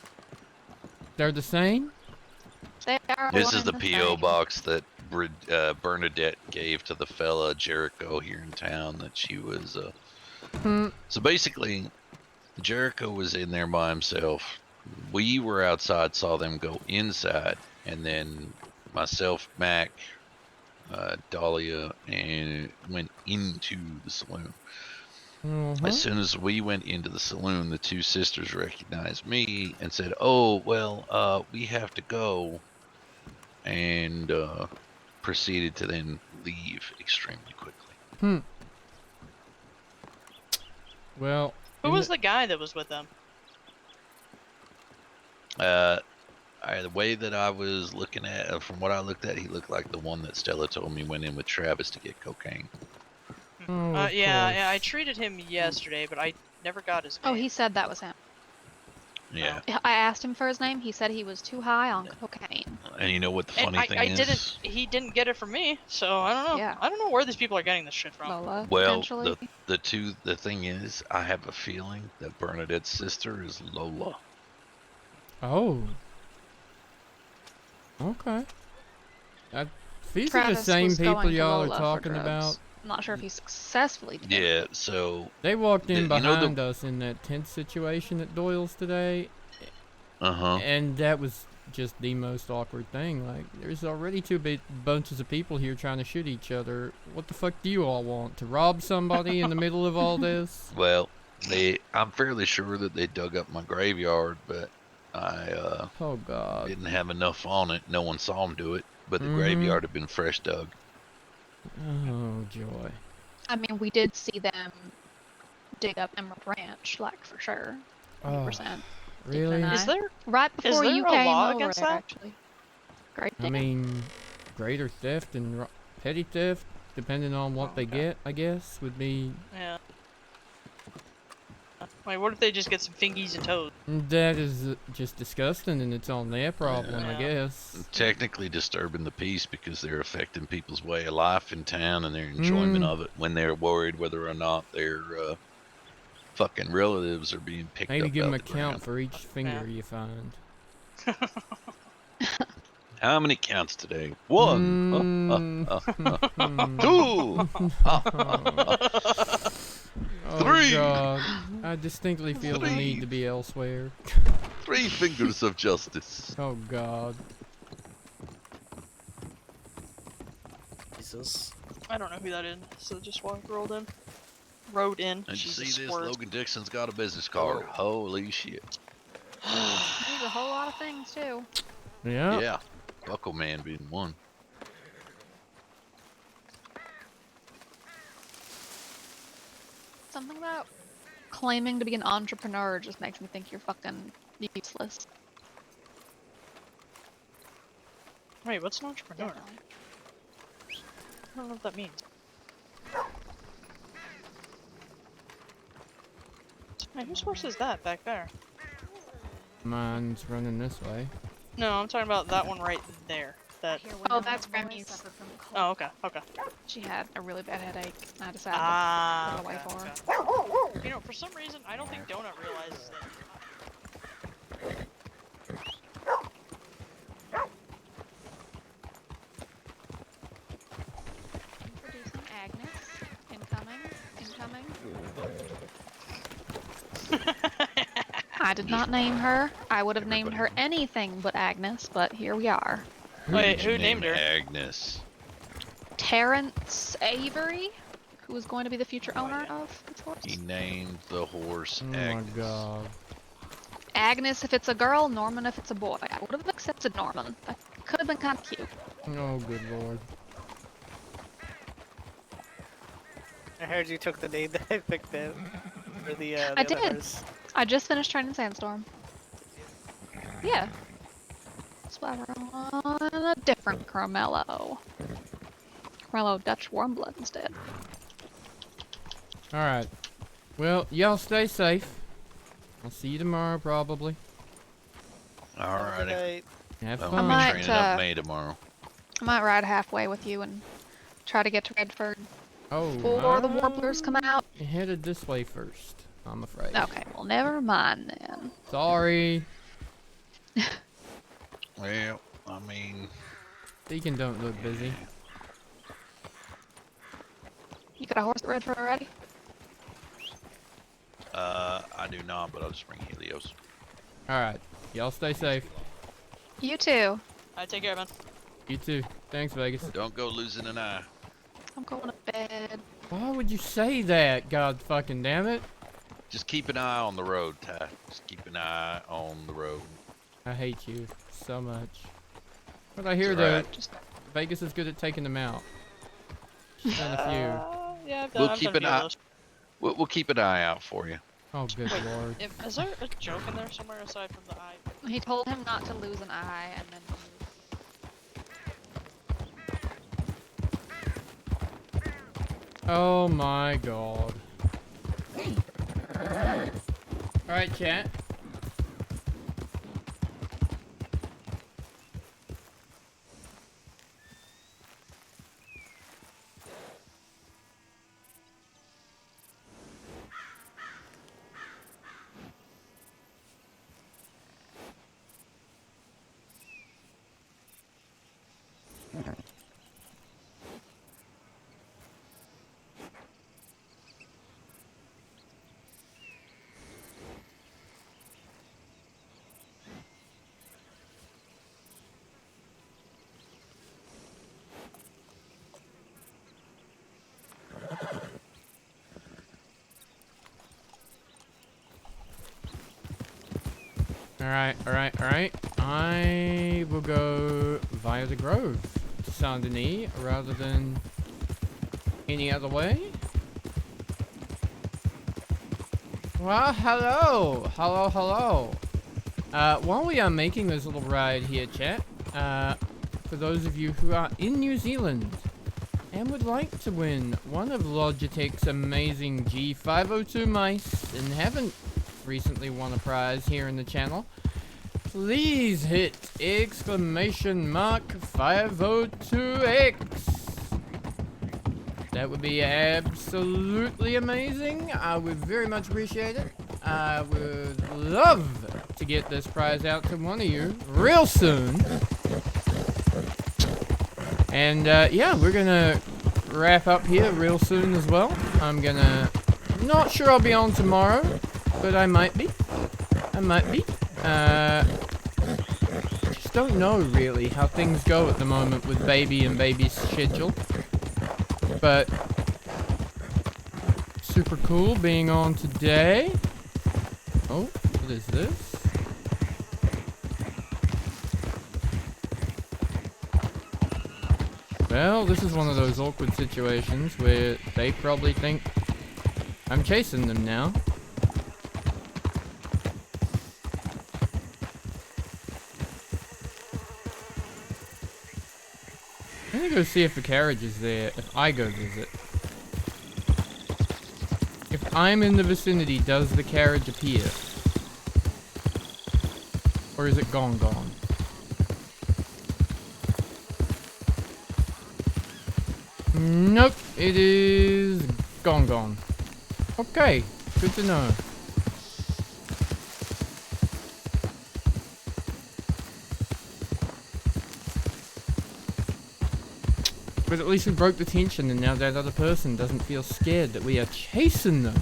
They're the same? They are This one is the and P.O. same. box that Bernadette gave to the fella Jericho here in town that she was. So basically, Jericho was in there by himself. We were outside, saw them go inside, and then myself, Mac, Dahlia, and went into the saloon. As soon as we went into the saloon, the two sisters recognized me and said, "Oh, well, we have to go," and proceeded to then leave extremely quickly. Well, Who was the guy that was with them? The way that I was looking at, from what I looked at, he looked like the one that Stella told me went in with Travis to get cocaine. Yeah, I treated him yesterday, but I never got his name. Oh, he said that was him. Yeah. I asked him for his name. He said he was too high on cocaine. And you know what the And funny thing is? he didn't get it from me, so I don't know. Yeah. I don't know where these people are getting this shit from. Lola, Well, potentially. the thing is, I have a feeling that Bernadette's sister is Lola. Oh. Okay. These are Travis the same was people going to y'all are Lola for talking drugs. about. I'm not sure if he successfully did. Yeah, so... They walked in you know behind us in that tense situation at Doyle's today. Uh-huh. And that was just the most awkward thing. Like, there's already two bunches of people here trying to shoot each other. What the fuck do you all want? To rob somebody in the middle of all this? Well, I'm fairly sure that they dug up my graveyard, but I oh God, didn't have enough on it. No one saw them do it, but the Mhm. graveyard had been fresh dug. Oh joy. I mean, we did see them dig up Emerald Ranch, like for sure. 100%. Really? Is there right before there you a came law over against there, that? actually? Great. I mean, greater theft and petty theft, depending on what they get, I guess, would be... Yeah. Wait, what if they just get some fingies and toes? That is just disgusting, and it's on their problem, I guess. Technically disturbing the peace because they're affecting people's way of life in town and their enjoyment of it when they're worried whether or not their fucking relatives are being picked Maybe up give out them a the count ground. for each finger you find. How many counts today? 1. 2. Oh 3. God. I distinctly feel the need to be elsewhere. 3 fingers of justice. Oh God. Jesus. I don't know who that is, so just rode in. Rode in. And you see Jesus this? word. Logan Dixon's got a business card. Holy shit. There's a whole lot of things, too. Yeah. Yeah. Buckle Man being one. Something about claiming to be an entrepreneur just makes me think you're fucking useless. Wait, what's an entrepreneur? I don't know what that means. Wait, whose horse is that back there? Mine's running this way. No, I'm talking about that one right there. That. Oh, that's Remy's. Oh, okay, okay. She had a really bad headache, and I decided Ah, to put it away okay, for her. okay. You know, for some reason, I don't think Donut realizes that. Introducing Agnes. Incoming. I did not name her. I would have named her anything but Agnes, but here we are. Wait, who named her? Agnes. Terrence Avery, who is going to be the future owner of this horse. He named the horse Oh Agnes. my God. Agnes if it's a girl, Norman if it's a boy. I would have accepted Norman. That could have been kind of cute. Oh good Lord. I heard you took the name that I picked out for the I other did. horse. I just finished training Sandstorm. Yeah. It's while we're on a different Carmelo. Carmelo Dutch Warm Blood instead. Alright. Well, y'all stay safe. I'll see you tomorrow, probably. Alrighty. Have I'm fun. gonna be training up May tomorrow. I might ride halfway with you and try to get to Redford Oh, before the Warblers come out. You headed this way first, I'm afraid. Okay, well, never mind then. Sorry. Well, I mean... Deacon don't look busy. You got a horse at Redford already? I do not, but I'll just bring Helios. Alright. Y'all stay safe. You too. Alright, take care, man. You too. Thanks, Vegas. Don't go losing an eye. I'm going to bed. Why would you say that, god fucking damn it? Just keep an eye on the road, Ty. Just keep an eye on the road. I hate you so much. But I hear It's though, alright. Vegas is good at taking them out. She's done a few. Yeah, We'll keep an eye. We'll keep an eye out for you. Oh, good lord. Is there a joke in there somewhere aside from the eye? He told him not to lose an eye and then Oh my god. Alright, chat. Alright. I will go via the Grove to Saint Denis rather than any other way. Well, hello. While we are making this little ride here, chat, for those of you who are in New Zealand and would like to win one of Logitech's amazing G502 mice and haven't recently won a prize here in the channel, please hit !502X. That would be absolutely amazing. I would very much appreciate it. I would love to get this prize out to one of you real soon. And yeah, we're gonna wrap up here real soon as well. Not sure I'll be on tomorrow, but I might be. Just don't know really how things go at the moment with baby and baby's schedule. But super cool being on today. Oh, what is this? Well, this is one of those awkward situations where they probably think I'm chasing them now. I'm gonna go see if the carriage is there, if I go visit. If I'm in the vicinity, does the carriage appear? Or is it gone? Nope, it is gone. Okay, good to know. But at least we broke the tension and now that other person doesn't feel scared that we are chasing them.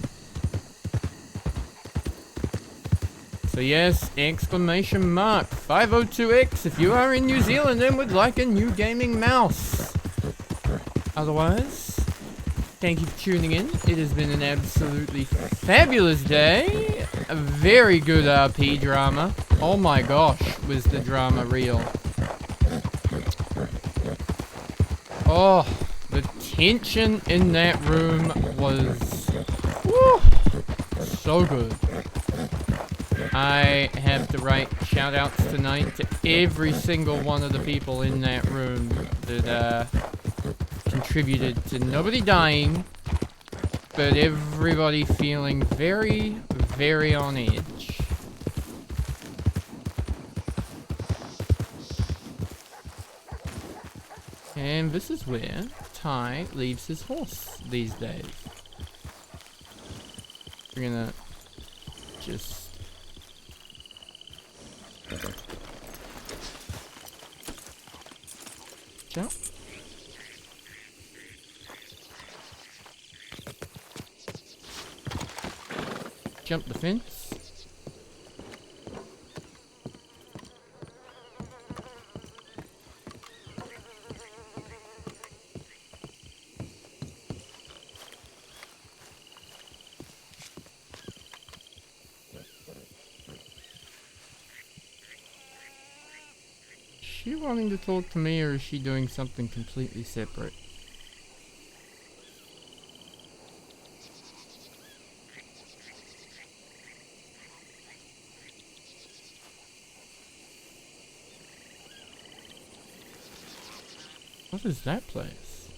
So yes, !502X if you are in New Zealand and would like a new gaming mouse. Otherwise, thank you for tuning in. It has been an absolutely fabulous day. A very good RP drama. Oh my gosh, was the drama real. Oh, the tension in that room was so good. I have to write shout-outs tonight to every single one of the people in that room that contributed to nobody dying, but everybody feeling very, very on edge. And this is where Ty leaves his horse these days. We're gonna just... jump. Jump the fence. Is she wanting to talk to me, or is she doing something completely separate? What is that place?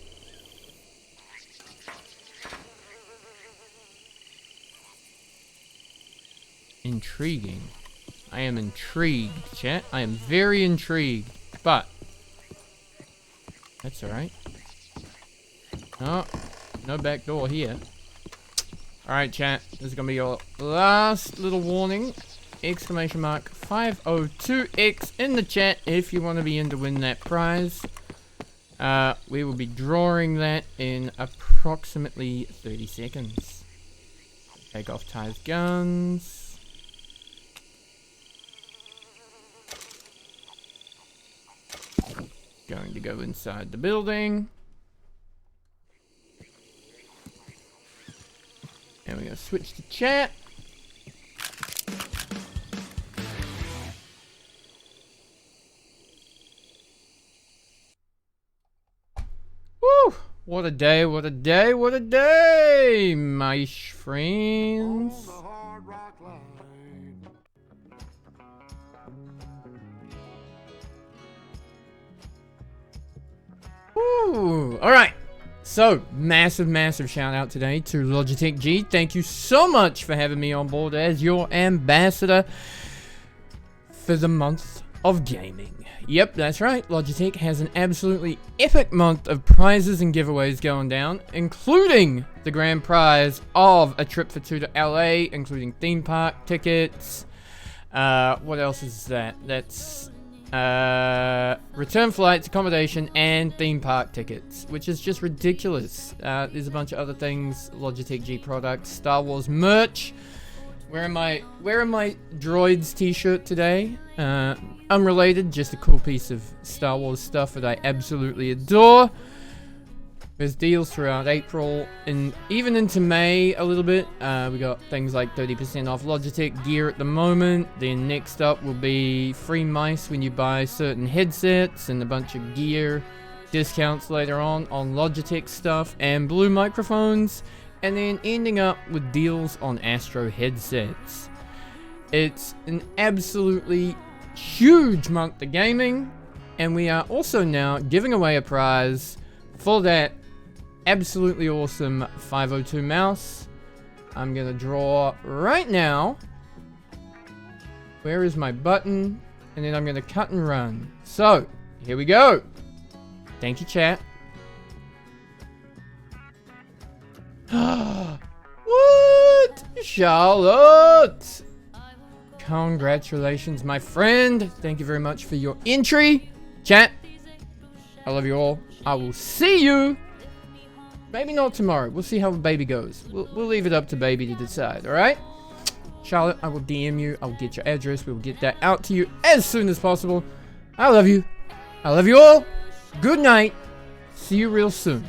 Intriguing. I am intrigued, chat. I am very intrigued, but that's alright. Oh, no back door here. Alright, chat. This is gonna be your last little warning. Exclamation mark 502X in the chat if you want to be in to win that prize. We will be drawing that in approximately 30 seconds. Take off Ty's guns. Going to go inside the building. And we're going to switch to chat. Woo! What a day, what a day, what a day, my friends. Woo! Alright. So, massive shout out today to Logitech G. Thank you so much for having me on board as your ambassador for the month of gaming. Yep, that's right. Logitech has an absolutely epic month of prizes and giveaways going down, including the grand prize of a trip for 2 to LA, including theme park tickets. What else is that? That's return flights, accommodation, and theme park tickets, which is just ridiculous. There's a bunch of other things, Logitech G products, Star Wars merch. Wearing my droids t-shirt today. Unrelated, just a cool piece of Star Wars stuff that I absolutely adore. There's deals throughout April and even into May a little bit. We got things like 30% off Logitech gear at the moment. Then next up will be free mice when you buy certain headsets and a bunch of gear discounts later on Logitech stuff and Blue microphones. And then ending up with deals on Astro headsets. It's an absolutely huge month of gaming, and we are also now giving away a prize for that absolutely awesome 502 mouse. I'm gonna draw right now. Where is my button? And then I'm gonna cut and run. So, here we go. Thank you, chat. What? Charlotte! Congratulations, my friend. Thank you very much for your entry. Chat, I love you all. I will see you. Maybe not tomorrow. We'll see how baby goes. We'll leave it up to baby to decide, alright? Charlotte, I will DM you. I'll get your address. We will get that out to you as soon as possible. I love you. I love you all. Good night. See you real soon.